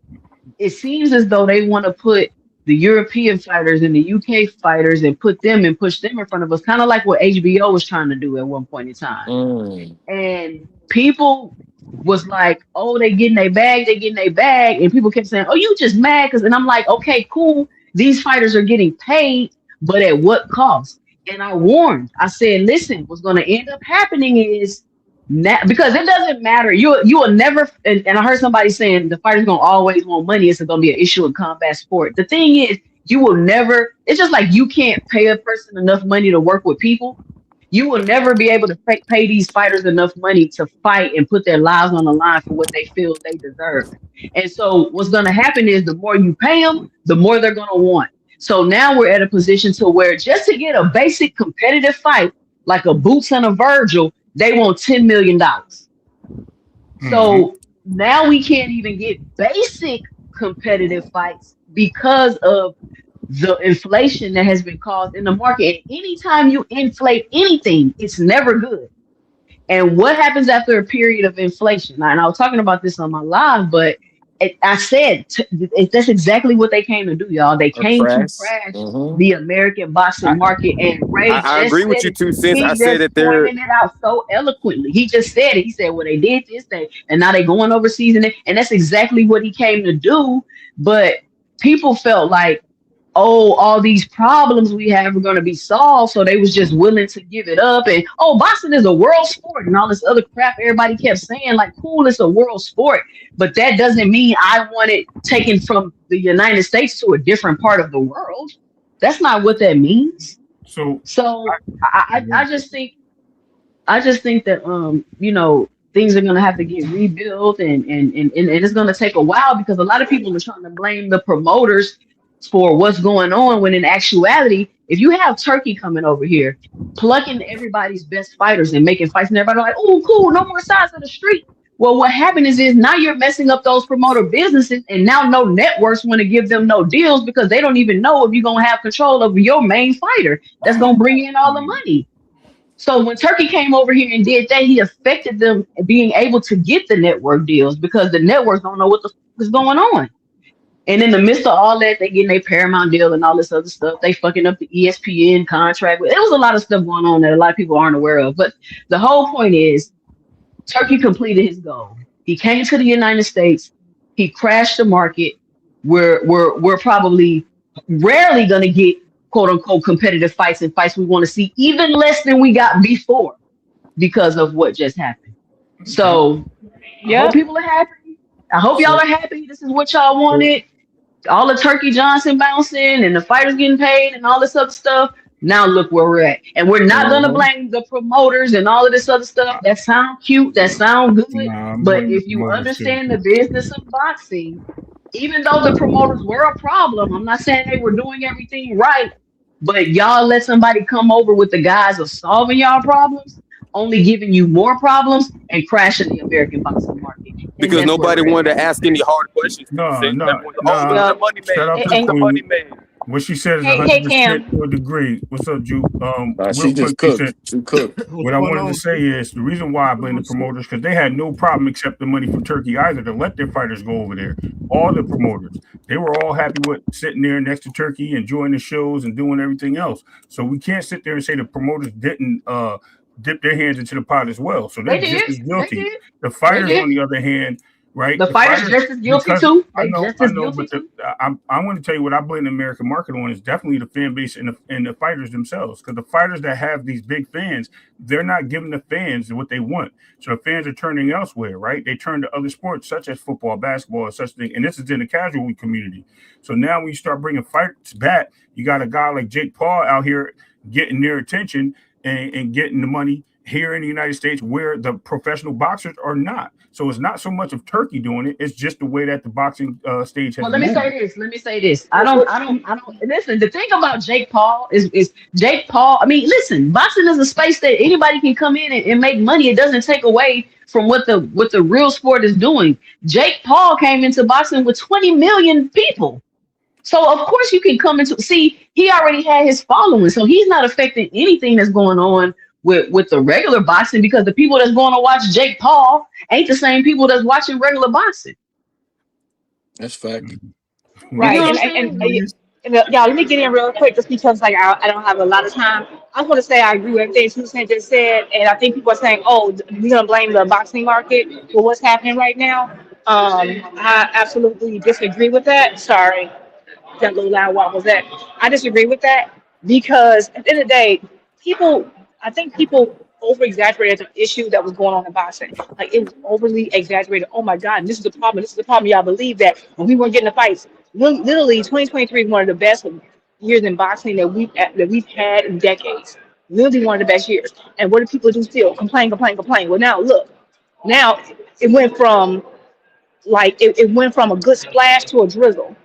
It seems as though they want to put the European fighters and the UK fighters and push them in front of us, kind of like what HBO was trying to do at one point in time. And people was like, oh, they getting their bag, and people kept saying, oh, you just mad and I'm like, okay, cool, these fighters are getting paid, but at what cost? And I warned, I said, listen, what's going to end up happening is now, because it doesn't matter, you will never, and I heard somebody saying the fighter's going to always want money, it's going to be an issue in combat sport. The thing is, you will never, it's just like you can't pay a person enough money to work with people. You will never be able to pay these fighters enough money to fight and put their lives on the line for what they feel they deserve. And so what's going to happen is the more you pay them, the more they're going to want. So now we're at a position to where just to get a basic competitive fight, like a Boots and a Virgil, they want $10 million. So now we can't even get basic competitive fights because of the inflation that has been caused in the market. And anytime you inflate anything, it's never good. And what happens after a period of inflation? And I was talking about this on my live, but I said that's exactly what they came to do, y'all. They came to crash the American boxing market. And Ray I agree with you 2 cents. I said that they're pointing it out so eloquently. He just said it. He said, well, they did this thing, and now they're going overseas, and that's exactly what he came to do. But people felt like, oh, all these problems we have are going to be solved. So they was just willing to give it up. And, oh, boxing is a world sport and all this other crap everybody kept saying, like, cool, it's a world sport. But that doesn't mean I want it taken from the United States to a different part of the world. That's not what that means. So I just think that, things are going to have to get rebuilt and it's going to take a while because a lot of people are trying to blame the promoters for what's going on, when in actuality, if you have Turkey coming over here, plucking everybody's best fighters and making fights, and everybody like, oh, cool, no more sides of the street. Well, what happened is now you're messing up those promoter businesses, and now no networks want to give them no deals because they don't even know if you're going to have control over your main fighter that's going to bring in all the money. So when Turkey came over here and did that, he affected them being able to get the network deals because the networks don't know what the fuck is going on. And in the midst of all that, they getting their Paramount deal and all this other stuff. They fucking up the ESPN contract. There was a lot of stuff going on that a lot of people aren't aware of. But the whole point is, Turkey completed his goal. He came to the United States. He crashed the market. We're probably rarely going to get quote unquote competitive fights and fights we want to see, even less than we got before because of what just happened. So I hope people are happy. I hope y'all are happy. This is what y'all wanted. all the Turkey Johnson bouncing and the fighters getting paid and all this other stuff. Now look where we're at. And we're not gonna blame the promoters and all of this other stuff. That sound cute, that sound good. Nah, I'm But blaming the if you promoters too. understand the business of boxing, even though the promoters were a problem, I'm not saying they were doing everything right, but y'all let somebody come over with the guise of solving y'all problems, only giving you more problems and crashing the American boxing market. And Because that's where nobody we're at. wanted to ask any hard questions. No, See, no, that was no. always the money Shout man. out to And the The money queen. man. What she said is hey 100% Cam, to a degree. What's up, Juke? She Real just quick, she said, cooked. She cooked. what I wanted to say is the reason why I blame the promoters, because they had no problem accepting money from Turkey either to let their fighters go over there. All the promoters, they were all happy with sitting there next to Turkey, enjoying the shows and doing everything else. So we can't sit there and say the promoters didn't dip their hands into the pot as well. So they're they just did, as they guilty. did, The they fighters, did. on the other hand, right? The The fighters fighters, just as guilty because too. I They know, just as but guilty too. I'm going to tell you what I blame the American market on is definitely the fan base and the fighters themselves. Because the fighters that have these big fans, they're not giving the fans what they want. So the fans are turning elsewhere, right? They turn to other sports such as football, basketball, and such thing. And this is in the casual community. So now when you start bringing fights back, you got a guy like Jake Paul out here getting their attention and getting the money here in the United States where the professional boxers are not. So it's not so much of Turkey doing it; it's just the way that the boxing stage has Well, let me moved. say this. Let me say this. I don't. Listen, the thing about Jake Paul is Jake Paul. I mean, listen, boxing is a space that anybody can come in and make money. It doesn't take away from what the real sport is doing. Jake Paul came into boxing with 20 million people. So of course you can come into see he already had his following, so he's not affecting anything that's going on with the regular boxing because the people that's going to watch Jake Paul ain't the same people that's watching regular boxing. That's fact. You get Right. what I'm And saying? y'all, let me get in real quick just because like I don't have a lot of time. I want to say I agree with everything Susan just said, and I think people are saying, "Oh, we're gonna blame the boxing market for what's happening right now." I absolutely disagree with that. Sorry, that little loud. What was that? I disagree with that because at the end of the day, I think people over exaggerated the issue that was going on in boxing. Like it was overly exaggerated. Oh my God, this is the problem. This is the problem. Y'all believe that when we weren't getting the fights, literally 2023 is one of the best years in boxing that we've had in decades. Literally one of the best years. And what do people do still? Complain, complain, complain. Well, now look, now it went from it went from a good splash to a drizzle.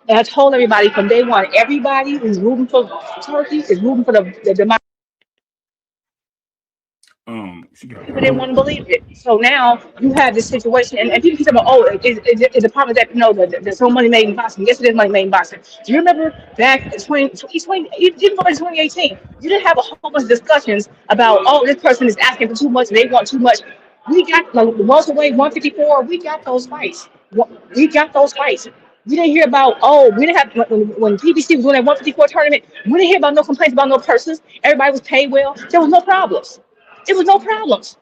And I told everybody from day one, everybody who's rooting for Turkey is rooting for the democracy. People didn't want to believe it. So now you have this situation, and people keep saying, "Oh, it's a problem that there's so money made in boxing." Yes, it is money made in boxing. Do you remember back in 2020, even going to 2018, you didn't have a whole bunch of discussions about, "Oh, this person is asking for too much, they want too much." We got like the welterweight 154. We got those fights. We got those fights. We didn't hear about, oh, we didn't have when PBC was doing that 154 tournament. We didn't hear about no complaints about no persons. Everybody was paid well. There was no problems. It was no problems.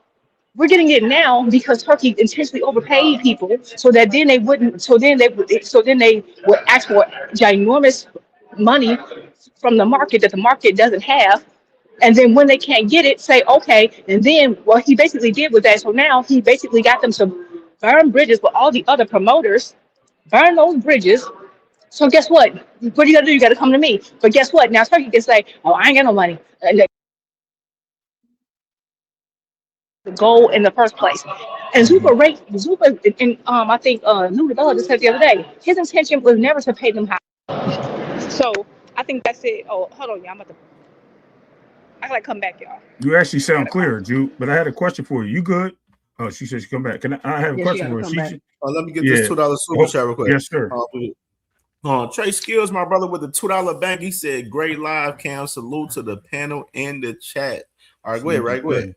We're getting it now because Turkey intentionally overpaid people so that then they wouldn't. So then they would ask for ginormous money from the market that the market doesn't have. And then when they can't get it, say okay. And then what he basically did was that. So now he basically got them to burn bridges with all the other promoters, burn those bridges. So guess what? What are you gonna do? You got to come to me. But guess what? Now Turkey can say, "Oh, I ain't got no money." The goal in the first place. And Zupa, and I think Lou DeBella just said the other day, his intention was never to pay them high. So I think that's it. Oh, hold on, y'all. I gotta come back, y'all. You actually sound clear, Juke. But I had a question for you. You good? Oh, she said she come back. I have a question for her? Let me get this $2 super chat real quick. Yes, sir. Trey Skills, my brother, with the $2 bank. He said, "Great live, Cam. Salute to the panel in the chat." All right, go ahead, right? Go ahead.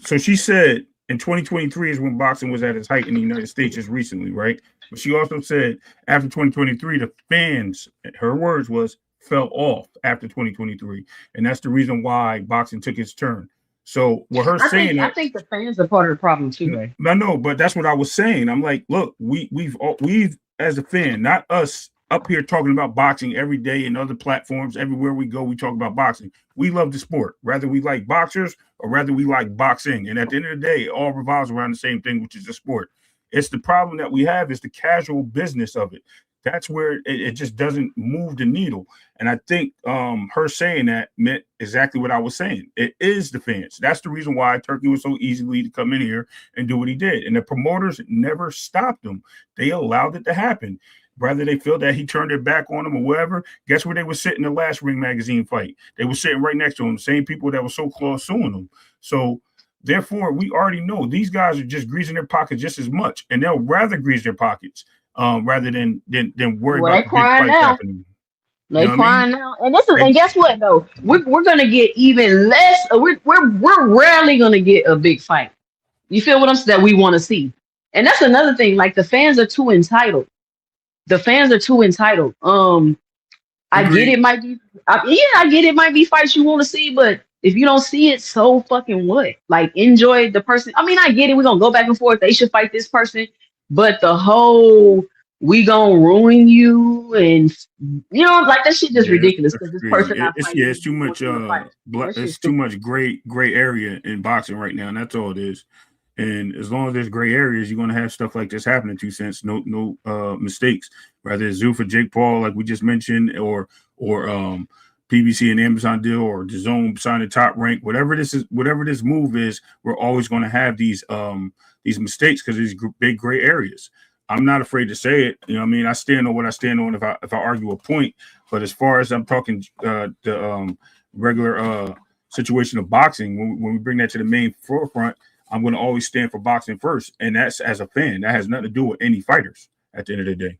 So she said in 2023 is when boxing was at its height in the United States just recently, right? But she also said after 2023, the fans, her words was, fell off after 2023. And that's the reason why boxing took its turn. So with her saying I think the fans are part of the problem too, Ray. No, but that's what I was saying. I'm like, look, we've as a fan, not us up here talking about boxing every day and other platforms, everywhere we go, we talk about boxing. We love the sport, whether we like boxers or whether we like boxing. And at the end of the day, it all revolves around the same thing, which is the sport. It's the problem that we have is the casual business of it. That's where it just doesn't move the needle. And I think her saying that meant exactly what I was saying. It is the fans. That's the reason why Turkey was so easily to come in here and do what he did. And the promoters never stopped him. They allowed it to happen. Whether they feel that he turned their back on him or whatever, guess where they were sitting the last Ring Magazine fight? They were sitting right next to him, same people that were so close suing him. So therefore, we already know these guys are just greasing their pockets just as much, and they'll rather grease their pockets rather than worry about the big fights happening. They crying now, and this is, and guess what though? We're gonna get even less. We're rarely gonna get a big fight. You feel what I'm saying? That we want to see, and that's another thing. Like the fans are too entitled. The fans are too entitled. I get it might be, I get it might be fights you want to see, but if you don't see it, so fucking what? Like enjoy the person. I mean, I get it. We're gonna go back and forth. They should fight this person, but the whole we gonna ruin you and like that shit just ridiculous because this person not fighting. It's too much it's too much gray area in boxing right now, and that's all it is. And as long as there's gray areas, you're gonna have stuff like this happening. 2 cents, no mistakes. Whether it's Zuffa, Jake Paul, like we just mentioned, or PBC and Amazon deal, or DAZN signing Top Rank, whatever this move is, we're always going to have these mistakes because these big gray areas. I'm not afraid to say it. You know what I mean? I stand on what I stand on if I argue a point. But as far as I'm talking the regular situation of boxing, when we bring that to the main forefront, I'm going to always stand for boxing first. And that's as a fan. That has nothing to do with any fighters at the end of the day.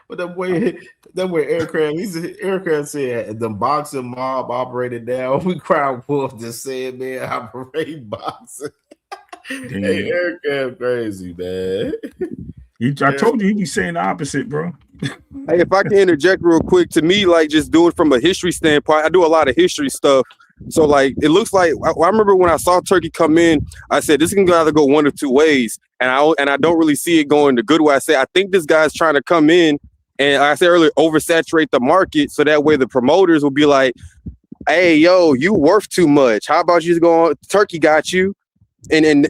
But that way Aircraft said the boxing mob operated down. We Crown Wolf just said, man, operate boxing. Hey, Aircraft crazy, man. I told you he'd be saying the opposite, bro. Hey, if I can interject real quick, to me, like just do it from a history standpoint. I do a lot of history stuff. So like it looks like I remember when I saw Turkey come in, I said this can either go one of two ways, and I don't really see it going the good way. I say I think this guy's trying to come in and, like I said earlier, oversaturate the market so that way the promoters will be like, hey, yo, you worth too much. How about you just go on? Turkey got you. And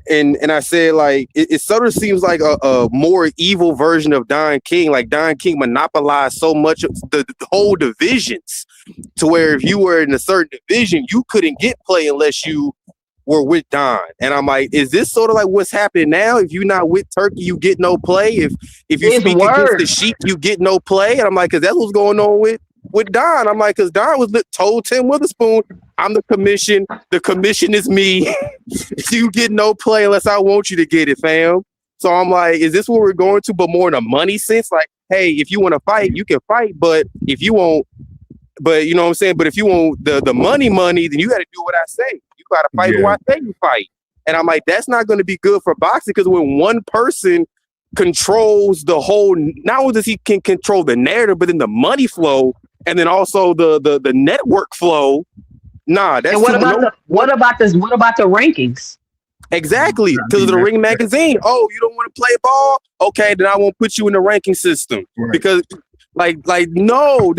I said, like, it sort of seems like a more evil version of Don King. Like Don King monopolized so much of the whole divisions to where if you were in a certain division, you couldn't get play unless you were with Don. And I'm like, is this sort of like what's happening now? If you're not with Turkey, you get no play. If you speak against the sheep, you get no play. And I'm like, because that's what's going on with Don. I'm like, because Don was told Tim Witherspoon, I'm the commission. The commission is me. You get no play unless I want you to get it, fam. So I'm like, is this what we're going to? But more in a money sense, like, hey, if you want to fight, you can fight. But if you won't, but you know what I'm saying? But if you want the money, then you got to do what I say. You got to fight who I say you fight. And I'm like, that's not going to be good for boxing because when one person controls the whole, not only does he can control the narrative, but then the money flow and then also the network flow. Nah, that's and what about the rankings? Exactly, because of the Ring Magazine. Oh, you don't want to play ball? Okay, then I won't put you in the ranking system because, like no,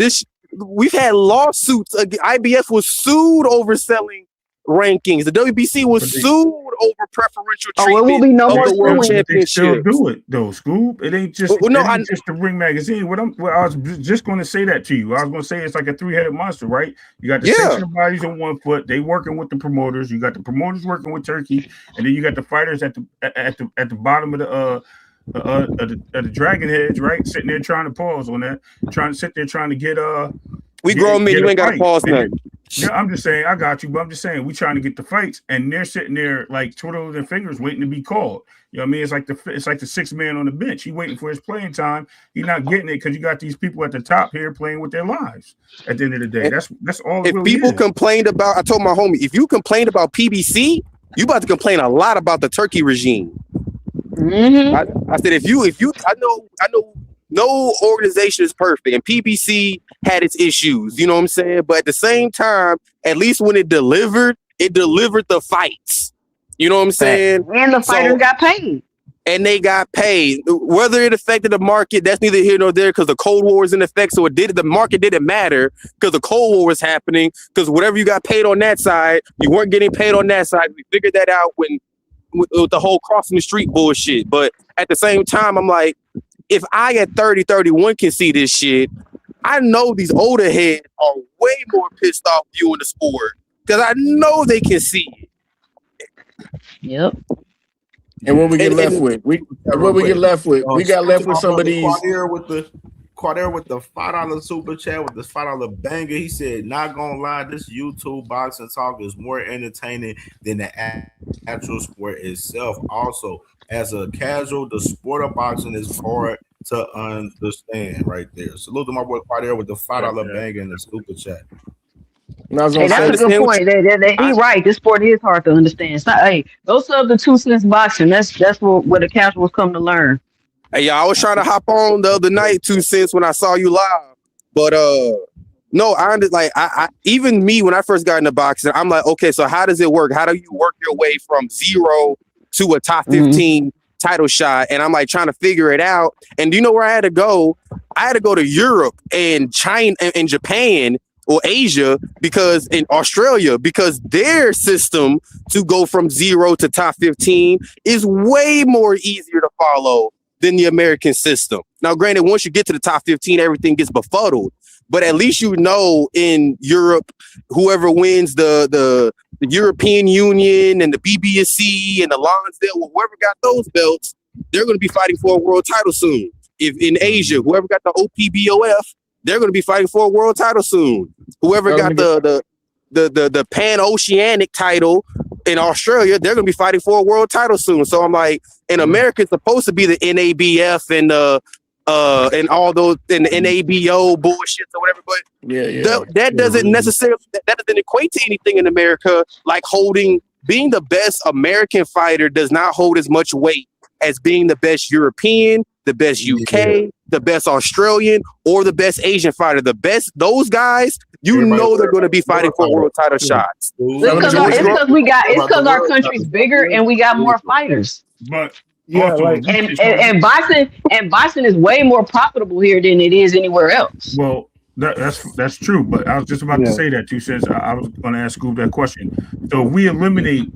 we've had lawsuits. IBF was sued over selling rankings. The WBC was sued over preferential treatment. It will be no more the World Championship. They still Championship. do it though, Scoop. It ain't just just the Ring Magazine. I was just going to say that to you. I was going to say it's like a three-headed monster, right? You got the sanctioned bodies on one foot. They working with the promoters. You got the promoters working with Turkey, and then you got the fighters at the bottom of the dragon heads, right? Sitting there trying to pause on that, trying to get we grown men. You ain't got to pause nothing. Yeah, I'm just saying, I got you, but I'm just saying, we trying to get the fights, and they're sitting there like twiddling their fingers, waiting to be called. You know what I mean? It's like the sixth man on the bench. He waiting for his playing time. He's not getting it because you got these people at the top here playing with their lives. At the end of the day, that's all. If really people complained about, I told my homie, if you complained about PBC, you about to complain a lot about the Turkey regime. Mm-hmm. I said, if you, I know. No organization is perfect, and PBC had its issues, you know what I'm saying? But at the same time, at least when it delivered the fights. You know what I'm saying? And the fighters got paid. and they got paid. Whether it affected the market, that's neither here nor there because the Cold War is in effect. So the market didn't matter because the Cold War was happening. Because whatever you got paid on that side, you weren't getting paid on that side. We figured that out with the whole crossing the street bullshit. But at the same time, I'm like, if I at 30, 31 can see this shit, I know these older heads are way more pissed off viewing the sport because I know they can see it. Yep. And what we get left with? We get left with? We got left with some of these. Quadera with the $5 super chat with this $5 banger. He said, "Not gonna lie, this YouTube boxing talk is more entertaining than the actual sport itself. Also, as a casual, the sport of boxing is hard to understand." Right there. Salute to my boy Quadera with the $5 banger in the super chat. Hey, that's a good point. He's right. This sport is hard to understand. So, hey, those are the 2 cents boxing. That's what the casuals come to learn. Hey, y'all, I was trying to hop on the other night, 2 cents, when I saw you live. But no, I even me when I first got into boxing, I'm like, okay, so how does it work? How do you work your way from 0 to a top 15 title shot? And I'm like trying to figure it out. And do you know where I had to go? I had to go to Europe and China and Japan or Asia because in Australia, because their system to go from 0 to top 15 is way more easier to follow than the American system. Now, granted, once you get to the top 15, everything gets befuddled. But at least you know in Europe, whoever wins the European Union and the BBSC and the Lonsdale, whoever got those belts, they're going to be fighting for a world title soon. If in Asia, whoever got the OPBOF, they're going to be fighting for a world title soon. Whoever got the Pan-Oceanic title in Australia, they're going to be fighting for a world title soon. So I'm like, in America, it's supposed to be the NABF and all those and the NABO bullshit or whatever. But that doesn't necessarily that doesn't equate to anything in America. Like being the best American fighter does not hold as much weight as being the best European, the best UK, the best Australian, or the best Asian fighter. The best, those guys, they're going to be fighting for world title shots. It's because our country's bigger and we got more fighters. But and boxing is way more profitable here than it is anywhere else. Well, that's true. But I was just about to say that 2 cents. I was going to ask Scoop that question. So if we eliminate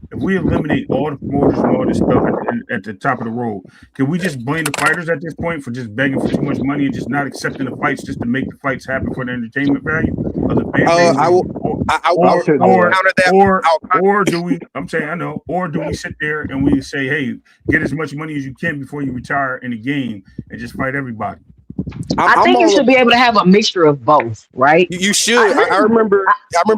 all the promoters and all this stuff at the top of the road, can we just blame the fighters at this point for just begging for too much money and just not accepting the fights just to make the fights happen for the entertainment value of the fan base? Or do we? I'm saying I know. Or do we sit there and we say, hey, get as much money as you can before you retire in the game and just fight everybody? I think you should be able to have a mixture of both, right? You should. I remember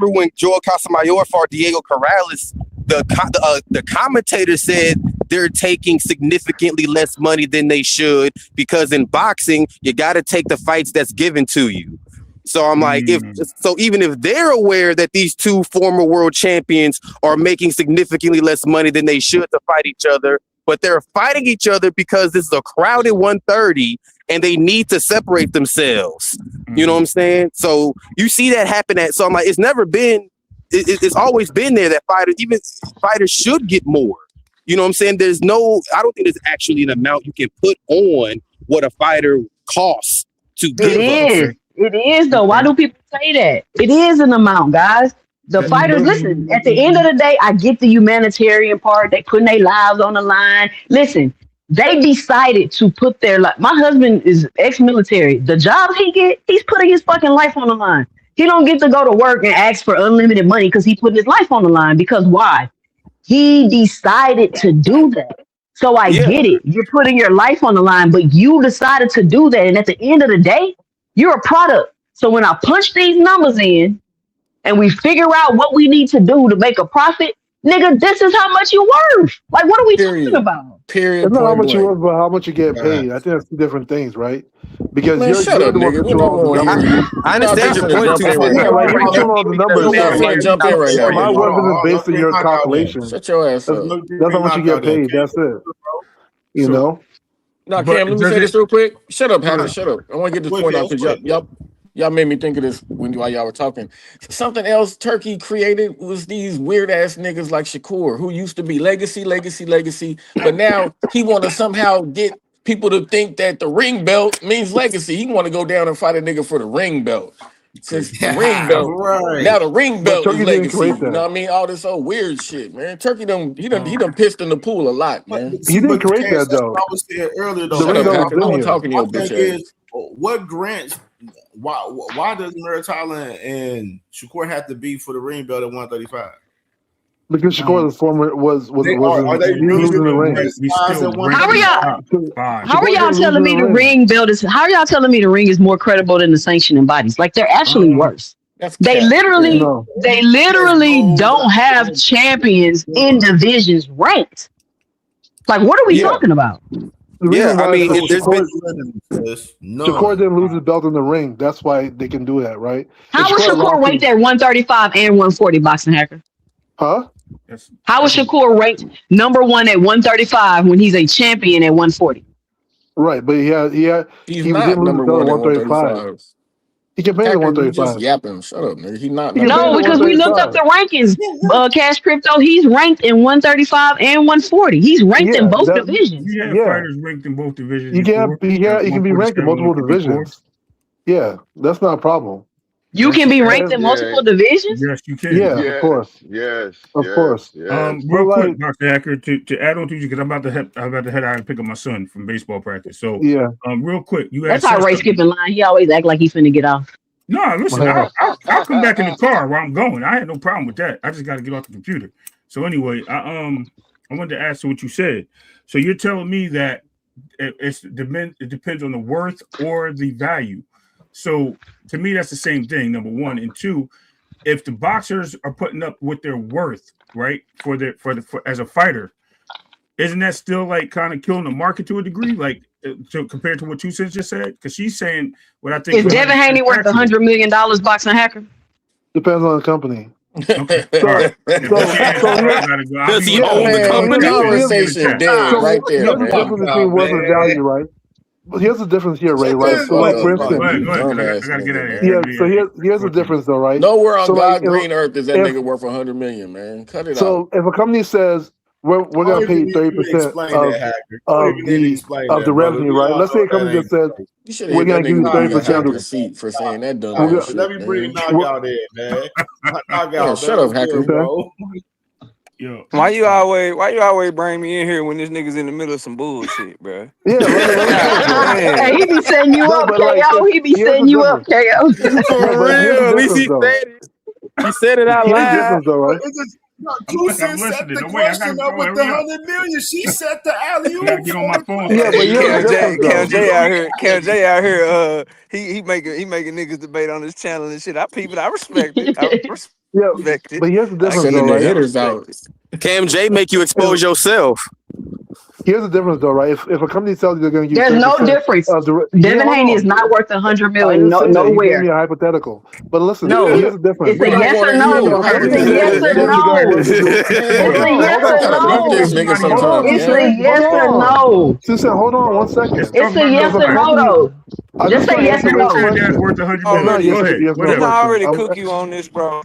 when Joel Casamayor fought Diego Corrales, the commentator said they're taking significantly less money than they should because in boxing, you got to take the fights that's given to you. So I'm like, even if they're aware that these 2 former world champions are making significantly less money than they should to fight each other, but they're fighting each other because this is a crowded 130 and they need to separate themselves. You know what I'm saying? So you see that happen so I'm like, it's always been there that fighters should get more. You know what I'm saying? I don't think there's actually an amount you can put on what a fighter costs to give. It is though. Why do people say that? It is an amount, guys. The fighters, listen, at the end of the day, I get the humanitarian part. They putting their lives on the line. Listen, they decided to put their life. My husband is ex-military. The jobs he get, he's putting his fucking life on the line. He don't get to go to work and ask for unlimited money because he put his life on the line. Because why? He decided to do that. So I get it. You're putting your life on the line, but you decided to do that. And at the end of the day, you're a product. So when I punch these numbers in and we figure out what we need to do to make a profit, nigga, this is how much you're worth. Like, what are we talking about? It's not how much you worth, but how much you get paid. I think that's 2 different things, right? Because you're the one controlling the numbers. I understand your point. Like, you control all the numbers. Jump in right now. My worth isn't based on your calculation. Shut your ass up. That's how much you get paid. That's it. You know? No, Cam, let me say this real quick. Shut up, Hacker. Shut up. I want to get this point out because Y'all made me think of this while y'all were talking. Something else Turkey created was these weird ass niggas like Shakur, who used to be legacy, but now he want to somehow get people to think that the ring belt means legacy. He want to go down and fight a nigga for the ring belt. Since the ring belt, Right. now the ring But belt is Turkey didn't legacy. create You that. know what I mean? All this old weird shit, man. Turkey he done pissed in the pool a lot, man. He didn't create Cass, that that's though. what I was saying earlier, though. The ring Shut up, belt Packer. was No in one here. talking to your My bitch thing ass. is, what grants? Why does Muratalla and Shakur have to be for the ring belt at 135? Because Shakur was former was Are they he really losing the the ring. best guys at How are 135? y'all? How are Shakur y'all didn't lose telling in me the the ring. ring belt is? How are y'all telling me the ring is more credible than the sanctioning bodies? Like they're actually worse. That's They cap. literally, No. they literally don't have champions in divisions ranked. Like, what are we Yeah, talking about? The yeah. reason I why is mean, because there's been Shakur didn't lose his belt in the ring. That's why they can do that, right? How was Shakur ranked at 135 and 140 boxing hacker? Huh? How was Shakur ranked number one at 135 when he's a champion at 140? Right, but he He's didn't not lose number his belt at one at 135. 135. He campaigned at Packer, you just 135. yapping. Shut up, nigga. He not He number campaigned No, at because we looked up 135. the rankings. Cash Crypto, he's ranked in 135 and 140. He's ranked in both divisions. You have fighters ranked in both divisions You before. he can be ranked in 147, multiple 154. divisions. Yeah, that's not a problem. You can be ranked in multiple divisions? Yes, you can. Yeah, of course. Of course. Real quick, Dr. Hacker, to add on to you, because I'm about to head out and pick up my son from baseball practice. So, yeah. Real quick, you That's asked how Ray skipping line. He always act like he finna get off. No, listen, I'll come back in the car where I'm going. I had no problem with that. I just got to get off the computer. So anyway, I wanted to ask what you said. So you're telling me that it depends on the worth or the value. So to me, that's the same thing. Number one, and two, if the boxers are putting up with their worth, right, for as a fighter, isn't that still like kind of killing the market to a degree, like compared to what 2 Cents just said? Because she's saying what I think is Devin Haney worth $100 million boxing hacker? Depends on the company. Okay. All right. Does he own the company? Conversation dead right there. Here's the difference between worth and value, right? But here's the difference here, Ray. Right? So, like for instance, I gotta get out of here. yeah. So here's the difference, though, right? Nowhere on so God's green earth is that nigga worth $100 million, man. Cut it out. So if a company says we're gonna pay you 30% of the revenue, right? Let's say a company just says we're gonna give you 30% of the receipt for saying that dumb shit. Let me bring Knockout in, man. Knockout, shut up, Hacker. Bro. Why you always bring me in here when this nigga's in the middle of some bullshit, bro? Yeah, hey, he be setting you up, KO. He be setting you up, KO. For real, at least he said it. He said it out Here's the loud. difference, though, right? Two Cents set the question up with the 100 million. She set the alley-oop. Get on my phone. Yeah, but CamJ out here, he making niggas debate on his channel and shit. I peep it. I respect it. Yeah, but here's the difference, though, right? Hitters out. CamJ make you expose yourself. Here's the difference, though, right? If a company tells you they're going to give There's no 30% difference. Devin Haney is not worth $100 million. Nowhere. You gave me a hypothetical, but listen, here's the difference. It's a yes or no. It's a yes or no. It's a yes or no. It's a yes or no. Susan, hold on 1 second. It's a yes or no, though. Just say yes or no. Worth $100 million. Go ahead. I already cook you on this, bro.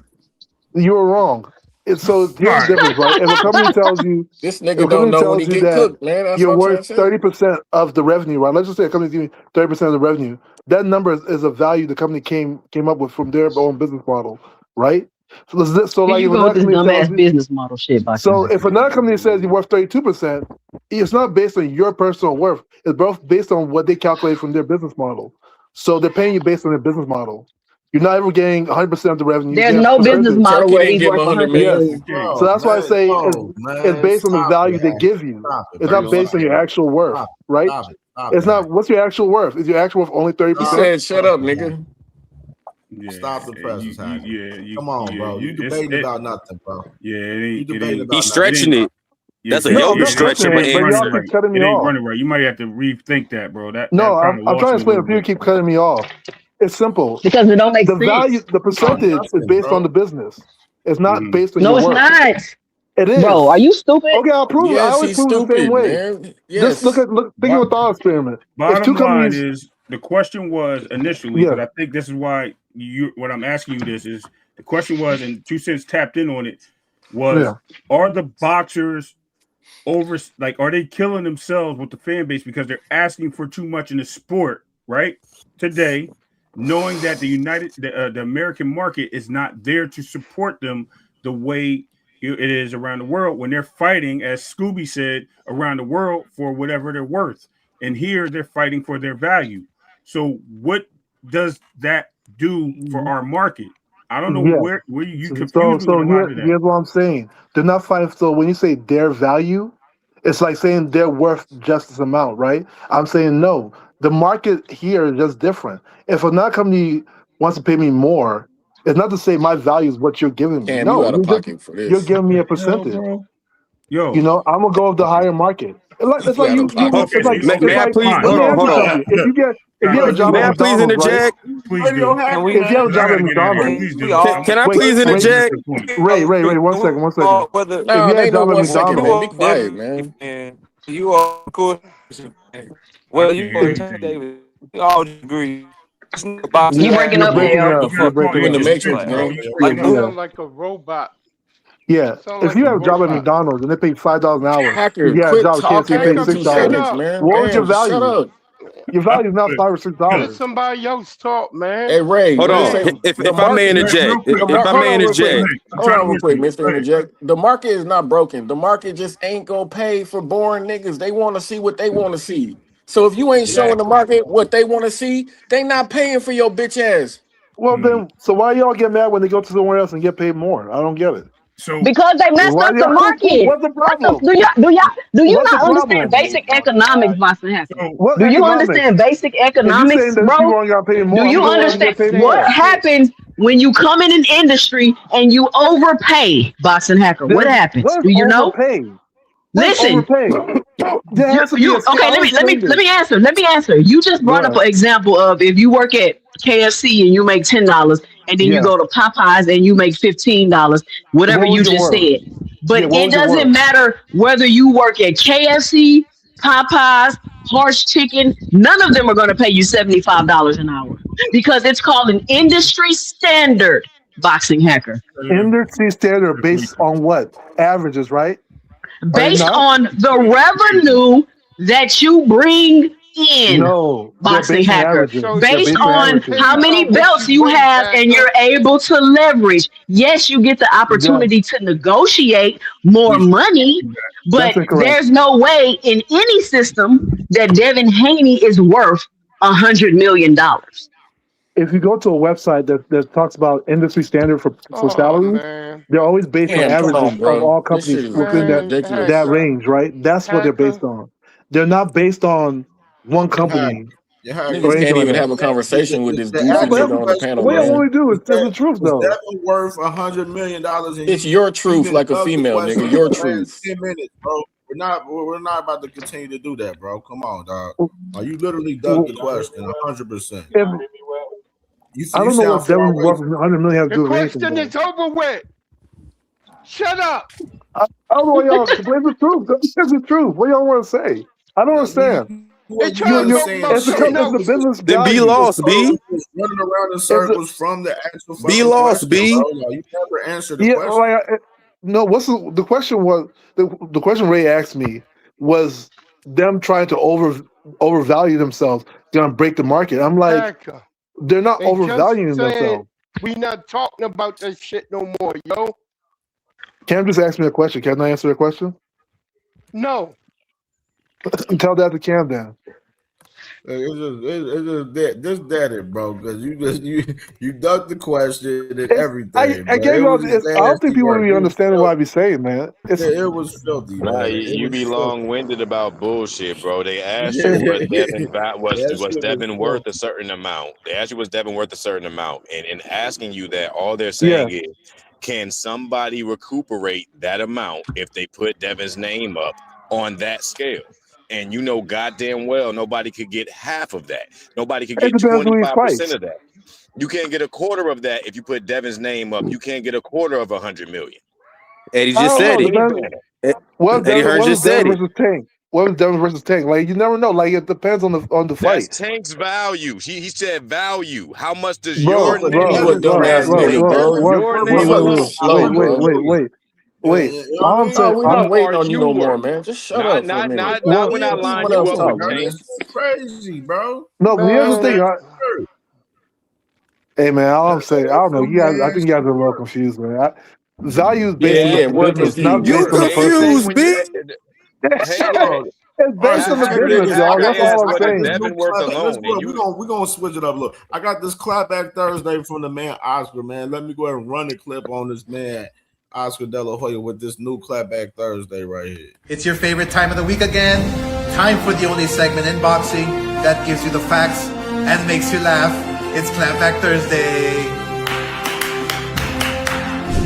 You were wrong. So here's the difference, right? If a company tells you this nigga don't know when he get cooked, man. That's you're worth 30% of the revenue, right? Let's just say a company's giving 30% of the revenue. That number is a value the company came up with from their own business model, right? So like, you go with this dumbass business model shit. So if another company says you're worth 32%, it's not based on your personal worth. It's both based on what they calculate from their business model. So they're paying you based on their business model. You're not ever getting 100% of the revenue. There's no business model where he's worth $100 million. So that's why I say it's based on the value they give you. It's not based on your actual worth, right? It's not. What's your actual worth? Is your actual worth only 30%? He said, "Shut up, nigga." Stop the presses, come on, bro. You debating about nothing, bro. You debating about He's stretching it. That's a yo stretching, but y'all keep cutting me off. Running right. You might have to rethink that, bro. I'm trying to explain. If people keep cutting me off, it's simple. Because it don't make the sense. value, the percentage is based on the business. It's not based on your your work. work. No, it's not. It is. Bro, are you stupid? Okay, I'll prove it. I always prove the same way. Yes. Just think of a thought experiment. Bottom line is the question was initially, Yeah. because I think this is why what I'm asking you this is the question was, and 2 Cents tapped in on it, was are the boxers are they killing themselves with the fan base because they're asking for too much in the sport, right? Today, knowing that the American market is not there to support them the way it is around the world when they're fighting, as Scooby said, around the world for whatever they're worth. And here they're fighting for their value. So what does that do for our market? I don't know where you confuse me with a lot of that. Here's what I'm saying. They're not fighting. So when you say their value, it's like saying they're worth just this amount, right? I'm saying no. The market here is just different. If another company wants to pay me more, it's not to say my value is what you're giving me. Cam, No, you out of pocket for this. you're giving me a percentage. Yo, you know, I'm gonna go with the higher market. It's like you. May I please? Let me ask you something. If you have a job may at I please McDonald's, interject? Please do. If you have a job at McDonald's, Can I please interject? Ray, 1 second. If you had a job at McDonald's, be quiet, man. You are cool. Well, you are David. We all agree. You breaking up, Dale. You in the Matrix, man. Sound like a robot. Yeah, if you have a job at McDonald's and they pay $5 an hour, Hacker, you get a quit job at talking KFC, every pay 2 seconds, $6. man. What was your Damn, value? shut up. Your value is not $5 or $6. Let somebody else talk, man. Hey, Ray, hold on. If I may interject, if I may interject, hold on real quick, Mr. Interject. The market is not broken. The market just ain't gonna pay for boring niggas. They want to see what they want to see. So if you ain't showing the market what they want to see, they not paying for your bitch ass. Well, then, so why y'all get mad when they go to somewhere else and get paid more? I don't get it. Because they messed up the market. What's the problem? Do you not understand basic economics, Boston Hacker? Do you understand basic economics, bro? Do you understand what happens when you come in an industry and you overpay, Boston Hacker? What happens? Do you know? Listen. Let me answer. You just brought up an example of if you work at KFC and you make $10 and then you go to Popeyes and you make $15, whatever you just said. But it doesn't matter whether you work at KFC, Popeyes, Horse Chicken, none of them are going to pay you $75 an hour because it's called an industry standard, Boxing Hacker. Industry standard based on what? Averages, right? Based on the revenue that you bring in, Boxing Hacker. Based on how many belts you have and you're able to leverage. Yes, you get the opportunity to negotiate more money, but there's no way in any system that Devin Haney is worth $100 million. If you go to a website that talks about industry standard for salaries, they're always based on averages of all companies within that range, right? That's what they're based on. They're not based on one company. Niggas can't even have a conversation with this goofy nigga on the panel, What man. we do is tell the truth, though. Devin worth $100 million. It's your truth, like a female nigga. Your truth. 10 minutes, bro. We're not about to continue to do that, bro. Come on, dog. You literally ducked the question 100%. I don't know what Devin worth $100 million has to do with anything. The question is over with. Shut up. I don't know why y'all. It's the truth. It's the truth. What y'all want to say? I don't understand. It's the business. Then be lost, B. Running around in circles from the actual. Be lost, B. You never answered the question. No, the question was the question Ray asked me was them trying to overvalue themselves, gonna break the market. I'm like, they're not overvaluing themselves. We not talking about that shit no more, yo. Cam just asked me a question. Can I answer the question? No. Tell that to Cam then. It's just that, bro, because you ducked the question and everything. I don't think people really understand what I be saying, man. It was filthy. Nah, you be long-winded about bullshit, bro. They asked you was Devin worth a certain amount. They asked you was Devin worth a certain amount, and in asking you that, all they're saying is, can somebody recuperate that amount if they put Devin's name up on that scale? And you know goddamn well nobody could get half of that. Nobody could get 25% of that. You can't get a quarter of that if you put Devin's name up. You can't get a quarter of $100 million. Eddie just said it. Well, Eddie Hearn just said it. What if Devin versus Tank? Like you never know. Like it depends on the That's fight. Tank's value. He said value. How much does Bro, your name translate? Your name is wait. All I'm saying, we're not waiting on you no more, man. Just shut up for a minute. Not when I line you up with Tank. Crazy, bro. No, but here's the thing. Hey man, all I'm saying, I don't know. You guys, I think you guys are a little confused, man. Value is based on the business, not based on the person. It's based on the business, y'all. That's all I'm saying. We're gonna switch it up. Look, I got this clapback Thursday from the man Oscar, man. Let me go ahead and run the clip on this man, Oscar De La Hoya, with this new clapback Thursday right here. It's your favorite time of the week again. Time for the only segment in boxing that gives you the facts and makes you laugh. It's Clapback Thursday.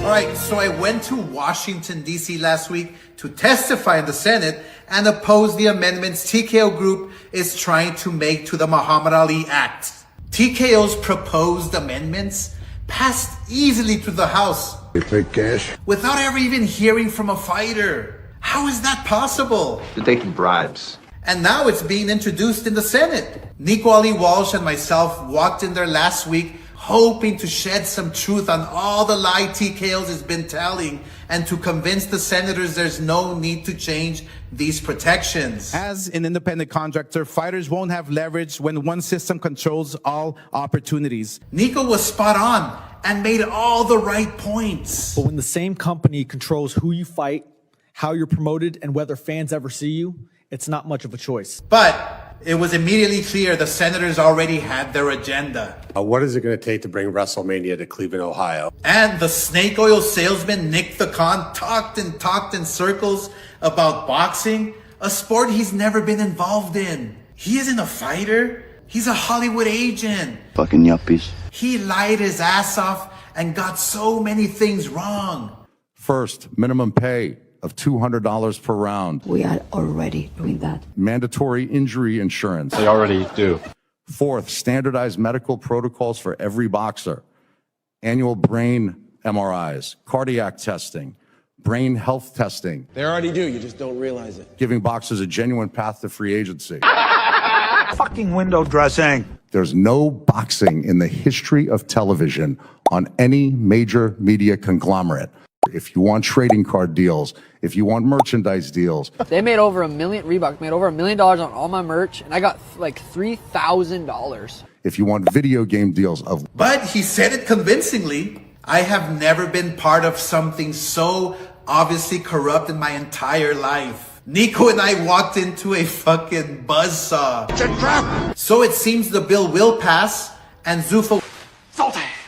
All right, so I went to Washington, D.C. last week to testify in the Senate and oppose the amendments TKO Group is trying to make to the Muhammad Ali Act. TKO's proposed amendments passed easily through the House. They take cash. Without ever even hearing from a fighter. How is that possible? They're taking bribes. And now it's being introduced in the Senate. Nico Ali Walsh and myself walked in there last week hoping to shed some truth on all the lie TKOs has been telling and to convince the senators there's no need to change these protections. As an independent contractor, fighters won't have leverage when one system controls all opportunities. Nico was spot on and made all the right points. But when the same company controls who you fight, how you're promoted, and whether fans ever see you, it's not much of a choice. But it was immediately clear the senators already had their agenda. What is it going to take to bring WrestleMania to Cleveland, Ohio? And the snake oil salesman Nick the Con talked in circles about boxing, a sport he's never been involved in. He isn't a fighter. He's a Hollywood agent. Fucking yuppies. He lied his ass off and got so many things wrong. First, minimum pay of $200 per round. We are already doing that. Mandatory injury insurance. They already do. Fourth, standardized medical protocols for every boxer. Annual brain MRIs, cardiac testing, brain health testing. They already do, you just don't realize it. Giving boxers a genuine path to free agency. Fucking window dressing. There's no boxing in the history of television on any major media conglomerate. If you want trading card deals, if you want merchandise deals. They made over Reebok made over $1 million on all my merch, and I got like $3,000. If you want video game deals of. But he said it convincingly. I have never been part of something so obviously corrupt in my entire life. Nico and I walked into a fucking buzzsaw. It's a trap. So it seems the bill will pass, and Zuffa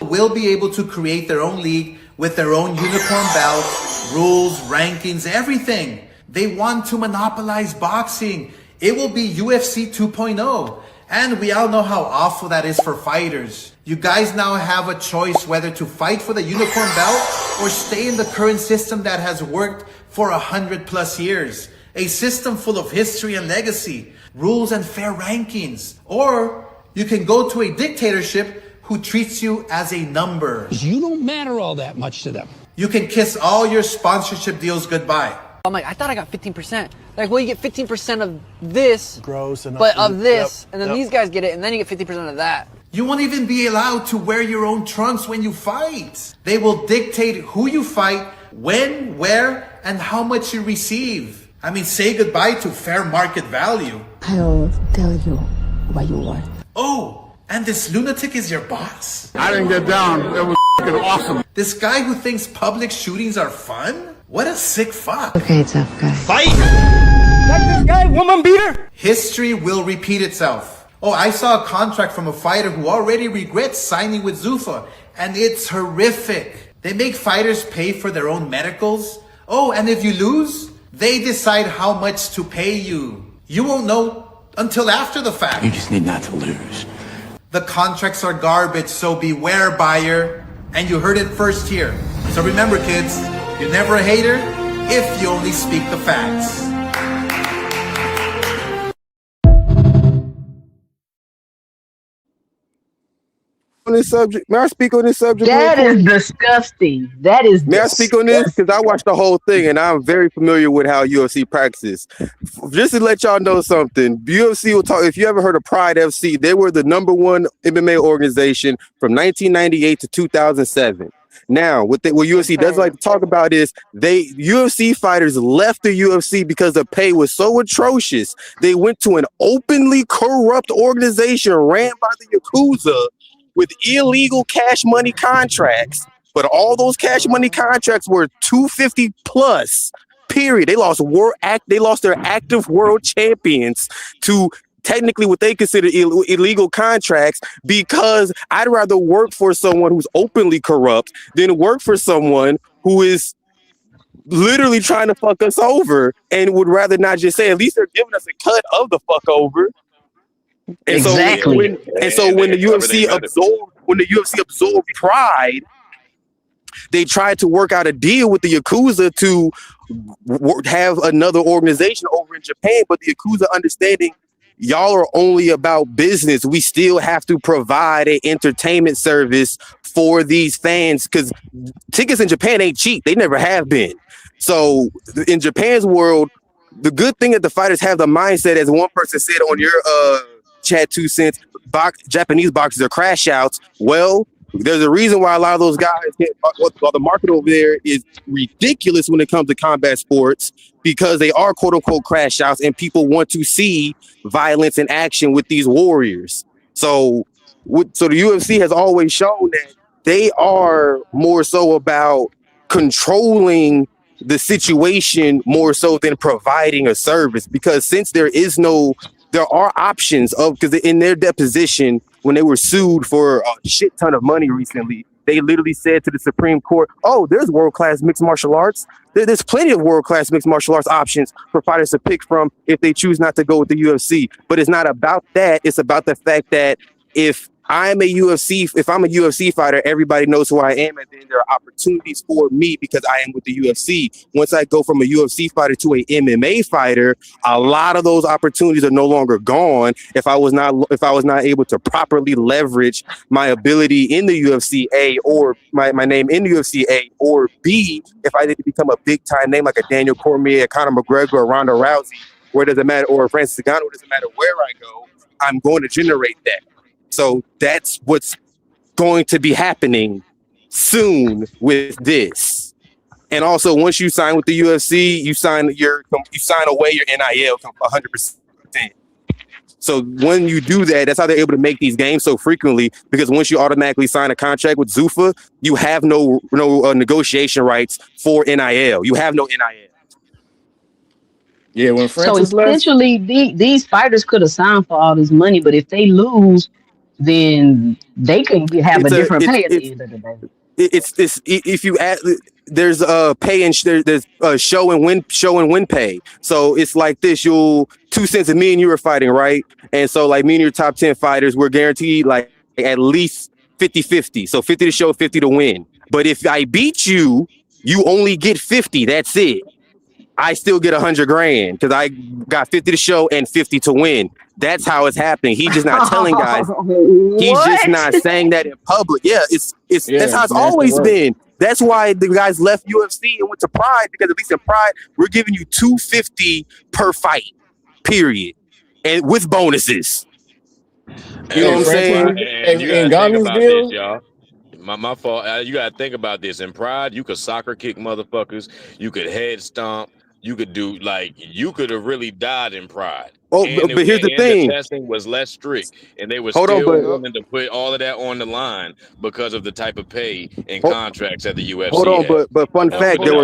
will be able to create their own league with their own unicorn belt, rules, rankings, everything. They want to monopolize boxing. It will be UFC 2.0. And we all know how awful that is for fighters. You guys now have a choice whether to fight for the unicorn belt or stay in the current system that has worked for 100+ years. A system full of history and legacy, rules and fair rankings. Or you can go to a dictatorship who treats you as a number. You don't matter all that much to them. You can kiss all your sponsorship deals goodbye. I'm like, I thought I got 15%. Like, well, you get 15% of this, gross, but of this, and then these guys get it, and then you get 50% of that. You won't even be allowed to wear your own trunks when you fight. They will dictate who you fight, when, where, and how much you receive. I mean, say goodbye to fair market value. I'll tell you what you want. Oh, and this lunatic is your boss? I didn't get down. It was fucking awesome. This guy who thinks public shootings are fun? What a sick fuck. Okay, tough guy. Fight! That this guy, woman beater! History will repeat itself. Oh, I saw a contract from a fighter who already regrets signing with Zuffa, and it's horrific. They make fighters pay for their own medicals. Oh, and if you lose, they decide how much to pay you. You won't know until after the fact. You just need not to lose. The contracts are garbage, so beware, buyer. And you heard it first here. So remember, kids, you're never a hater if you only speak the facts. on this subject? May I speak on this subject real That quick? is disgusting. That is May I speak on this? Because I watched the whole thing and I'm very familiar with how UFC practices. Just to let y'all know something, UFC will talk. If you ever heard of Pride FC, they were the #1 MMA organization from 1998 to 2007. Now, what UFC does like to talk about is UFC fighters left the UFC because the pay was so atrocious. They went to an openly corrupt organization ran by the Yakuza with illegal cash money contracts. But all those cash money contracts were 250 plus. Period. They lost their active world champions to technically what they consider illegal contracts, because I'd rather work for someone who's openly corrupt than work for someone who is literally trying to fuck us over, and would rather not just say, at least they're giving us a cut of the fuck over. And exactly. when the UFC absorbed Pride, they tried to work out a deal with the Yakuza to have another organization over in Japan, but the Yakuza understanding y'all are only about business. We still have to provide an entertainment service for these fans, because tickets in Japan ain't cheap. They never have been. So in Japan's world, the good thing that the fighters have the mindset, as one person said on your chat 2 cents, Japanese boxers are crash outs. Well, there's a reason why a lot of those guys the market over there is ridiculous when it comes to combat sports, because they are quote unquote crash outs and people want to see violence and action with these warriors. So the UFC has always shown that they are more so about controlling the situation more so than providing a service, because since there are options because in their deposition, when they were sued for a shit ton of money recently, they literally said to the Supreme Court, oh, there's world-class mixed martial arts. There's plenty of world-class mixed martial arts options for fighters to pick from if they choose not to go with the UFC. But it's not about that. It's about the fact that if I'm a UFC fighter, everybody knows who I am, and then there are opportunities for me because I am with the UFC. Once I go from a UFC fighter to a MMA fighter, a lot of those opportunities are no longer gone if I was not able to properly leverage my ability in the UFC, A, or my name in the UFC, A, or B, if I need to become a big time name like a Daniel Cormier, a Conor McGregor, or Ronda Rousey, where it doesn't matter, or Francis Ngannou, it doesn't matter where I go, I'm going to generate that. So that's what's going to be happening soon with this. And also, once you sign with the UFC, you sign away your NIL 100%. So when you do that, that's how they're able to make these games so frequently, because once you automatically sign a contract with Zuffa, you have no negotiation rights for NIL. You have no NIL. Yeah, when Francis So essentially, these fighters could have signed for all this money, but if they lose, then they can have a different pay at the end of the day. It's if you add, there's pay and there's show and win pay. So it's like this: 2 cents of me and you were fighting, right? And so like me and your top 10 fighters, we're guaranteed like at least 50-50. So 50 to show, 50 to win. But if I beat you, you only get 50. That's it. I still get $100,000 because I got 50 to show and 50 to win. That's how it's happening. He's just not telling guys. He's just not saying that in public. Yeah, that's how it's always been. That's why the guys left UFC and went to Pride, because at least in Pride, we're giving you $250 per fight, period, and with bonuses. You know what I'm saying? And you gotta think about this, y'all. My fault. You gotta think about this. In Pride, you could soccer kick motherfuckers. You could head stomp. You could you could have really died in Pride. Oh, but here's the thing: the testing was less strict, and they were still willing to put all of that on the line because of the type of pay and contracts that the UFC. Hold on, but fun fact: there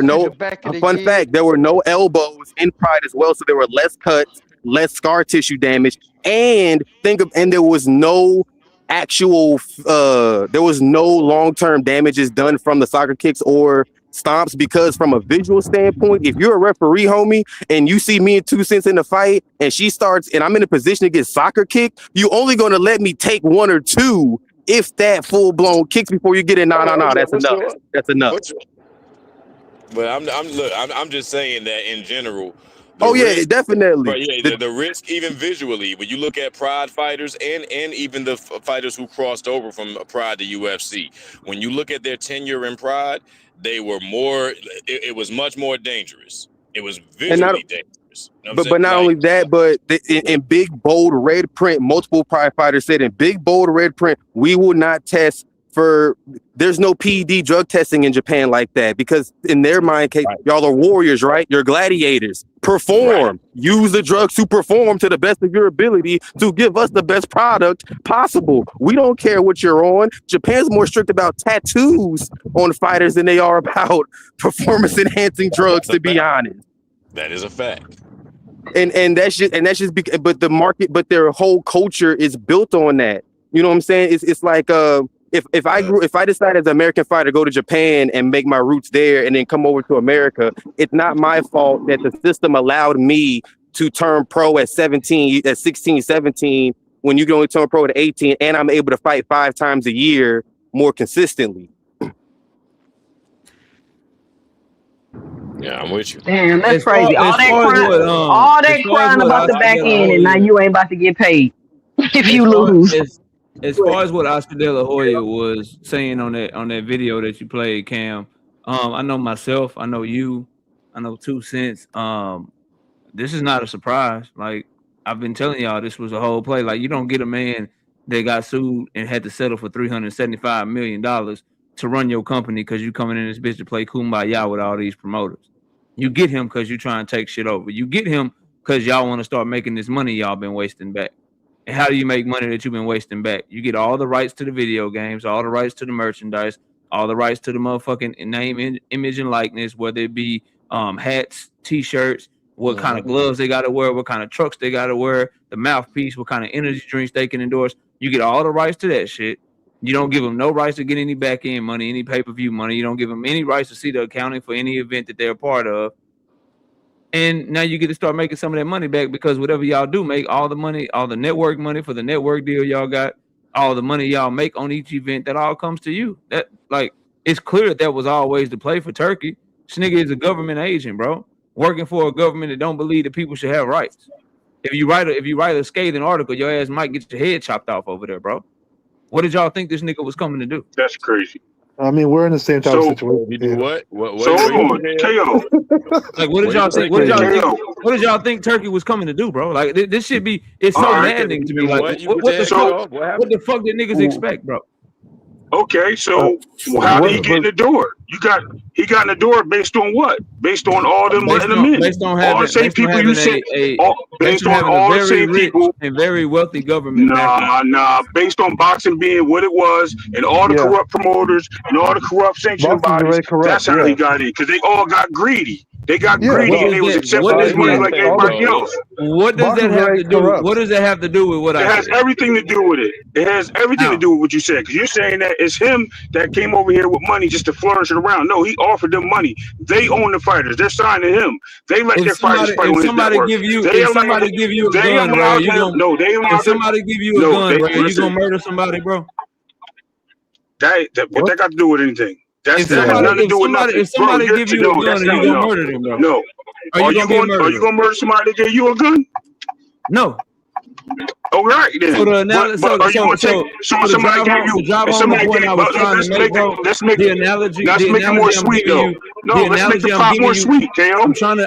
were no elbows in Pride as well, so there were less cuts, less scar tissue damage, and there was no actual there was no long-term damages done from the soccer kicks or stomps, because from a visual standpoint, if you're a referee, homie, and you see me and 2 cents in the fight and she starts and I'm in a position to get soccer kicked, you only going to let me take 1 or 2 if that full-blown kicks before you get in. No, that's enough. That's enough. But I'm just saying that in general, Definitely. But yeah, the risk, even visually, when you look at Pride fighters and even the fighters who crossed over from Pride to UFC, when you look at their tenure in Pride, they were more. It was much more dangerous. It was visually dangerous. You know what I'm But not saying? only that, but in big bold red print, multiple Pride fighters said in big bold red print, we will not test for. There's no PED drug testing in Japan like that because in their mind, y'all are warriors, right? You're gladiators. Perform. Use the drugs to perform to the best of your ability to give us the best product possible. We don't care what you're on. Japan's more strict about tattoos on fighters than they are about performance enhancing drugs. To be honest, that is a fact. And that's just because, but the market, but their whole culture is built on that. You know what I'm saying? It's like if I decide as an American fighter to go to Japan and make my roots there and then come over to America, it's not my fault that the system allowed me to turn pro at 16, 17 when you can only turn pro at 18, and I'm able to fight 5 times a year more consistently. Yeah, I'm with you. Damn, that's crazy. All that crying about the back end, and now you ain't about to get paid if you lose. As far as what Oscar De La Hoya was saying on that video that you played, Cam, I know myself, I know you, I know 2 Cents. This is not a surprise. Like I've been telling y'all, this was a whole play. Like you don't get a man that got sued and had to settle for $375 million to run your company because you coming in this bitch to play kumbaya with all these promoters. You get him because you trying to take shit over. You get him because y'all want to start making this money y'all been wasting back. And how do you make money that you've been wasting back? You get all the rights to the video games, all the rights to the merchandise, all the rights to the motherfucking name, image, and likeness, whether it be hats, T-shirts, what kind of gloves they got to wear, what kind of trucks they got to wear, the mouthpiece, what kind of energy drinks they can endorse. You get all the rights to that shit. You don't give them no rights to get any back-end money, any pay-per-view money. You don't give them any rights to see the accounting for any event that they're a part of. And now you get to start making some of that money back because whatever y'all do make, all the money, all the network money for the network deal y'all got, all the money y'all make on each event, that all comes to you. That like it's clear that was always the play for Turkey. This nigga is a government agent, bro, working for a government that don't believe that people should have rights. If you write a scathing article, your ass might get your head chopped off over there, bro. What did y'all think this nigga was coming to do? That's crazy. I mean, we're in the same type of situation. You do what? So hold on, KO. Like, what did y'all think? What did y'all think Turkey was coming to do, bro? Like, this should be. It's so maddening to me. Like, what the fuck did niggas expect, bro? Okay, so how did he get in the door? He got in the door based on what? Based on all them letting him in. Based on all the same people you said. Based on all the same people and very wealthy government. Nah. Based on boxing being what it was, and all the corrupt promoters and all the corrupt sanctioning bodies. That's how he got in, because they all got greedy. They got greedy and they was accepting this money like everybody else. What does that have to do? What does that have to do with what it has everything to do with it. It has everything to do with what you said. Because you're saying that it's him that came over here with money just to flourish it around. No, he offered them money. They own the fighters. They're signing him. They let their fighters fight on his network. If somebody give you a gun, bro, if somebody give you a gun, bro, you gonna murder somebody, bro? What that got to do with anything? That has nothing to do with nothing. If somebody give you a gun, are you gonna murder them, bro? No. Are you gonna murder somebody that gave you a gun? No. All right then. So are you gonna take somebody gave you? Let's make it more sweet though. No, let's make the pot more sweet, KO. I'm trying to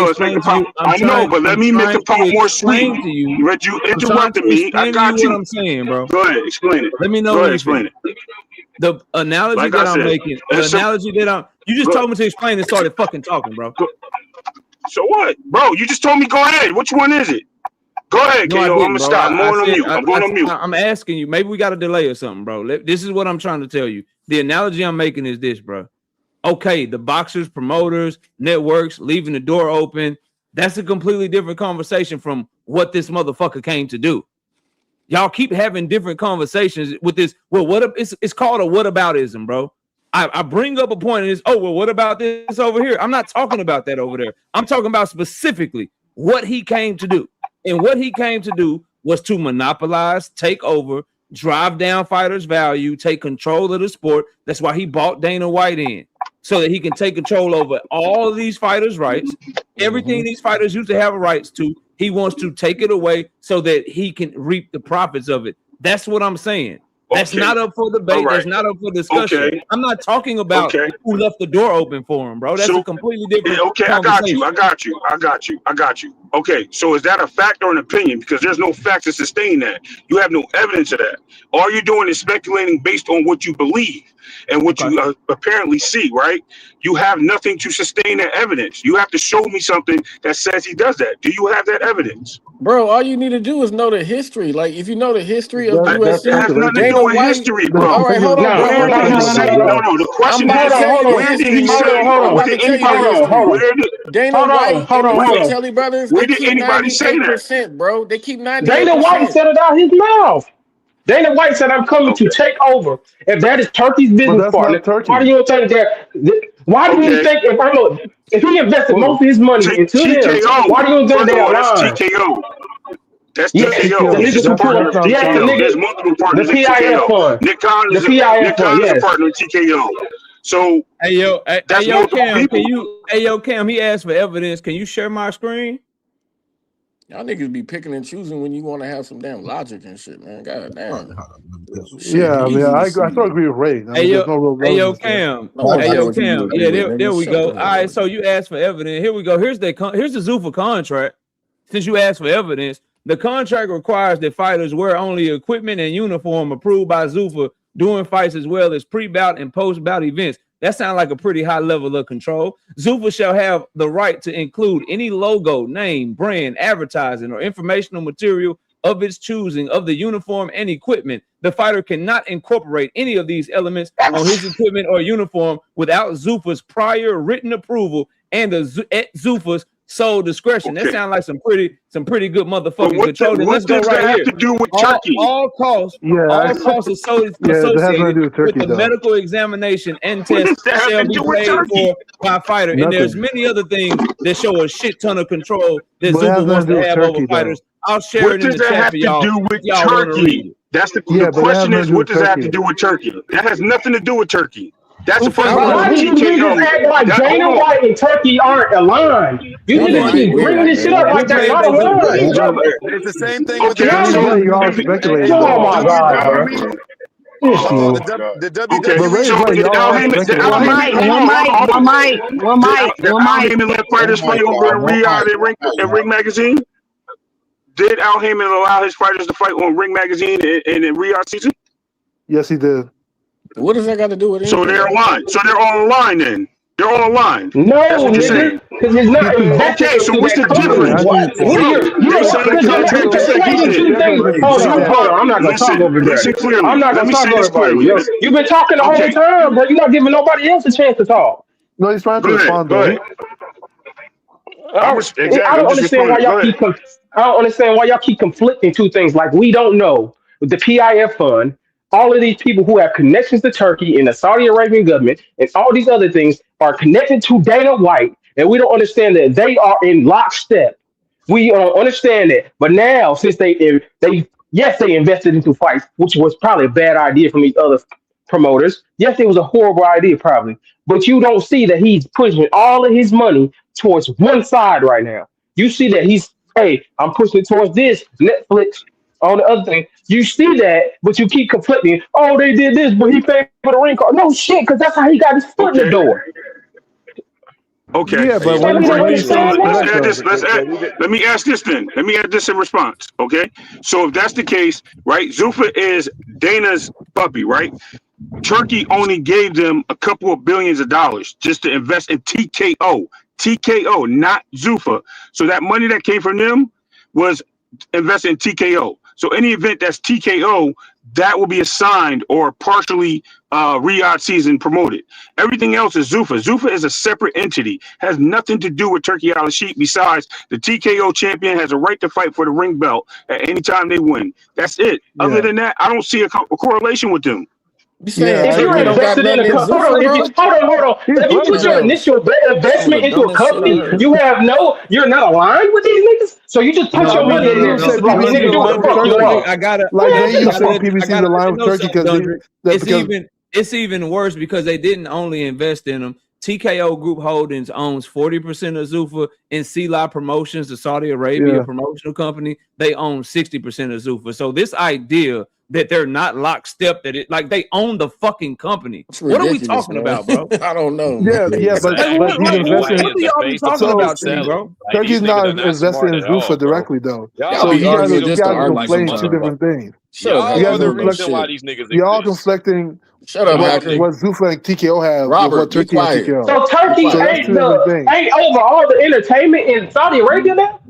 explain to you. I know, but let me make the pot more sweet. You interrupted me. I got you. What I'm saying, bro. Go ahead, explain it. Let me know. Go ahead, explain it. The analogy that I'm making, you just told me to explain and started fucking talking, bro. So what, bro? You just told me go ahead. Which one is it? Go ahead, KO. I'm gonna stop. I'm going on mute. I'm going on mute. I'm asking you. Maybe we got a delay or something, bro. This is what I'm trying to tell you. The analogy I'm making is this, bro. Okay, the boxers, promoters, networks leaving the door open. That's a completely different conversation from what this motherfucker came to do. Y'all keep having different conversations with this. Well, it's called a whataboutism, bro. I bring up a point and it's, what about this over here? I'm not talking about that over there. I'm talking about specifically what he came to do. And what he came to do was to monopolize, take over, drive down fighters' value, take control of the sport. That's why he bought Dana White in. so that he can take control over all of these fighters' rights. Everything these fighters used to have rights to, he wants to take it away so that he can reap the profits of it. That's what I'm saying. That's not up for debate. That's not up for discussion. Okay. I'm not talking about who left the door open for him, bro. That's a completely different conversation. I got you. Okay, so is that a fact or an opinion? Because there's no facts to sustain that. You have no evidence of that. All you're doing is speculating based on what you believe and what you apparently see, right? You have nothing to sustain that evidence. You have to show me something that says he does that. Do you have that evidence? Bro, all you need to do is know the history. Like, if you know the history of UFC, that has nothing to do with history, bro. All right, hold on. No. The question is, where did he say? Where did anybody? Dana White, the Telly brothers. Where did anybody say that? Bro, they keep 90%. Dana White said it out his mouth. Dana White said, "I'm coming to take over." If that is Turkey's business partner, why do you think that? Why do you think if he invested most of his money into them, why do you think they are lying? TKO. That's yes, TKO. There's multiple partners. The PIF fund. Nick Khan is a partner in TKO. So Cam, he asked for evidence. Can you share my screen? Y'all niggas be picking and choosing when you want to have some damn logic and shit, man. God damn. Yeah, I mean, I still agree with Ray. Cam. Yeah, there we go. All right, so you asked for evidence. Here we go. Here's the Zuffa contract. Since you asked for evidence, the contract requires that fighters wear only equipment and uniform approved by Zuffa during fights, as well as pre-bout and post-bout events. That sounds like a pretty high level of control. Zuffa shall have the right to include any logo, name, brand, advertising, or informational material of its choosing of the uniform and equipment. The fighter cannot incorporate any of these elements on his equipment or uniform without Zuffa's prior written approval and Zuffa's sole discretion. That sounds like some pretty good motherfucking control. Let's go right here. To do with Turkey? All costs associated with the medical examination and test shall be paid for by fighter. And there's many other things that show a shit ton of control that Zuffa wants to have over fighters. I'll share it in the chat for y'all. What does that have to do with Turkey? That's the question is, what does that have to do with Turkey? That has nothing to do with Turkey. That's the first one. Why do you niggas act like Dana White and Turkey aren't aligned? You niggas keep bringing this shit up like they're not aligned. It's the same thing with the oh my God, bro. The Heyman let fighters fight over in Riyadh and Ring Magazine? Did Al Heyman allow his fighters to fight on Ring Magazine and in Riyadh season? Yes, he did. What does that got to do with it? So they're aligned. So they're all aligned then. They're all aligned. No, nigga. Because it's not. Okay, so what's the difference? Hold on. I'm not going to talk over there. I'm not going to talk over you. You've been talking the whole time, but you're not giving nobody else a chance to talk. No, he's trying to respond, though. I don't understand why y'all keep. I don't understand why y'all keep conflicting two things. Like, we don't know with the PIF fund. All of these people who have connections to Turkey and the Saudi Arabian government and all these other things are connected to Dana White, and we don't understand that they are in lockstep. We don't understand that. But now, since they invested into fights, which was probably a bad idea from these other promoters. Yes, it was a horrible idea, probably. But you don't see that he's pushing all of his money towards one side right now. You see that I'm pushing it towards this, Netflix, on the other thing. You see that, but you keep conflicting. Oh, they did this, but he paid for the ring card. No shit, because that's how he got his foot in the door. Okay. Yeah, but let me ask this then. Let me add this in response. Okay. So if that's the case, right? Zuffa is Dana's puppy, right? Turkey only gave them a couple of billions of dollars just to invest in TKO. TKO, not Zuffa. So that money that came from them was invested in TKO. So any event that's TKO, that will be assigned or partially Riyadh season promoted. Everything else is Zuffa. Zuffa is a separate entity, has nothing to do with Turkey Al-Sheikh. Besides, the TKO champion has a right to fight for the ring belt at any time they win. That's it. Yeah. Other than that, I don't see a correlation with them. If you're invested in a company, hold on. If you put your initial investment into a company, you're not aligned with these niggas. So you just put your money in there. I got it. Like you said, PBC aligned with Turkey because it's even worse because they didn't only invest in them. TKO Group Holdings owns 40% of Zuffa, and CLA Promotions, the Saudi Arabia promotional company, they own 60% of Zuffa. So this idea that they're not lockstep, that it like they own the fucking company. What are we talking about, bro? I don't know. Yeah, but he's investing. What do y'all be talking about to me, bro? Turkey's not investing in Zuffa directly though. So you guys are conflating two different things. Y'all are the reason why these niggas Y'all exist. conflicting Shut up, Hacker. what Zuffa and TKO have Robert, with what Turkey and be quiet. TKO. So Turkey ain't over all the entertainment in Saudi Arabia now?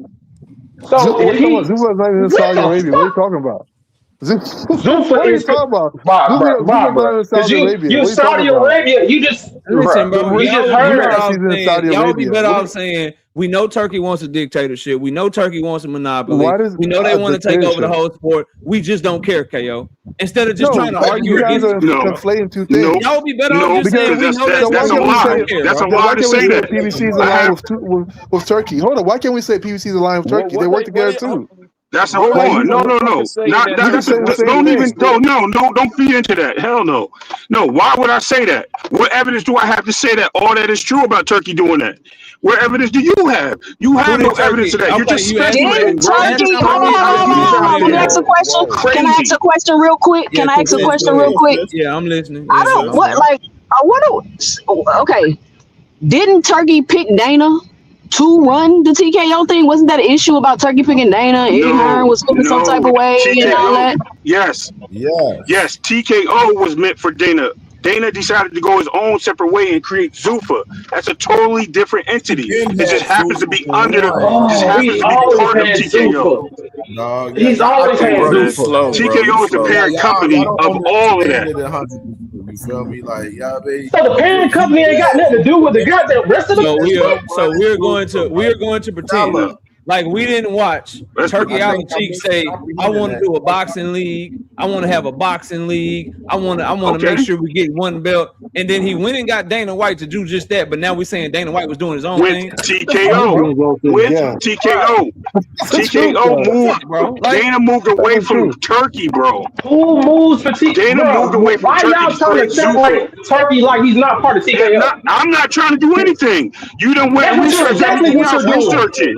So Zuffa is not even in Saudi Arabia. What are you talking about? Zuffa what are you is talking about? Bob, not in Saudi Arabia. You What are you Saudi talking about? Arabia, you just listen, bro. Y'all be better Arabia. off saying we know Turkey wants a dictatorship. We know Turkey wants a monopoly. We know they want to take over the whole sport. We just don't care, KO. Instead of just trying to argue against it, conflating two things. Y'all be better off just saying we know that's a lie. That's a lie to say that PBC is aligned with Turkey. Hold on, why can't we say PBC is aligned with Turkey? They work together too. That's hold on. No. Don't even go. No, don't feed into that. Hell no. No, why would I say that? What evidence do I have to say that all that is true about Turkey doing that? What evidence do you have? You have no evidence of that. You're just speculating. Turkey, hold on. Can I ask a question? Can I ask a question real quick? Can I ask a question real quick? Yeah, I'm listening. I don't okay. Didn't Turkey pick Dana to run the TKO thing? Wasn't that an issue about Turkey picking Dana? Eddie Hearn was feeling some type of way and all that? Yes. TKO was meant for Dana. Dana decided to go his own separate way and create Zuffa. That's a totally different entity. It just happens to be under the. Just happens to be part of TKO. No, he's always had Zuffa. TKO is the parent company of all of that. You feel me? Like baby. So the parent company ain't got nothing to do with the goddamn rest of the. We're going to pretend like we didn't watch Turkey Island Cheek say, "I want to do a boxing league. I want to have a boxing league. I want to make sure we get one belt." And then he went and got Dana White to do just that. But now we're saying Dana White was doing his own thing. TKO moved, bro. Dana moved away from Turkey, bro. Who moves for TKO? Dana moved away from Turkey. Why y'all trying to separate Turkey like he's not part of TKO? I'm not trying to do anything. You done went and researched everything I was researching.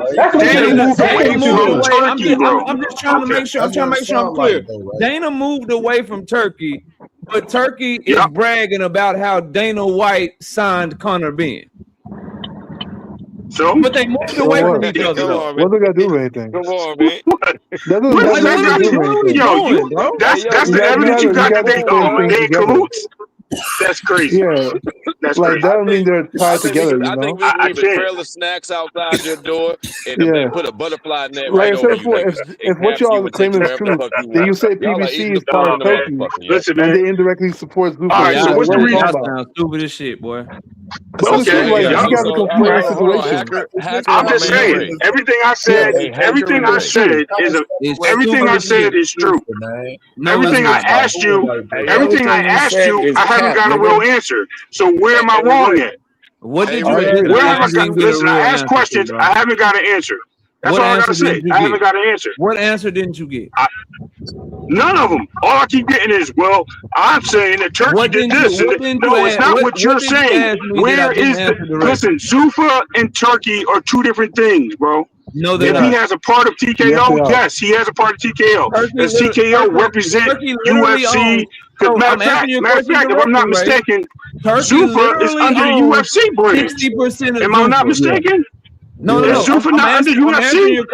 Dana moved away from Turkey, bro. I'm just trying to make sure. I'm clear. Dana moved away from Turkey, but Turkey is bragging about how Dana White signed Conor Benn. So, but they moved away from each other. What do they got to do with anything? Come on, man. That's the evidence you got that they cahoots. That's crazy. Yeah, that's like crazy. that don't mean they're tied together. I think we leave a trail of snacks outside your door and then put a butterfly net right over you. If what y'all claiming is true, then you say PBC is part of Turkey, listen, and they indirectly support Zuffa. All right, so what's the reason? That sounds stupid as shit, boy. Okay, you got to compare the situation. I'm just saying, everything I said is true. Everything I asked you, I haven't got a real answer. So where am I wrong at? What did you listen, I asked questions, I haven't got an answer. That's all I gotta say. I haven't got an answer. What answer didn't you get? None of them. All I keep getting is, well, I'm saying that Turkey did this. No, it's not what you're saying. Where is the listen? Zuffa and Turkey are two different things, bro. No, if he has a part of TKO, yes, he has a part of TKO. Does TKO represent UFC? Matter of fact, if I'm not mistaken, Zuffa is under the UFC brand. 60% of Am I not mistaken? No. Zuffa not under UFC?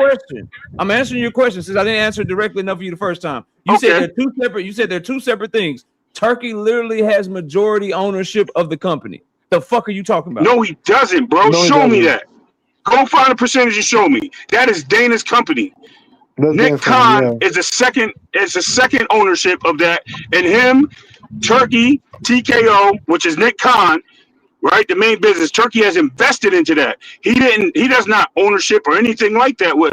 I'm answering your question since I didn't answer directly enough for you the first time. You said they're two separate. You said they're two separate things. Turkey literally has majority ownership of the company. The fuck are you talking about? No, he doesn't, bro. Show me that. Go find a percentage and show me. That is Dana's company. Nick Khan is a second ownership of that, and him, Turkey, TKO, which is Nick Khan, right? The main business. Turkey has invested into that. He does not ownership or anything like that with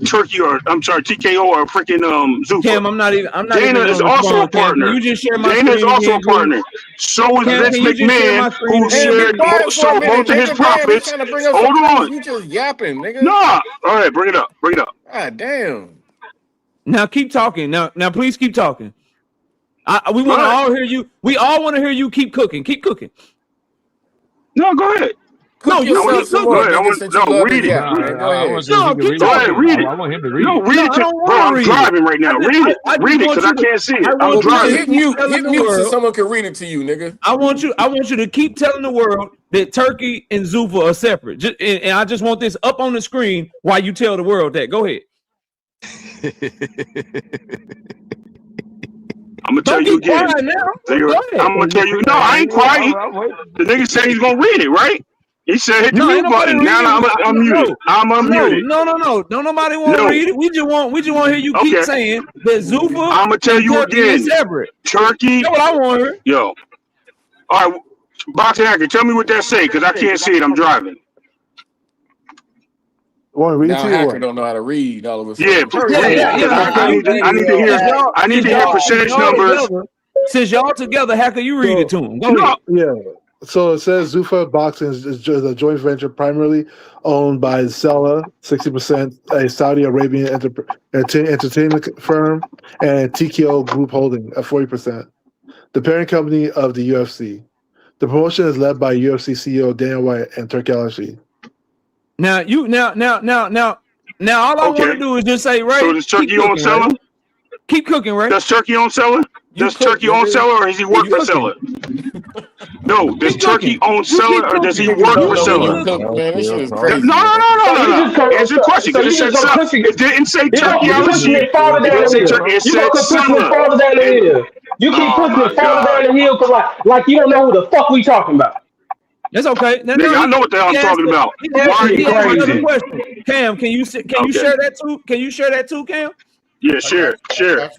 Turkey or TKO or freaking Zuffa. Cam, Dana is also a partner. Can you just share my Dana is also a partner. So is Vince McMahon, who shared most of his profits. Hold on. You just yapping, nigga. Nah. All right, bring it up. God damn. Now keep talking. Now please keep talking. We want to all hear you. We all want to hear you keep cooking. Keep cooking. No, go ahead. Cook yourself some more, nigga, since you love read it. it. Yeah, man. Go ahead. No, keep Go ahead, talking. read it. I want him to read No, it. read No, it, I don't bro. want I'm to read driving it. right now. I Read it, just read it, want because I you to. can't see it. I I'm want you to driving. Hit keep mute. telling Hit the mute so world. someone can read it to you, nigga. I want you to keep telling the world that Turkey and Zuffa are separate. And I just want this up on the screen while you tell the world that. Go ahead. I'm gonna tell Don't you get again. quiet now. So Go ahead. I'm gonna tell you. No, I ain't quiet. The nigga said he's gonna read it, right? He said hit the No, ain't mute nobody button. Now reading it. I'm muted. I'm unmuted. No. Don't nobody want to No. read it. We just want to hear you keep Okay. saying that Zuffa I'm gonna tell and you Turkey is again. separate. Turkey. That's what I want to hear. Yo. All right, Boxing Hacker, tell me what that say, because I can't see it. I'm driving. Want to read it Now to you or Hacker what? don't know how to read all of a Yeah, sudden. read it, because I need to hear percentage numbers. Since y'all together, Hacker, you read it to him. Go ahead. Yeah. So it says Zuffa Boxing is just a joint venture primarily owned by Sella, 60%, a Saudi Arabian entertainment firm, and TKO Group Holding at 40%. The parent company of the UFC. The promotion is led by UFC CEO Dana White and Turk Alashi. Now all I want to do is just say, Ray, So does Turkey own Sella? Keep cooking, Ray. Does Turkey own Sella? Does Turkey own Sella, or does he work for Sella? No, does Turkey own Sella, or does he work for Sella? Man, this shit is crazy. No. Answer the question, because it said Sella. It didn't say Turkey Alashi. It didn't say Turkey. It said Sella. You keep pushing it farther down the hill because like you don't know who the fuck we talking about. That's okay. Nigga, I know what the hell I'm talking about. Why are you crazy? Cam, can you share that too? Can you share that too, Cam? Yeah, share. Share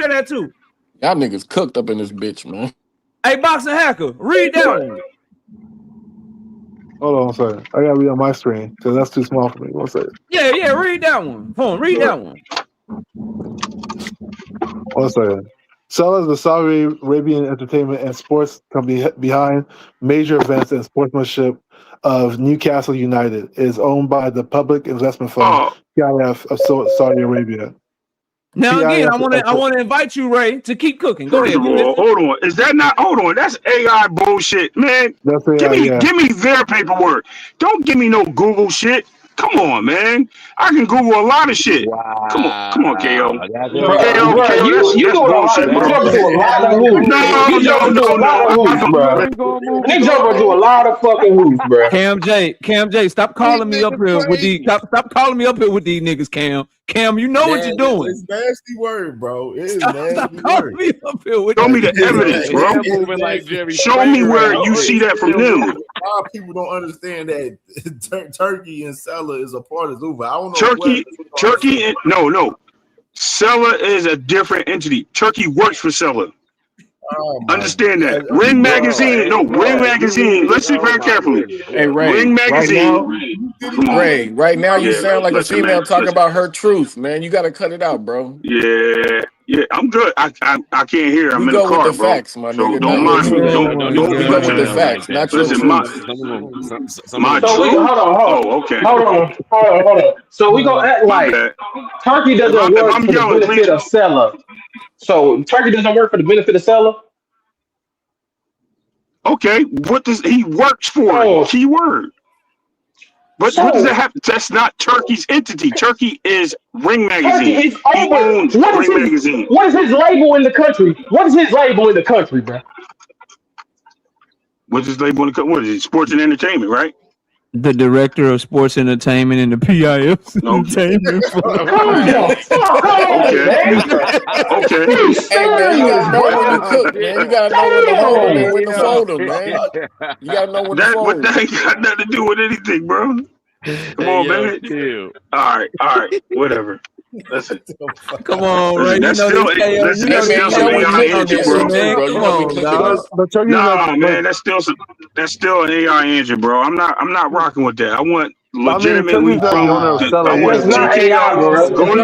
that too. Y'all niggas cooked up in this bitch, man. Hey, Boxing Hacker, read that one. Hold on one second. I gotta read on my screen because that's too small for me. One second. Yeah, read that one. Hold on, read that one. 1 second. Sella is the Saudi Arabian entertainment and sports company behind major events and sportsmanship of Newcastle United. It is owned by the Public Investment Fund, PIF, of Saudi Arabia. Now again, I want to invite you, Ray, to keep cooking. Go ahead. Hold on. Is that not? Hold on. That's AI bullshit, man. That's AI, give me their paperwork. Don't give me no Google shit. Come on, man. I can Google a lot of shit. Wow. Come on, KO. KO, you doing a lot. You jumping through a lot of hoops. You jumping through a lot of hoops, bro. You jumping through a lot of fucking hoops, bro. Cam J, stop calling me up here with these. Stop calling me up here with these niggas, Cam. Cam, you know what you're doing. It's nasty word, bro. It is stop calling me up here with. Show me the evidence, bro. Show me where you see that from them. A lot of people don't understand that Turkey and Sella is a part of Zuffa. I don't know. Turkey, and no. Sella is a different entity. Turkey works for Sella. Understand that. Ring Magazine. Listen very carefully. Hey, Ray. Ring Magazine. Right now you sound like a female talking about her truth, man. You got to cut it out, bro. Yeah, I'm good. I can't hear. I'm in the car, with the bro. Facts, my so nigga. don't mind me. Don't we go with the facts, not your truth. My truth. Hold on. So we gonna act like Turkey doesn't work for the benefit of Sella. So Turkey doesn't work for the benefit of Sella. Okay, what does he works for? Keyword. But what does that have? That's not Turkey's entity. Turkey is Ring Magazine. He owns Ring Magazine. What is his label in the country? What is his label in the country, bro? What's his label in the country? What is it? Sports and entertainment, right? The director of sports entertainment in the PIF entertainment. Okay. Hey, man, you gotta know when you cook, man. You gotta know when to hold them and when to fold them, man. You gotta know when to fold them. But that ain't got nothing to do with anything, bro. Come on, man. All right, whatever. Listen. Come on, Ray. That's still some AI engine, bro. Nah, man, that's still an AI engine, bro. I'm not rocking with that. I want legitimately from TKO. Go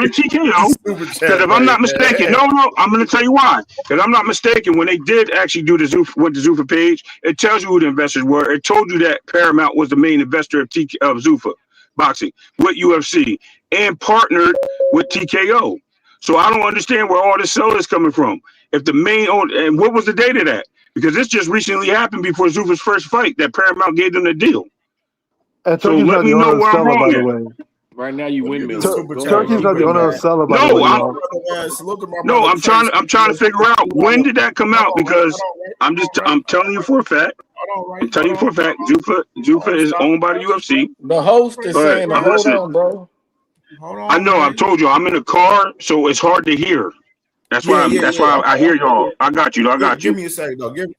to TKO. Because if I'm not mistaken, I'm going to tell you why. Because I'm not mistaken, when they did actually do the Zuffa page, it tells you who the investors were. It told you that Paramount was the main investor of Zuffa Boxing with UFC and partnered with TKO. So I don't understand where all this sell is coming from. If the main owner, and what was the date of that? Because this just recently happened before Zuffa's first fight that Paramount gave them the deal. And So Turkey's let not me the know owner of where I'm Stella, by wrong the at. way. Right now, you windmill. Turkey's not the owner of Stella, by the way, y'all. No, I'm trying to figure out when did that come out, because I'm telling you for a fact. I'm telling you for a fact, Zuffa is owned by the UFC. The host is saying, But hold listen, on, bro. I know I've told you I'm in a car, so it's hard to hear. That's why I hear y'all. I got you. Give me a second, though. Give me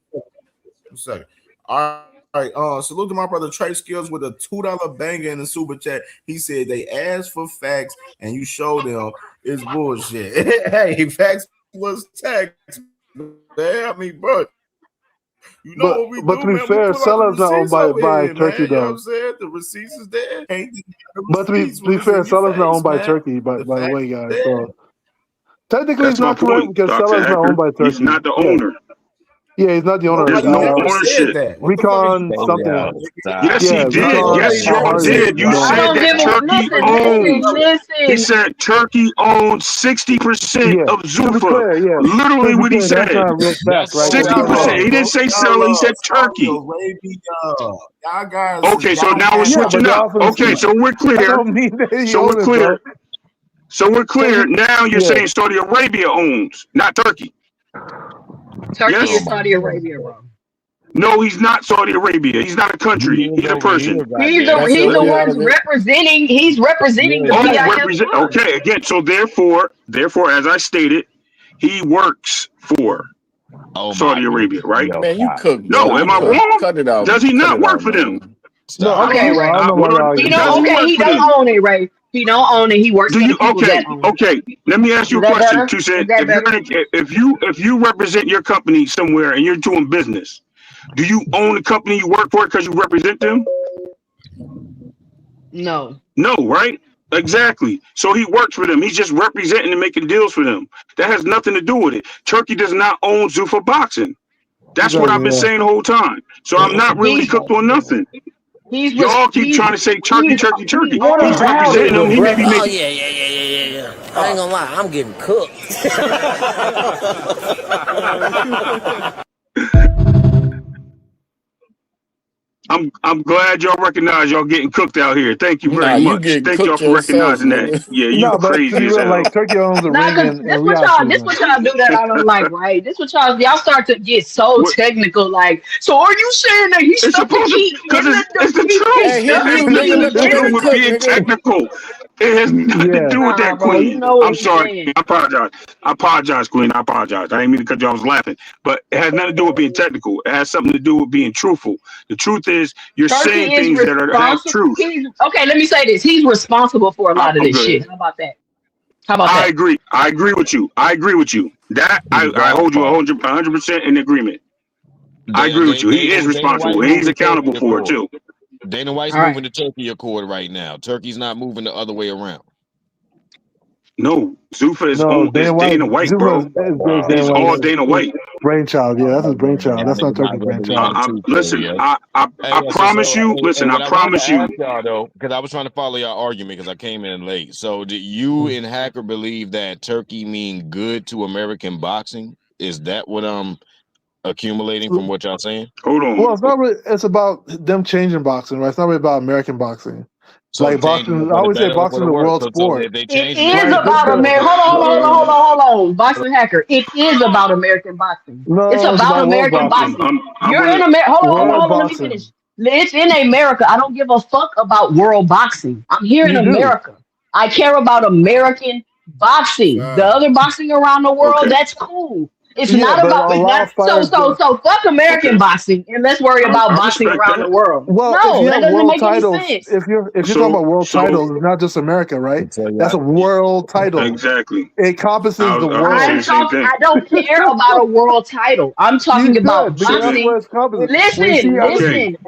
a second. All right. Salute to my brother Trey Skills with a $2 banger in the super chat. He said they asked for facts and you showed them it's bullshit. Hey, facts was text. I mean, bro. You know what we do, but to be man? fair, We pull out the Stella's not owned receipts over by here, Turkey, man. You know what though. I'm saying? The receipts is there. But to be fair, Stella's not owned by Turkey, by the way, guys. So technically, That's it's my not correct point, because Dr. Stella's not Hacker. owned by Turkey. He's not the owner. Yeah, he's not the owner. There's no ownership. Recon something. Yes, he did. Yes, y'all did. You said that Turkey owns. He said Turkey owns 60% of Zuffa. Literally what he said. 60%. He didn't say Stella. He said Turkey. Okay, so now we're switching up. Okay, so we're clear. So we're clear. Now you're saying Saudi Arabia owns, not Turkey. Turkey is Saudi Arabia, bro. No, he's not Saudi Arabia. He's not a country. He's a person. He's the one representing. He's representing the PIF. Okay, again. So therefore, as I stated, he works for Saudi Arabia, right? Man, you cook. No, am I wrong? Cut it out. Does he not work for them? No, okay, Ray. He don't own it, Ray. He don't own it. He works for the people that own it. Okay. Let me ask you a question, Tucson. If you represent your company somewhere and you're doing business, do you own the company you work for because you represent them? No. No, right? Exactly. So he works for them. He's just representing and making deals for them. That has nothing to do with it. Turkey does not own Zuffa Boxing. That's what I've been saying the whole time. So I'm not really cooked on nothing. Y'all keep trying to say Turkey. He's representing them. He may be making. Yeah. I ain't gonna lie, I'm getting cooked. I'm glad y'all recognize y'all getting cooked out here. Thank you very much. Thank y'all for recognizing that. Yeah, you crazy as hell. Like Turkey owns the ring and this what y'all do that I don't like, right? This what y'all start to get so technical. Like, so are you saying that he's supposed to keep? Because it's the truth. It's nothing with being technical. It has nothing to do with that, Queen. I'm sorry. I apologize, Queen. I apologize. I didn't mean to cut you. I was laughing. But it has nothing to do with being technical. It has something to do with being truthful. The truth is you're saying things that have truth. Okay, let me say this. He's responsible for a lot of this shit. How about that? I agree. I agree with you. That I hold you 100% in agreement. I agree with you. He is responsible. He's accountable for it too. Dana White's moving the Turkey Accord right now. Turkey's not moving the other way around. No, Zuffa is Dana White, bro. It's all Dana White. Brainchild, yeah, that's his brainchild. That's not Turkey's brainchild. Listen, I promise you. Listen, I promise you. Because I was trying to follow your argument because I came in late. So, do you and Hacker believe that Turkey mean good to American boxing? Is that what I'm accumulating from what y'all saying? Hold on. Well, it's not really. It's about them changing boxing, right? It's not really about American boxing. So like boxing, I always say boxing is a world sport. It is about American. Hold on, Boxing Hacker. It is about American boxing. No, it's about American boxing. You're in America. Hold on. Let me finish. It's in America. I don't give a fuck about world boxing. I'm here in America. I care about American boxing. The other boxing around the world, that's cool. It's not about so fuck American boxing and let's worry about boxing around the world. Well, no, that doesn't make any sense. If you're talking about world titles, it's not just America, right? That's a world title. Exactly. It encompasses the world. I don't care about a world title. I'm talking about boxing. Listen.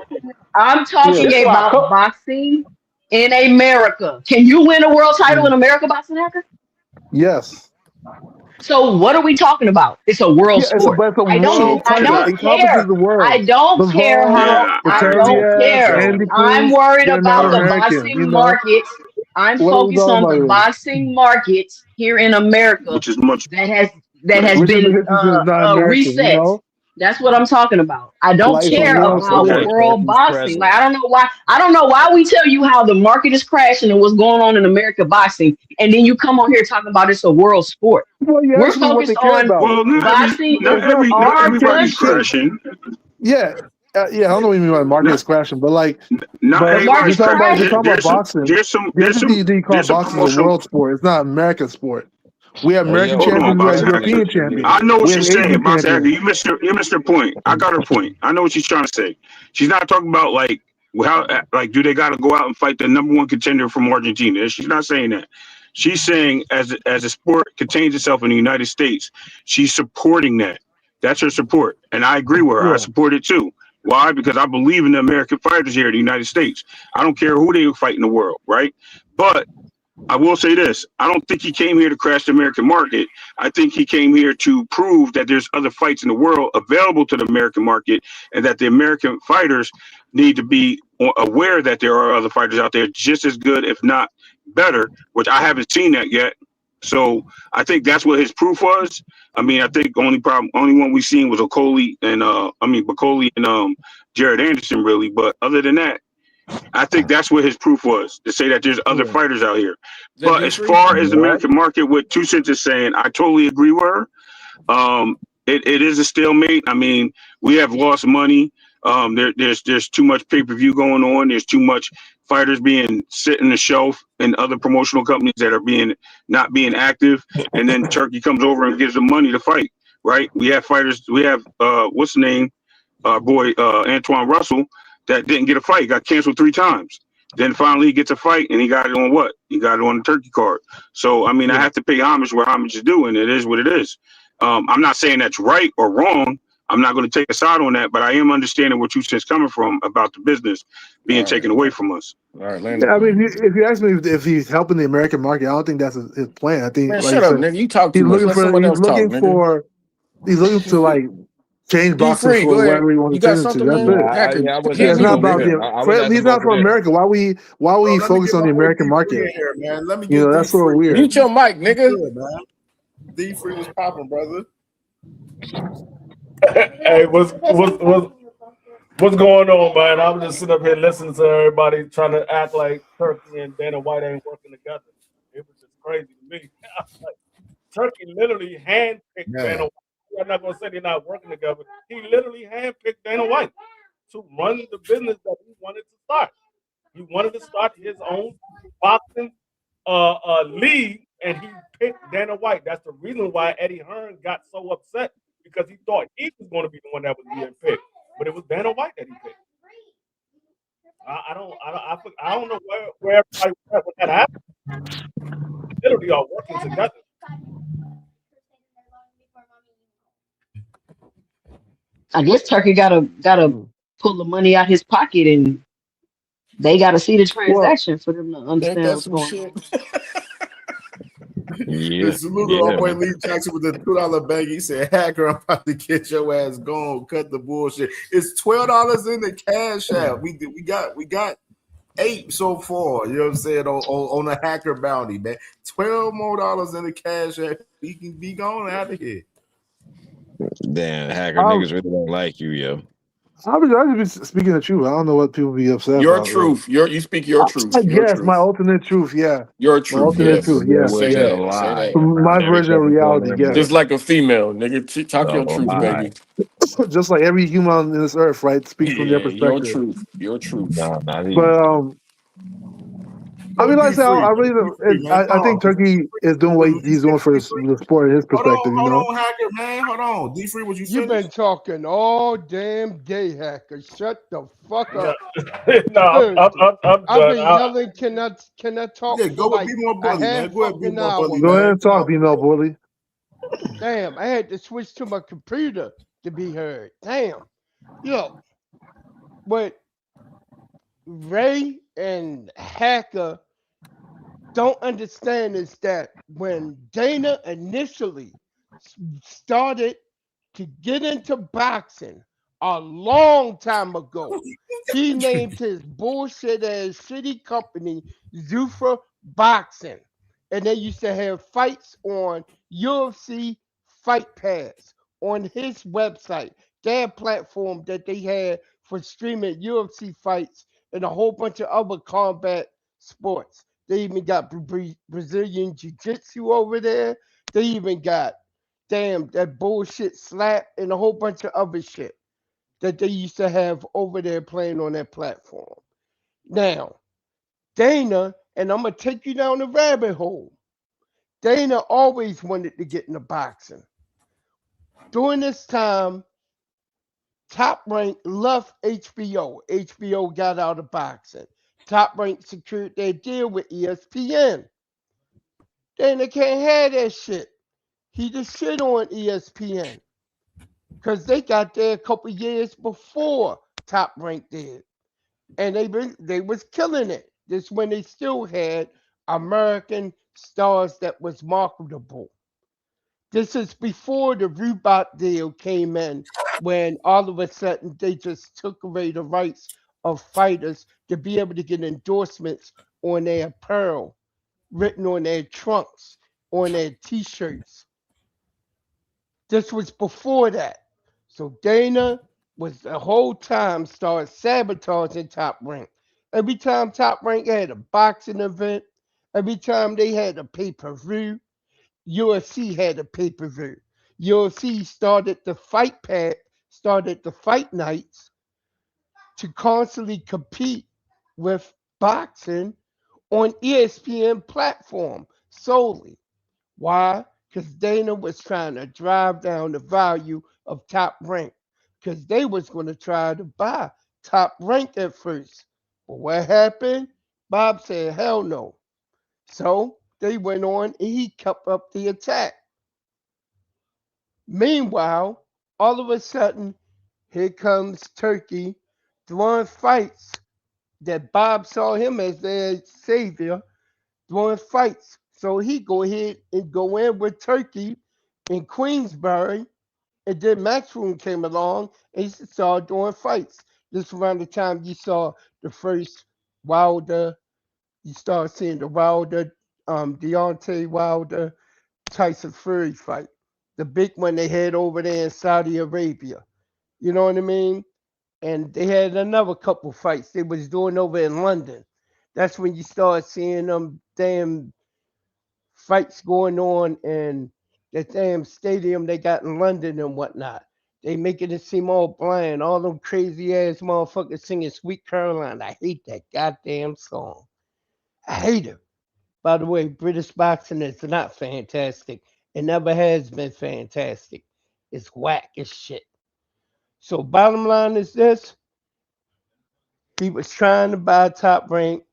I'm talking about boxing in America. Can you win a world title in America, Boxing Hacker? Yes. So what are we talking about? It's a world sport. I don't care. I don't care how. I don't care. I'm worried about the boxing markets. I'm focused on the boxing markets here in America, which is much that has been reset. That's what I'm talking about. I don't Like it's a care world about sport. world boxing. Like I don't know why we tell you how the market is crashing and what's going on in American boxing, and then you come on here talking about it's a world sport. Well, you We're asked me what they focused care on about. Well, boxing It's is not not our everybody's country. crashing. Yeah, yeah. I don't know what you mean by the market is crashing, but like, Not The but everybody's you're market's talking about crashing. if you're talking about crashing. boxing. There's The NCDD call some boxing a promotional. world sport. It's not an American sport. We have Hey, American yo, Hold on, champions. We have Boxing Hacker. European champions. I know what We have she's Asian saying, Boxing Hacker. champions. You missed her point. I got her point. I know what she's trying to say. She's not talking about like how like do they got to go out and fight the number one contender from Argentina? She's not saying that. She's saying as a sport contains itself in the United States, she's supporting that. That's her support, and I agree with her. I Yeah. support it too. Why? Because I believe in the American fighters here in the United States. I don't care who they fight in the world, right? But I will say this. I don't think he came here to crash the American market. I think he came here to prove that there's other fights in the world available to the American market and that the American fighters need to be aware that there are other fighters out there just as good, if not better, which I haven't seen that yet. So I think that's what his proof was. I mean, I think only one we seen was Bacoli and Jared Anderson really. But other than that, I think that's what his proof was, to say that there's other fighters out here. But as far as the American market, what 2 Cents is saying, I totally agree with her. It is a stalemate. I mean, we have lost money. There's too much pay-per-view going on. There's too much fighters being sitting on the shelf and other promotional companies that are not being active. And then Turkey comes over and gives them money to fight, right? We have fighters. We have what's the name? Our boy Antoine Russell that didn't get a fight, got canceled 3 times. Then finally he gets a fight and he got it on what? He got it on the Turkey card. So, I mean, I have to pay homage where homage is due, and it is what it is. I'm not saying that's right or wrong. I'm not going to take a side on that, but I am understanding where 2 Cents coming from about the business being taken away from us. All right, Yeah, I mean, if you ask me if he's helping the American market, I don't think that's his plan. I think, man, like shut you up, said, nigga. You talk he's too much. looking Let for someone else talk, nigga. he's looking to like change D boxing free, go for ahead. whatever he wants You to got turn it into. something, That's man? it. Hacker, Yeah, I was Yeah, it's asking not over about there. the. I was asking He's not over from there. America. Why we Let me focus get on my the boy American D3 market? in here, man. Let me You get know, that's so D3. weird. Mute your mic, nigga. Good, man. D3 was popping, brother. Hey, what's going on, man? I'm just sitting up here listening to everybody trying to act like Turkey and Dana White ain't working together. It was just crazy to me. Like, Turkey literally handpicked Dana White. I'm not gonna say they're not working together. He literally handpicked Dana White to run the business that he wanted to start. He wanted to start his own boxing league, and he picked Dana White. That's the reason why Eddie Hearn got so upset, because he thought he was going to be the one that was being picked, but it was Dana White that he picked. I don't know where everybody was at when that happened. They literally are working together. I guess Turkey gotta pull the money out his pocket, and they gotta see the Well, transaction for them to Ain't understand that what's some going shit? on. Yeah, And salute to our yeah, boy man. Lee Jackson with the $2 bag. He said, Hacker, I'm about to get your ass gone. Cut the bullshit. It's $12 in the cash app. We got 8 so far. You know what I'm saying? On the Hacker bounty, man. $12 more in the cash app. He can be gone out of here. Damn, Hacker I niggas really don't like you, yo. I just be speaking the truth. I don't know what people be upset Your about. Really. truth. You speak your truth. I Your guess my truth. ultimate truth. Yeah, Your my truth. ultimate Yes. truth. There Yes, Say was yes. a that. Say lie. that. My version of Everything going reality. on Yes. Just there. like a female, nigga. Talk A your truth, lie. baby. Just like every human on this earth, right, speaks from their Yeah, your perspective. truth. Your truth. No, not But even. I mean, like I said, D3, I man. really, D3, man. I think Pause. Turkey is doing what he's doing for the sport, his perspective. You know. Hold on, Hacker, man. Hold on. D3, was you You've finished? been talking all damn day, Hacker. Shut the fuck up. No, I'm I've done. been yelling, can I talk Yeah, for go with like Be More a Bully, half man. Go ahead, Be fucking More Bully, hour, Go ahead man. and talk, female bully. Damn, I had to switch to my computer to be heard. Damn. Yo, what Ray and Hacker don't understand is that when Dana initially started to get into boxing a long time ago, he named his bullshit ass shitty company Zuffa Boxing. And they used to have fights on UFC Fight Pass on his website. their platform that they had for streaming UFC fights and a whole bunch of other combat sports. They even got Brazilian Jiu-Jitsu over there. They even got, that bullshit slap and a whole bunch of other shit that they used to have over there playing on that platform. Now, Dana, and I'm going to take you down the rabbit hole. Dana always wanted to get into boxing. During this time, Top Rank left HBO. HBO got out of boxing. Top Rank secured their deal with ESPN. Dana can't have that shit. He just shit on ESPN because they got there a couple years before Top Rank did, and they was killing it. This when they still had American stars that was marketable. This is before the Reebok deal came in, when all of a sudden they just took away the rights of fighters to be able to get endorsements on their apparel, written on their trunks, on their t-shirts. This was before that. So Dana was the whole time started sabotaging Top Rank. Every time Top Rank had a boxing event, every time they had a pay-per-view, UFC had a pay-per-view. UFC started the fight nights to constantly compete with boxing on ESPN platform solely. Why? Because Dana was trying to drive down the value of Top Rank, because they was going to try to buy Top Rank at first. But what happened? Bob said, hell no. So they went on and he kept up the attack. Meanwhile, all of a sudden, here comes Turkey throwing fights that Bob saw him as their savior, throwing fights. So he go ahead and go in with Turkey in Queensbury, and then Matchroom came along and he started doing fights. This around the time you saw the first Wilder, you start seeing the Wilder, Deontay Wilder, Tyson Fury fight. The big one they had over there in Saudi Arabia. You know what I mean? And they had another couple fights they was doing over in London. That's when you start seeing them damn fights going on in that damn stadium they got in London and whatnot. They making it seem all bland, all them crazy ass motherfuckers singing Sweet Caroline. I hate that goddamn song. I hate it. By the way, British boxing is not fantastic. It never has been fantastic. It's whack as shit. So bottom line is this. He was trying to buy Top Rank,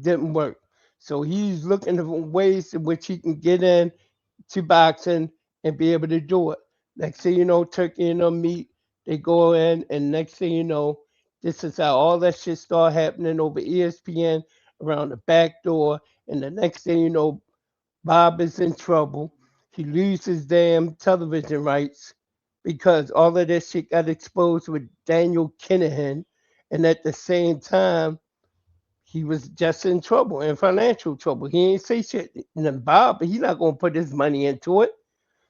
didn't work. So he's looking for ways in which he can get in to boxing and be able to do it. Next thing you know, Turkey and them meet, they go in, and next thing you know, this is how all that shit start happening over ESPN around the back door. And the next thing you know, Bob is in trouble. He loses damn television rights because all of this shit got exposed with Daniel Kinahan. And at the same time, he was just in trouble, in financial trouble. He ain't say shit. And then Bob, he's not going to put his money into it.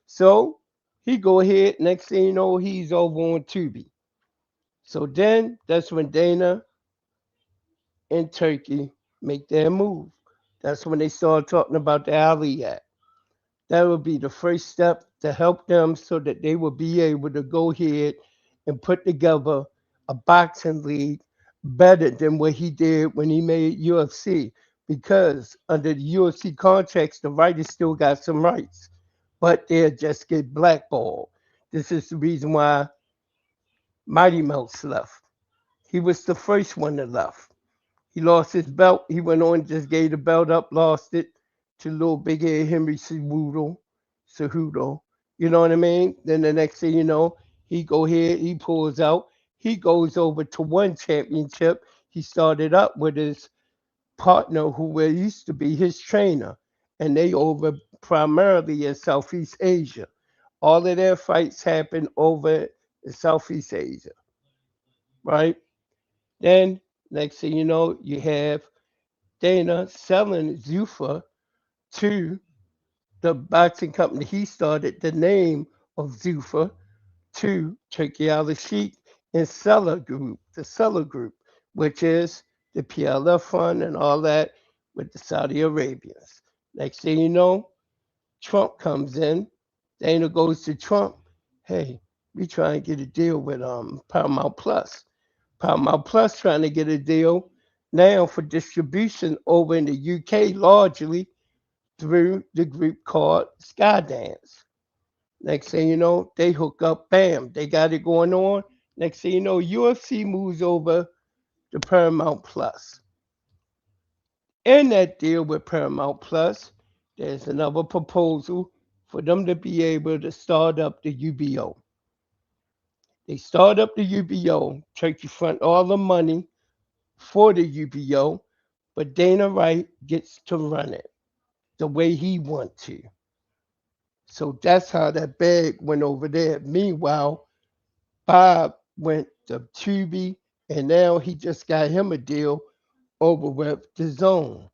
So he go ahead. Next thing you know, he's over on Tubi. So then that's when Dana and Turkey make their move. That's when they start talking about the Ali Act. That would be the first step to help them so that they will be able to go ahead and put together a boxing league better than what he did when he made UFC. Because under the UFC contracts, the writers still got some rights, but they'll just get blackballed. This is the reason why Mighty Mouse left. He was the first one that left. He lost his belt. He went on, just gave the belt up, lost it to little big head Henry Cejudo. You know what I mean? Then the next thing you know, he go ahead, he pulls out. He goes over to one championship. He started up with his partner who used to be his trainer. And they over primarily in Southeast Asia. All of their fights happen over in Southeast Asia. Right? Then next thing you know, you have Dana selling Zuffa to the boxing company he started, the name of Zuffa, to Turkey Al-Sheikh and Seller Group, the Seller Group, which is the PLF fund and all that with the Saudi Arabians. Next thing you know, Trump comes in. Dana goes to Trump. Hey, we trying to get a deal with Paramount Plus. Paramount Plus trying to get a deal now for distribution over in the UK, largely through the group called Skydance. Next thing you know, they hook up, bam, they got it going on. Next thing you know, UFC moves over to Paramount Plus. In that deal with Paramount Plus, there's another proposal for them to be able to start up the UBO. They start up the UBO, Turkey front all the money for the UBO, but Dana White gets to run it the way he wants to. So that's how that bag went over there. Meanwhile, Bob went to Tubi, and now he just got him a deal over with the Zone.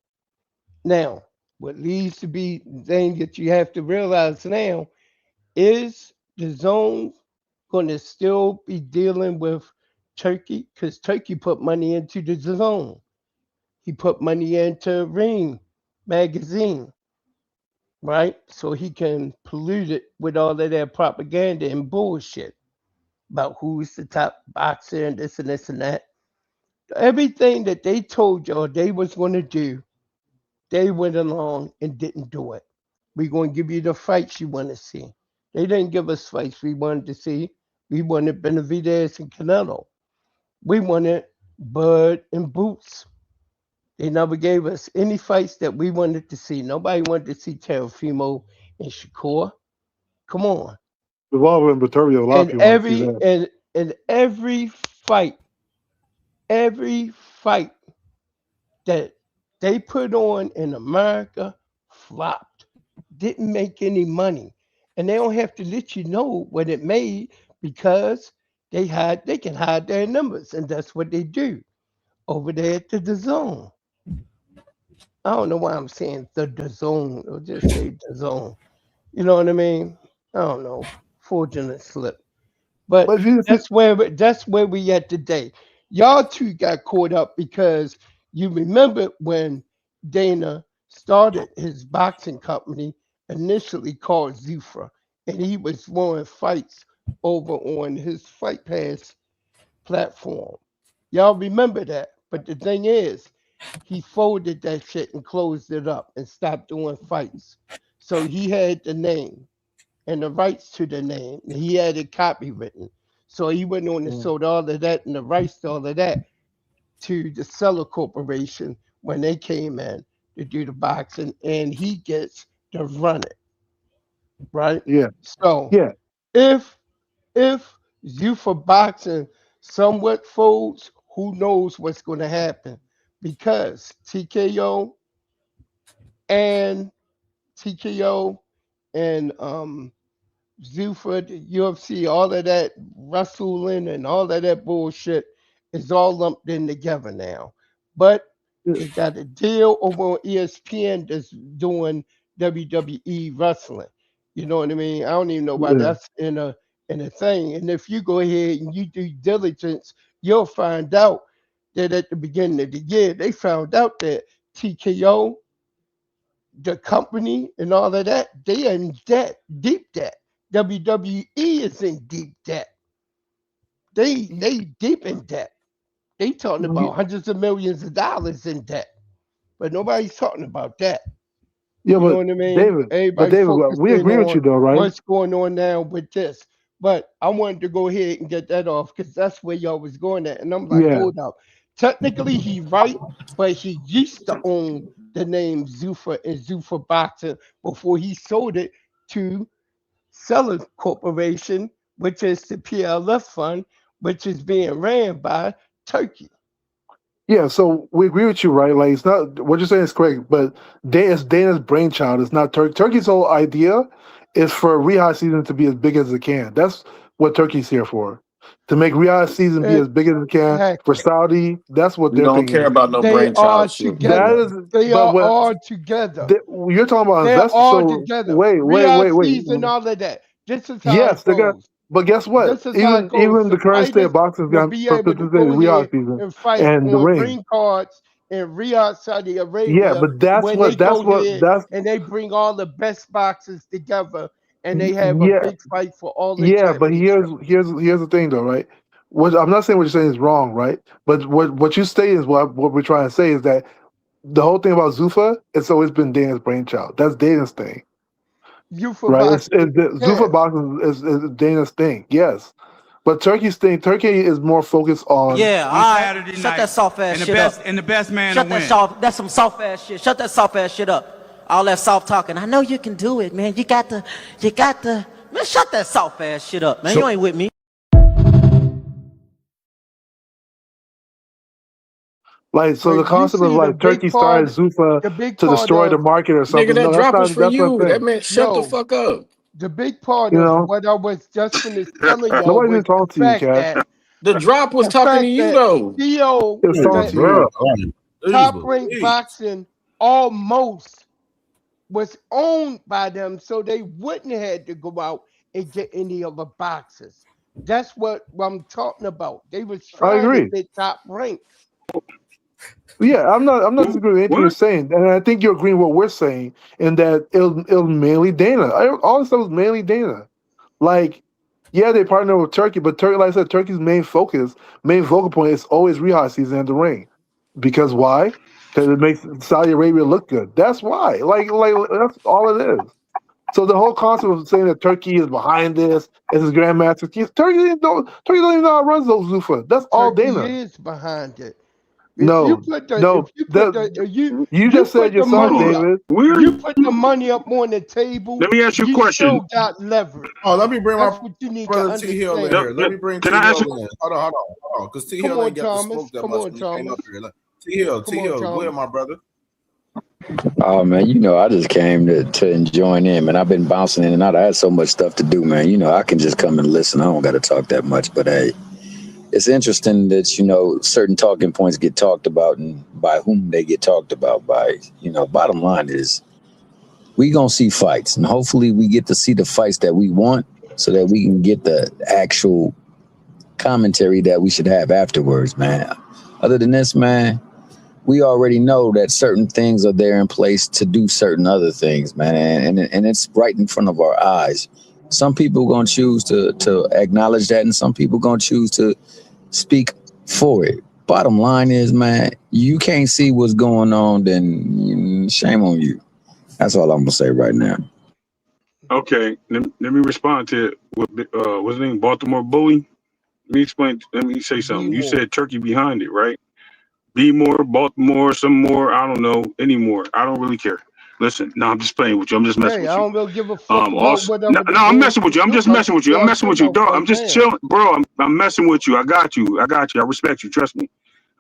Now, what leads to be the thing that you have to realize now is the Zone going to still be dealing with Turkey, because Turkey put money into the Zone. He put money into Ring magazine, right? So he can pollute it with all of that propaganda and bullshit about who's the top boxer and this and this and that. Everything that they told y'all they was going to do, they went along and didn't do it. We're going to give you the fights you want to see. They didn't give us fights we wanted to see. We wanted Benavidez and Canelo. We wanted Bud and Boots. They never gave us any fights that we wanted to see. Nobody wanted to see Teofimo and Shakur. Come on. Revolver and Vittorio, a lot of people want to see that. And every fight that they put on in America flopped. Didn't make any money. And they don't have to let you know what it made because they can hide their numbers, and that's what they do over there at the Zone. I don't know why I'm saying the Zone, or just say the Zone. You know what I mean? I don't know. Fortunate slip. But that's where we at today. Y'all two got caught up because you remember when Dana started his boxing company, initially called Zufra, and he was throwing fights over on his Fight Pass platform. Y'all remember that. But the thing is, he folded that shit and closed it up and stopped doing fights. So he had the name and the rights to the name. He had it copywritten. So he went on and sold all of that and the rights to all of that to the Seller Corporation when they came in to do the boxing, and he gets to run it. Right? Yeah. So yeah. if Zuffa Boxing somewhat folds, who knows what's going to happen? Because TKO and Zuffa, the UFC, all of that wrestling and all of that bullshit is all lumped in together now. But they got a deal over on ESPN that's doing WWE wrestling. You know what I mean? I don't even know why that's in a thing. And if you go ahead and you do diligence, you'll find out that at the beginning of the year, they found out that TKO, the company and all of that, they are in debt, deep debt. WWE is in deep debt. They deep in debt. They talking about hundreds of millions of dollars in debt. But nobody's talking about that. Yeah, you but know what I mean? David, we agree with you though, right? What's going on now with this? But I wanted to go ahead and get that off because that's where y'all was going at. And I'm like, hold up. Technically, he right, but he used to own the name Zuffa and Zuffa Boxing before he sold it to Seller Corporation, which is the PLF fund, which is being ran by Turkey. Yeah, so we agree with you, right? Like, it's not what you're saying is correct, but it's Dana's brainchild. It's not Turkey. Turkey's whole idea is for Riyadh season to be as big as it can. That's what Turkey's here for. To make Riyadh season be as big as it can for Saudi. That's what We don't care about no brainchild shit. They are all together. You're talking about They're investors. all So together. wait. Riyadh season, all of that. This is how it goes. But guess what? This is how it goes. Even the The current state of fighters boxing has will gone be from able this to is go there Riyadh season and fight and the on ring. ring cards in Riyadh, Saudi Yeah, Arabia. but that's When they what that's go what there that's and they bring all the best boxers together and they have a yeah. big fight for all the Yeah, but championships. here's the thing though, right? What I'm not saying what you're saying is wrong, right? But what you say is what we're trying to say is that the whole thing about Zuffa, it's always been Dana's brainchild. That's Dana's thing, Youthful right? boxing. Zuffa boxing is Dana's thing, yes. But Turkey is more focused on. Yeah, all right. Shut that soft ass shit up. And the best man Shut that soft. That's some soft ass shit. Shut that soft ass shit up. All that soft talking. I know you can do it, man. You got the. Man, shut that soft ass shit up, man. You ain't with me. Like, so the When you concept of see the like Turkey big part, started Zuffa the big to part destroy the of market or Nigga, something. that No, drop was for that's not you. the That thing. man, shut the no, fuck up. the big part You of know, what I was just finished telling y'all nobody's even was the talking to you, fact Cash. that The drop was the talking to fact you that though. Theo, It's talking to you. Top Rank Boxing almost was owned by them, so they wouldn't have had to go out and get any other boxers. That's what I'm talking about. They was I trying to agree. get Top Rank. Yeah, I'm not disagreeing with anything you're saying, and I think you're agreeing with what we're saying in that it'll mainly Dana. All this stuff was mainly Dana. Like, yeah, they partner with Turkey, but Turkey, like I said, Turkey's main focal point is always Riyadh season and the ring. Because why? Because it makes Saudi Arabia look good. That's why. Like that's all it is. So the whole concept of saying that Turkey is behind this, is his grandmaster keys. Turkey don't even know how to run those Zuffa. That's all Turkey Dana. is behind it. No, you just said yourself, David. You put the money up on the table. Let me ask you a you question. still got leverage. Oh, let me bring That's my what you need brother to T Hill in understand. here. Let me bring T Can I ask Hill you? in. Hold on. Because T Come Hill on, ain't got to Thomas. smoke that Come much on, when he came Thomas. up here. T Hill, Come on, go ahead, my brother. Oh man, I just came to join in, man. I've been bouncing in and out. I had so much stuff to do, man. I can just come and listen. I don't got to talk that much, but hey, it's interesting that certain talking points get talked about and by whom they get talked about by. Bottom line is we gonna see fights, and hopefully we get to see the fights that we want, so that we can get the actual commentary that we should have afterwards, man. Other than this, man, we already know that certain things are there in place to do certain other things, man, and it's right in front of our eyes. Some people are gonna choose to acknowledge that, and some people are gonna choose to speak for it. Bottom line is, man, you can't see what's going on, then shame on you. That's all I'm gonna say right now. Okay, let me respond to what what's his name, Baltimore Bully. Let me say something. You said Turkey behind it, right? Be more, Baltimore, some more. I don't know anymore. I don't really care. Listen, no, I'm just playing with you. I'm just messing Hey, with I you. don't really give a fuck about Also, whatever no, I'm messing with you. I'm do, just but messing with you. I'm messing with you, dog. I'm just damn. chilling, bro. I'm messing with you. I got you. I respect you. Trust me.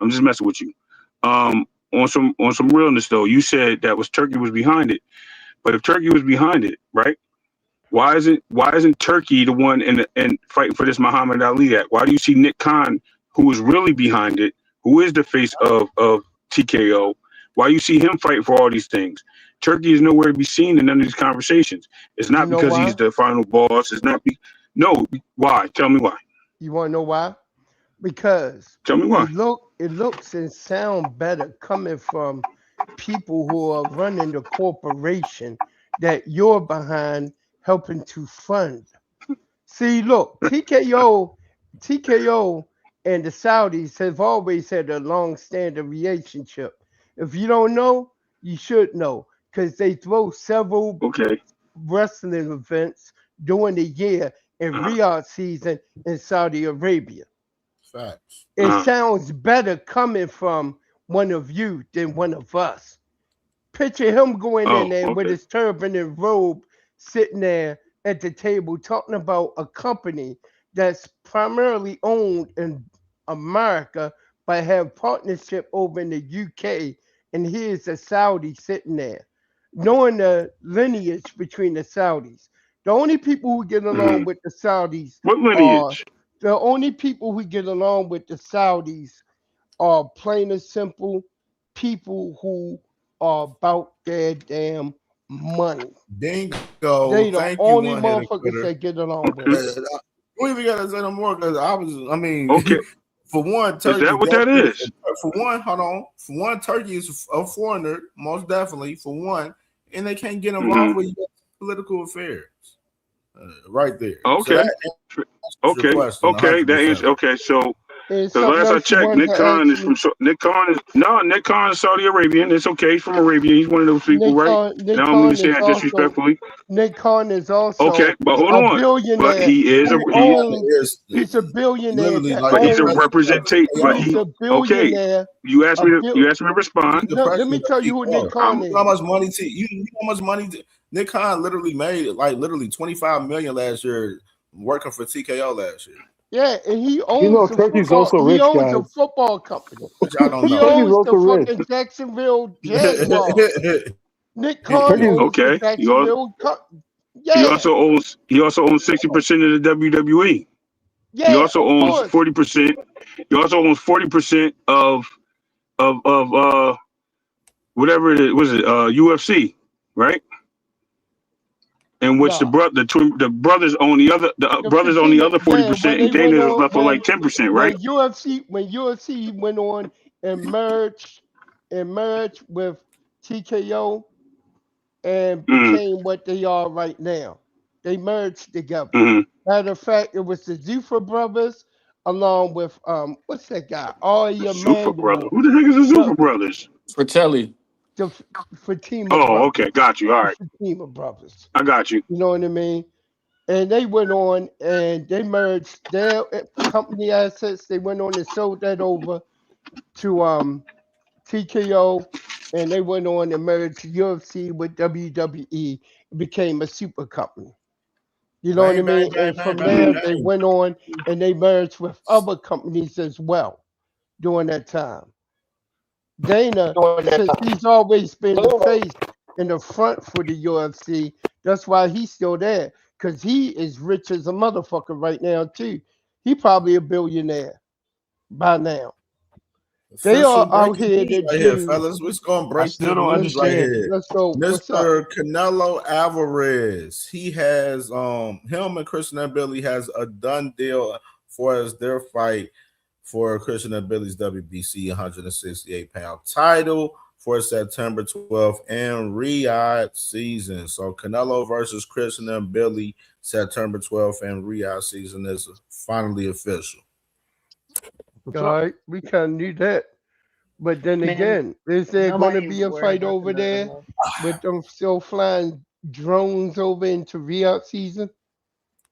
I'm just messing with you. On some realness though, you said that was Turkey was behind it. But if Turkey was behind it, right? Why isn't Turkey the one and fighting for this Muhammad Ali act? Why do you see Nick Khan, who is really behind it, who is the face of TKO? Why you see him fight for all these things? Turkey is nowhere to be seen in none of these conversations. It's not because he's the final boss. It's not. No, why? Tell me why. You want to know why? Because tell me why. It looks and sound better coming from people who are running the corporation that you're behind helping to fund. See, look, TKO and the Saudis have always had a long-standing relationship. If you don't know, you should know, because they throw several wrestling events during the year in Riyadh season in Saudi Arabia. Facts. It sounds better coming from one of you than one of us. Picture him going in there with his turban and robe, sitting there at the table talking about a company that's primarily owned in America but have partnership over in the UK, and here's a Saudi sitting there. Knowing the lineage between the Saudis. The only people who get along with the Saudis What lineage? The only people who get along with the Saudis are plain and simple people who are about their damn money. Bingo. They the Thank you, only one hitter motherfuckers quitter. that get along with it. We even gotta say no more because I mean, Okay. For one, Turkey. Is that what that is? For one, hold on. For one, Turkey is a foreigner, most definitely. For one, and they can't get involved with political affairs. Right there. Okay. So okay. That is okay. So the last I checked, Nick Khan is from Nick Khan is Saudi Arabian. It's okay. He's from Arabia. He's one of those people, right? And I don't mean to say that disrespectfully. Nick Khan is also okay, but hold a on. billionaire. But he is he's a billionaire. But he's a representative. But he's a billionaire. Okay. You asked me to respond. No, let me tell you who Nick Khan is. How much money Nick Khan literally made $25 million last year working for TKO last year. Yeah, and he owns Turkey's also rich, owns guys. a football company. Which I don't he know. owns the fucking Jacksonville Jaguars. Nick Khan owns the Jacksonville He also owns 60% of the WWE. Yeah, he also owns 40%. He also owns 40% of whatever it is. Was it UFC, right? In which the brothers own the other brothers own the other 40%, and Dana is left with like 10%, right? When UFC went on and merged with TKO and became what they are right now. They merged together. Matter of fact, it was the Zuffa brothers along with what's that guy? Zuffa brothers. Who the heck is the Zuffa brothers? Fratelli. The Fatima brothers. Okay, got you. All right. Fatima brothers. I got you. You know what I mean? And they went on and they merged their company assets. They went on and sold that over to TKO, and they went on and merged UFC with WWE. It became a super company. You know what I mean? And from there, they went on and they merged with other companies as well during that time. Dana, since he's always been the face in the front for the UFC, that's why he's still there, because he is rich as a motherfucker right now, too. He probably a billionaire by now. They are out here to do. Fellas. We're going to break the news right here. Let's go. Mr. Canelo Alvarez. He has him and Christian and Billy has a done deal for their fight for Christian and Billy's WBC 168-pound title for September 12th and Riyadh season. So Canelo versus Christian and Billy September 12th and Riyadh season is finally official. All right, we kind of knew that. But then again, is there going to be a fight over there with them still flying drones over into Riyadh season?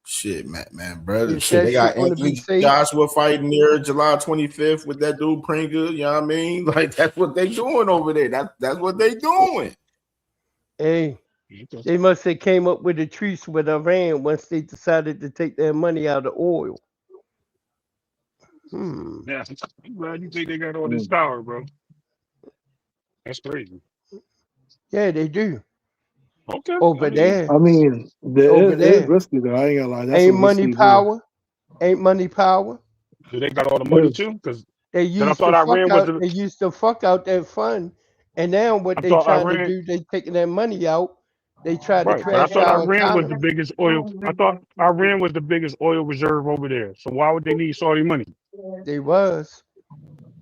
Shit, man, brother. Shit, they got Anthony Joshua fighting there July 25th with that dude Pringle. You know what I mean? Like, that's what they doing over there. That's what they doing. Hey, they must have came up with a truce with Iran once they decided to take their money out of oil. Yeah, I'm glad you think they got all this power, bro. That's crazy. Yeah, they do. Okay. Over there. I mean, it's risky though. I ain't gonna lie. That's ain't money power. Ain't money power. Do they got all the money too? Because they used to fuck out that fund, and now what they trying to do, they taking that money out. They try to crash out. I thought Iran economy. was the biggest oil. I thought Iran was the biggest oil reserve over there. So why would they need Saudi money? They was.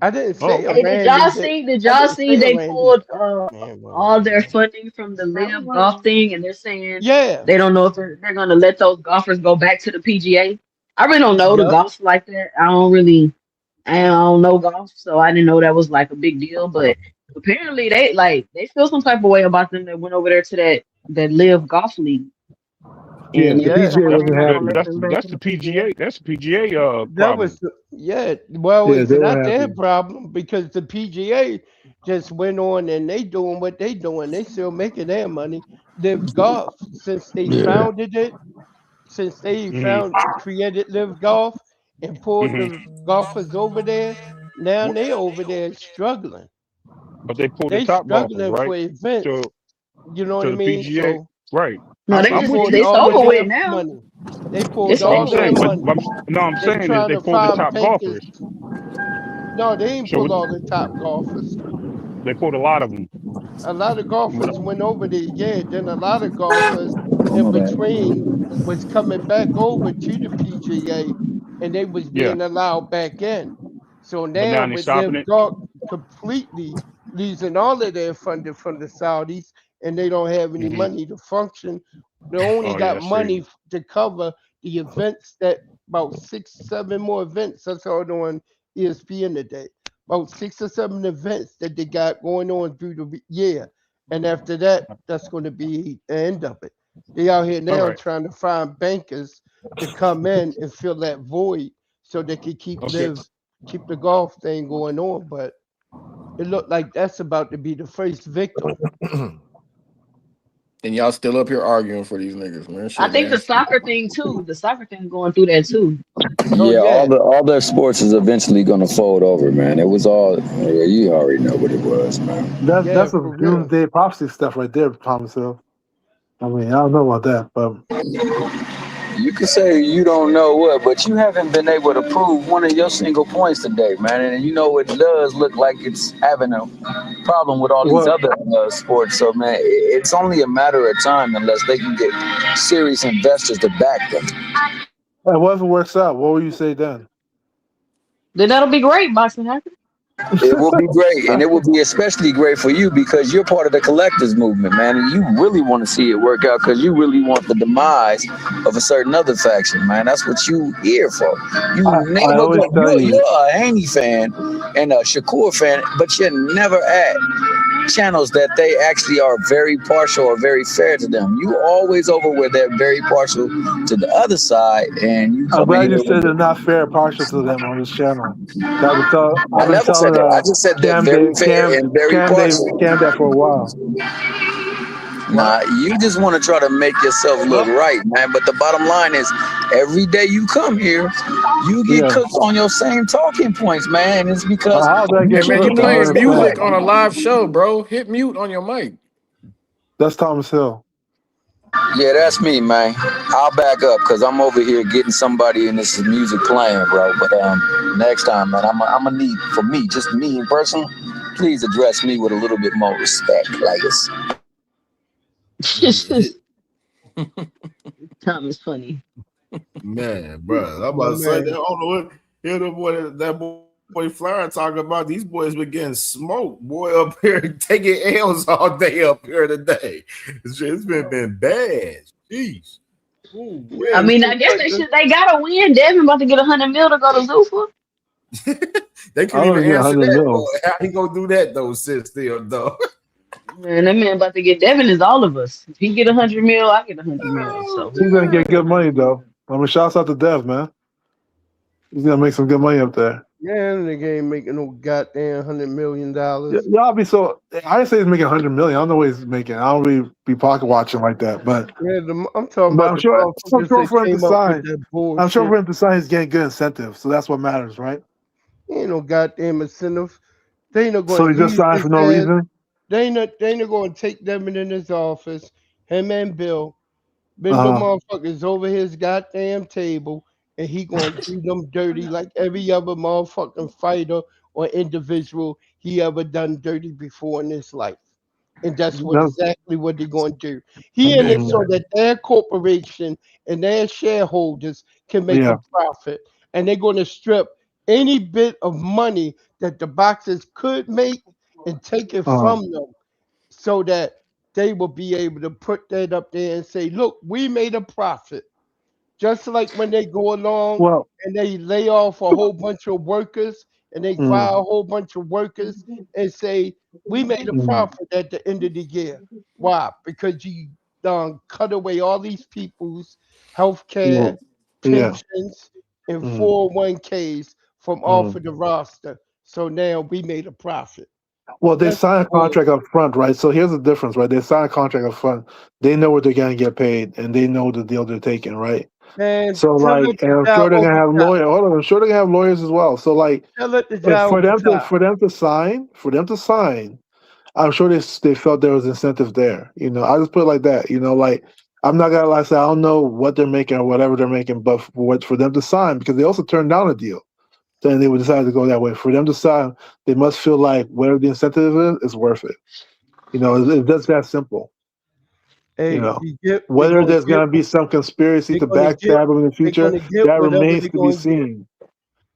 I didn't say. Hey, did y'all see they pulled all their funding from the Live Golf thing, and they're saying they don't know if they're going to let those golfers go back to the PGA. I really don't know the golf like that. I don't know golf, so I didn't know that was like a big deal. But apparently they feel some type of way about them that went over there to that Live Golf League. And the PGA wasn't happy. That's the PGA. That's the PGA problem. That was it's not their problem because the PGA just went on and they doing what they doing. They still making their money. Live Golf, since they founded it, since they created Live Golf and pulled the golfers over there, now they over there struggling. But they pulled the top golfers, right? For events. You know what I mean? PGA, so, right. No, they over with now. Money. They pulled all their money. I'm saying is they pulled the top golfers. No, they ain't pulled all the top golfers. They pulled a lot of them. A lot of golfers went over there, yeah. Then a lot of golfers in between was coming back over to the PGA, and they was Yeah, being allowed back in. So but now now they're with stopping them it. completely losing all of their funding from the Saudis, and they don't have any Hmm. money to function. They only Oh yeah, got that's crazy. money to cover the events that about 6, 7 more events. I saw it on ESPN today. About 6 or 7 events that they got going on through the year. And after that, that's going to be the end of it. They out here All now right. trying to find bankers to come in and fill that void so they can keep Okay. the golf thing going on. But it looked like that's about to be the first victim. And y'all still up here arguing for these niggas, man. I Shit think the nasty. soccer thing too. The soccer thing going through that too. Oh Yeah, yeah, all their sports is eventually gonna fold over, man. It was all you already know what it was, man. yeah, That's some for real. doomsday prophecy stuff right there, Thomas Hill. I mean, I don't know about that, but You can say you don't know what, but you haven't been able to prove one of your single points today, man. And you know it does look like it's having a problem with all these what? other sports. So, man, it's only a matter of time unless they can get serious investors to back them. And what if it works out? What will you say then? Then that'll be great, boxing hacker. It will be great, and it will be especially great for you because you're part of the collectors movement, man, and you really want to see it work out because you really want the demise of a certain other faction, man. That's what you here for. You I never always go. tell you. You're a Haney fan and a Shakur fan, but you're never at channels that they actually are very partial or very fair to them. You always over where they're very partial to the other side, and you I'm come in glad here. you said they're not fair, partial to them on this channel. I've I been never said telling that. I just said they're very fair and very Cam partial. that for a while. Nah, you just want to try to make yourself look right, man. But the bottom line is, every day you come here, you get cooked on your same talking points, man. And it's because How's that Hey get man, you cooked? I don't playing music understand. on a live show, bro. Hit mute on your mic. That's Thomas Hill. Yeah, that's me, man. I'll back up because I'm over here getting somebody and this is music playing, bro. But next time, man, I'm gonna need, for me, just me in person, please address me with a little bit more respect, like it's. Tom is funny. Man, bro, I'm about to say that. I don't know what hear the boy that boy Flyer talking about. These boys been getting smoked, boy, up here taking L's all day up here today. It's been bad. Jeez. Ooh, I mean, I guess they gotta win. Devin about to get $100 million to go to Zuffa. They couldn't even get answer 100 that. mil. Boy. How he gonna do that though? Sit still though. Man, that man about to get Devin is all of us. If he get $100 million, I get $100 million. So He's gonna get good money though. I mean, shouts out to Dev, man. He's gonna make some good money up there. Yeah, the game making no goddamn $100 million. Y'all be so. I didn't say he's making 100 million. I don't know what he's making. I don't really be pocket watching like that, but Yeah, I'm talking but about I'm sure for him to sign. I'm sure bullshit. for him to sign, he's getting good incentives. So that's what matters, right? Ain't no goddamn incentive. They ain't So going he to just use signed his for no ass. reason. They ain't going to take them in his office. Him and Bill. Been the motherfuckers over his goddamn table, and he going to do them dirty like every other motherfucking fighter or individual he ever done dirty before in his life. And that's exactly what they're going to do. He in it so that their corporation and their shareholders can make a profit. And they're going to strip any bit of money that the boxers could make and take it from them so that they will be able to put that up there and say, look, we made a profit. Just like when they go along and they lay off a whole bunch of workers and they fire a whole bunch of workers and say, we made a profit at the end of the year. Why? Because you cut away all these people's health care, pensions, and 401ks from off of the roster. So now we made a profit. Well, they sign a contract up front, right? So here's the difference, right? They sign a contract up front. They know what they're going to get paid, and they know the deal they're taking, right? Man, so like, and I'm sure they're gonna have lawyers. Hold on, I'm sure they're gonna have lawyers as well. So like, for them to sign, I'm sure they felt there was incentive there. You know, I just put it like that. You know, like I'm not gonna lie, say I don't know what they're making or whatever they're making, but for them to sign, because they also turned down a deal, then they would decide to go that way. For them to sign, they must feel like whatever the incentive is worth it. You know, it's just that simple. Hey, You know, they're whether gonna there's get, going to be some conspiracy they're to gonna get, backstab him in the they're future, gonna get that whatever remains they're to be gonna get. seen.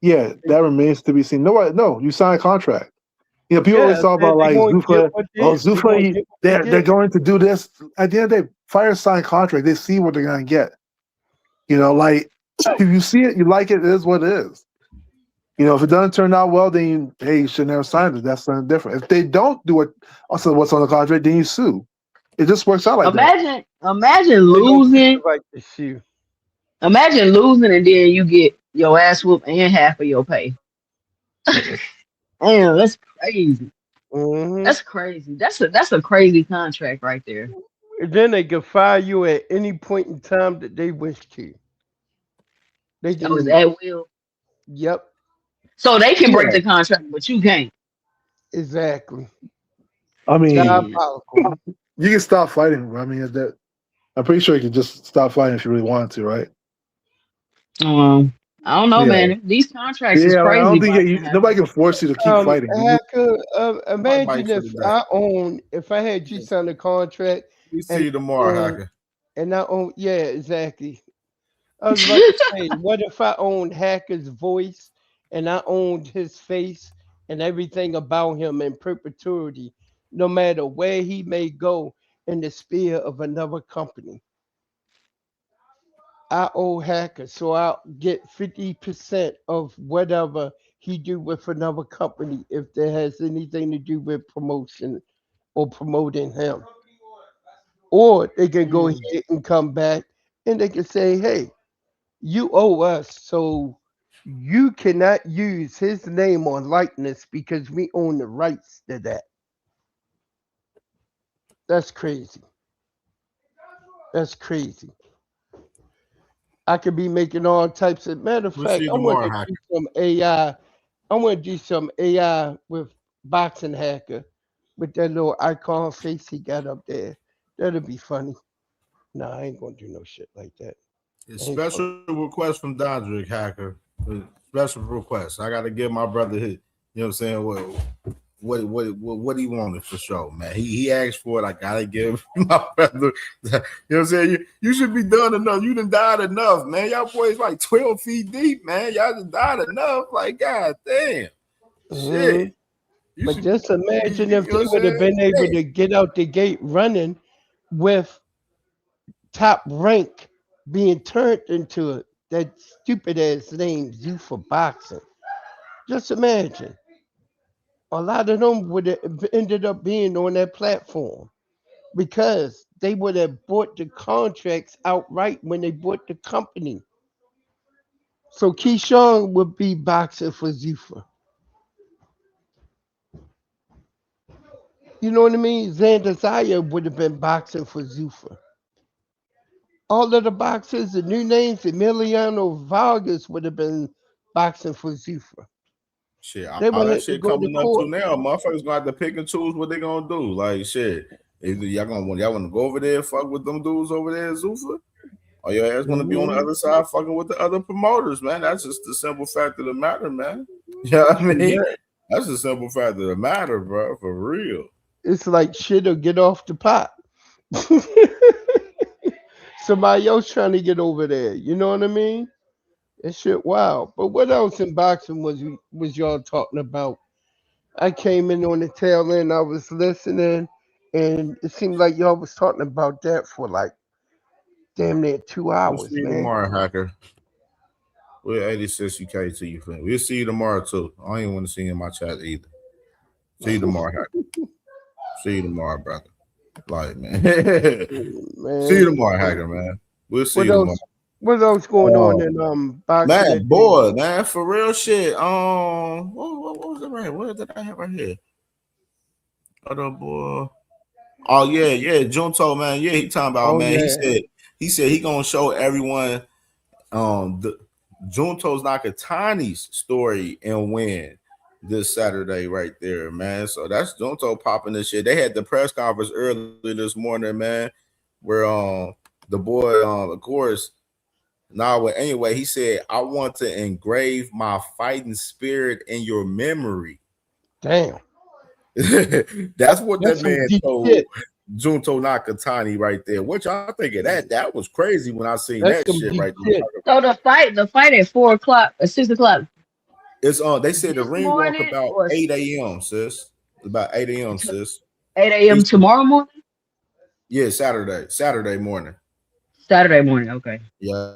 Yeah, that remains to be seen. No, you sign a contract. You know, people Yeah, always talk about they're like gonna get Zuffa. what Oh, they're gonna Zuffa, get what they they're get. going to do this. At the end of the day, fighters sign contract. They see what they're going to get. You know, like if you see it, you like it. It is what it is. You know, if it doesn't turn out well, then you should never sign it. That's something different. If they don't do it, also what's on the contract, then you sue. It just works out like that. Imagine They gonna get losing. the right to sue. Imagine losing and then you get your ass whooped and half of your pay. Damn, that's crazy. Mm-hmm. That's crazy. That's a crazy contract right there. And then they can fire you at any point in time that they wish to. They That was can. at will. Yep. So they can break Yeah, the contract, but you can't. Exactly. I mean, Diabolical. you can stop fighting. I mean, that I'm pretty sure you can just stop fighting if you really wanted to, right? I don't know, Yeah, man. These contracts is yeah. Like, I crazy. don't think nobody can force you to keep fighting. Hacker, Might bite imagine you if I had you sign a contract We and see you tomorrow, own, Hacker. and I own, yeah, exactly. I was about to say, what if I owned Hacker's voice and I owned his face and everything about him in perpetuity, no matter where he may go in the sphere of another company? I owe Hacker, so I'll get 50% of whatever he do with another company if there has anything to do with promotion or promoting him. Or they can go ahead and come back and they can say, hey, you owe us, so you cannot use his name or likeness because we own the rights to that. That's crazy. That's crazy. I could be making all types of matter of We'll fact, see you I want tomorrow, to Hacker. do some AI. I want to do some AI with boxing Hacker with that little icon face he got up there. That'll be funny. Nah, I ain't gonna do no shit like that. It's Ain't special request from Dodrick, Hacker. Special request. I gotta give my brother his. You know what I'm saying? What he wanted for sure, man. He asked for it. I gotta give my brother. You know what I'm saying? You should be done enough. You done died enough, man. Y'all boys like 12 feet deep, man. Y'all done died enough. Like, god damn. Shit. But just imagine if you know they what would I'm have been saying? able to get out the gate running with top rank being turned into that stupid ass name Zuffa Boxing. Just imagine. A lot of them would have ended up being on that platform because they would have bought the contracts outright when they bought the company. So Keyshawn would be boxing for Zuffa. You know what I mean? Xander Zaya would have been boxing for Zuffa. All of the boxers, the new names, Emiliano Vargas would have been boxing for Zuffa. Shit, They all would that have to shit go to coming up court. to now. Motherfuckers gonna have to pick and choose what they gonna do. Like shit. Either y'all want to go over there and fuck with them dudes over there at Zuffa, or your ass want to be on the other side fucking with the other promoters, man. That's just the simple fact of the matter, man. You know what I mean? Yeah. That's the simple fact of the matter, bro. For real. It's like shit or get off the pot. Somebody else trying to get over there. You know what I mean? That shit wild. But what else in boxing was y'all talking about? I came in on the tail end. I was listening, and it seemed like y'all was talking about that for like damn near 2 We'll hours, see you man. tomorrow, Hacker. We're 86 UK to you, friend. We'll see you tomorrow too. I don't even want to see you in my chat either. See you tomorrow, Hacker. See you tomorrow, brother. Like, man. See you tomorrow, Hacker, man. We'll see you tomorrow. What else going on in boxing? Man, boy, man, for real shit. What was it right? What did I have right here? Other boy. Oh yeah, Junto, man. Yeah, he talking about man. Yeah. He said he gonna show everyone the Junto's Nakatani's story and win this Saturday right there, man. So that's Junto popping this shit. They had the press conference early this morning, man, where the boy of course. Nah, well, anyway, he said, I want to engrave my fighting spirit in your memory. Damn. That's what That's that some man deep told shit. Junto Nakatani right there. What y'all think of that? That was crazy when I seen That's that some shit deep right there. shit. So the fight at 4 o'clock, at 6 o'clock It's they said the this ring walk morning about or 8 a.m., sis. About 8 a.m., sis. 8 a.m. Eastern. tomorrow morning? Yeah, Saturday morning. Saturday morning, okay. Yeah,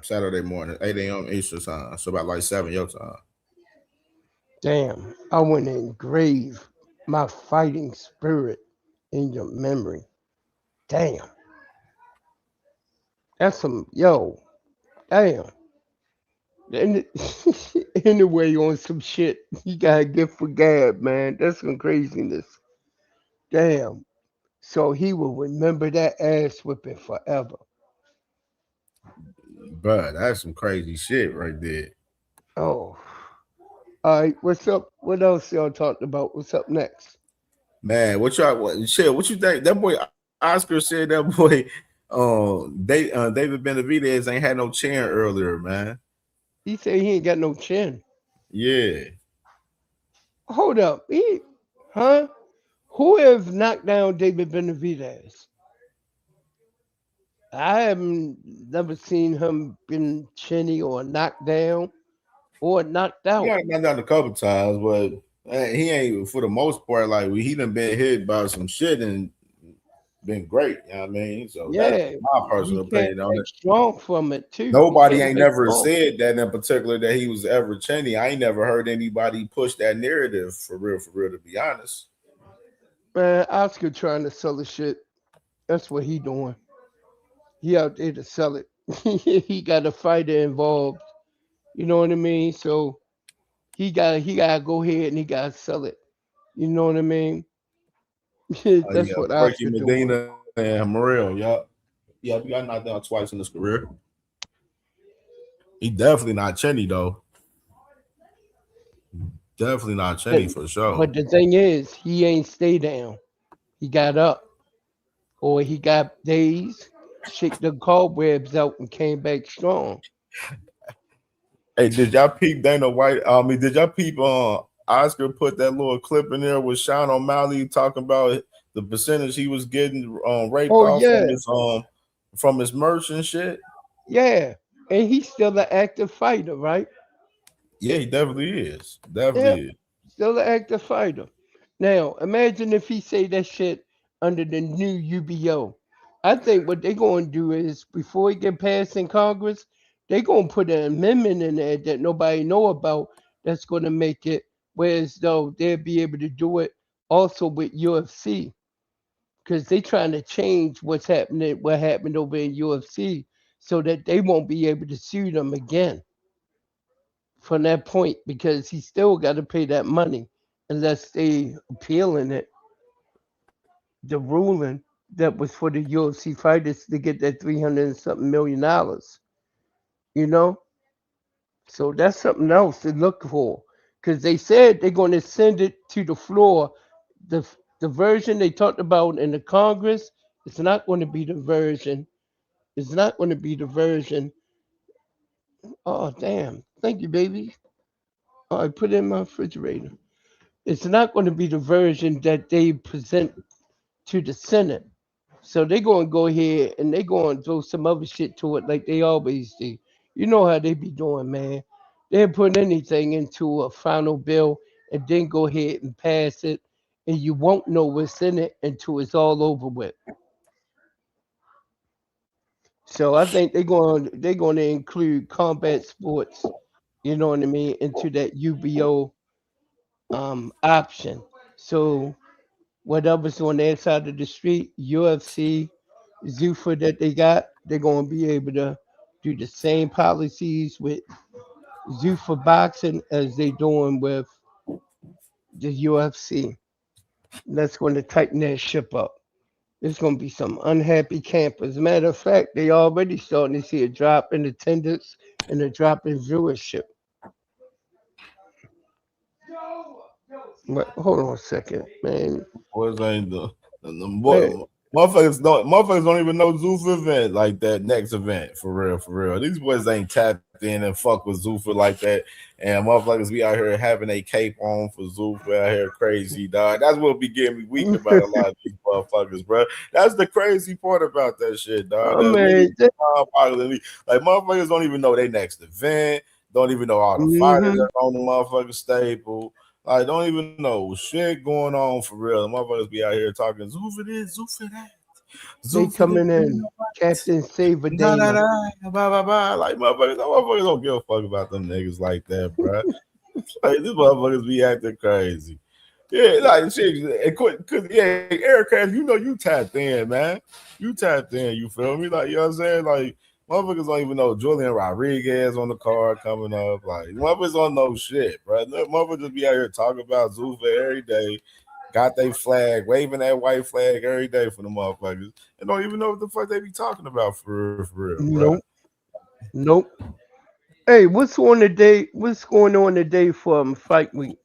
Saturday morning, 8 a.m. Eastern time. So about like 7 your time. Damn, I want to engrave my fighting spirit in your memory. Damn. That's some, damn. And anyway, on some shit, you gotta get for gab, man. That's some craziness. Damn. So he will remember that ass whipping forever. Bruh, that's some crazy shit right there. Oh. All right, what's up? What else y'all talked about? What's up next? Man, what you think? That boy Oscar said that boy David Benavidez ain't had no chin earlier, man. He said he ain't got no chin. Yeah. Hold up. Who have knocked down David Benavidez? I haven't never seen him been chinny or knocked down or knocked out. He got knocked down a couple times, but he ain't for the most part like he done been hit by some shit and been great. You know what I mean? So that's my personal opinion on it. Strong from it too. Nobody ain't never said that in particular that he was ever chinny. I ain't never heard anybody push that narrative for real, to be honest. Man, Oscar trying to sell the shit. That's what he doing. He out there to sell it. He got a fighter involved. You know what I mean? So he gotta go ahead and he gotta sell it. You know what I mean? That's what Frankie Oscar Medina doing. and Morel, yeah, we got knocked down twice in his career. He definitely not chinny though. Definitely not chinny for sure. But the thing is, he ain't stay down. He got up, or he got dazed, shook the cobwebs out, and came back strong. Hey, did y'all peep Dana White? Did y'all peep Oscar put that little clip in there with Sean O'Malley talking about the percentage he was getting raped off from his merch and shit? Yeah, and he's still an active fighter, right? Yeah, he definitely is. Definitely is. Still an active fighter. Now, imagine if he say that shit under the new UBO. I think what they're going to do is, before it get passed in Congress, they're going to put an amendment in there that nobody know about that's going to make it, whereas though they'll be able to do it also with UFC. Because they trying to change what happened over in UFC, so that they won't be able to sue them again from that point, because he still got to pay that money unless they appealing it. The ruling that was for the UFC fighters to get that $300 and something million, you know? So that's something else to look for, because they said they're going to send it to the floor. The version they talked about in the Congress, it's not going to be the version. It's not going to be the version. Oh, damn. Thank you, baby. I put it in my refrigerator. It's not going to be the version that they present to the Senate. So they're going to go ahead and they're going to throw some other shit to it like they always do. You know how they be doing, man. They'll put anything into a final bill and then go ahead and pass it, and you won't know what's in it until it's all over with. So I think they're going to include combat sports, you know what I mean, into that UBO option. So whatever's on their side of the street, UFC, Zuffa that they got, they're going to be able to do the same policies with Zuffa boxing as they doing with the UFC. That's going to tighten that ship up. There's going to be some unhappy campers. Matter of fact, they already starting to see a drop in attendance and a drop in viewership. But hold on a second, man. Boys ain't the Motherfuckers don't even know Zuffa event like that next event for real. These boys ain't tapped in and fuck with Zuffa like that, and motherfuckers be out here having a cape on for Zuffa out here crazy, dog. That's what be getting me weak about a lot of these motherfuckers, bro. That's the crazy part about that shit, dog. Oh, man. Like motherfuckers don't even know their next event, don't even know all the fighters that's on the motherfucking staple. Like, don't even know shit going on for real. The motherfuckers be out here talking Zuffa this, Zuffa that. They coming in, Captain Saver Dana. Like motherfuckers don't give a fuck about them niggas like that, bro. Like these motherfuckers be acting crazy. Yeah, like shit. Cause Eric, you tapped in, man. You tapped in. You feel me? Like, you know what I'm saying? Like, motherfuckers don't even know Julian Rodriguez on the card coming up. Like, motherfuckers don't know shit, bro. Motherfuckers just be out here talking about Zuffa every day. Got they flag, waving that white flag every day for the motherfuckers, and don't even know what the fuck they be talking about for real. Nope. Hey, what's going on today for fight week?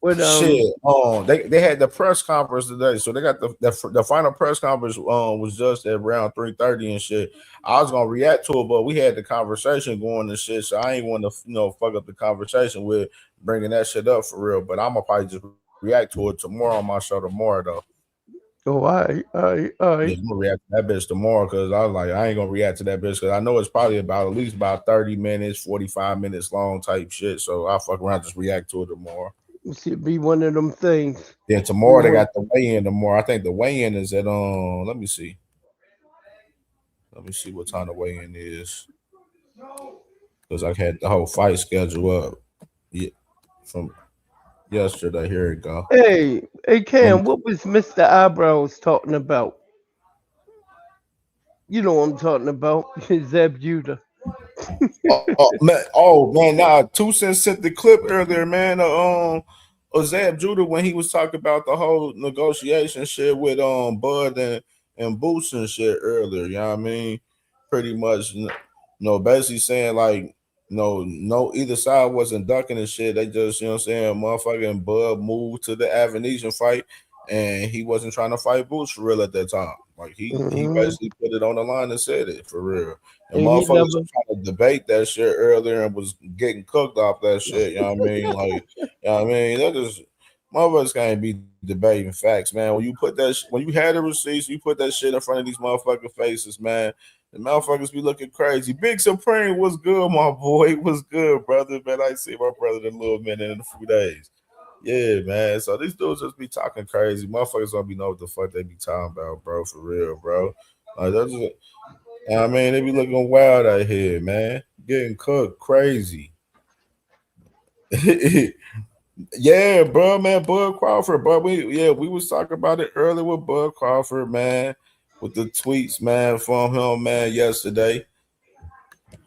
Shit. They had the press conference today, so they got the final press conference was just at around 3:30 and shit. I was gonna react to it, but we had the conversation going and shit, so I ain't want to fuck up the conversation with bringing that shit up for real. But I'm gonna probably just react to it tomorrow on my show tomorrow though. Oh, all right. Yeah, I'm gonna react to that bitch tomorrow because I was like, I ain't gonna react to that bitch because I know it's probably at least about 30 minutes, 45 minutes long type shit. So I'll fuck around, just react to it tomorrow. It be one of them things. Then tomorrow they got the weigh-in tomorrow. I think the weigh-in is at let me see. Let me see what time the weigh-in is. Because I had the whole fight schedule up from yesterday. Here it go. Hey, Cam, what was Mr. Eyebrows talking about? You know what I'm talking about. Zeb Judah. man, nah, 2 Cents sent the clip earlier, man. Zeb Judah when he was talking about the whole negotiation shit with Bud and Boots and shit earlier. You know what I mean? Pretty much, basically saying like, no, either side wasn't ducking and shit. They just, motherfucking Bud moved to the Avenesian fight, and he wasn't trying to fight Boots for real at that time. Like he basically put it on the line and said it for real. And motherfuckers was trying to debate that shit earlier and was getting cooked off that shit. You know what I mean? Like, you know what I mean? That just motherfuckers can't be debating facts, man. When you had the receipts, you put that shit in front of these motherfucking faces, man. The motherfuckers be looking crazy. Big Supreme was good, my boy. Was good, brother. Man, I see my brother in a little minute in a few days. Yeah, man. So these dudes just be talking crazy. Motherfuckers don't be know what the fuck they be talking about, bro. For real, bro. Like that's just, I mean, they be looking wild out here, man. Getting cooked crazy. Yeah, bro, man. Bud Crawford, bro. We was talking about it earlier with Bud Crawford, man. With the tweets, man, from him, man, yesterday,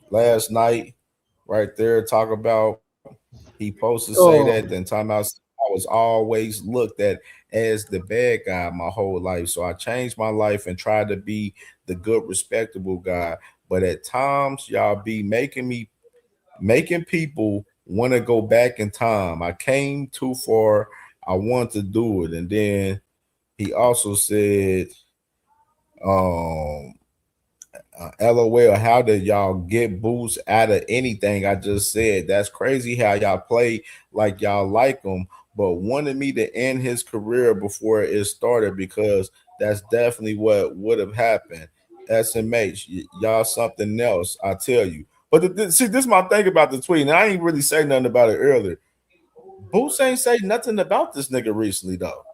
last night, right there, talk about he supposed to say that, then time out. I was always looked at as the bad guy my whole life. So I changed my life and tried to be the good, respectable guy. But at times, y'all be making people want to go back in time. I came too far. I want to do it. And then he also said, LOL, how did y'all get Boots out of anything I just said? That's crazy how y'all play like y'all like him, but wanted me to end his career before it started because that's definitely what would have happened. SMH, y'all something else, I tell you. But see, this is my thing about the tweet, and I ain't really say nothing about it earlier. Boots ain't say nothing about this nigga recently, though.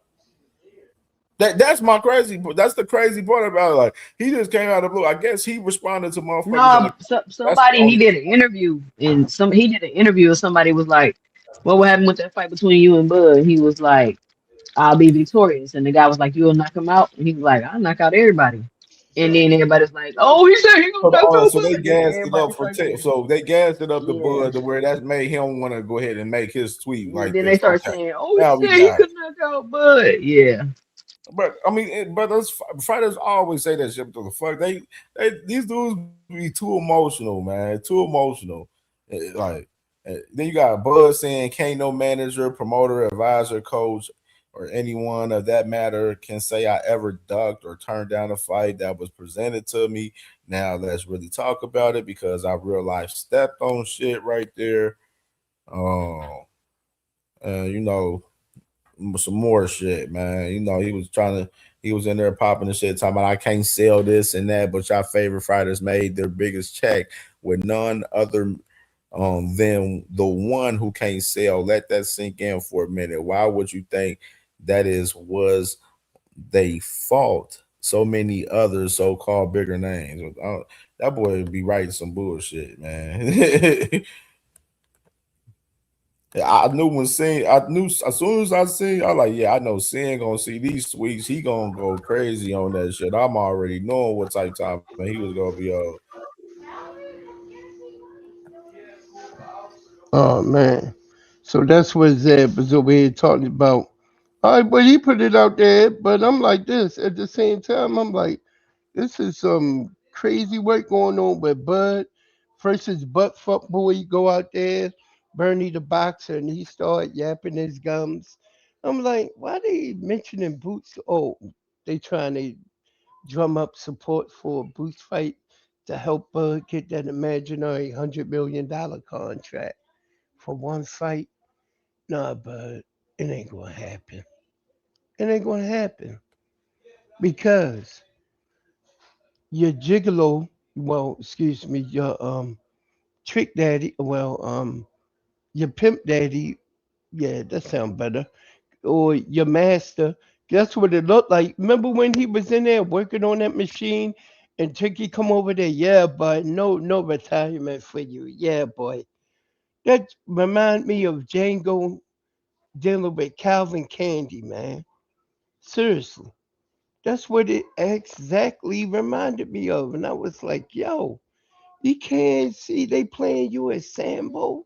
That's the crazy part about it. Like he just came out of the blue. I guess he responded to motherfuckers. No, somebody he did an interview and somebody was like, "What would happen with that fight between you and Bud?" He was like, "I'll be victorious," and the guy was like, "You'll knock him out," and he was like, "I'll knock out everybody." And then everybody's like, "Oh, he said he gonna knock out so Bud." they gassed it up they gassed it up to Bud to where that made him want to go ahead and make his tweet like then this. they start saying, "Oh, he said he could knock out Bud." Yeah. But I mean, but those fighters always say that shit. The fuck these dudes be too emotional, man. Too emotional. Like then you got Bud saying, "Can't no manager, promoter, advisor, coach, or anyone of that matter can say I ever ducked or turned down a fight that was presented to me. Now let's really talk about it because I real life stepped on shit right there. You know, some more shit, man. You know, he was in there popping the shit, talking about I can't sell this and that, but your favorite fighters made their biggest check with none other than the one who can't sell. Let that sink in for a minute. Why would you think was they fault? So many other so-called bigger names. That boy would be writing some bullshit, man. I knew when Sin, I knew as soon as I seen, I like, yeah, I know Sin gonna see these tweets. He gonna go crazy on that shit. I'm already knowing what type of time he was gonna be on. Oh man. So that's what Zeb was over here talking about. All right, but he put it out there, but I'm like this at the same time. I'm like, this is some crazy work going on with Bud. First his butt fuck boy go out there, Bernie the boxer, and he start yapping his gums. I'm like, why they mentioning Boots? Oh, they trying to drum up support for a Boots fight to help Bud get that imaginary $100 million contract for one fight. Nah, Bud, it ain't gonna happen. It ain't gonna happen because your gigolo, well, excuse me, your trick daddy, well, your pimp daddy, yeah, that sounds better, or your master. That's what it looked like. Remember when he was in there working on that machine, and Tricky come over there? Yeah, but no retirement for you. Yeah, boy. That remind me of Django dealing with Calvin Candy, man. Seriously. That's what it exactly reminded me of. And I was like, yo, you can't see they playing you as Sambo?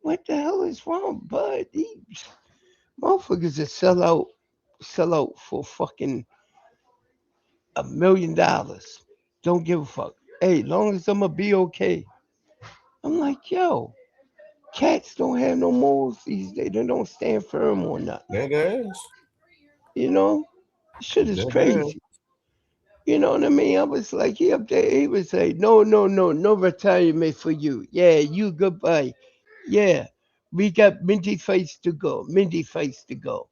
What the hell is wrong, bud? These motherfuckers that sell out for fucking $1 million. Don't give a fuck. Hey, long as I'ma be okay. I'm like, yo, cats don't have no morals these days. They don't stand firm on nothing. That ass. You know? Shit is That ass. crazy. You know what I mean? I was like, he up there, he was like, no retirement for you. Yeah, you goodbye. Yeah, we got Minty Face to go. Minty Face to go.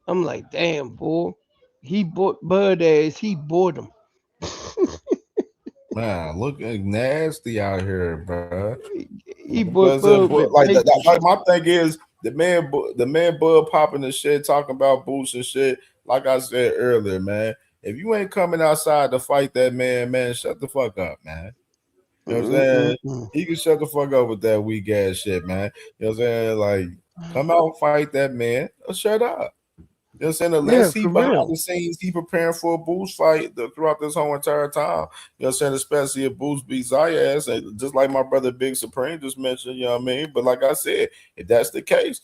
I'm like, damn, boy. He bought Bud ass. He bought him. Man, look nasty out here, bro. He bought Bud with like my thing is the man Bud popping the shit, talking about boots and shit. Like I said earlier, man, if you ain't coming outside to fight that man, shut the fuck up, man. You know what I'm saying? He can shut the fuck up with that weak ass shit, man. You know what I'm saying? Like, come out and fight that man or shut up. You know what I'm saying? Unless he behind the scenes, he preparing for a Boost fight throughout this whole entire time. You know what I'm saying? Especially if Boost beats Zayas, and just like my brother Big Supreme just mentioned, you know what I mean? But like I said, if that's the case,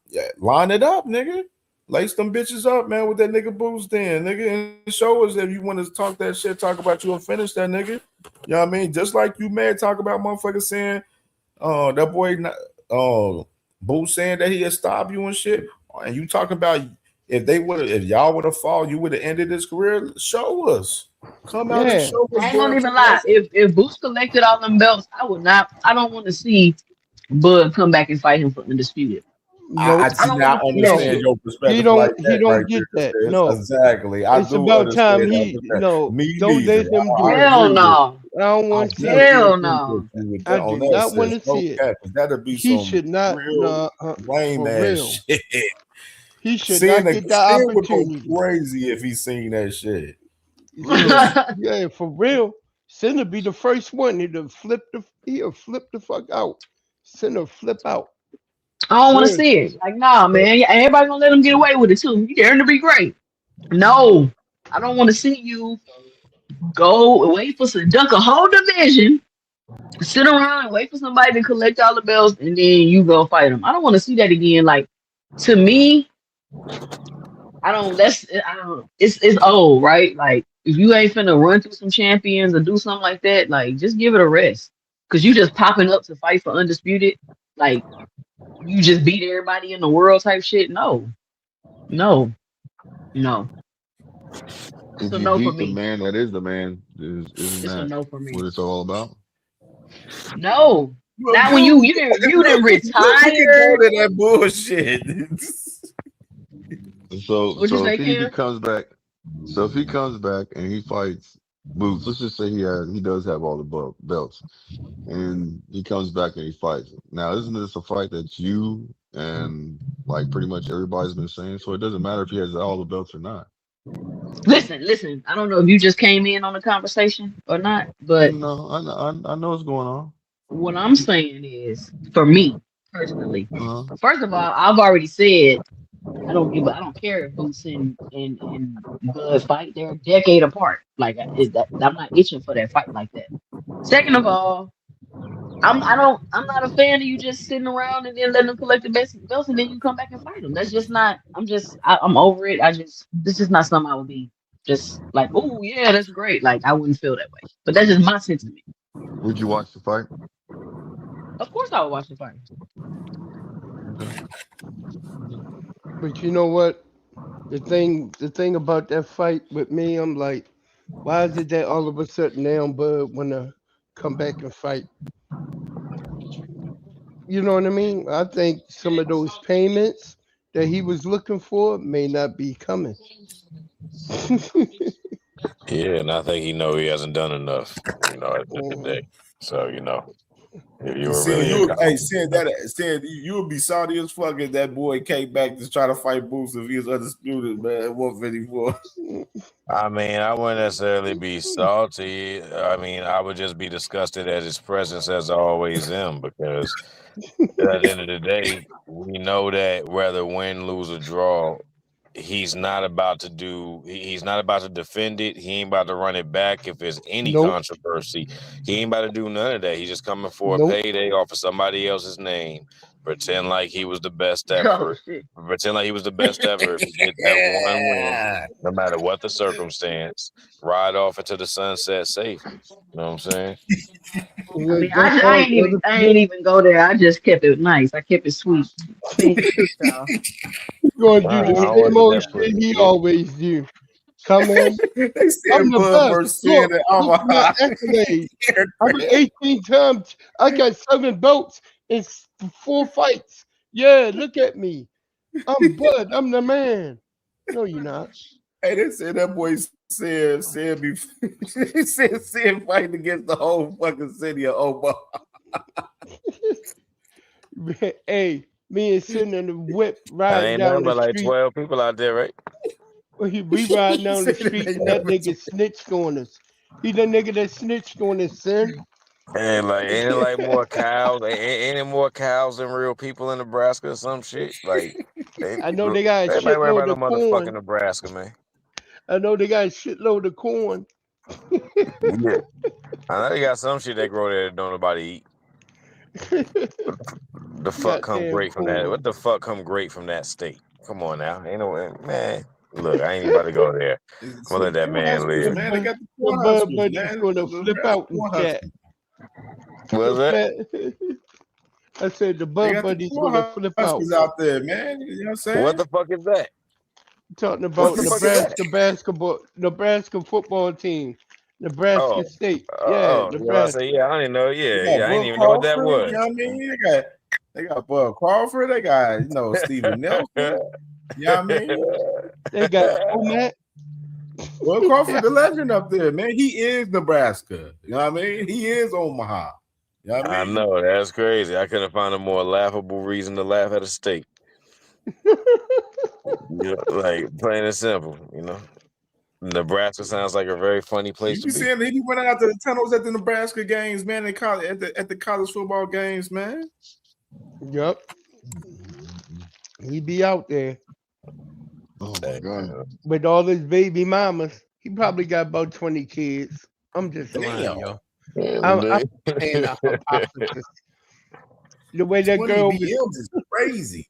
yeah, line it up, nigga. Lace them bitches up, man, with that nigga Boost then, nigga. And show us if you want to talk that shit, talk about you and finish that nigga. You know what I mean? Just like you mad talk about motherfuckers saying, that boy Boost saying that he'll stop you and shit. And you talking about if y'all would have fought, you would have ended his career. Show us. Come out and show us. I ain't gonna even lie. If Boots collected all them belts, I would not. I don't want to see Bud come back and fight him for undisputed. I understand your perspective. He don't. Like he don't get that. No, exactly. It's about time he. No, don't let him do it. Hell no. I don't want to see it. Hell no. I do not want to see it. That'd be he some should not. lame for ass real. shit. He should not get the opportunity. Would go crazy if he seen that shit. Yeah, for real. Sinner be the first one. He'll flip the fuck out. Sinner flip out. I don't want to see it. Like, nah, man. Everybody gonna let him get away with it too. You dare to be great. No, I don't want to see you go wait for some dunk a whole division, sit around and wait for somebody to collect all the belts, and then you go fight them. I don't want to see that again. Like, to me, I don't. It's old, right? Like, if you ain't finna run through some champions or do something like that, like, just give it a rest. Cause you just popping up to fight for undisputed, like, you just beat everybody in the world type shit. No, No, no. It's If a you no for beat the me. man, that is the man. Isn't It's a that no for what me. it's all about? No. Look, Not when look, you didn't look at all retire. of that bullshit. What'd you So say, if he Kim? comes back, if he comes back and he fights Boots, let's just say he does have all the belts, and he comes back and he fights. Now, isn't this a fight that you and like pretty much everybody's been saying? So it doesn't matter if he has all the belts or not. Listen. I don't know if you just came in on the conversation or not, but No, I know what's going on. what I'm saying is, for me personally, Uh-huh. first of all, I've already said I don't care if Boots and Bud fight. They're a decade apart. Like I'm not itching for that fight like that. Second of all, I'm not a fan of you just sitting around and then letting them collect the belts and then you come back and fight them. That's just not. I'm over it. This is not something I would be just like. Oh yeah, that's great. Like I wouldn't feel that way. But that's just my sentiment. Would you watch the fight? Of course, I would watch the fight. Okay. But you know what? The thing about that fight with me, I'm like, why is it that all of a sudden now Bud wanna come back and fight? You know what I mean? I think some of those payments that he was looking for may not be coming. Yeah, and I think he hasn't done enough, at the end of the day. So, if you were really Saying you would be salty as fuck if that boy came back to try to fight Boots if he was undisputed, man, at 154. I mean, I wouldn't necessarily be salty. I mean, I would just be disgusted at his presence as I always am, because at the end of the day, we know that whether win, lose, or draw, he's not about to defend it. He ain't about to run it back if there's any Nope. controversy. He ain't about to do none of that. He's just coming for a Nope. payday off of somebody else's name. Pretend like he was the best Oh, ever. shit. Pretend like he was the best ever if he get that one win, no matter what the circumstance. Ride off into the sunset safe. You know what I'm saying? I mean, I ain't even go there. I just kept it nice. I kept it sweet. Ain't tricked y'all. He's gonna do I the don't same look old at that shit he pretty. always do. Come in. They I'm said the Bud best. versus Look, Sin look at my accolades. I'm 18 times. I got 7 belts in 4 fights. Yeah, look at me. I'm Bud. I'm the man. No, you're not. Hey, they said that boy said he said fighting against the whole fucking city of Omaha. Hey, me and sitting in the whip That riding ain't down nothing the but like street. 12 people out there, right? We riding down the street and that nigga snitched on us. He the nigga that snitched on us, son. And ain't it like more cows? Ain't it more cows than real people in Nebraska or some shit? Like, I know they got a everybody worry shitload about of no motherfucking corn. Nebraska, man. I know they got a shitload of corn. Yeah. I know they got some shit they grow there that don't nobody eat. The fuck come Goddamn great from that? corn. What the fuck come great from that state? Come on now. Ain't no man. Look, I ain't even about to go there. I'm gonna let that man The live. Man, they got the the corn Bud huskers, Buddy's man. gonna The flip out in corn chat. What's that? I said the They Bud got the Buddy's corn gonna flip out. huskers out there, man. You know what I'm saying? What the fuck is that? Talking What about the fuck is that? Nebraska football team, Nebraska Oh, State. Yeah, yeah. I Nebraska. say, yeah. I didn't know. They Yeah. got I didn't Bud even know what that Crawford. You know what I was. mean? They got Bud Crawford. They got Steven Nelson. You know what I mean? They got Matt. Bud Crawford, the legend up there, man. He is Nebraska. You know what I mean? He is Omaha. You know what I I mean? know, that's crazy. I couldn't find a more laughable reason to laugh at a state. Like plain and simple, Nebraska sounds like a very funny place You to be be. seeing that he went out to the tunnels at the Nebraska games, man. At the college football games, man. Yep. He be out there. Oh my god. With all his baby mamas. He probably got about 20 kids. I'm just lying, Damn. yo. I'm saying a hypothesis. The way that 20 girl was, BMs is crazy.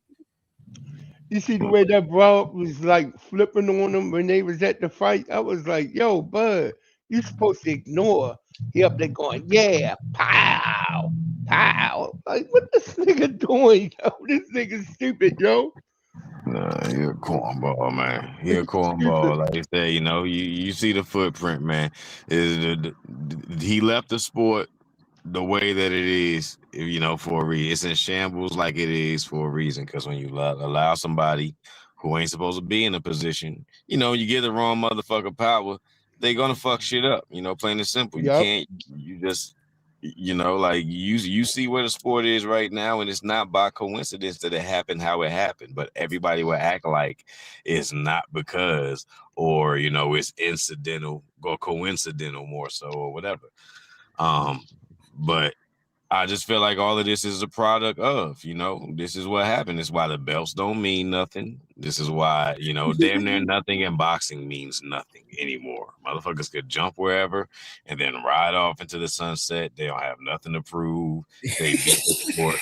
you see the way that bro was like flipping on him when they was at the fight. I was like, yo, Bud, you supposed to ignore. He up there going, yeah, pow, pow. Like, what this nigga doing, yo? This nigga's stupid, yo. Nah, he a cornball, man. He a cornball. Like I said, you know, you see the footprint, man. He left the sport the way that it is, you know, for a reason. It's in shambles like it is for a reason. Because when you allow somebody who ain't supposed to be in a position, you know, you give the wrong motherfucker power, they gonna fuck shit up. You know, plain and simple. You can't. You just. You know, like you see where the sport is right now, and it's not by coincidence that it happened how it happened. But everybody will act like it's not because, or you know, it's incidental or coincidental more so, or whatever. But I just feel like all of this is a product of, you know, this is what happened. This is why the belts don't mean nothing. This is why, you know, damn near nothing in boxing means nothing anymore. Motherfuckers could jump wherever and then ride off into the sunset. They don't have nothing to prove. They beat the sport.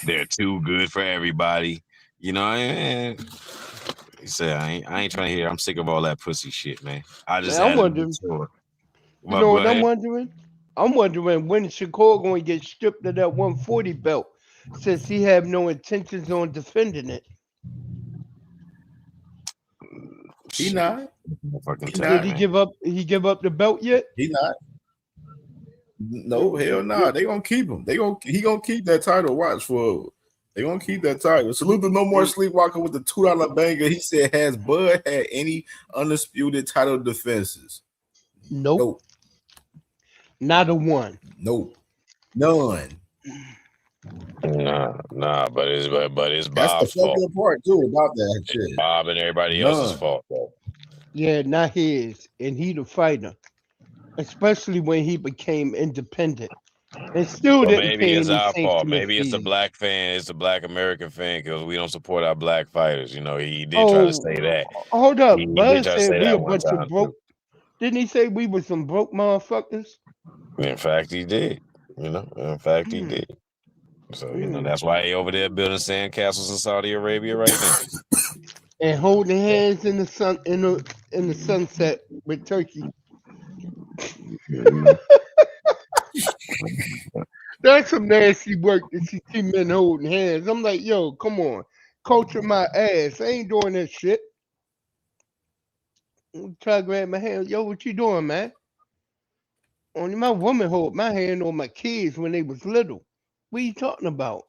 They're too good for everybody. You know, and he said, I ain't trying to hear. I'm sick of all that pussy shit, man. I just I'm wondering. You know what I'm wondering? I'm wondering when Shakur going to get stripped of that 140 belt, since he have no intentions on defending it. He not. Did he give up? He give up the belt yet? He not. No, hell no. They gonna keep him. He gonna keep that title. Watch for. They gonna keep that title. Salute to No More Sleepwalker with the $2 banger. He said, "Has Bud had any undisputed title defenses?" Nope. Not a one. Nope. None. Nah, but it's That's Bob's the fault. fucking part too about that shit. It's Bob and everybody else's fault, though. Yeah, not his. And he the fighter, especially when he became independent. And still But didn't maybe pay it's any our fault. sanctioning Maybe it's a fees. black fan. It's a black American fan because we don't support our black fighters. You know, he did try to say that. Hold up. He did Bud try to said say we that a one bunch of time. broke. Didn't he say we were some broke motherfuckers? In fact, he did. You know, in fact, he did. So you know that's why he over there building sandcastles in Saudi Arabia right now. And holding hands in the sun in the sunset with Turkey. That's some nasty work to see men holding hands. I'm like, yo, come on. Culture my ass. I ain't doing that shit. Try to grab my hand. Yo, what you doing, man? Only my woman hold my hand on my kids when they was little. What are you talking about?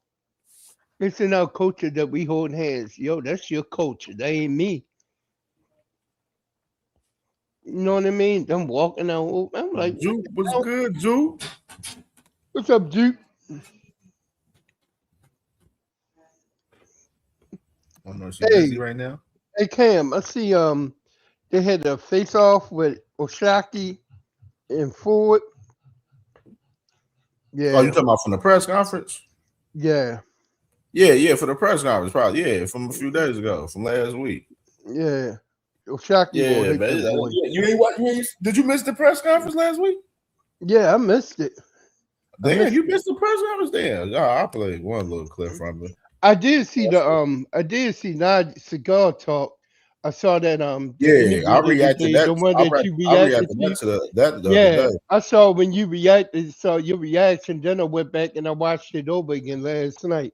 It's in our culture that we hold hands. Yo, that's your culture. That ain't me. You know what I mean? Them walking out. I'm like, Juke, what's good, Juke? What's up, Juke? Oh no, she busy right now. Hey Cam, I see they had a face off with Oshaki and Ford. Yeah. Oh, you talking about from the press conference? Yeah. Yeah, for the press conference, probably. Yeah, from a few days ago, from last week. Yeah. Oshaki. Yeah, man. You ain't what? Did you miss the press conference last week? Yeah, I missed it. Damn, you missed the press conference. Damn, I played one little clip from it. I did see Nod Cigar talk. I saw that Yeah, I reacted to that. The one that you reacted to. That I saw when you reacted, saw your reaction. Then I went back and I watched it over again last night.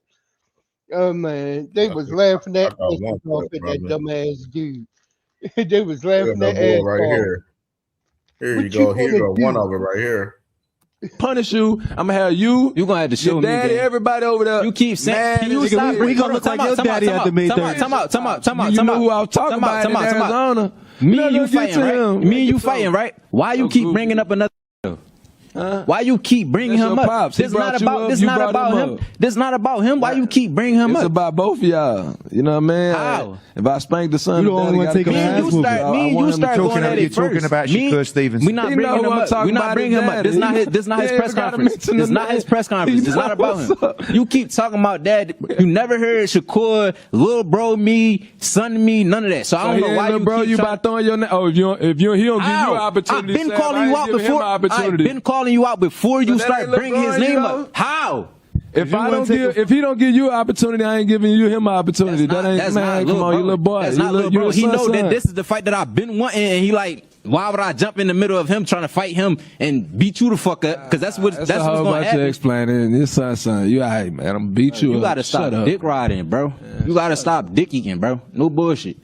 Oh man, they was laughing at that dumbass dude. They was laughing at ass right here. Here you go. Here you go. One of it right here. Punish you. I'm gonna have you. You gonna have to show your me. Daddy, everybody over there. You keep saying. Can you stop? We gonna look like your daddy after May 30th. You know who I was talking about in Arizona. Me and you fighting, right? Me and you fighting, right? Why you keep bringing up another? Why you keep bringing him up? This not about. This not about him. This not about him. Why you keep bringing him up? It's about both of y'all. You know what I mean? How? If I spank the son, you the only one taking ass whooping. Me and you start going at it first. You're talking about Shakur Stevenson. We not bringing him up. We not bringing him up. This not his. This not his press conference. This not his press conference. It's not about him. You keep talking about that. You never heard Shakur, little bro, me, son, me, none of that. So I don't know why you bro. You about throwing your name? Oh, if you he don't give you an opportunity. I've been calling you out before. I've been calling you out before you start bringing his name up. How? If he don't give you an opportunity, I ain't giving you him an opportunity. That ain't, man. Come on, you little boy. That's not little bro. He know that this is the fight that I've been wanting, and he like, Why would I jump in the middle of him trying to fight him and beat you the fuck up? Because that's what's going to happen. Explaining this, son. You all right, man? I'm gonna beat you. You got to stop dick riding, bro. You got to stop dick eating, bro. No bullshit.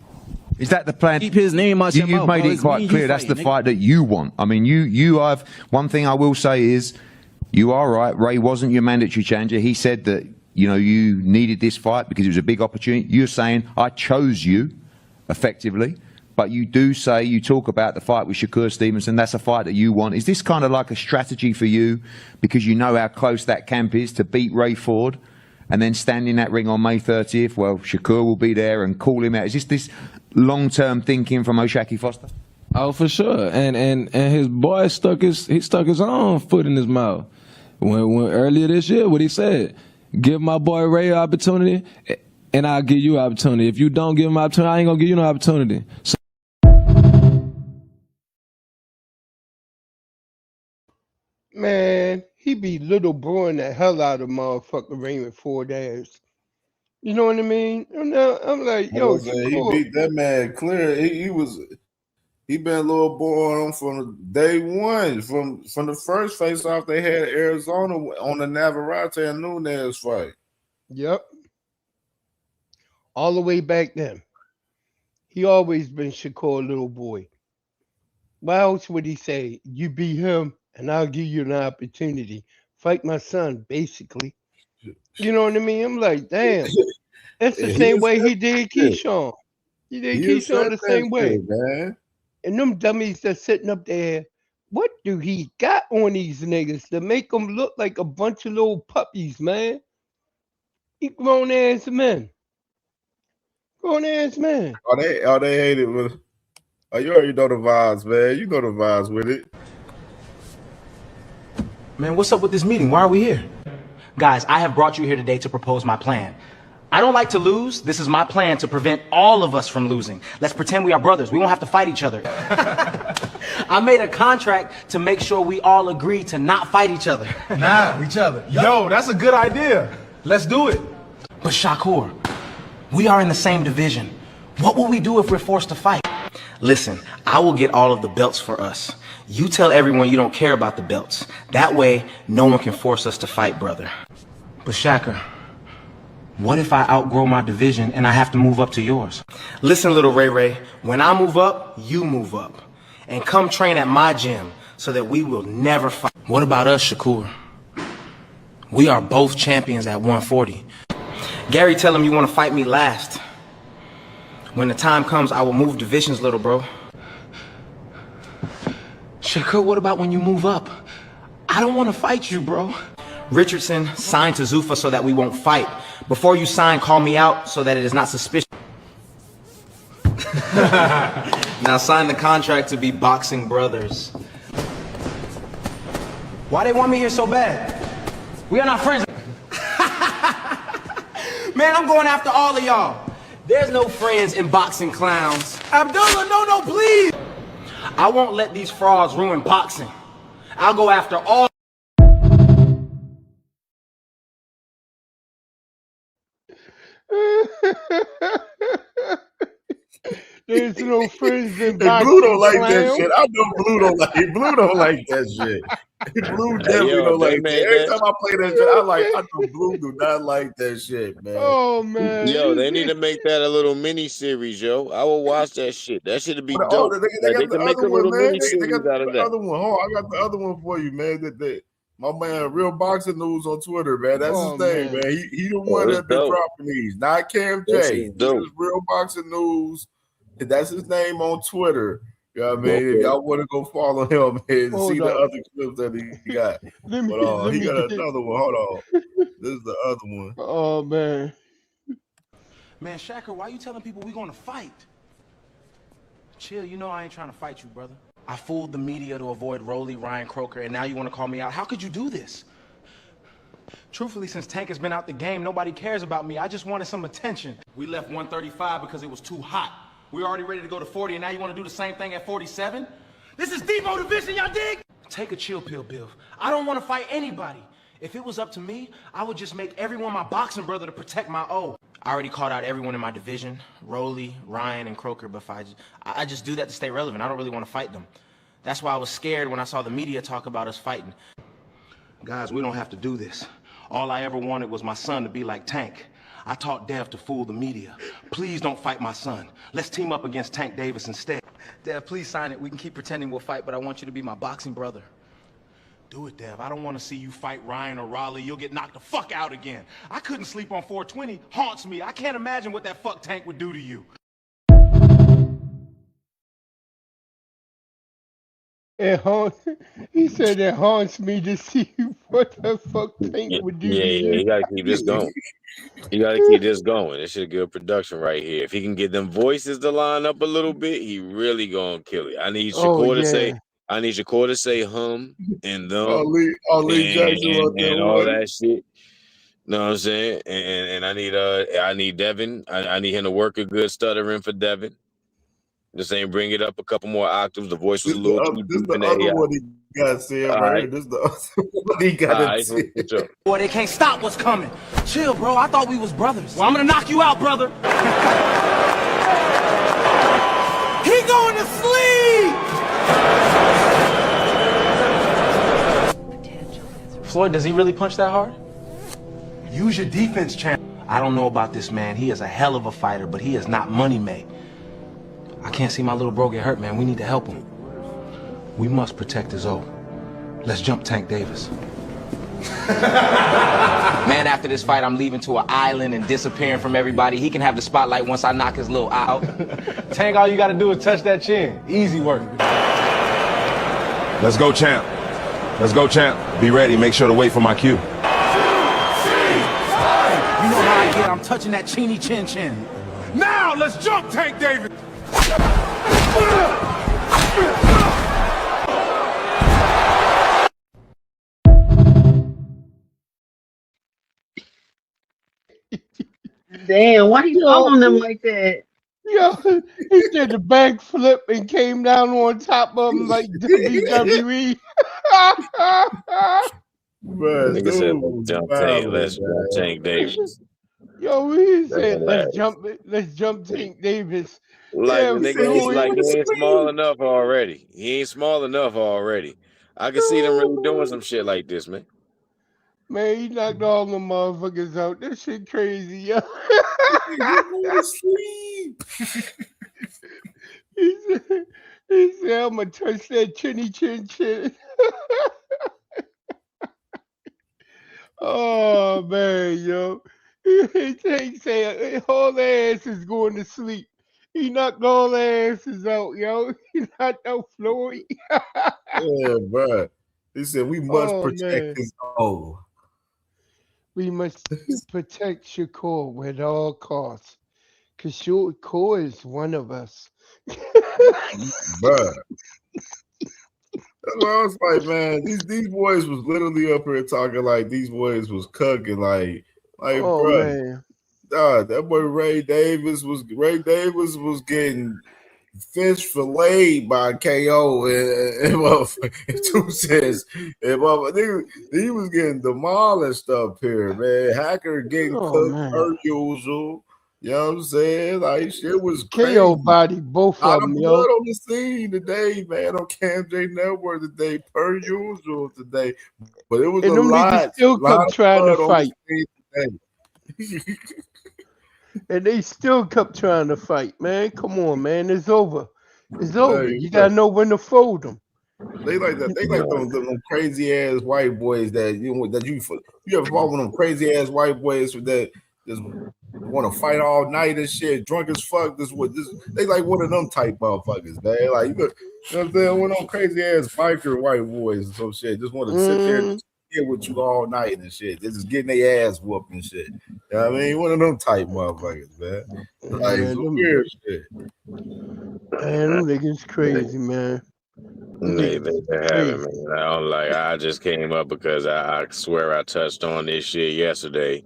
Is that the plan? Keep his name out your mouth. You've made it quite clear that's the fight that you want. I mean, you have. One thing I will say is, you are right. Ray wasn't your mandatory challenger. He said that you needed this fight because it was a big opportunity. You're saying I chose you, effectively. But you do say, you talk about the fight with Shakur Stevenson. That's a fight that you want. Is this kind of like a strategy for you because you know how close that camp is to beat Ray Ford and then stand in that ring on May 30th? Well, Shakur will be there and call him out. Is this long-term thinking from O'Shaquie Foster? Oh, for sure. And his boy stuck his own foot in his mouth. When earlier this year, what he said, give my boy Ray an opportunity and I'll give you an opportunity. If you don't give him an opportunity, I ain't going to give you no opportunity. So Man, he be little broing the hell out of motherfucker Raymond Ford ass. You know what I mean? I'm like, yo, he beat that man clear. He been little boy on from day one, from the first face off they had Arizona on the Navarrete and Nunes fight. Yep. All the way back then. He always been Shakur little boy. What else would he say? You beat him and I'll give you an opportunity. Fight my son, basically. You know what I mean? I'm like, damn. That's the same way he did Keyshawn. He did Keyshawn the same way. Man. And them dummies that's sitting up there, what do he got on these niggas to make them look like a bunch of little puppies, man? He grown ass men. Grown ass man. Oh, they hate it with. Oh, you already know the vibes, man. You know the vibes with it. Man, what's up with this meeting? Why are we here? Guys, I have brought you here today to propose my plan. I don't like to lose. This is my plan to prevent all of us from losing. Let's pretend we are brothers. We won't have to fight each other. I made a contract to make sure we all agree to not fight each other. Each other. Yo, that's a good idea. Let's do it. But Shakur, we are in the same division. What will we do if we're forced to fight? Listen, I will get all of the belts for us. You tell everyone you don't care about the belts. That way, no one can force us to fight, brother. But Shakur, what if I outgrow my division and I have to move up to yours? Listen, little Ray, when I move up, you move up. And come train at my gym so that we will never fight. What about us, Shakur? We are both champions at 140. Gary, tell him you want to fight me last. When the time comes, I will move divisions, little bro. Shakur, what about when you move up? I don't want to fight you, bro. Richardson, sign to Zuffa so that we won't fight. Before you sign, call me out so that it is not suspicious. Now sign the contract to be boxing brothers. Why they want me here so bad? We are not friends. Man, I'm going after all of y'all. There's no friends in boxing, clowns. Abdullah, no, please. I won't let these frauds ruin boxing. I'll go after all. There's no friends in boxing. Blue don't like that shit. I know Blue don't like it. Blue don't like that shit. Blue definitely don't like that. Every time I play that shit, I know Blue do not like that shit, man. Oh man. Yo, they need to make that a little mini series, yo. I will watch that shit. That should be dope. They got can the make a other little one, man. mini They series got out of the that. other one. Oh, I got the other one for you, man. My man, Real Boxing News on Twitter, man. That's his name, man. He the one that been dropping these. Not CamJ. This is Real Boxing News. That's his name on Twitter. You know what I mean? Okay. If y'all want to go follow him and see the other clips that he got. He got another one. Hold on. This is the other one. Oh, man. Man, Shakur, why you telling people we gonna fight? Chill, you know I ain't trying to fight you, brother. I fooled the media to avoid Rolly, Ryan Croker, and now you want to call me out. How could you do this? Truthfully, since Tank has been out the game, nobody cares about me. I just wanted some attention. We left 135 because it was too hot. We were already ready to go to 40, and now you want to do the same thing at 47? This is Debo division, y'all dig? Take a chill pill, Bill. I don't want to fight anybody. If it was up to me, I would just make everyone my boxing brother to protect my O. I already called out everyone in my division, Rowley, Ryan, and Croker, but I just do that to stay relevant. I don't really want to fight them. That's why I was scared when I saw the media talk about us fighting. Guys, we don't have to do this. All I ever wanted was my son to be like Tank. I taught Dev to fool the media. Please don't fight my son. Let's team up against Tank Davis instead. Dev, please sign it. We can keep pretending we'll fight, but I want you to be my boxing brother. Do it, Dev. I don't want to see you fight Ryan or Raleigh. You'll get knocked the fuck out again. I couldn't sleep on 420. Haunts me. I can't imagine what that fuck Tank would do to you. He said it haunts me to see what the fuck Tank would do to you. You gotta keep this going. You gotta keep this going. This shit good production right here. If he can get them voices to line up a little bit, he really gonna kill it. I need Shakur to say hum and them and all that shit. Know what I'm saying? And I need Devin. I need him to work a good stuttering for Devin. Just ain't bring it up a couple more octaves. The voice was a little too deep in the other one he got said right here. This is the other one he got said. Boy, they can't stop what's coming. Chill, bro. I thought we was brothers. Well, I'm gonna knock you out, brother. He going to sleep. Floyd, does he really punch that hard? Use your defense, champ. I don't know about this man. He is a hell of a fighter, but he is not money made. I can't see my little bro get hurt, man. We need to help him. We must protect his O. Let's jump Tank Davis. Man, after this fight, I'm leaving to an island and disappearing from everybody. He can have the spotlight once I knock his little out. Tank, all you got to do is touch that chin. Easy work. Let's go, champ. Let's go, champ. Be ready. Make sure to wait for my cue. You know how I get. I'm touching that chinny chin chin. Now, let's jump Tank Davis. Damn, why you calling them like that? Yo, he did the backflip and came down on top of him like WWE. Nigga said, let's jump Tank Davis. Yo, he said, let's jump Tank Davis. Like, nigga, he's like, he ain't small enough already. He ain't small enough already. I can see them really doing some shit like this, man. Man, he knocked all the motherfuckers out. That shit crazy, yo. He said, I'm gonna touch that chinny chin chin. Oh man, yo. He said all their ass is going to sleep. He knocked all their asses out, yo. He knocked out Floyd. Yeah, bro. He said we must protect his O. We must protect Shakur at all costs. Because Shakur is one of us. Bruh. That's what I was like, man. These boys was literally up here talking like these boys was cooking, like bro. Man. That boy Ray Davis was getting fish filleted by KO and 2 cents. And he was getting demolished up here, man. Hacker getting cooked per usual. You know what I'm saying? Like shit was crazy. KO body, both of them, yo. Blood on the scene today, man, on CamJNetwork today, per usual today. But it was and a them lot. Niggas still kept trying to fight. And they still kept trying to fight, man. Come on, man. It's over. It's over. You gotta know when to fold them. They like that. They like them crazy ass white boys that you ever fought with them crazy ass white boys that just want to fight all night and shit, drunk as fuck. They like one of them type motherfuckers, man. Like you know what I'm saying? One of them crazy ass biker white boys and some shit. Just want to sit there and sit with you all night and shit. They're just getting their ass whooped and shit. You know what I mean? One of them type motherfuckers, man. Like some weird shit. Man, them niggas crazy, man. They have it, man. I just came up because I swear I touched on this shit yesterday.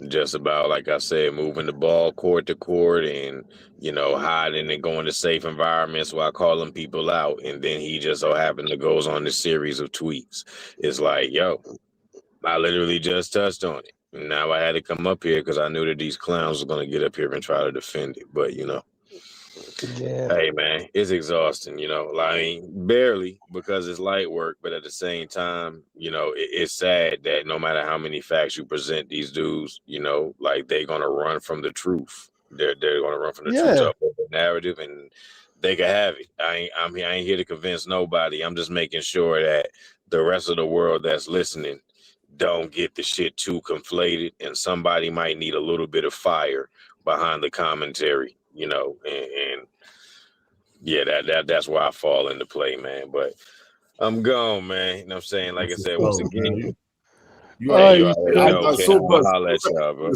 Just about, like I said, moving the ball court to court and, hiding and going to safe environments while calling people out. And then he just so happened to goes on this series of tweets. It's like, yo, I literally just touched on it. Now I had to come up here because I knew that these clowns were going to get up here and try to defend it. But, you know, Yeah. hey, man, it's exhausting, you know. I mean, barely because it's light work. But at the same time, you know, it's sad that no matter how many facts you present these dudes, you know, like they're going to run from the truth. They're going to run from the truth Yeah. of the narrative, and they can have it. I ain't here to convince nobody. I'm just making sure that the rest of the world that's listening don't get the shit too conflated, and somebody might need a little bit of fire behind the commentary, you know, and yeah, that's where I fall into play, man. But I'm gone, man. You know what I'm saying? Like I said, once again, You hey, you I already know, got Ken. so I'm much. gonna holler at y'all, bro.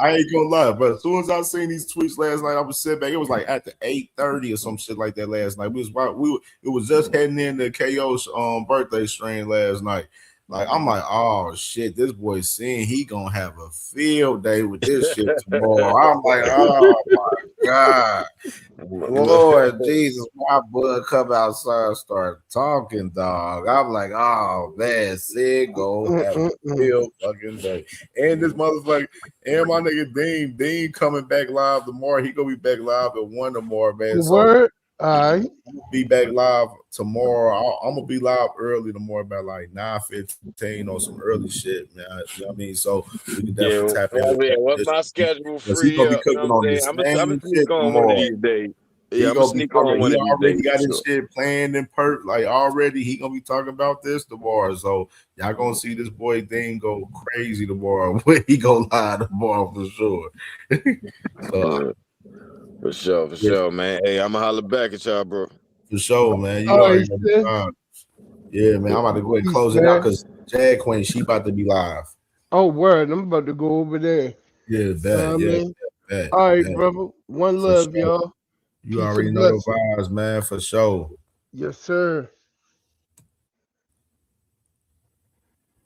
I ain't gonna lie, but as soon as I seen these tweets last night, I was sitting back. It was like at the 8:30 or some shit like that last night. It was just heading into KO's birthday stream last night. Like I'm like, oh shit, this boy saying he gonna have a field day with this shit tomorrow. I'm like, oh my god, Lord Jesus, my blood come outside and start talking, dog. I'm like, oh man, Sid go have a field fucking day. And this motherfucker, and my nigga Dean coming back live tomorrow. He gonna be back live at 1 tomorrow, man. So Word. I'm gonna be back live tomorrow. I'm gonna be live early tomorrow about like 9:15 on some early shit, man. You know what I mean? So we can definitely tap in. What's my schedule He's gonna be up? You know cooking what on I'm the saying? I'm gonna same sneak shit on one of tomorrow. these days. He Yeah, I'm gonna gonna be sneak on talking. one He of these already days. got For his sure. shit planned and like already. He gonna be talking about this tomorrow. So y'all gonna see this boy thing go crazy tomorrow. When he go live tomorrow for sure. So, For sure, man. Hey, I'm gonna holler back at y'all, bro. for sure, man. You All right, already know the time. Yeah, man. I'm about to go ahead and close it out because Jag Queen, she about to be live. Oh, word. I'm about to go over there. Yeah, bet. Bet. All right, brother. One love, sure. y'all. You Peace already and know the blessings. vibes, man, for sure. Yes, sir.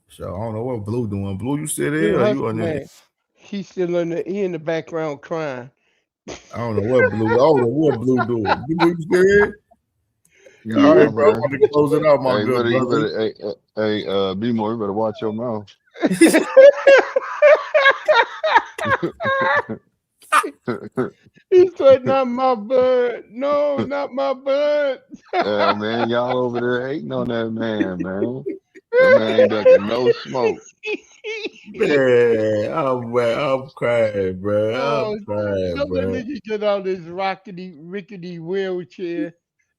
So I don't know what Blue doing. Blue, you still Blue there? Or you Hustle on there? Man. He's still he in the background crying. I don't know what Blue doing. Blue, you still here? Yeah, All right, bro. man. I'm about to close it out, my Hey, good brother. B-More, you better watch your mouth. He said, not my bud. No, not my bud. Yeah, man, y'all over there hating on that man, man. That man ain't ducking no smoke. Man, I'm crying, bro. Oh, I'm crying, tell the bro. nigga get out his rickety wheelchair,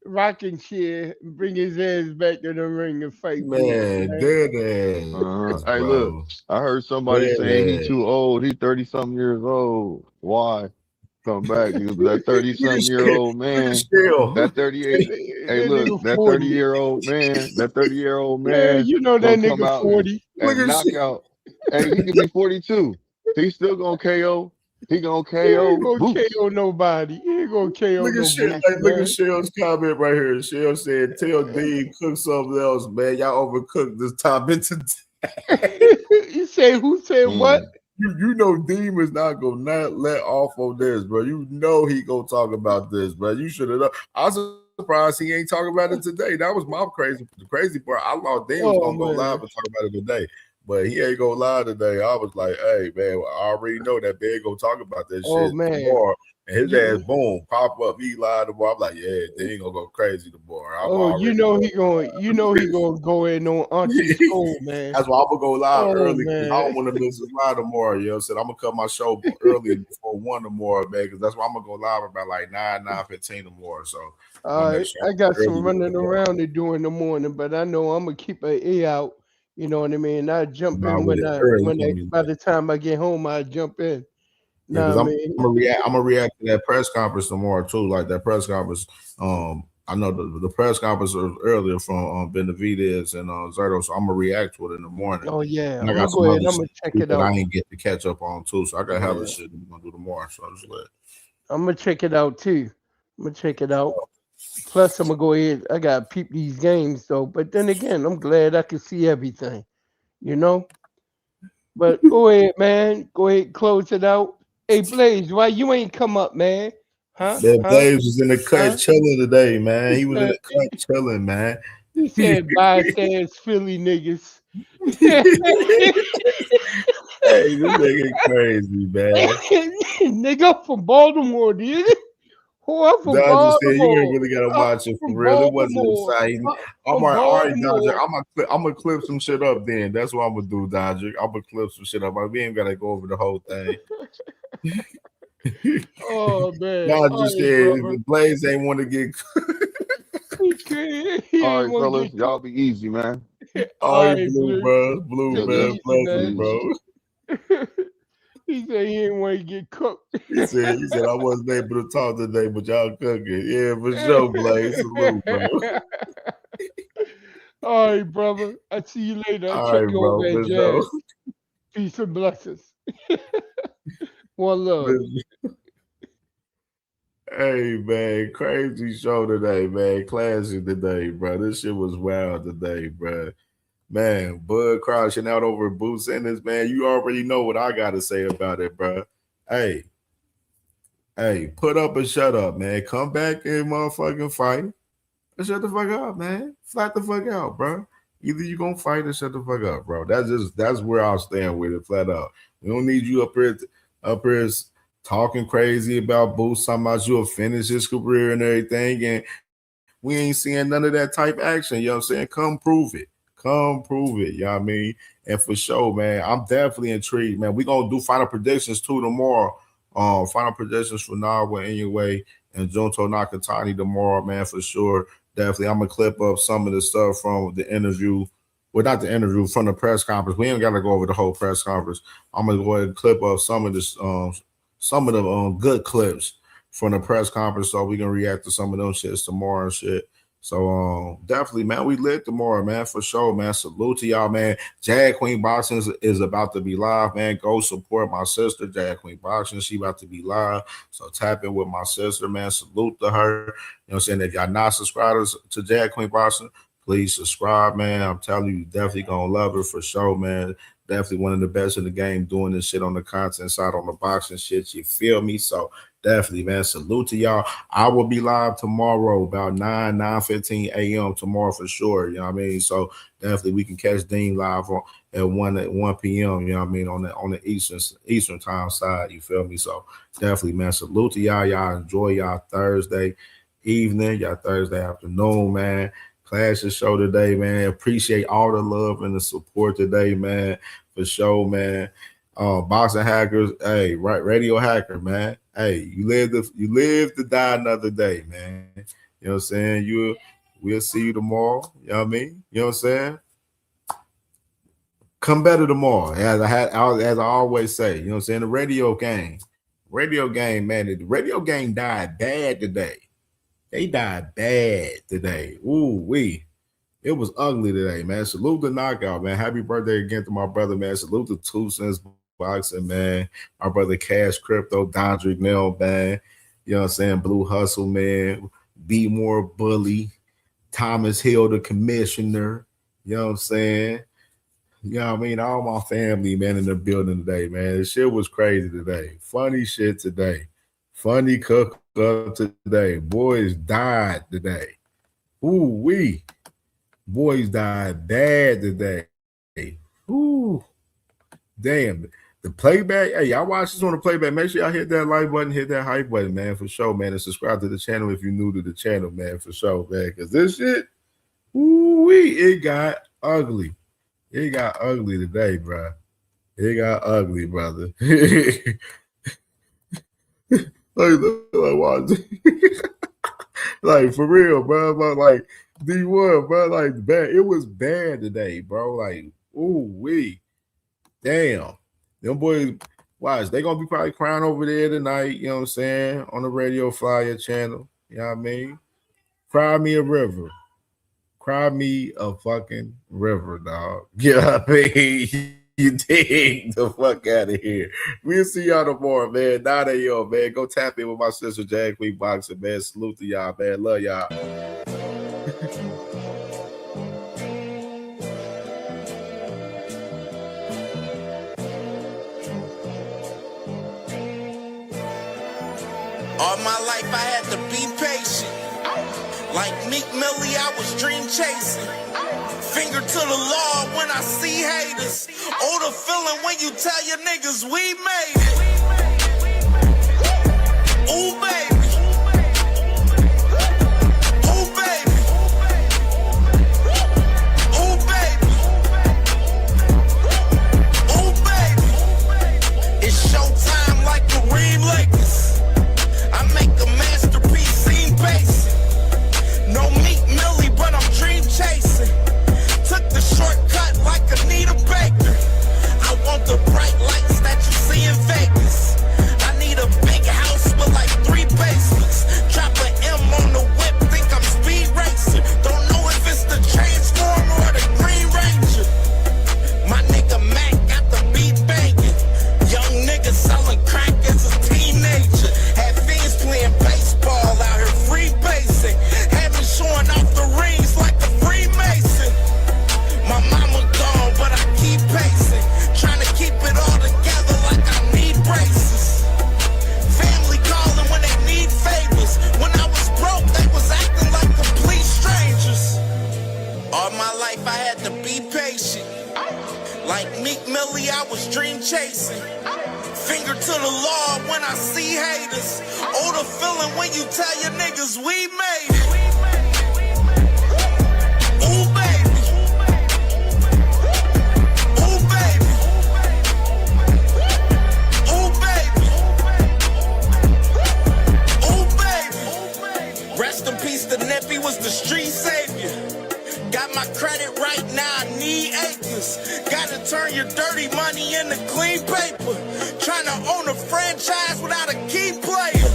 rocking chair, and bring his ass back to the ring and fight. Man, dead ass. Hey, look, I heard somebody saying he too old. He 30-something years old. Why? Come back. That 30-something-year-old man. That 38. Hey, look, that 30-year-old man. That 30-year-old man. Yeah, you know that come nigga out 40. and knock out. Hey, he could be 42. He's still gonna KO. He gonna KO. He ain't gonna KO nobody. He ain't gonna KO Look at Shell's comment right here. Shell said, "Tell Dean cook something else, man. Y'all overcooked this topic today." You say who said what? You know Dean is not gonna not let off on this, bro. You know he gonna talk about this, bro. You should have. I was surprised he ain't talking about it today. That was my crazy part. I thought Dean was gonna go live and talk about it today. But he ain't gonna lie today. I was like, hey, man, I already know that they ain't gonna talk about that shit tomorrow. And his ass, boom, pop up. He lied tomorrow. I'm like, yeah, they ain't gonna go crazy tomorrow. He gonna go in on Auntie's school, man. That's why I'm gonna go live early because man. I don't want to miss his live tomorrow. You know what I'm saying? I'm gonna cut my show early before 1 tomorrow, man, because that's why I'm gonna go live about like 9:15 tomorrow. So I got some running around to do in the morning, but I know I'm gonna keep an ear out. You know what I mean? I jump in by the time I get home, I jump in. Yeah, because I'm gonna react to that press conference tomorrow too. Like that press conference. I know the press conference was earlier from Benavidez and Zerto, so I'm gonna react to it in the morning. Oh yeah, and I got some other shit check it out. I ain't get to catch up on too, so I got hella shit I'm gonna do tomorrow. So I just let. I'm gonna check it out too. I'm gonna check it out. Plus, I'm gonna go ahead. I gotta peep these games though. But then again, I'm glad I can see everything. You know. But go ahead, man. Go ahead, close it out. Hey, Blaze, why you ain't come up, man? Huh? Man, Blaze was in the cut chilling today, man. He was in the cut chilling, man. He said, "Bye, ass Philly niggas." Hey, this nigga crazy, man. Nigga from Baltimore, dude. Who I'm from Dodger said you ain't Baltimore. really gotta watch it for From real. It wasn't Baltimore. exciting. I'm From all right, Dodger. Baltimore. I'm gonna clip some shit up then. That's what I'm gonna do, Dodger. I'm gonna clip some shit up. We ain't gotta go over the whole thing. Oh man. Dodger said if the Blaze ain't want to get All right, fellas, y'all be easy, man. all right, Blue, bro. Blue, man. Blessing, bro. He said he didn't want to get cooked. He said I wasn't able to talk today, but y'all cooking. Yeah, for sure, Blaze. Salute, bro. All right, brother. I see you later. I'll All check right, you bro. over at Jazz. Peace and blessings. One love. Hey, man. Crazy show today, man. Classic today, bro. This shit was wild today, bro. Man, Bud crouching out over Boots Ennis, man. You already know what I got to say about it, bro. Hey, put up or shut up, man. Come back and motherfucking fight. And shut the fuck up, man. Flat the fuck out, bro. Either you gonna fight or shut the fuck up, bro. That's where I'll stand with it, flat out. We don't need you up here talking crazy about Boots, talking about you'll finish his career and everything, and we ain't seeing none of that type action. You know what I'm saying? Come prove it. Come prove it. You know what I mean? And for sure, man, I'm definitely intrigued, man. We're gonna do final predictions too tomorrow. Final predictions for Nawa anyway, and Junto Nakatani tomorrow, man, for sure. Definitely. I'm gonna clip up some of the stuff from the interview. Well, not the interview, from the press conference. We ain't gotta go over the whole press conference. I'm gonna go ahead and clip up some of this, some of the good clips from the press conference, so we can react to some of those shits tomorrow and shit. So definitely, man, we lit tomorrow, man, for sure, man. Salute to y'all, man. Jag Queen Boxing is about to be live, man. Go support my sister, Jag Queen Boxing. She about to be live. So tap in with my sister, man. Salute to her. You know what I'm saying? If y'all not subscribers to Jag Queen Boxing, please subscribe, man. I'm telling you, definitely gonna love her for sure, man. Definitely one of the best in the game doing this shit on the content side, on the boxing shit. You feel me? So definitely, man. Salute to y'all. I will be live tomorrow about 9:15 a.m. tomorrow for sure. You know what I mean? So definitely we can catch Dean live at 1 p.m. You know what I mean? On the Eastern time side. You feel me? So definitely, man. Salute to y'all. Y'all enjoy y'all Thursday evening, y'all Thursday afternoon, man. Classic show today, man. Appreciate all the love and the support today, man. For sure, man. Boxing hackers, hey, right, radio hacker, man. Hey, you live to die another day, man. You know what I'm saying? We'll see you tomorrow. You know what I mean? You know what I'm saying? Come better tomorrow, as I always say. You know what I'm saying? The radio game, man. The radio game died bad today. They died bad today. Ooh, it was ugly today, man. Salute the knockout, man. Happy birthday again to my brother, man. Salute the 2 Cents Boxing, man. My brother Cash Crypto, Dondrick Nell, man. You know what I'm saying? Blue Hustle, man. Be More Bully. Thomas Hill, the commissioner. You know what I'm saying? You know what I mean? All my family, man, in the building today, man. This shit was crazy today. Funny shit today. Funny cook up today. Boys died today. Ooh, boys died bad today. Ooh, damn. The playback. Hey, y'all watch this on the playback. Make sure y'all hit that like button, hit that hype button, man, for sure, man. And subscribe to the channel if you're new to the channel, man, for sure, man. Because this shit, ooh, it got ugly. It got ugly today, bro. It got ugly, brother. like watch. Like for real, bro. But like D1, bro. Like bad. It was bad today, bro. Like, ooh, damn. Them boys, watch. They gonna be probably crying over there tonight. You know what I'm saying? On the Radio Flyer channel. You know what I mean? Cry me a river. Cry me a fucking river, dog. You know what I mean? You dig the fuck out of here. We'll see y'all tomorrow, man. 9 a.m., man. Go tap in with my sister, Jag Queen Boxing, man. Salute to y'all, man. Love y'all. All my life I had to be patient. Like Meek Millie, I was dream chasing. Finger to the law when I see haters. Oh, the feeling when you tell your niggas we made it. Ooh, baby. Ooh, baby. Ooh, baby. Ooh, baby. It's showtime like Kareem Lakers. I make a masterpiece, scene basic. No Meek Millie, but I'm dream chasing. Took the shortcut like Anita Baker. I want the bright lights that you see in Vegas. I need a big house with like 3 basements. Drop an M on the whip, think I'm speed racing. Don't know if it's the Transformer or the Green Ranger. My nigga Mac got the beat banging. Young nigga selling crack as a teenager. Had fiends playing baseball out here free basing. Had me showing off the rings like a Freemason. My mama gone, but I keep pacing. Trying to keep it all together like I need braces. Family calling when they need favors. When I was broke, they was acting like complete strangers. All my life I had to be patient. Like Meek Millie, I was dream chasing. Finger to the law when I see haters. Oh, the feeling when you tell your niggas we made it. Ooh, baby. Ooh, baby. Ooh, baby. Ooh, baby. Rest in peace, the Nippy was the street savior. Got my credit right now, I need acres. Gotta turn your dirty money into clean paper. Trying to own a franchise without a key player.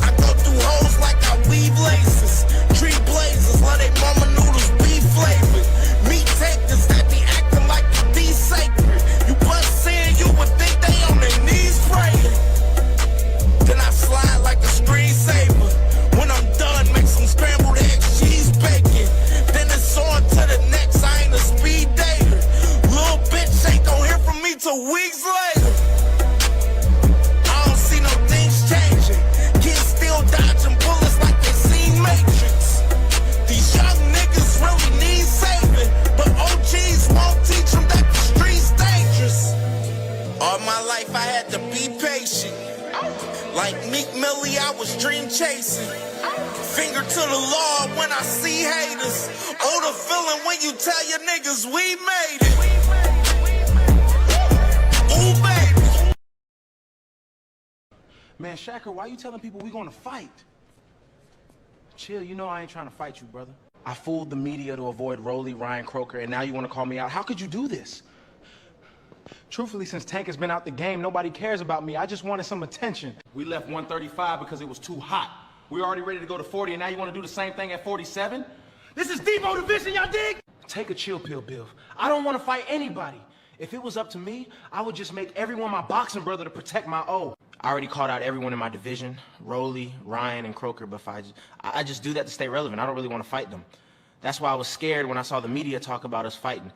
I go through hoes like I weave laces. Tree blazers, let they mama noodles be flavored. Meat takers that be acting like the sacred. You bust in, you would think they on their knees praying. Then I slide like a screensaver. When I'm done, make some scrambled eggs, cheese, bacon. Then it's on to the next, I ain't a speed dater. Little bitch ain't gon' hear from me till weeks later. I don't see no things changing. Kids still dodging bullets like they seen Matrix. These young niggas really need saving, but OGs won't teach them that the street's dangerous. All my life I had to be patient. Like Meek Millie, I was dream chasing. Finger to the law when I see haters. Oh, the feeling when you tell your niggas we made it. Ooh, baby. Man, Shakur, why you telling people we gonna fight? Chill, you know I ain't trying to fight you, brother. I fooled the media to avoid Rolly, Ryan Croker, and now you want to call me out. How could you do this? Truthfully, since Tank has been out the game, nobody cares about me. I just wanted some attention. We left 135 because it was too hot. We were already ready to go to 40, and now you want to do the same thing at 47? This is Debo division, y'all dig? Take a chill pill, Bill. I don't want to fight anybody. If it was up to me, I would just make everyone my boxing brother to protect my O. I already called out everyone in my division, Rolly, Ryan, and Croker, but I just do that to stay relevant. I don't really want to fight them. That's why I was scared when I saw the media talk about us fighting.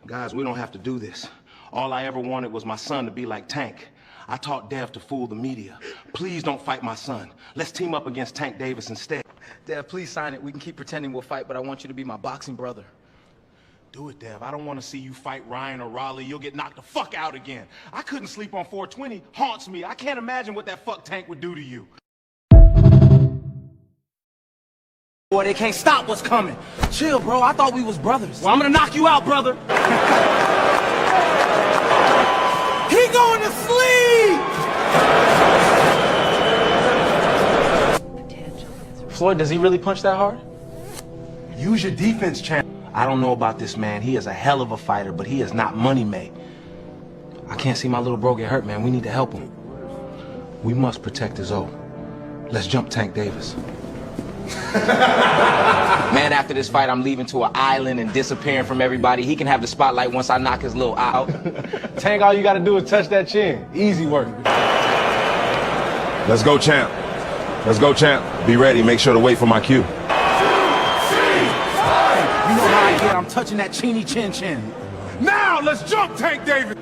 Guys, we don't have to do this. All I ever wanted was my son to be like Tank. I taught Dev to fool the media. Please don't fight my son. Let's team up against Tank Davis instead. Dev, please sign it. We can keep pretending we'll fight, but I want you to be my boxing brother. Do it, Dev. I don't want to see you fight Ryan or Raleigh. You'll get knocked the fuck out again. I couldn't sleep on 420. Haunts me. I can't imagine what that fuck Tank would do to you. Boy, they can't stop what's coming. Chill, bro. I thought we was brothers. Well, I'm gonna knock you out, brother. He going to sleep! Floyd, does he really punch that hard? Use your defense, champ. I don't know about this man. He is a hell of a fighter, but he is not money made. I can't see my little bro get hurt, man. We need to help him. We must protect his O. Let's jump Tank Davis. Man, after this fight, I'm leaving to an island and disappearing from everybody. He can have the spotlight once I knock his little eye out. Tank, all you gotta do is touch that chin. Easy work. Let's go, champ. Let's go, champ. Be ready. Make sure to wait for my cue. You know how I get. I'm touching that chinny chin chin. Now, let's jump Tank Davis.